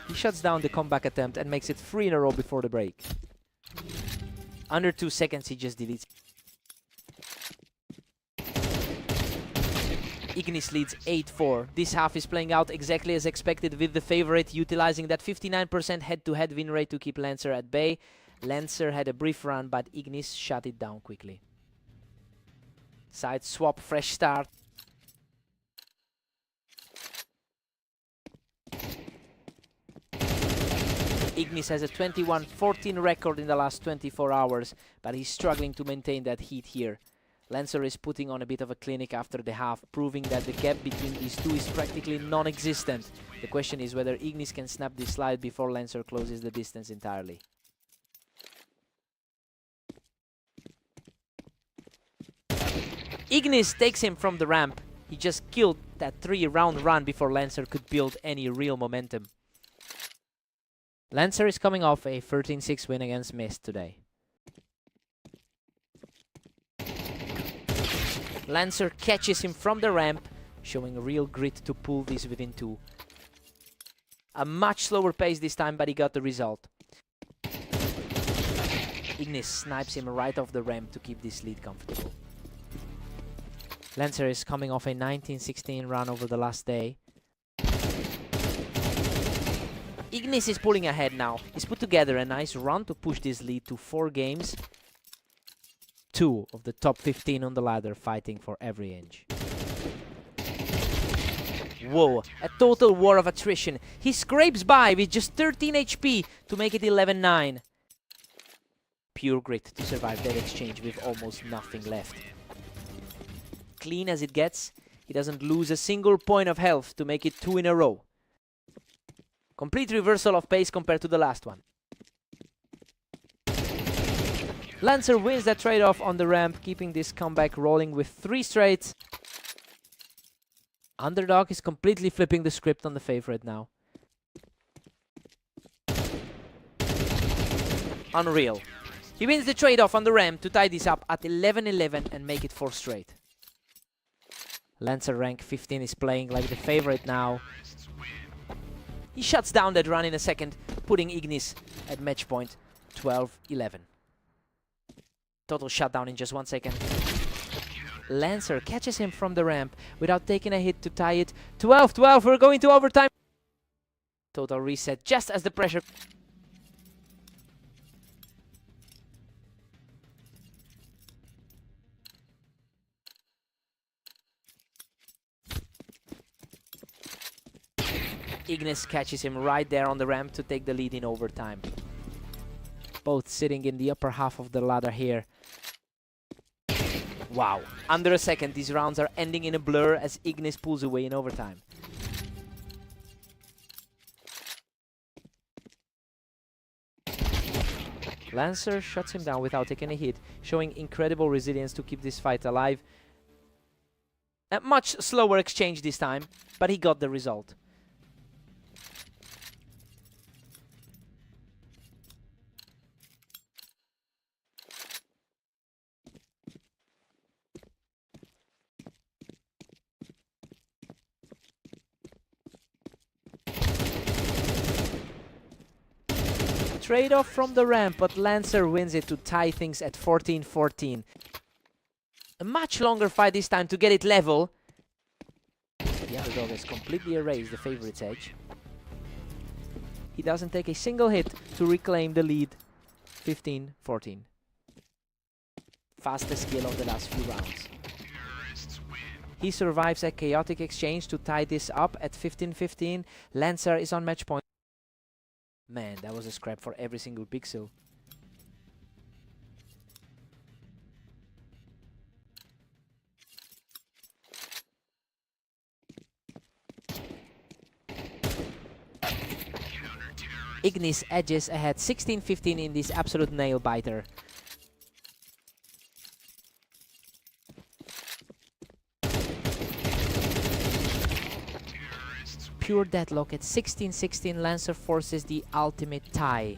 He shuts down the comeback attempt and makes it 3 in a row before the break. Under 2 seconds, he just deletes. Ignis leads 8-4. This half is playing out exactly as expected, with the favorite utilizing that 59% head-to-head win rate to keep Lancer at bay. Lancer had a brief run, but Ignis shut it down quickly. Side swap, fresh start. Ignis has a 21-14 record in the last 24 hours, but he's struggling to maintain that heat here. Lancer is putting on a bit of a clinic after the half, proving that the gap between these two is practically non-existent. The question is whether Ignis can snap this slide before Lancer closes the distance entirely. Ignis takes him from the ramp. He just killed that 3-round run before Lancer could build any real momentum. Lancer is coming off a 13-6 win against Mist today. Lancer catches him from the ramp, showing real grit to pull this within 2. A much slower pace this time, but he got the result. Ignis snipes him right off the ramp to keep this lead comfortable. Lancer is coming off a 19-16 run over the last day. Ignis is pulling ahead now. He's put together a nice run to push this lead to 4 games. 2 of the top 15 on the ladder fighting for every inch. Whoa, a total war of attrition. He scrapes by with just 13 HP to make it 11-9. Pure grit to survive that exchange with almost nothing left. Clean as it gets, he doesn't lose a single point of health to make it 2 in a row. Complete reversal of pace compared to the last one. Lancer wins that trade-off on the ramp, keeping this comeback rolling with 3 straight. Underdog is completely flipping the script on the favorite now. Unreal. He wins the trade-off on the ramp to tie this up at 11-11 and make it 4 straight. Lancer rank 15 is playing like the favorite now. He shuts down that run in a second, putting Ignis at match point 12-11. Total shutdown in just 1 second. Lancer catches him from the ramp without taking a hit to tie it. 12-12, we're going to overtime. Total reset just as the pressure... Ignis catches him right there on the ramp to take the lead in overtime. Both sitting in the upper half of the ladder here. Wow, under a second, these rounds are ending in a blur as Ignis pulls away in overtime. Lancer shuts him down without taking a hit, showing incredible resilience to keep this fight alive. A much slower exchange this time, but he got the result. Trade-off from the ramp, but Lancer wins it to tie things at 14-14. A much longer fight this time to get it level. The underdog has completely erased the favorite's edge. He doesn't take a single hit to reclaim the lead. 15-14. Fastest kill of the last few rounds. He survives a chaotic exchange to tie this up at 15-15. Lancer is on match point. Man, that was a scrap for every single pixel. Ignis edges ahead 16-15 in this absolute nail-biter. Pure deadlock at 16-16. Lancer forces the ultimate tie.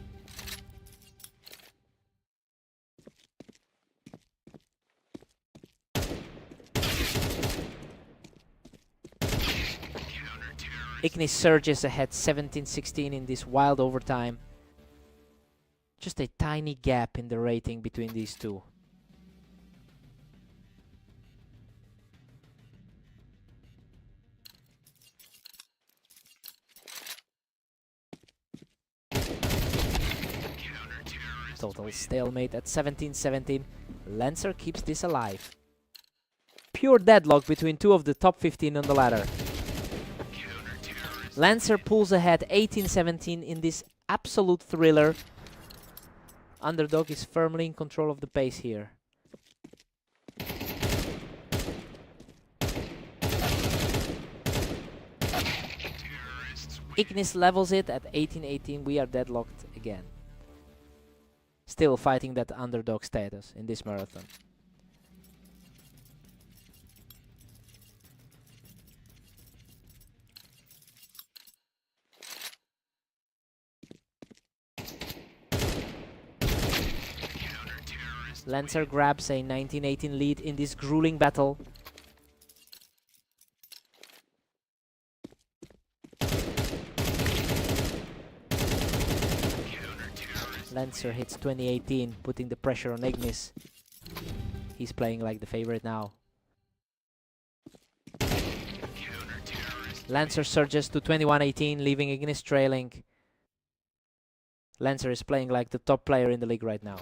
Ignis surges ahead 17-16 in this wild overtime. Just a tiny gap in the rating between these two. Total stalemate at 17-17. Lancer keeps this alive. Pure deadlock between two of the top 15 on the ladder. Lancer pulls ahead 18-17 in this absolute thriller. Underdog is firmly in control of the pace here. Ignis levels it at 18-18. We are deadlocked again. Still fighting that underdog status in this marathon. Lancer grabs a 19-18 lead in this grueling battle. Lancer hits 20-18, putting the pressure on Ignis. He's playing like the favorite now. Lancer surges to 21-18, leaving Ignis trailing. Lancer is playing like the top player in the league right now.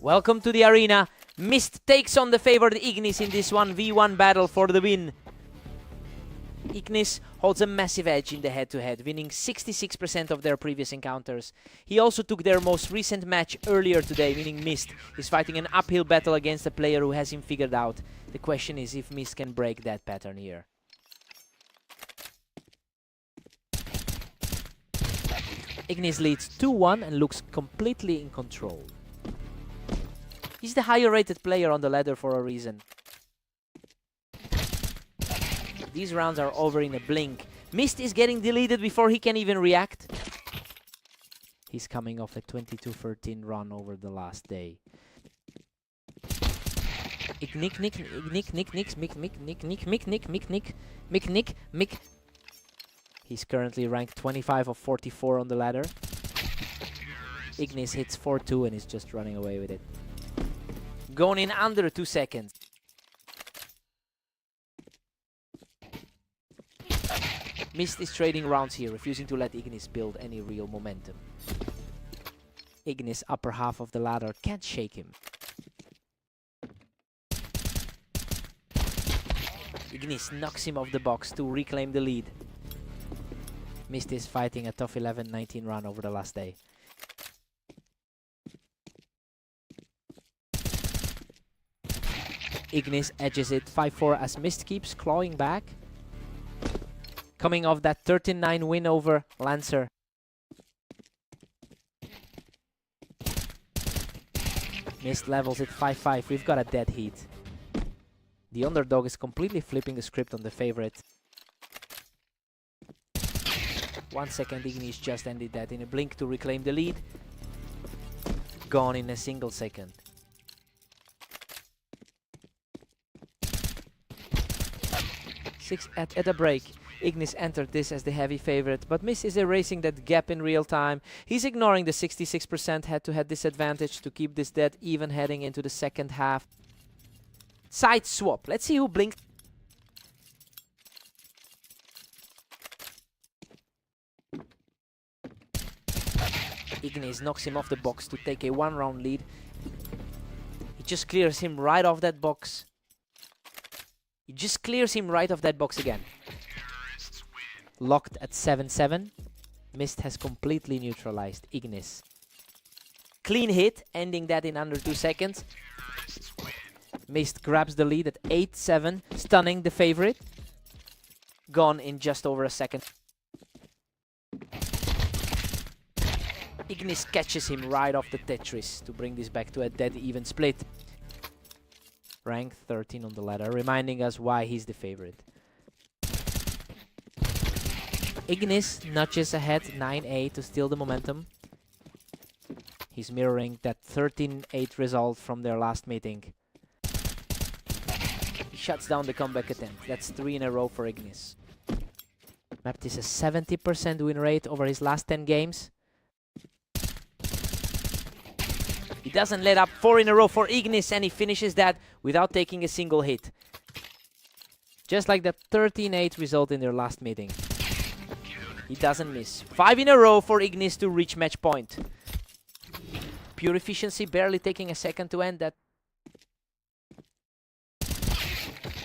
Welcome to the arena. Mist takes on the favored Ignis in this 1v1 battle for the win. Ignis holds a massive edge in the head-to-head, winning 66% of their previous encounters. He also took their most recent match earlier today, meaning Mist is fighting an uphill battle against a player who has him figured out. The question is if Mist can break that pattern here. Ignis leads 2-1 and looks completely in control. He's the higher rated player on the ladder for a reason. These rounds are over in a blink. Mist is getting deleted before he can even react. He's coming off a 22-13 run over the last day. He's currently ranked 25 of 44 on the ladder. Ignis hits 4-2 and is just running away with it. Going in under 2 seconds. Mist is trading rounds here, refusing to let Ignis build any real momentum. Ignis' upper half of the ladder can't shake him. Ignis knocks him off the box to reclaim the lead. Mist is fighting a tough 11-19 run over the last day. Ignis edges it 5-4 as Mist keeps clawing back. Coming off that 13-9 win over Lancer. Mist levels it 5-5. We've got a dead heat. The underdog is completely flipping the script on the favorite. 1 second, Ignis just ended that in a blink to reclaim the lead. Gone in a single second. At a break, Ignis entered this as the heavy favorite, but Mist is erasing that gap in real time. He's ignoring the 66% head-to-head disadvantage to keep this dead even heading into the second half. Side swap. Let's see who blinks. Ignis knocks him off the box to take a 1-round lead. He just clears him right off that box. He just clears him right off that box again. Locked at 7-7. Mist has completely neutralized Ignis. Clean hit, ending that in under 2 seconds. Mist grabs the lead at 8-7, stunning the favorite. Gone in just over a second. Ignis catches him right off the Tetris to bring this back to a dead even split. Rank 13 on the ladder, reminding us why he's the favorite. Ignis nudges ahead 9-8 to steal the momentum. He's mirroring that 13-8 result from their last meeting. He shuts down the comeback attempt. That's 3 in a row for Ignis. Mapped is a 70% win rate over his last 10 games. He doesn't let up 4 in a row for Ignis, and he finishes that without taking a single hit. Just like the 13-8 result in their last meeting. He doesn't miss. 5 in a row for Ignis to reach match point. Pure efficiency, barely taking a second to end that.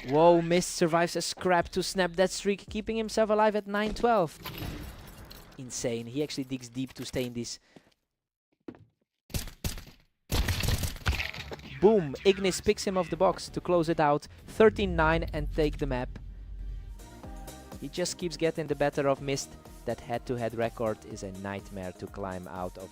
Whoa, Mist survives a scrap to snap that streak, keeping himself alive at 9-12. Insane. He actually digs deep to stay in this. Boom! Ignis picks him off the box to close it out. 13-9 and take the map. He just keeps getting the better of Mist. That head-to-head record is a nightmare to climb out of.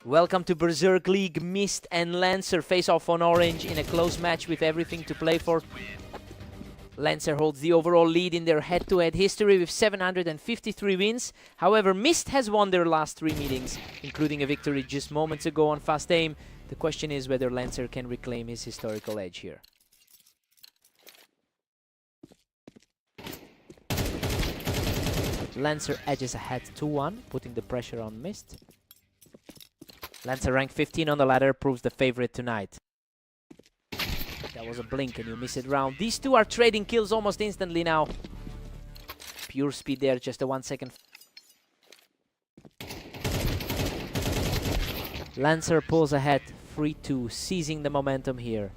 Welcome to Berserk League. Mist and Lancer face off on orange in a close match with everything to play for. Lancer holds the overall lead in their head-to-head history with 753 wins. However, Mist has won their last 3 meetings, including a victory just moments ago on Fast Aim. The question is whether Lancer can reclaim his historical edge here. Lancer edges ahead 2-1, putting the pressure on Mist. Lancer rank 15 on the ladder proves the favorite tonight. That was a blink and you miss it round. These two are trading kills almost instantly now. Pure speed there, just a 1 second. Lancer pulls ahead 3-2, seizing the momentum here.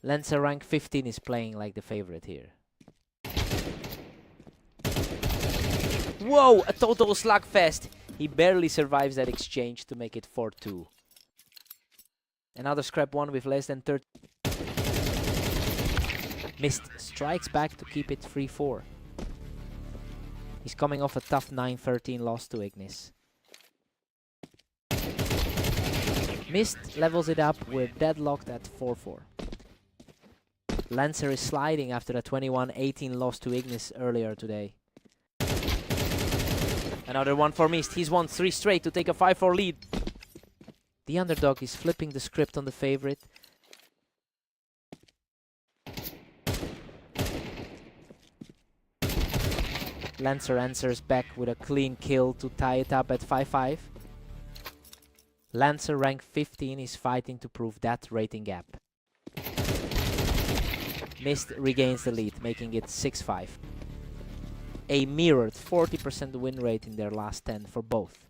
Lancer rank 15 is playing like the favorite here. Whoa, a total slugfest. He barely survives that exchange to make it 4-2. Another scrap one with less than 30. Mist strikes back to keep it 3-4. He's coming off a tough 9-13 loss to Ignis. Mist levels it up. We're deadlocked at 4-4. Lancer is sliding after a 21-18 loss to Ignis earlier today. Another one for Mist. He's won 3 straight to take a 5-4 lead. The underdog is flipping the script on the favorite. Lancer answers back with a clean kill to tie it up at 5-5. Lancer rank 15 is fighting to prove that rating gap. Mist regains the lead, making it 6-5. A mirrored 40% win rate in their last 10 for both.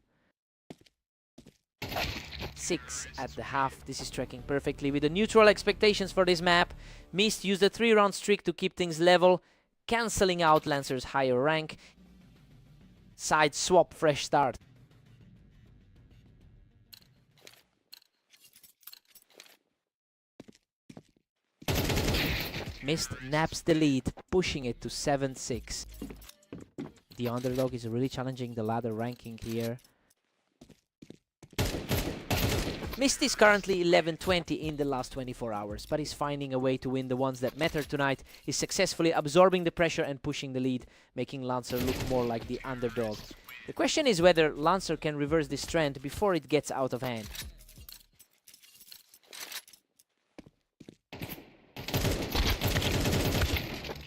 6 at the half. This is tracking perfectly with the neutral expectations for this map. Mist used a 3-round streak to keep things level, cancelling out Lancer's higher rank. Side swap, fresh start. Mist naps the lead, pushing it to 7-6. The underdog is really challenging the ladder ranking here. Mist is currently 11-20 in the last 24 hours, but he's finding a way to win the ones that matter tonight. He's successfully absorbing the pressure and pushing the lead, making Lancer look more like the underdog. The question is whether Lancer can reverse this trend before it gets out of hand.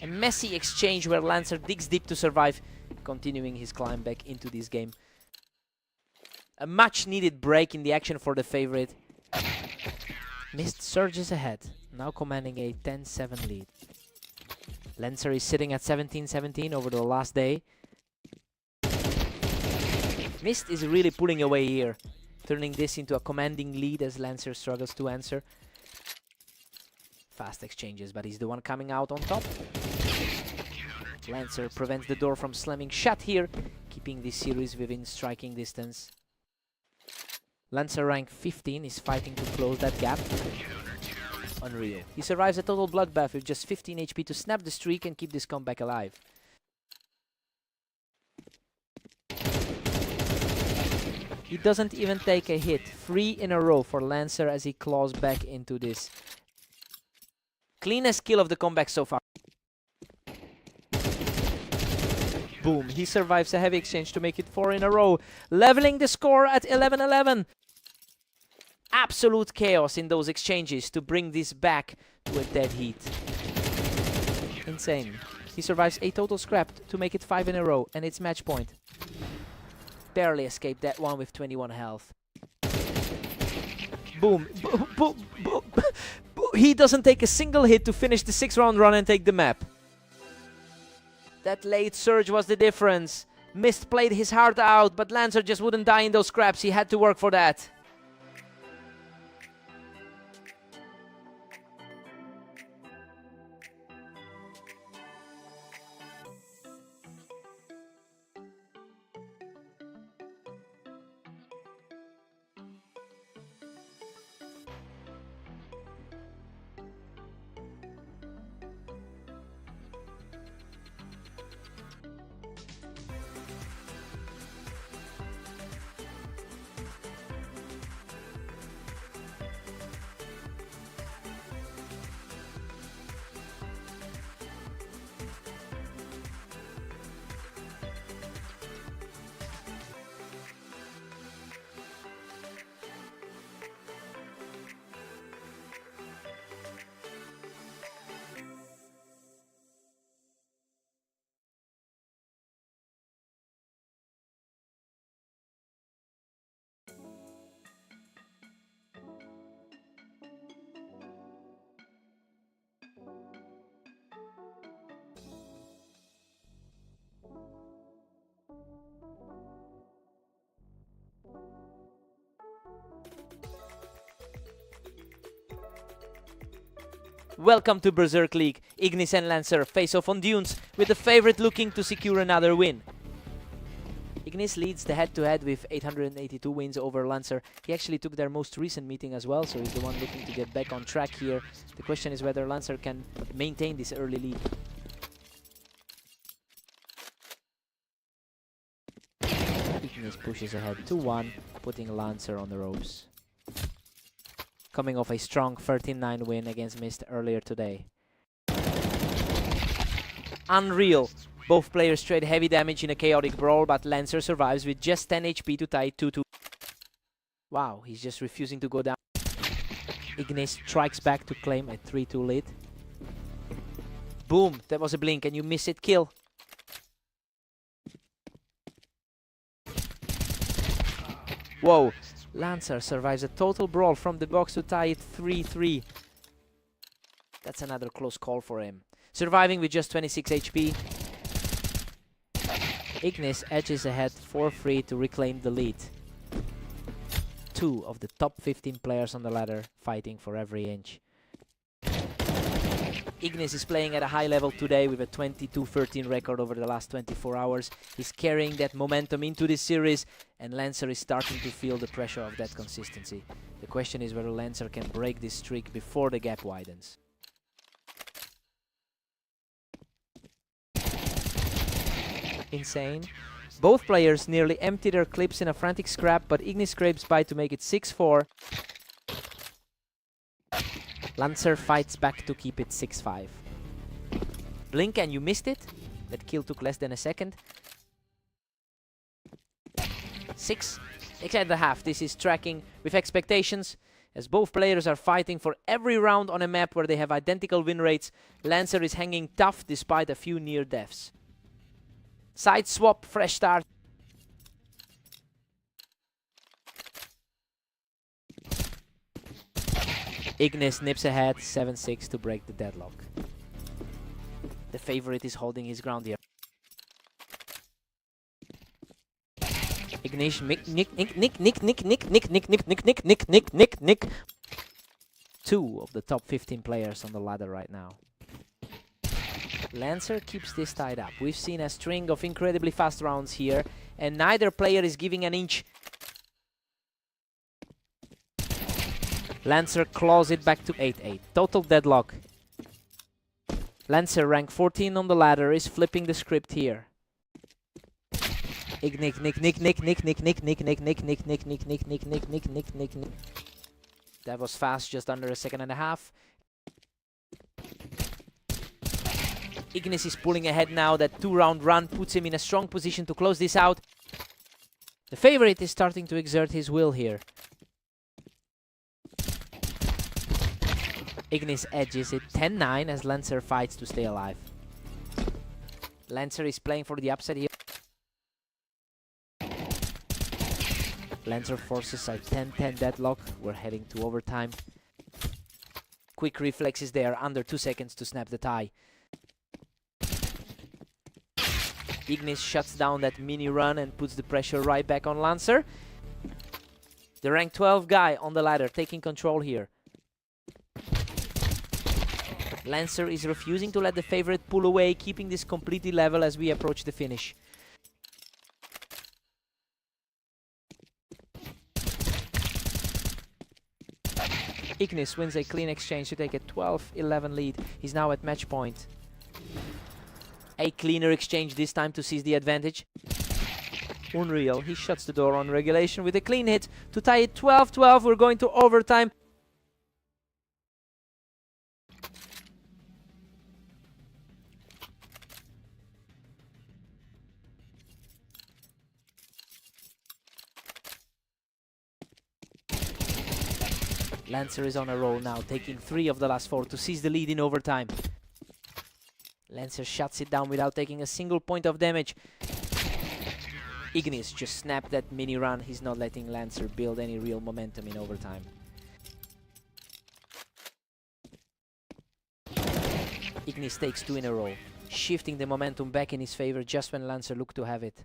A messy exchange where Lancer digs deep to survive, continuing his climb back into this game. A much needed break in the action for the favorite. Mist surges ahead, now commanding a 10-7 lead. Lancer is sitting at 17-17 over the last day. Mist is really pulling away here, turning this into a commanding lead as Lancer struggles to answer. Fast exchanges, but he's the one coming out on top. Lancer prevents the door from slamming shut here, keeping this series within striking distance. Lancer rank 15 is fighting to close that gap. Unreal. He survives a total bloodbath with just 15 HP to snap the streak and keep this comeback alive. He doesn't even take a hit. 3 in a row for Lancer as he claws back into this. Cleanest kill of the comeback so far. Boom, he survives a heavy exchange to make it 4 in a row, leveling the score at 11-11. Absolute chaos in those exchanges to bring this back to a dead heat. Insane. He survives a total scrap to make it 5 in a row, and it's match point. Barely escaped that one with 21 health. Boom. He doesn't take a single hit to finish the 6-round run and take the map. That late surge was the difference. Mist played his heart out, but Lancer just wouldn't die in those scraps. He had to work for that. Welcome to Berserk League. Ignis and Lancer face off on dunes, with the favorite looking to secure another win. Ignis leads the head-to-head with 882 wins over Lancer. He actually took their most recent meeting as well, so he's the one looking to get back on track here. The question is whether Lancer can maintain this early lead. Ignis pushes ahead 2-1, putting Lancer on the ropes. Coming off a strong 13-9 win against Mist earlier today. Unreal. Both players trade heavy damage in a chaotic brawl, but Lancer survives with just 10 HP to tie it 2-2. Wow, he's just refusing to go down. Ignis strikes back to claim a 3-2 lead. Boom, that was a blink and you miss it, kill. Whoa, Lancer survives a total brawl from the box to tie it 3-3. That's another close call for him. Surviving with just 26 HP. Ignis edges ahead 4-3 to reclaim the lead. Two of the top 15 players on the ladder fighting for every inch. Ignis is playing at a high level today with a 22-13 record over the last 24 hours. He's carrying that momentum into this series, and Lancer is starting to feel the pressure of that consistency. The question is whether Lancer can break this streak before the gap widens. Insane. Both players nearly empty their clips in a frantic scrap, but Ignis scrapes by to make it 6-4. Lancer fights back to keep it 6-5. Blink and you missed it. That kill took less than a second. 6.5. This is tracking with expectations, as both players are fighting for every round on a map where they have identical win rates. Lancer is hanging tough despite a few near deaths. Side swap, fresh start. Ignis nips ahead 7-6 to break the deadlock. The favorite is holding his ground here. Ignis nick. Two of the top 15 players on the ladder right now. Lancer keeps this tied up. We've seen a string of incredibly fast rounds here, and neither player is giving an inch. Lancer claws it back to 8-8. Total deadlock. Lancer, rank 14 on the ladder, is flipping the script here. Nick. That was fast, just under a second and a half. Ignis is pulling ahead now. That 2-round run puts him in a strong position to close this out. The favorite is starting to exert his will here. Ignis edges it 10-9 as Lancer fights to stay alive. Lancer is playing for the upset here. Lancer forces a 10-10 deadlock. We're heading to overtime. Quick reflexes there, under 2 seconds to snap the tie. Ignis shuts down that mini run and puts the pressure right back on Lancer. The rank 12 guy on the ladder taking control here. Lancer is refusing to let the favorite pull away, keeping this completely level as we approach the finish. Ignis wins a clean exchange to take a 12-11 lead. He's now at match point. A cleaner exchange this time to seize the advantage. Unreal. He shuts the door on regulation with a clean hit to tie it 12-12. We're going to overtime. Lancer is on a roll now, taking 3 of the last 4 to seize the lead in overtime. Lancer shuts it down without taking a single point of damage. Ignis just snapped that mini run. He's not letting Lancer build any real momentum in overtime. Ignis takes 2 in a row, shifting the momentum back in his favor just when Lancer looked to have it.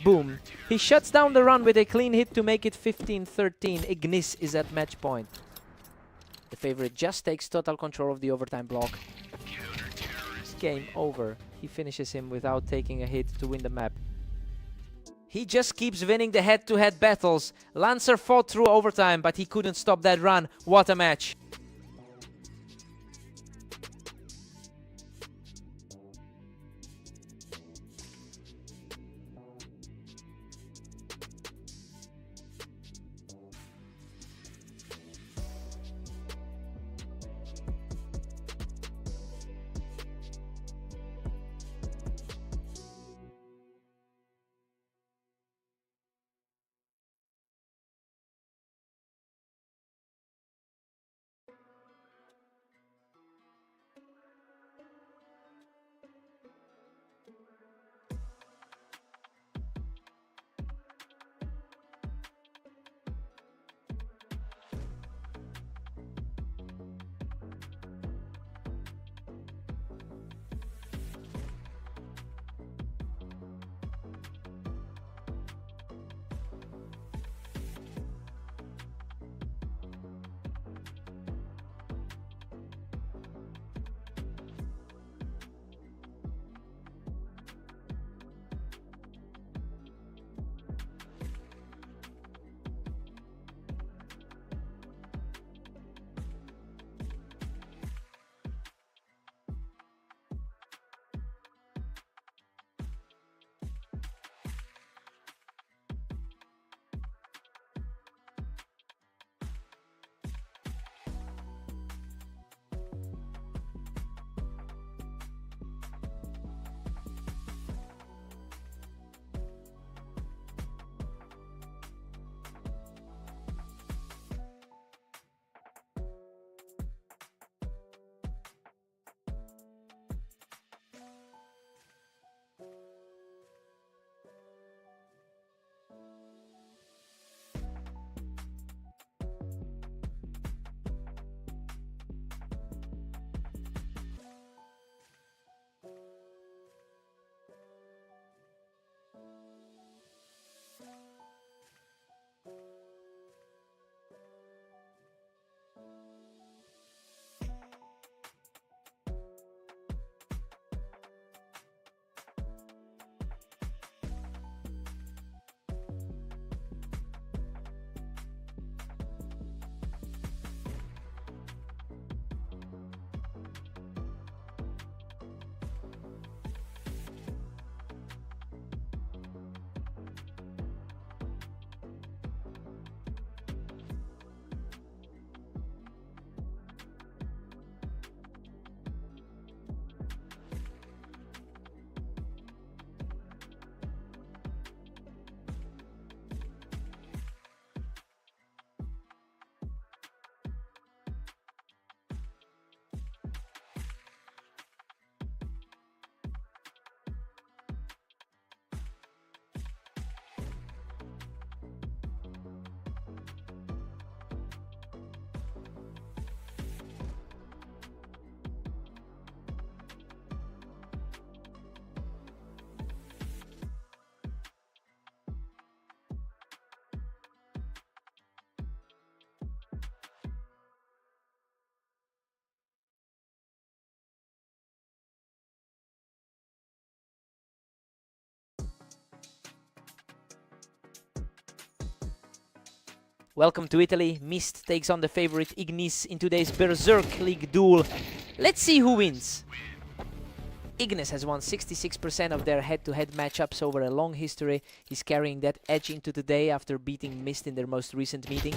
Boom. He shuts down the run with a clean hit to make it 15-13. Ignis is at match point. The favorite just takes total control of the overtime block. Game over. He finishes him without taking a hit to win the map. He just keeps winning the head-to-head battles. Lancer fought through overtime, but he couldn't stop that run. What a match. Welcome to Italy. Mist takes on the favorite Ignis in today's Berserk League duel. Let's see who wins. Ignis has won 66% of their head-to-head matchups over a long history. He's carrying that edge into today after beating Mist in their most recent meeting.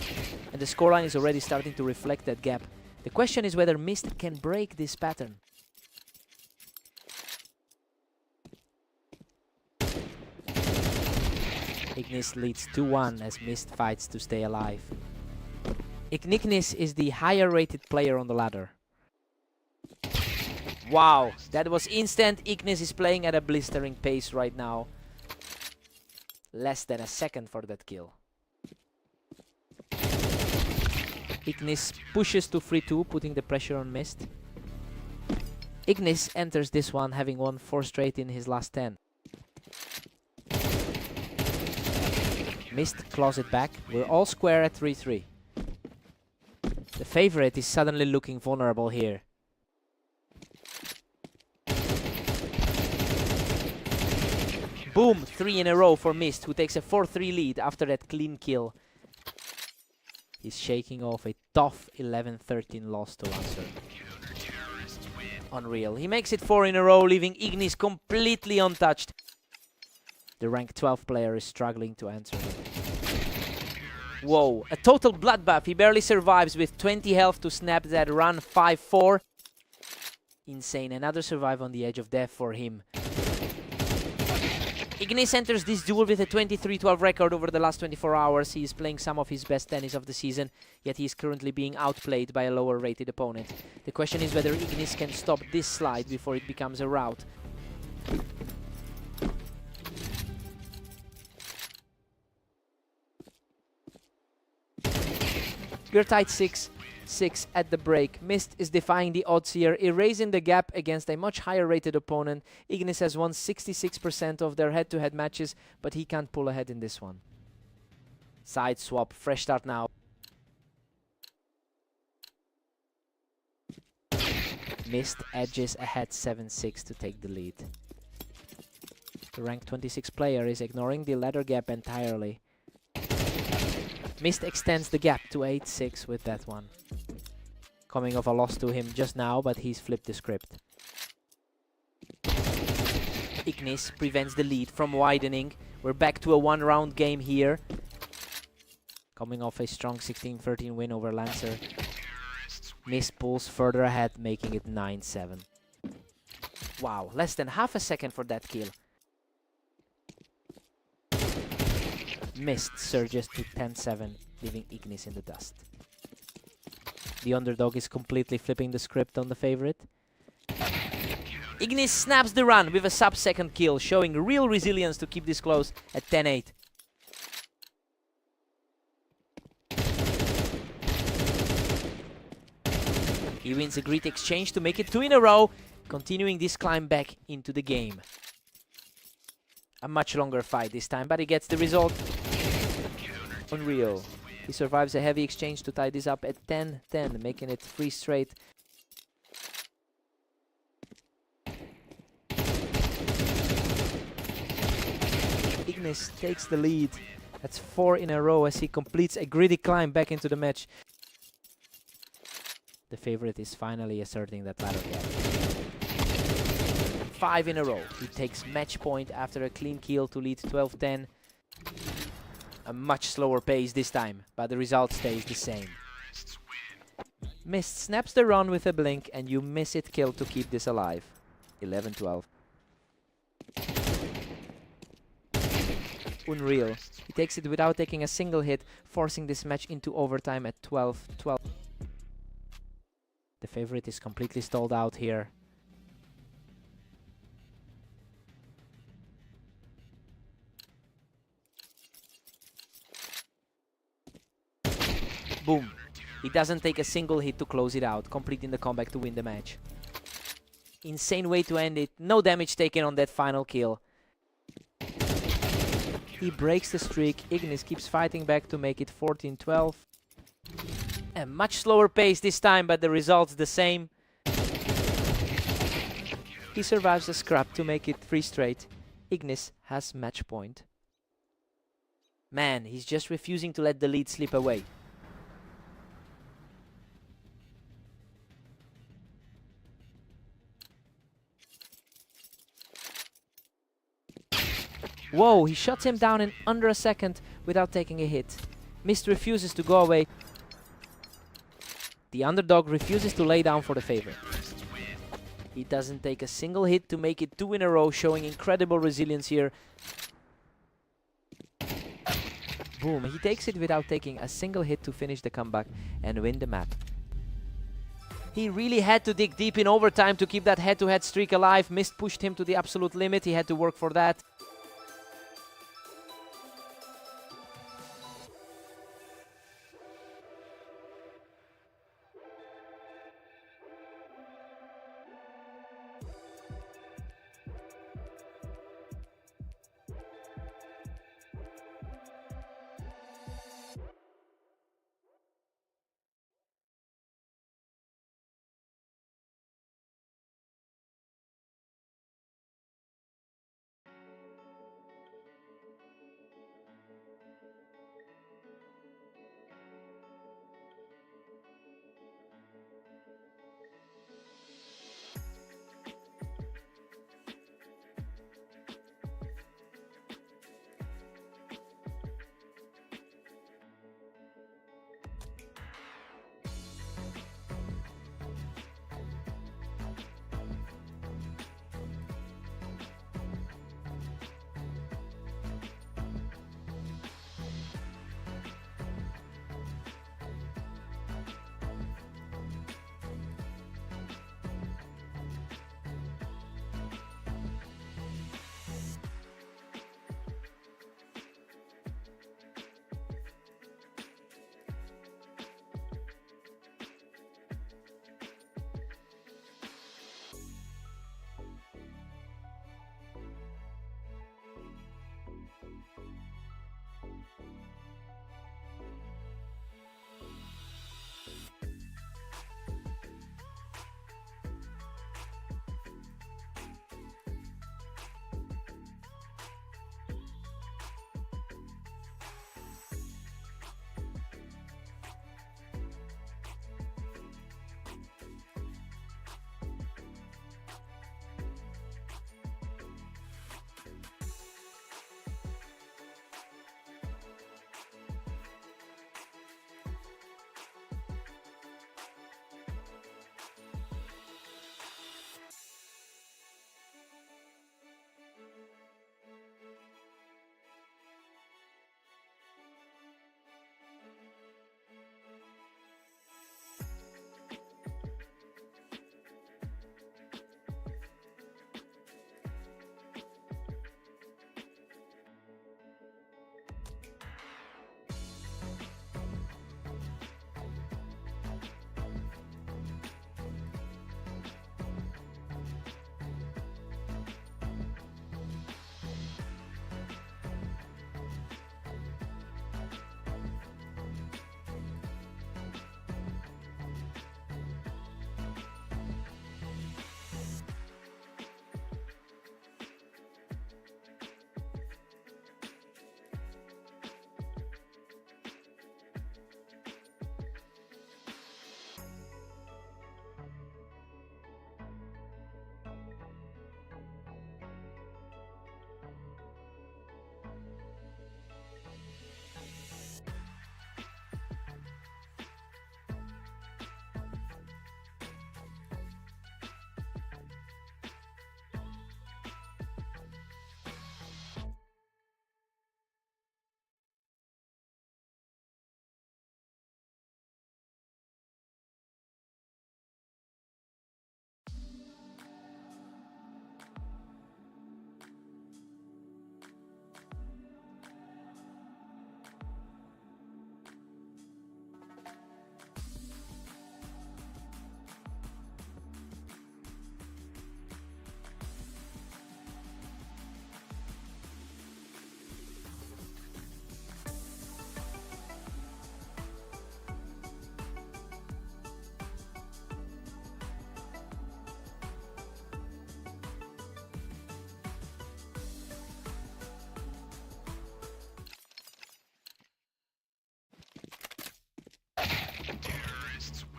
And the scoreline is already starting to reflect that gap. The question is whether Mist can break this pattern. Ignis leads 2-1 as Mist fights to stay alive. Ignis is the higher rated player on the ladder. Wow, that was instant. Ignis is playing at a blistering pace right now. Less than a second for that kill. Ignis pushes to 3-2, putting the pressure on Mist. Ignis enters this one having won 4 straight in his last 10. Mist claws it back. We're all square at 3-3. The favorite is suddenly looking vulnerable here. Boom! 3 in a row for Mist, who takes a 4-3 lead after that clean kill. He's shaking off a tough 11-13 loss to Lancer. Unreal. He makes it 4 in a row, leaving Ignis completely untouched. The rank 12 player is struggling to answer him. Whoa, a total bloodbath. He barely survives with 20 health to snap that run 5-4. Insane. Another survive on the edge of death for him. Ignis enters this duel with a 23-12 record over the last 24 hours. He is playing some of his best tennis of the season, yet he is currently being outplayed by a lower rated opponent. The question is whether Ignis can stop this slide before it becomes a rout. We're tied 6-6 at the break. Mist is defying the odds here, erasing the gap against a much higher rated opponent. Ignis has won 66% of their head-to-head matches, but he can't pull ahead in this one. Side swap, fresh start now. Mist edges ahead 7-6 to take the lead. The rank 26 player is ignoring the ladder gap entirely. Mist extends the gap to 8-6 with that one. Coming off a loss to him just now, but he's flipped the script. Ignis prevents the lead from widening. We're back to a one-round game here. Coming off a strong 16-13 win over Lancer. Mist pulls further ahead, making it 9-7. Wow, less than half a second for that kill. Mist surges to 10-7, leaving Ignis in the dust. The underdog is completely flipping the script on the favorite. Ignis snaps the run with a sub-second kill, showing real resilience to keep this close at 10-8. He wins a great exchange to make it 2 in a row, continuing this climb back into the game. A much longer fight this time, but he gets the result. Unreal. He survives a heavy exchange to tie this up at 10-10, making it 3 straight. Ignis takes the lead. That's 4 in a row as he completes a gritty climb back into the match. The favorite is finally asserting that ladder gap. 5 in a row. He takes match point after a clean kill to lead 12-10. A much slower pace this time, but the result stays the same. Mist snaps the run with a blink, and you miss it kill to keep this alive. 11-12. Unreal. He takes it without taking a single hit, forcing this match into overtime at 12-12. The favorite is completely stalled out here. Boom. He doesn't take a single hit to close it out, completing the comeback to win the match. Insane way to end it. No damage taken on that final kill. He breaks the streak. Ignis keeps fighting back to make it 14-12. A much slower pace this time, but the result's the same. He survives the scrap to make it 3 straight. Ignis has match point. Man, he's just refusing to let the lead slip away. Whoa, he shuts him down in under a second without taking a hit. Mist refuses to go away. The underdog refuses to lay down for the favorite. He doesn't take a single hit to make it 2 in a row, showing incredible resilience here. Boom, he takes it without taking a single hit to finish the comeback and win the map. He really had to dig deep in overtime to keep that head-to-head streak alive. Mist pushed him to the absolute limit. He had to work for that.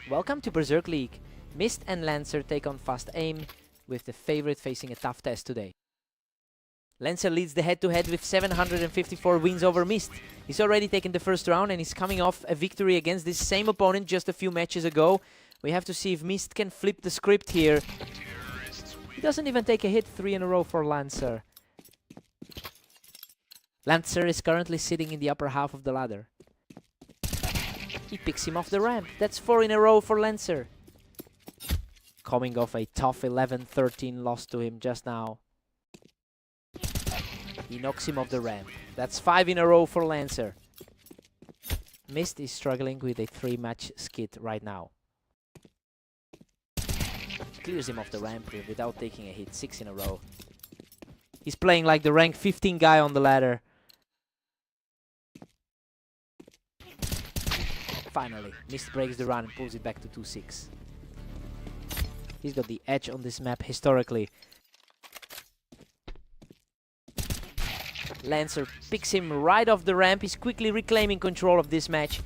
Welcome to Berserk League. Mist and Lancer take on Fast Aim, with the favorite facing a tough test today. Lancer leads the head-to-head with 754 wins over Mist. He's already taken the first round and he's coming off a victory against this same opponent just a few matches ago. We have to see if Mist can flip the script here. He doesn't even take a hit, 3 in a row for Lancer. Lancer is currently sitting in the upper half of the ladder. He picks him off the ramp. That's 4 in a row for Lancer. Coming off a tough 11-13 loss to him just now. He knocks him off the ramp. That's 5 in a row for Lancer. Mist is struggling with a 3-match skid right now. Clears him off the ramp here without taking a hit, 6 in a row. He's playing like the rank 15 guy on the ladder. Finally, Mist breaks the run and pulls it back to 2-6. He's got the edge on this map historically. Lancer picks him right off the ramp. He's quickly reclaiming control of this match.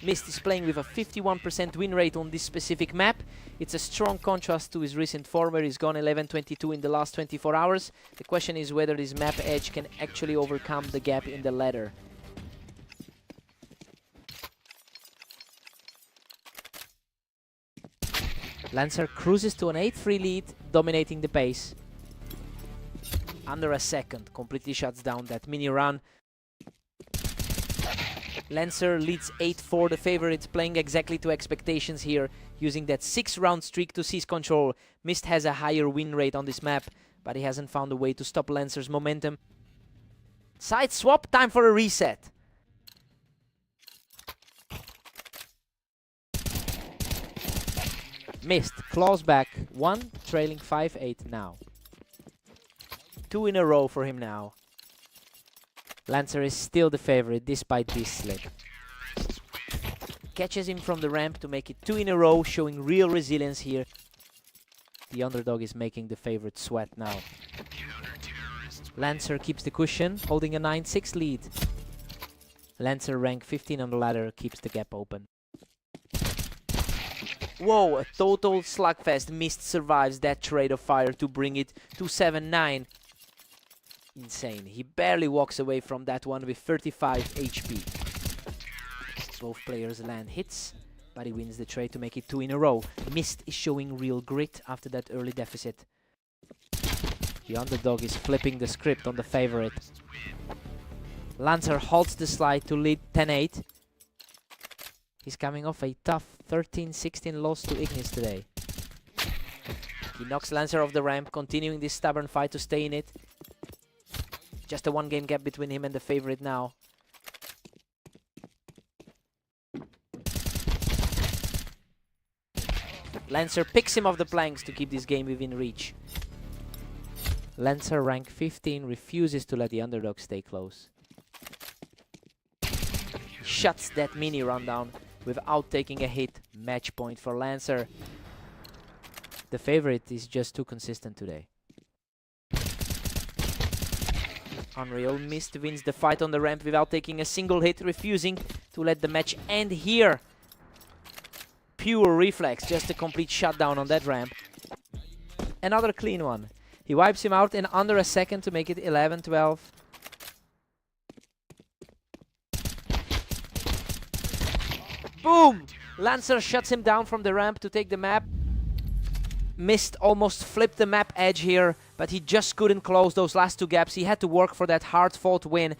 Mist is playing with a 51% win rate on this specific map. It's a strong contrast to his recent form where he's gone 11-22 in the last 24 hours. The question is whether this map edge can actually overcome the gap in the ladder. Lancer cruises to an 8-3 lead, dominating the pace. Under a second, completely shuts down that mini run. Lancer leads 8-4, the favorite, playing exactly to expectations here, using that 6-round streak to seize control. Mist has a higher win rate on this map, but he hasn't found a way to stop Lancer's momentum. Side swap, time for a reset. Mist claws back, 1, trailing 5-8 now. 2 in a row for him now. Lancer is still the favorite despite this slip. Catches him from the ramp to make it 2 in a row, showing real resilience here. The underdog is making the favorite sweat now. Lancer keeps the cushion, holding a 9-6 lead. Lancer, rank 15 on the ladder, keeps the gap open. Whoa, a total slugfest. Mist survives that trade of fire to bring it to 7-9. Insane. He barely walks away from that one with 35 HP. Both players land hits, but he wins the trade to make it 2 in a row. Mist is showing real grit after that early deficit. The underdog is flipping the script on the favorite. Lancer halts the slide to lead 10-8. He's coming off a tough 13-16 loss to Ignis today. He knocks Lancer off the ramp, continuing this stubborn fight to stay in it. Just a 1-game gap between him and the favorite now. Lancer picks him off the planks to keep this game within reach. Lancer, rank 15, refuses to let the underdog stay close. Shuts that mini rundown without taking a hit. Match point for Lancer. The favorite is just too consistent today. Unreal. Mist wins the fight on the ramp without taking a single hit, refusing to let the match end here. Pure reflex, just a complete shutdown on that ramp. Another clean one. He wipes him out in under a second to make it 11-12. Boom! Lancer shuts him down from the ramp to take the map. Mist almost flipped the map edge here, but he just couldn't close those last 2 gaps. He had to work for that hard-fought win.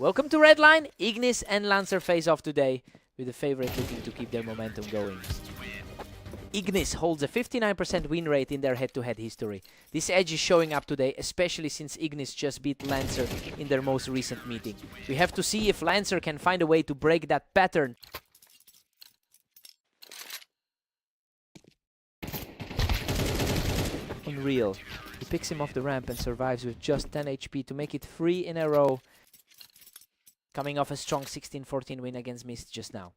Welcome to Redline. Ignis and Lancer face off today, with the favorite looking to keep their momentum going. Ignis holds a 59% win rate in their head-to-head history. This edge is showing up today, especially since Ignis just beat Lancer in their most recent meeting. We have to see if Lancer can find a way to break that pattern. Unreal. He picks him off the ramp and survives with just 10 HP to make it 3 in a row. Coming off a strong 16-14 win against Mist just now.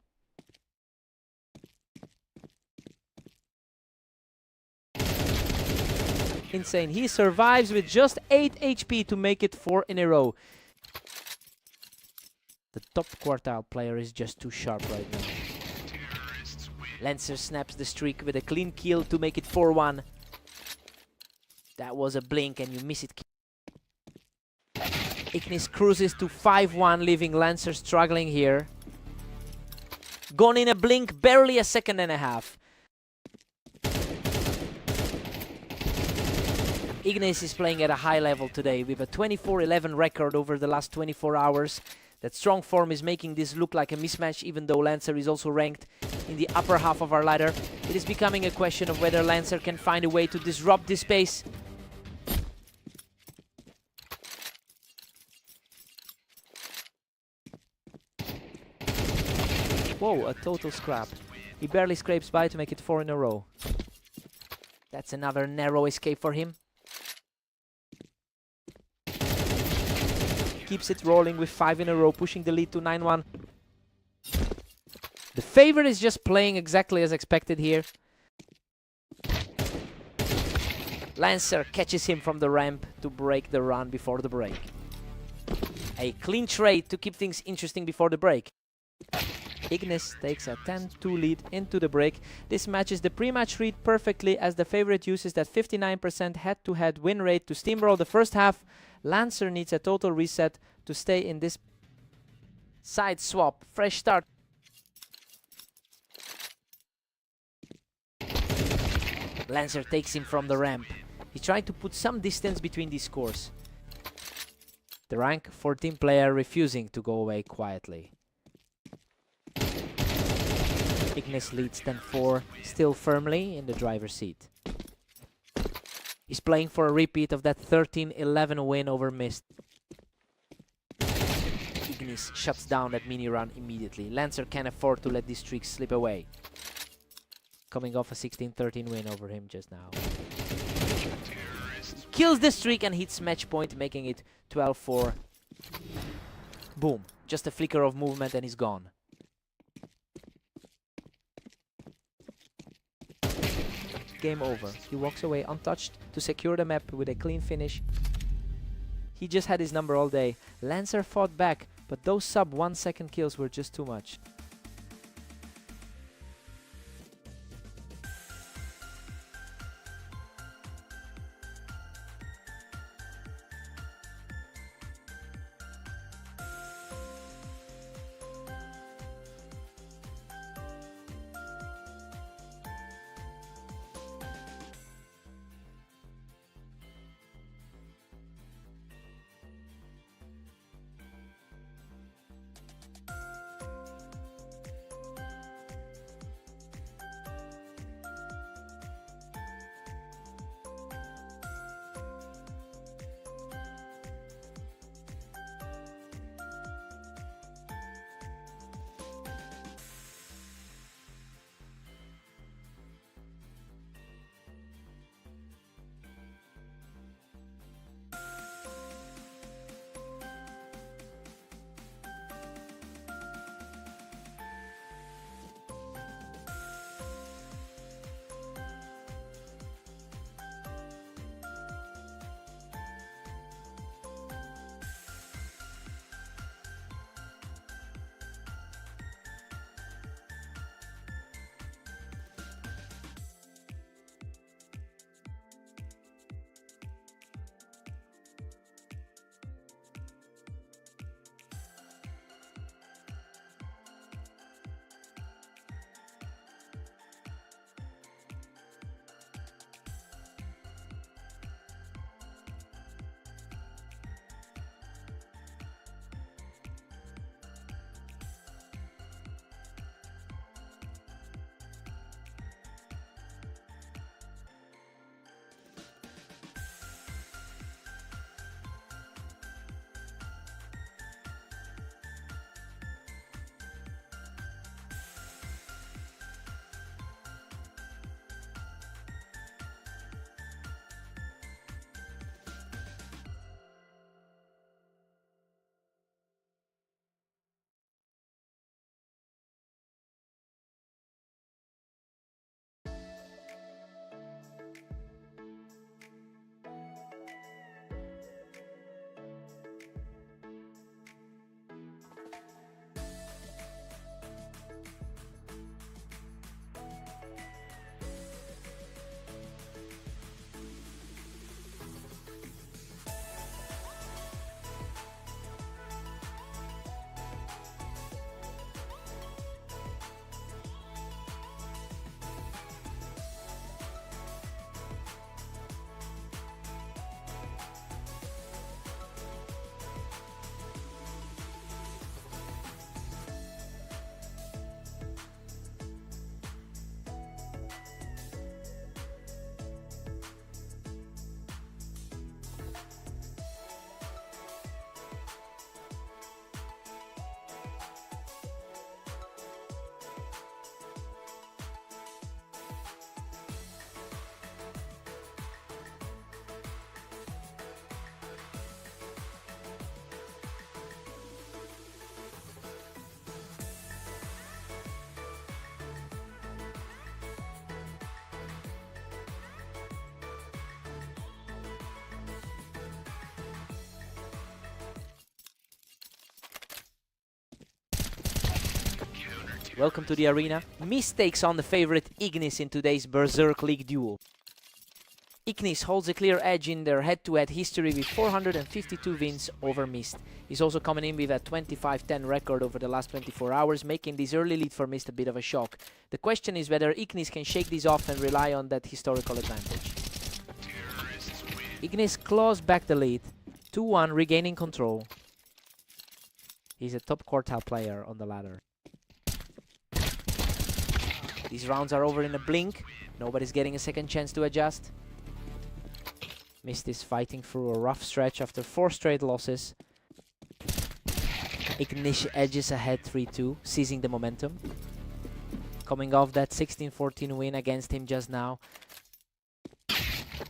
Insane. He survives with just 8 HP to make it 4 in a row. The top quartile player is just too sharp right now. Lancer snaps the streak with a clean kill to make it 4-1. That was a blink and you miss it. Ignis cruises to 5-1, leaving Lancer struggling here. Gone in a blink, barely a second and a half. Ignis is playing at a high level today with a 24-11 record over the last 24 hours. That strong form is making this look like a mismatch, even though Lancer is also ranked in the upper half of our ladder. It is becoming a question of whether Lancer can find a way to disrupt this pace. Whoa, a total scrap. He barely scrapes by to make it 4 in a row. That's another narrow escape for him. Keeps it rolling with 5 in a row, pushing the lead to 9-1. The favorite is just playing exactly as expected here. Lancer catches him from the ramp to break the run before the break. A clean trade to keep things interesting before the break. Ignis takes a 10-2 lead into the break. This matches the pre-match read perfectly as the favorite uses that 59% head-to-head win rate to steamroll the first half. Lancer needs a total reset to stay in this side swap. Fresh start. Lancer takes him from the ramp. He tried to put some distance between these scores. The rank 14 player refusing to go away quietly. Ignis leads 10-4, still firmly in the driver's seat. He's playing for a repeat of that 13-11 win over Mist. Ignis shuts down that mini run immediately. Lancer can't afford to let this streak slip away. Coming off a 16-13 win over him just now. He kills the streak and hits match point, making it 12-4. Boom. Just a flicker of movement and he's gone. Game over. He walks away untouched to secure the map with a clean finish. He just had his number all day. Lancer fought back, but those sub 1 second kills were just too much. Welcome to the arena. Mist takes on the favorite Ignis in today's Berserk League duel. Ignis holds a clear edge in their head-to-head history with 452 wins over Mist. He's also coming in with a 25-10 record over the last 24 hours, making this early lead for Mist a bit of a shock. The question is whether Ignis can shake this off and rely on that historical advantage. Ignis claws back the lead, 2-1, regaining control. He's a top quartile player on the ladder. These rounds are over in a blink. Nobody's getting a second chance to adjust. Mist is fighting through a rough stretch after 4 straight losses. Ignis edges ahead 3-2, seizing the momentum. Coming off that 16-14 win against him just now.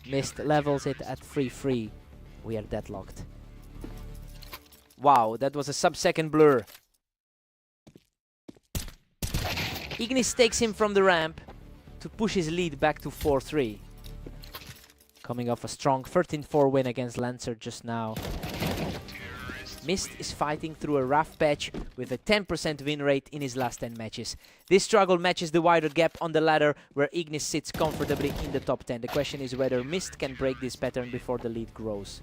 Mist levels it at 3-3. We are deadlocked. Wow, that was a sub-second blur. Ignis takes him from the ramp to push his lead back to 4-3. Coming off a strong 13-4 win against Lancer just now. Mist is fighting through a rough patch with a 10% win rate in his last 10 matches. This struggle matches the wider gap on the ladder where Ignis sits comfortably in the top 10. The question is whether Mist can break this pattern before the lead grows.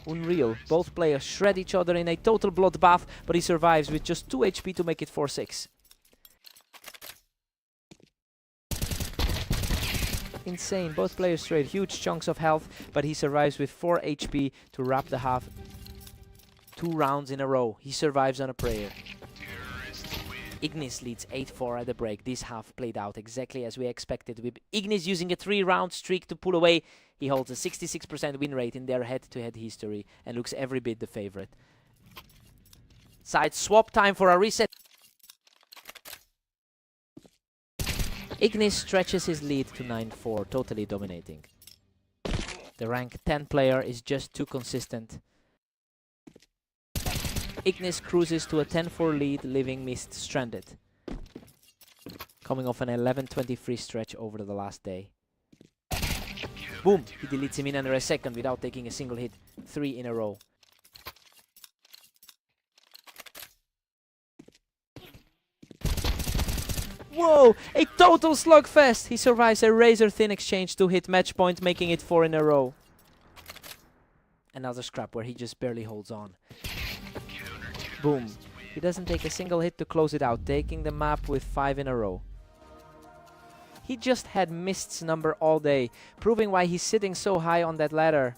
Unreal. Both players shred each other in a total bloodbath, but he survives with just 2 HP to make it 4-6. Insane. Both players trade huge chunks of health, but he survives with 4 HP to wrap the half. 2 rounds in a row. He survives on a prayer. Ignis leads 8-4 at the break. This half played out exactly as we expected, with Ignis using a 3-round streak to pull away. He holds a 66% win rate in their head-to-head history and looks every bit the favorite. Side swap time for a reset. Ignis stretches his lead to 9-4, totally dominating. The rank 10 player is just too consistent. Ignis cruises to a 10-4 lead, leaving Mist stranded. Coming off an 11-23 stretch over the last day. Boom! He deletes him in under a second without taking a single hit. 3 in a row. Whoa! A total slugfest! He survives a razor-thin exchange to hit match point, making it 4 in a row. Another scrap where he just barely holds on. Boom. He doesn't take a single hit to close it out, taking the map with 5 in a row. He just had Mist's number all day, proving why he's sitting so high on that ladder.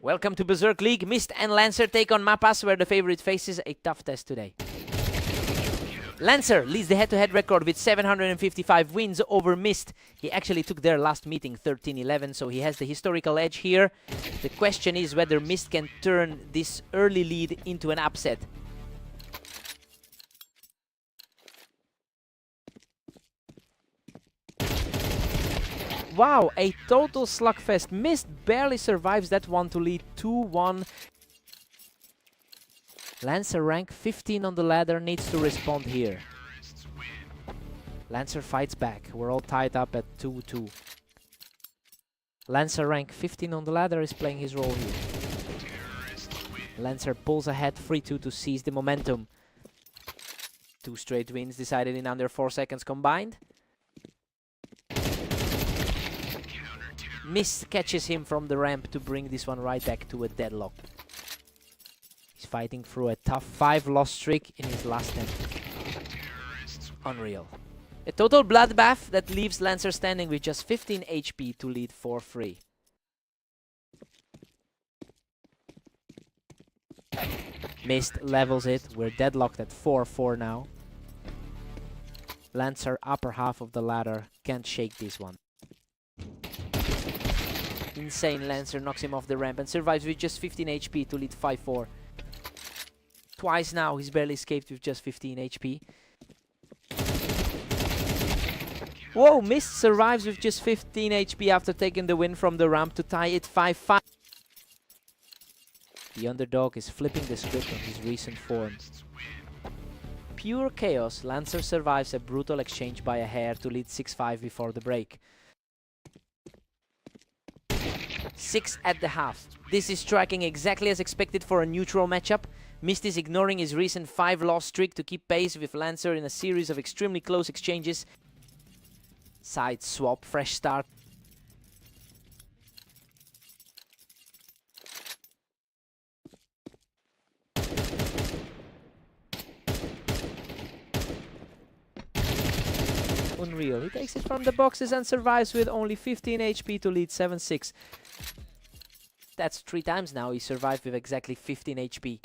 Welcome to Berserk League. Mist and Lancer take on Mapas, where the favorite faces a tough test today. Lancer leads the head-to-head record with 755 wins over Mist. He actually took their last meeting 13-11, so he has the historical edge here. The question is whether Mist can turn this early lead into an upset. Wow, a total slugfest. Mist barely survives that one to lead 2-1. Lancer rank 15 on the ladder, needs to respond here. Lancer fights back. We're all tied up at 2-2. Lancer rank 15 on the ladder is playing his role here. Lancer pulls ahead 3-2 to seize the momentum. 2 straight wins decided in under 4 seconds combined. Mist catches him from the ramp to bring this one right back to a deadlock. He's fighting through a tough 5 loss streak in his last 10. Unreal. A total bloodbath that leaves Lancer standing with just 15 HP to lead 4-3. Mist levels it. We're deadlocked at 4-4 now. Lancer upper half of the ladder can't shake this one. Insane Lancer knocks him off the ramp and survives with just 15 HP to lead 5-4. Twice now he's barely escaped with just 15 HP. Whoa, Mist survives with just 15 HP after taking the win from the ramp to tie it 5-5. The underdog is flipping the script on his recent form. Pure chaos, Lancer survives a brutal exchange by a hair to lead 6-5 before the break. 6 at the half. This is tracking exactly as expected for a neutral matchup. Mist is ignoring his recent 5-loss streak to keep pace with Lancer in a series of extremely close exchanges. Side swap, fresh start. Unreal. He takes it from the boxes and survives with only 15 HP to lead 7-6. That's 3 times now he survived with exactly 15 HP.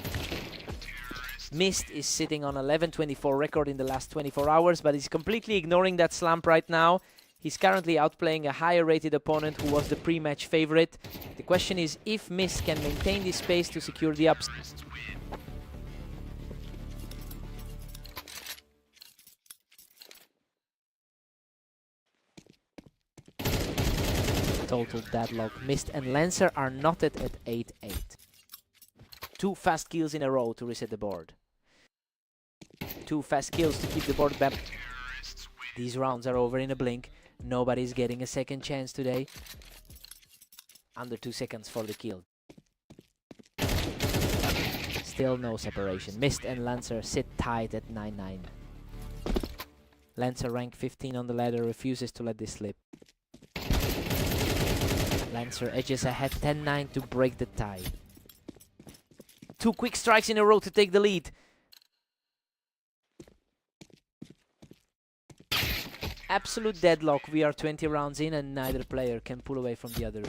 Mist is sitting on 11-24 record in the last 24 hours, but he's completely ignoring that slump right now. He's currently outplaying a higher rated opponent who was the pre-match favorite. The question is if Mist can maintain this pace to secure the upset. Total deadlock. Mist and Lancer are knotted at 8-8. 2 fast kills in a row to reset the board. 2 fast kills to keep the board back. These rounds are over in a blink. Nobody's getting a second chance today. Under 2 seconds for the kill. Still no separation. Mist and Lancer sit tied at 9-9. Lancer rank 15 on the ladder refuses to let this slip. Lancer edges ahead 10-9 to break the tie. 2 quick strikes in a row to take the lead. Absolute deadlock. We are 20 rounds in and neither player can pull away from the other.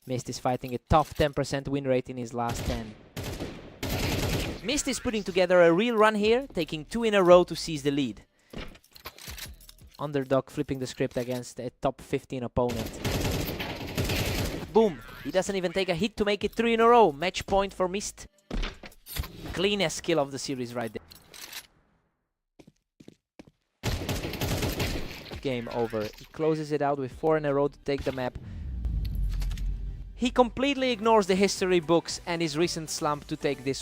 Mist is fighting a tough 10% win rate in his last 10. Mist is putting together a real run here, taking 2 in a row to seize the lead. Underdog flipping the script against a top 15 opponent. Boom! He doesn't even take a hit to make it 3 in a row. Match point for Mist. Cleanest kill of the series right there. Game over. He closes it out with 4 in a row to take the map. He completely ignores the history books and his recent slump to take this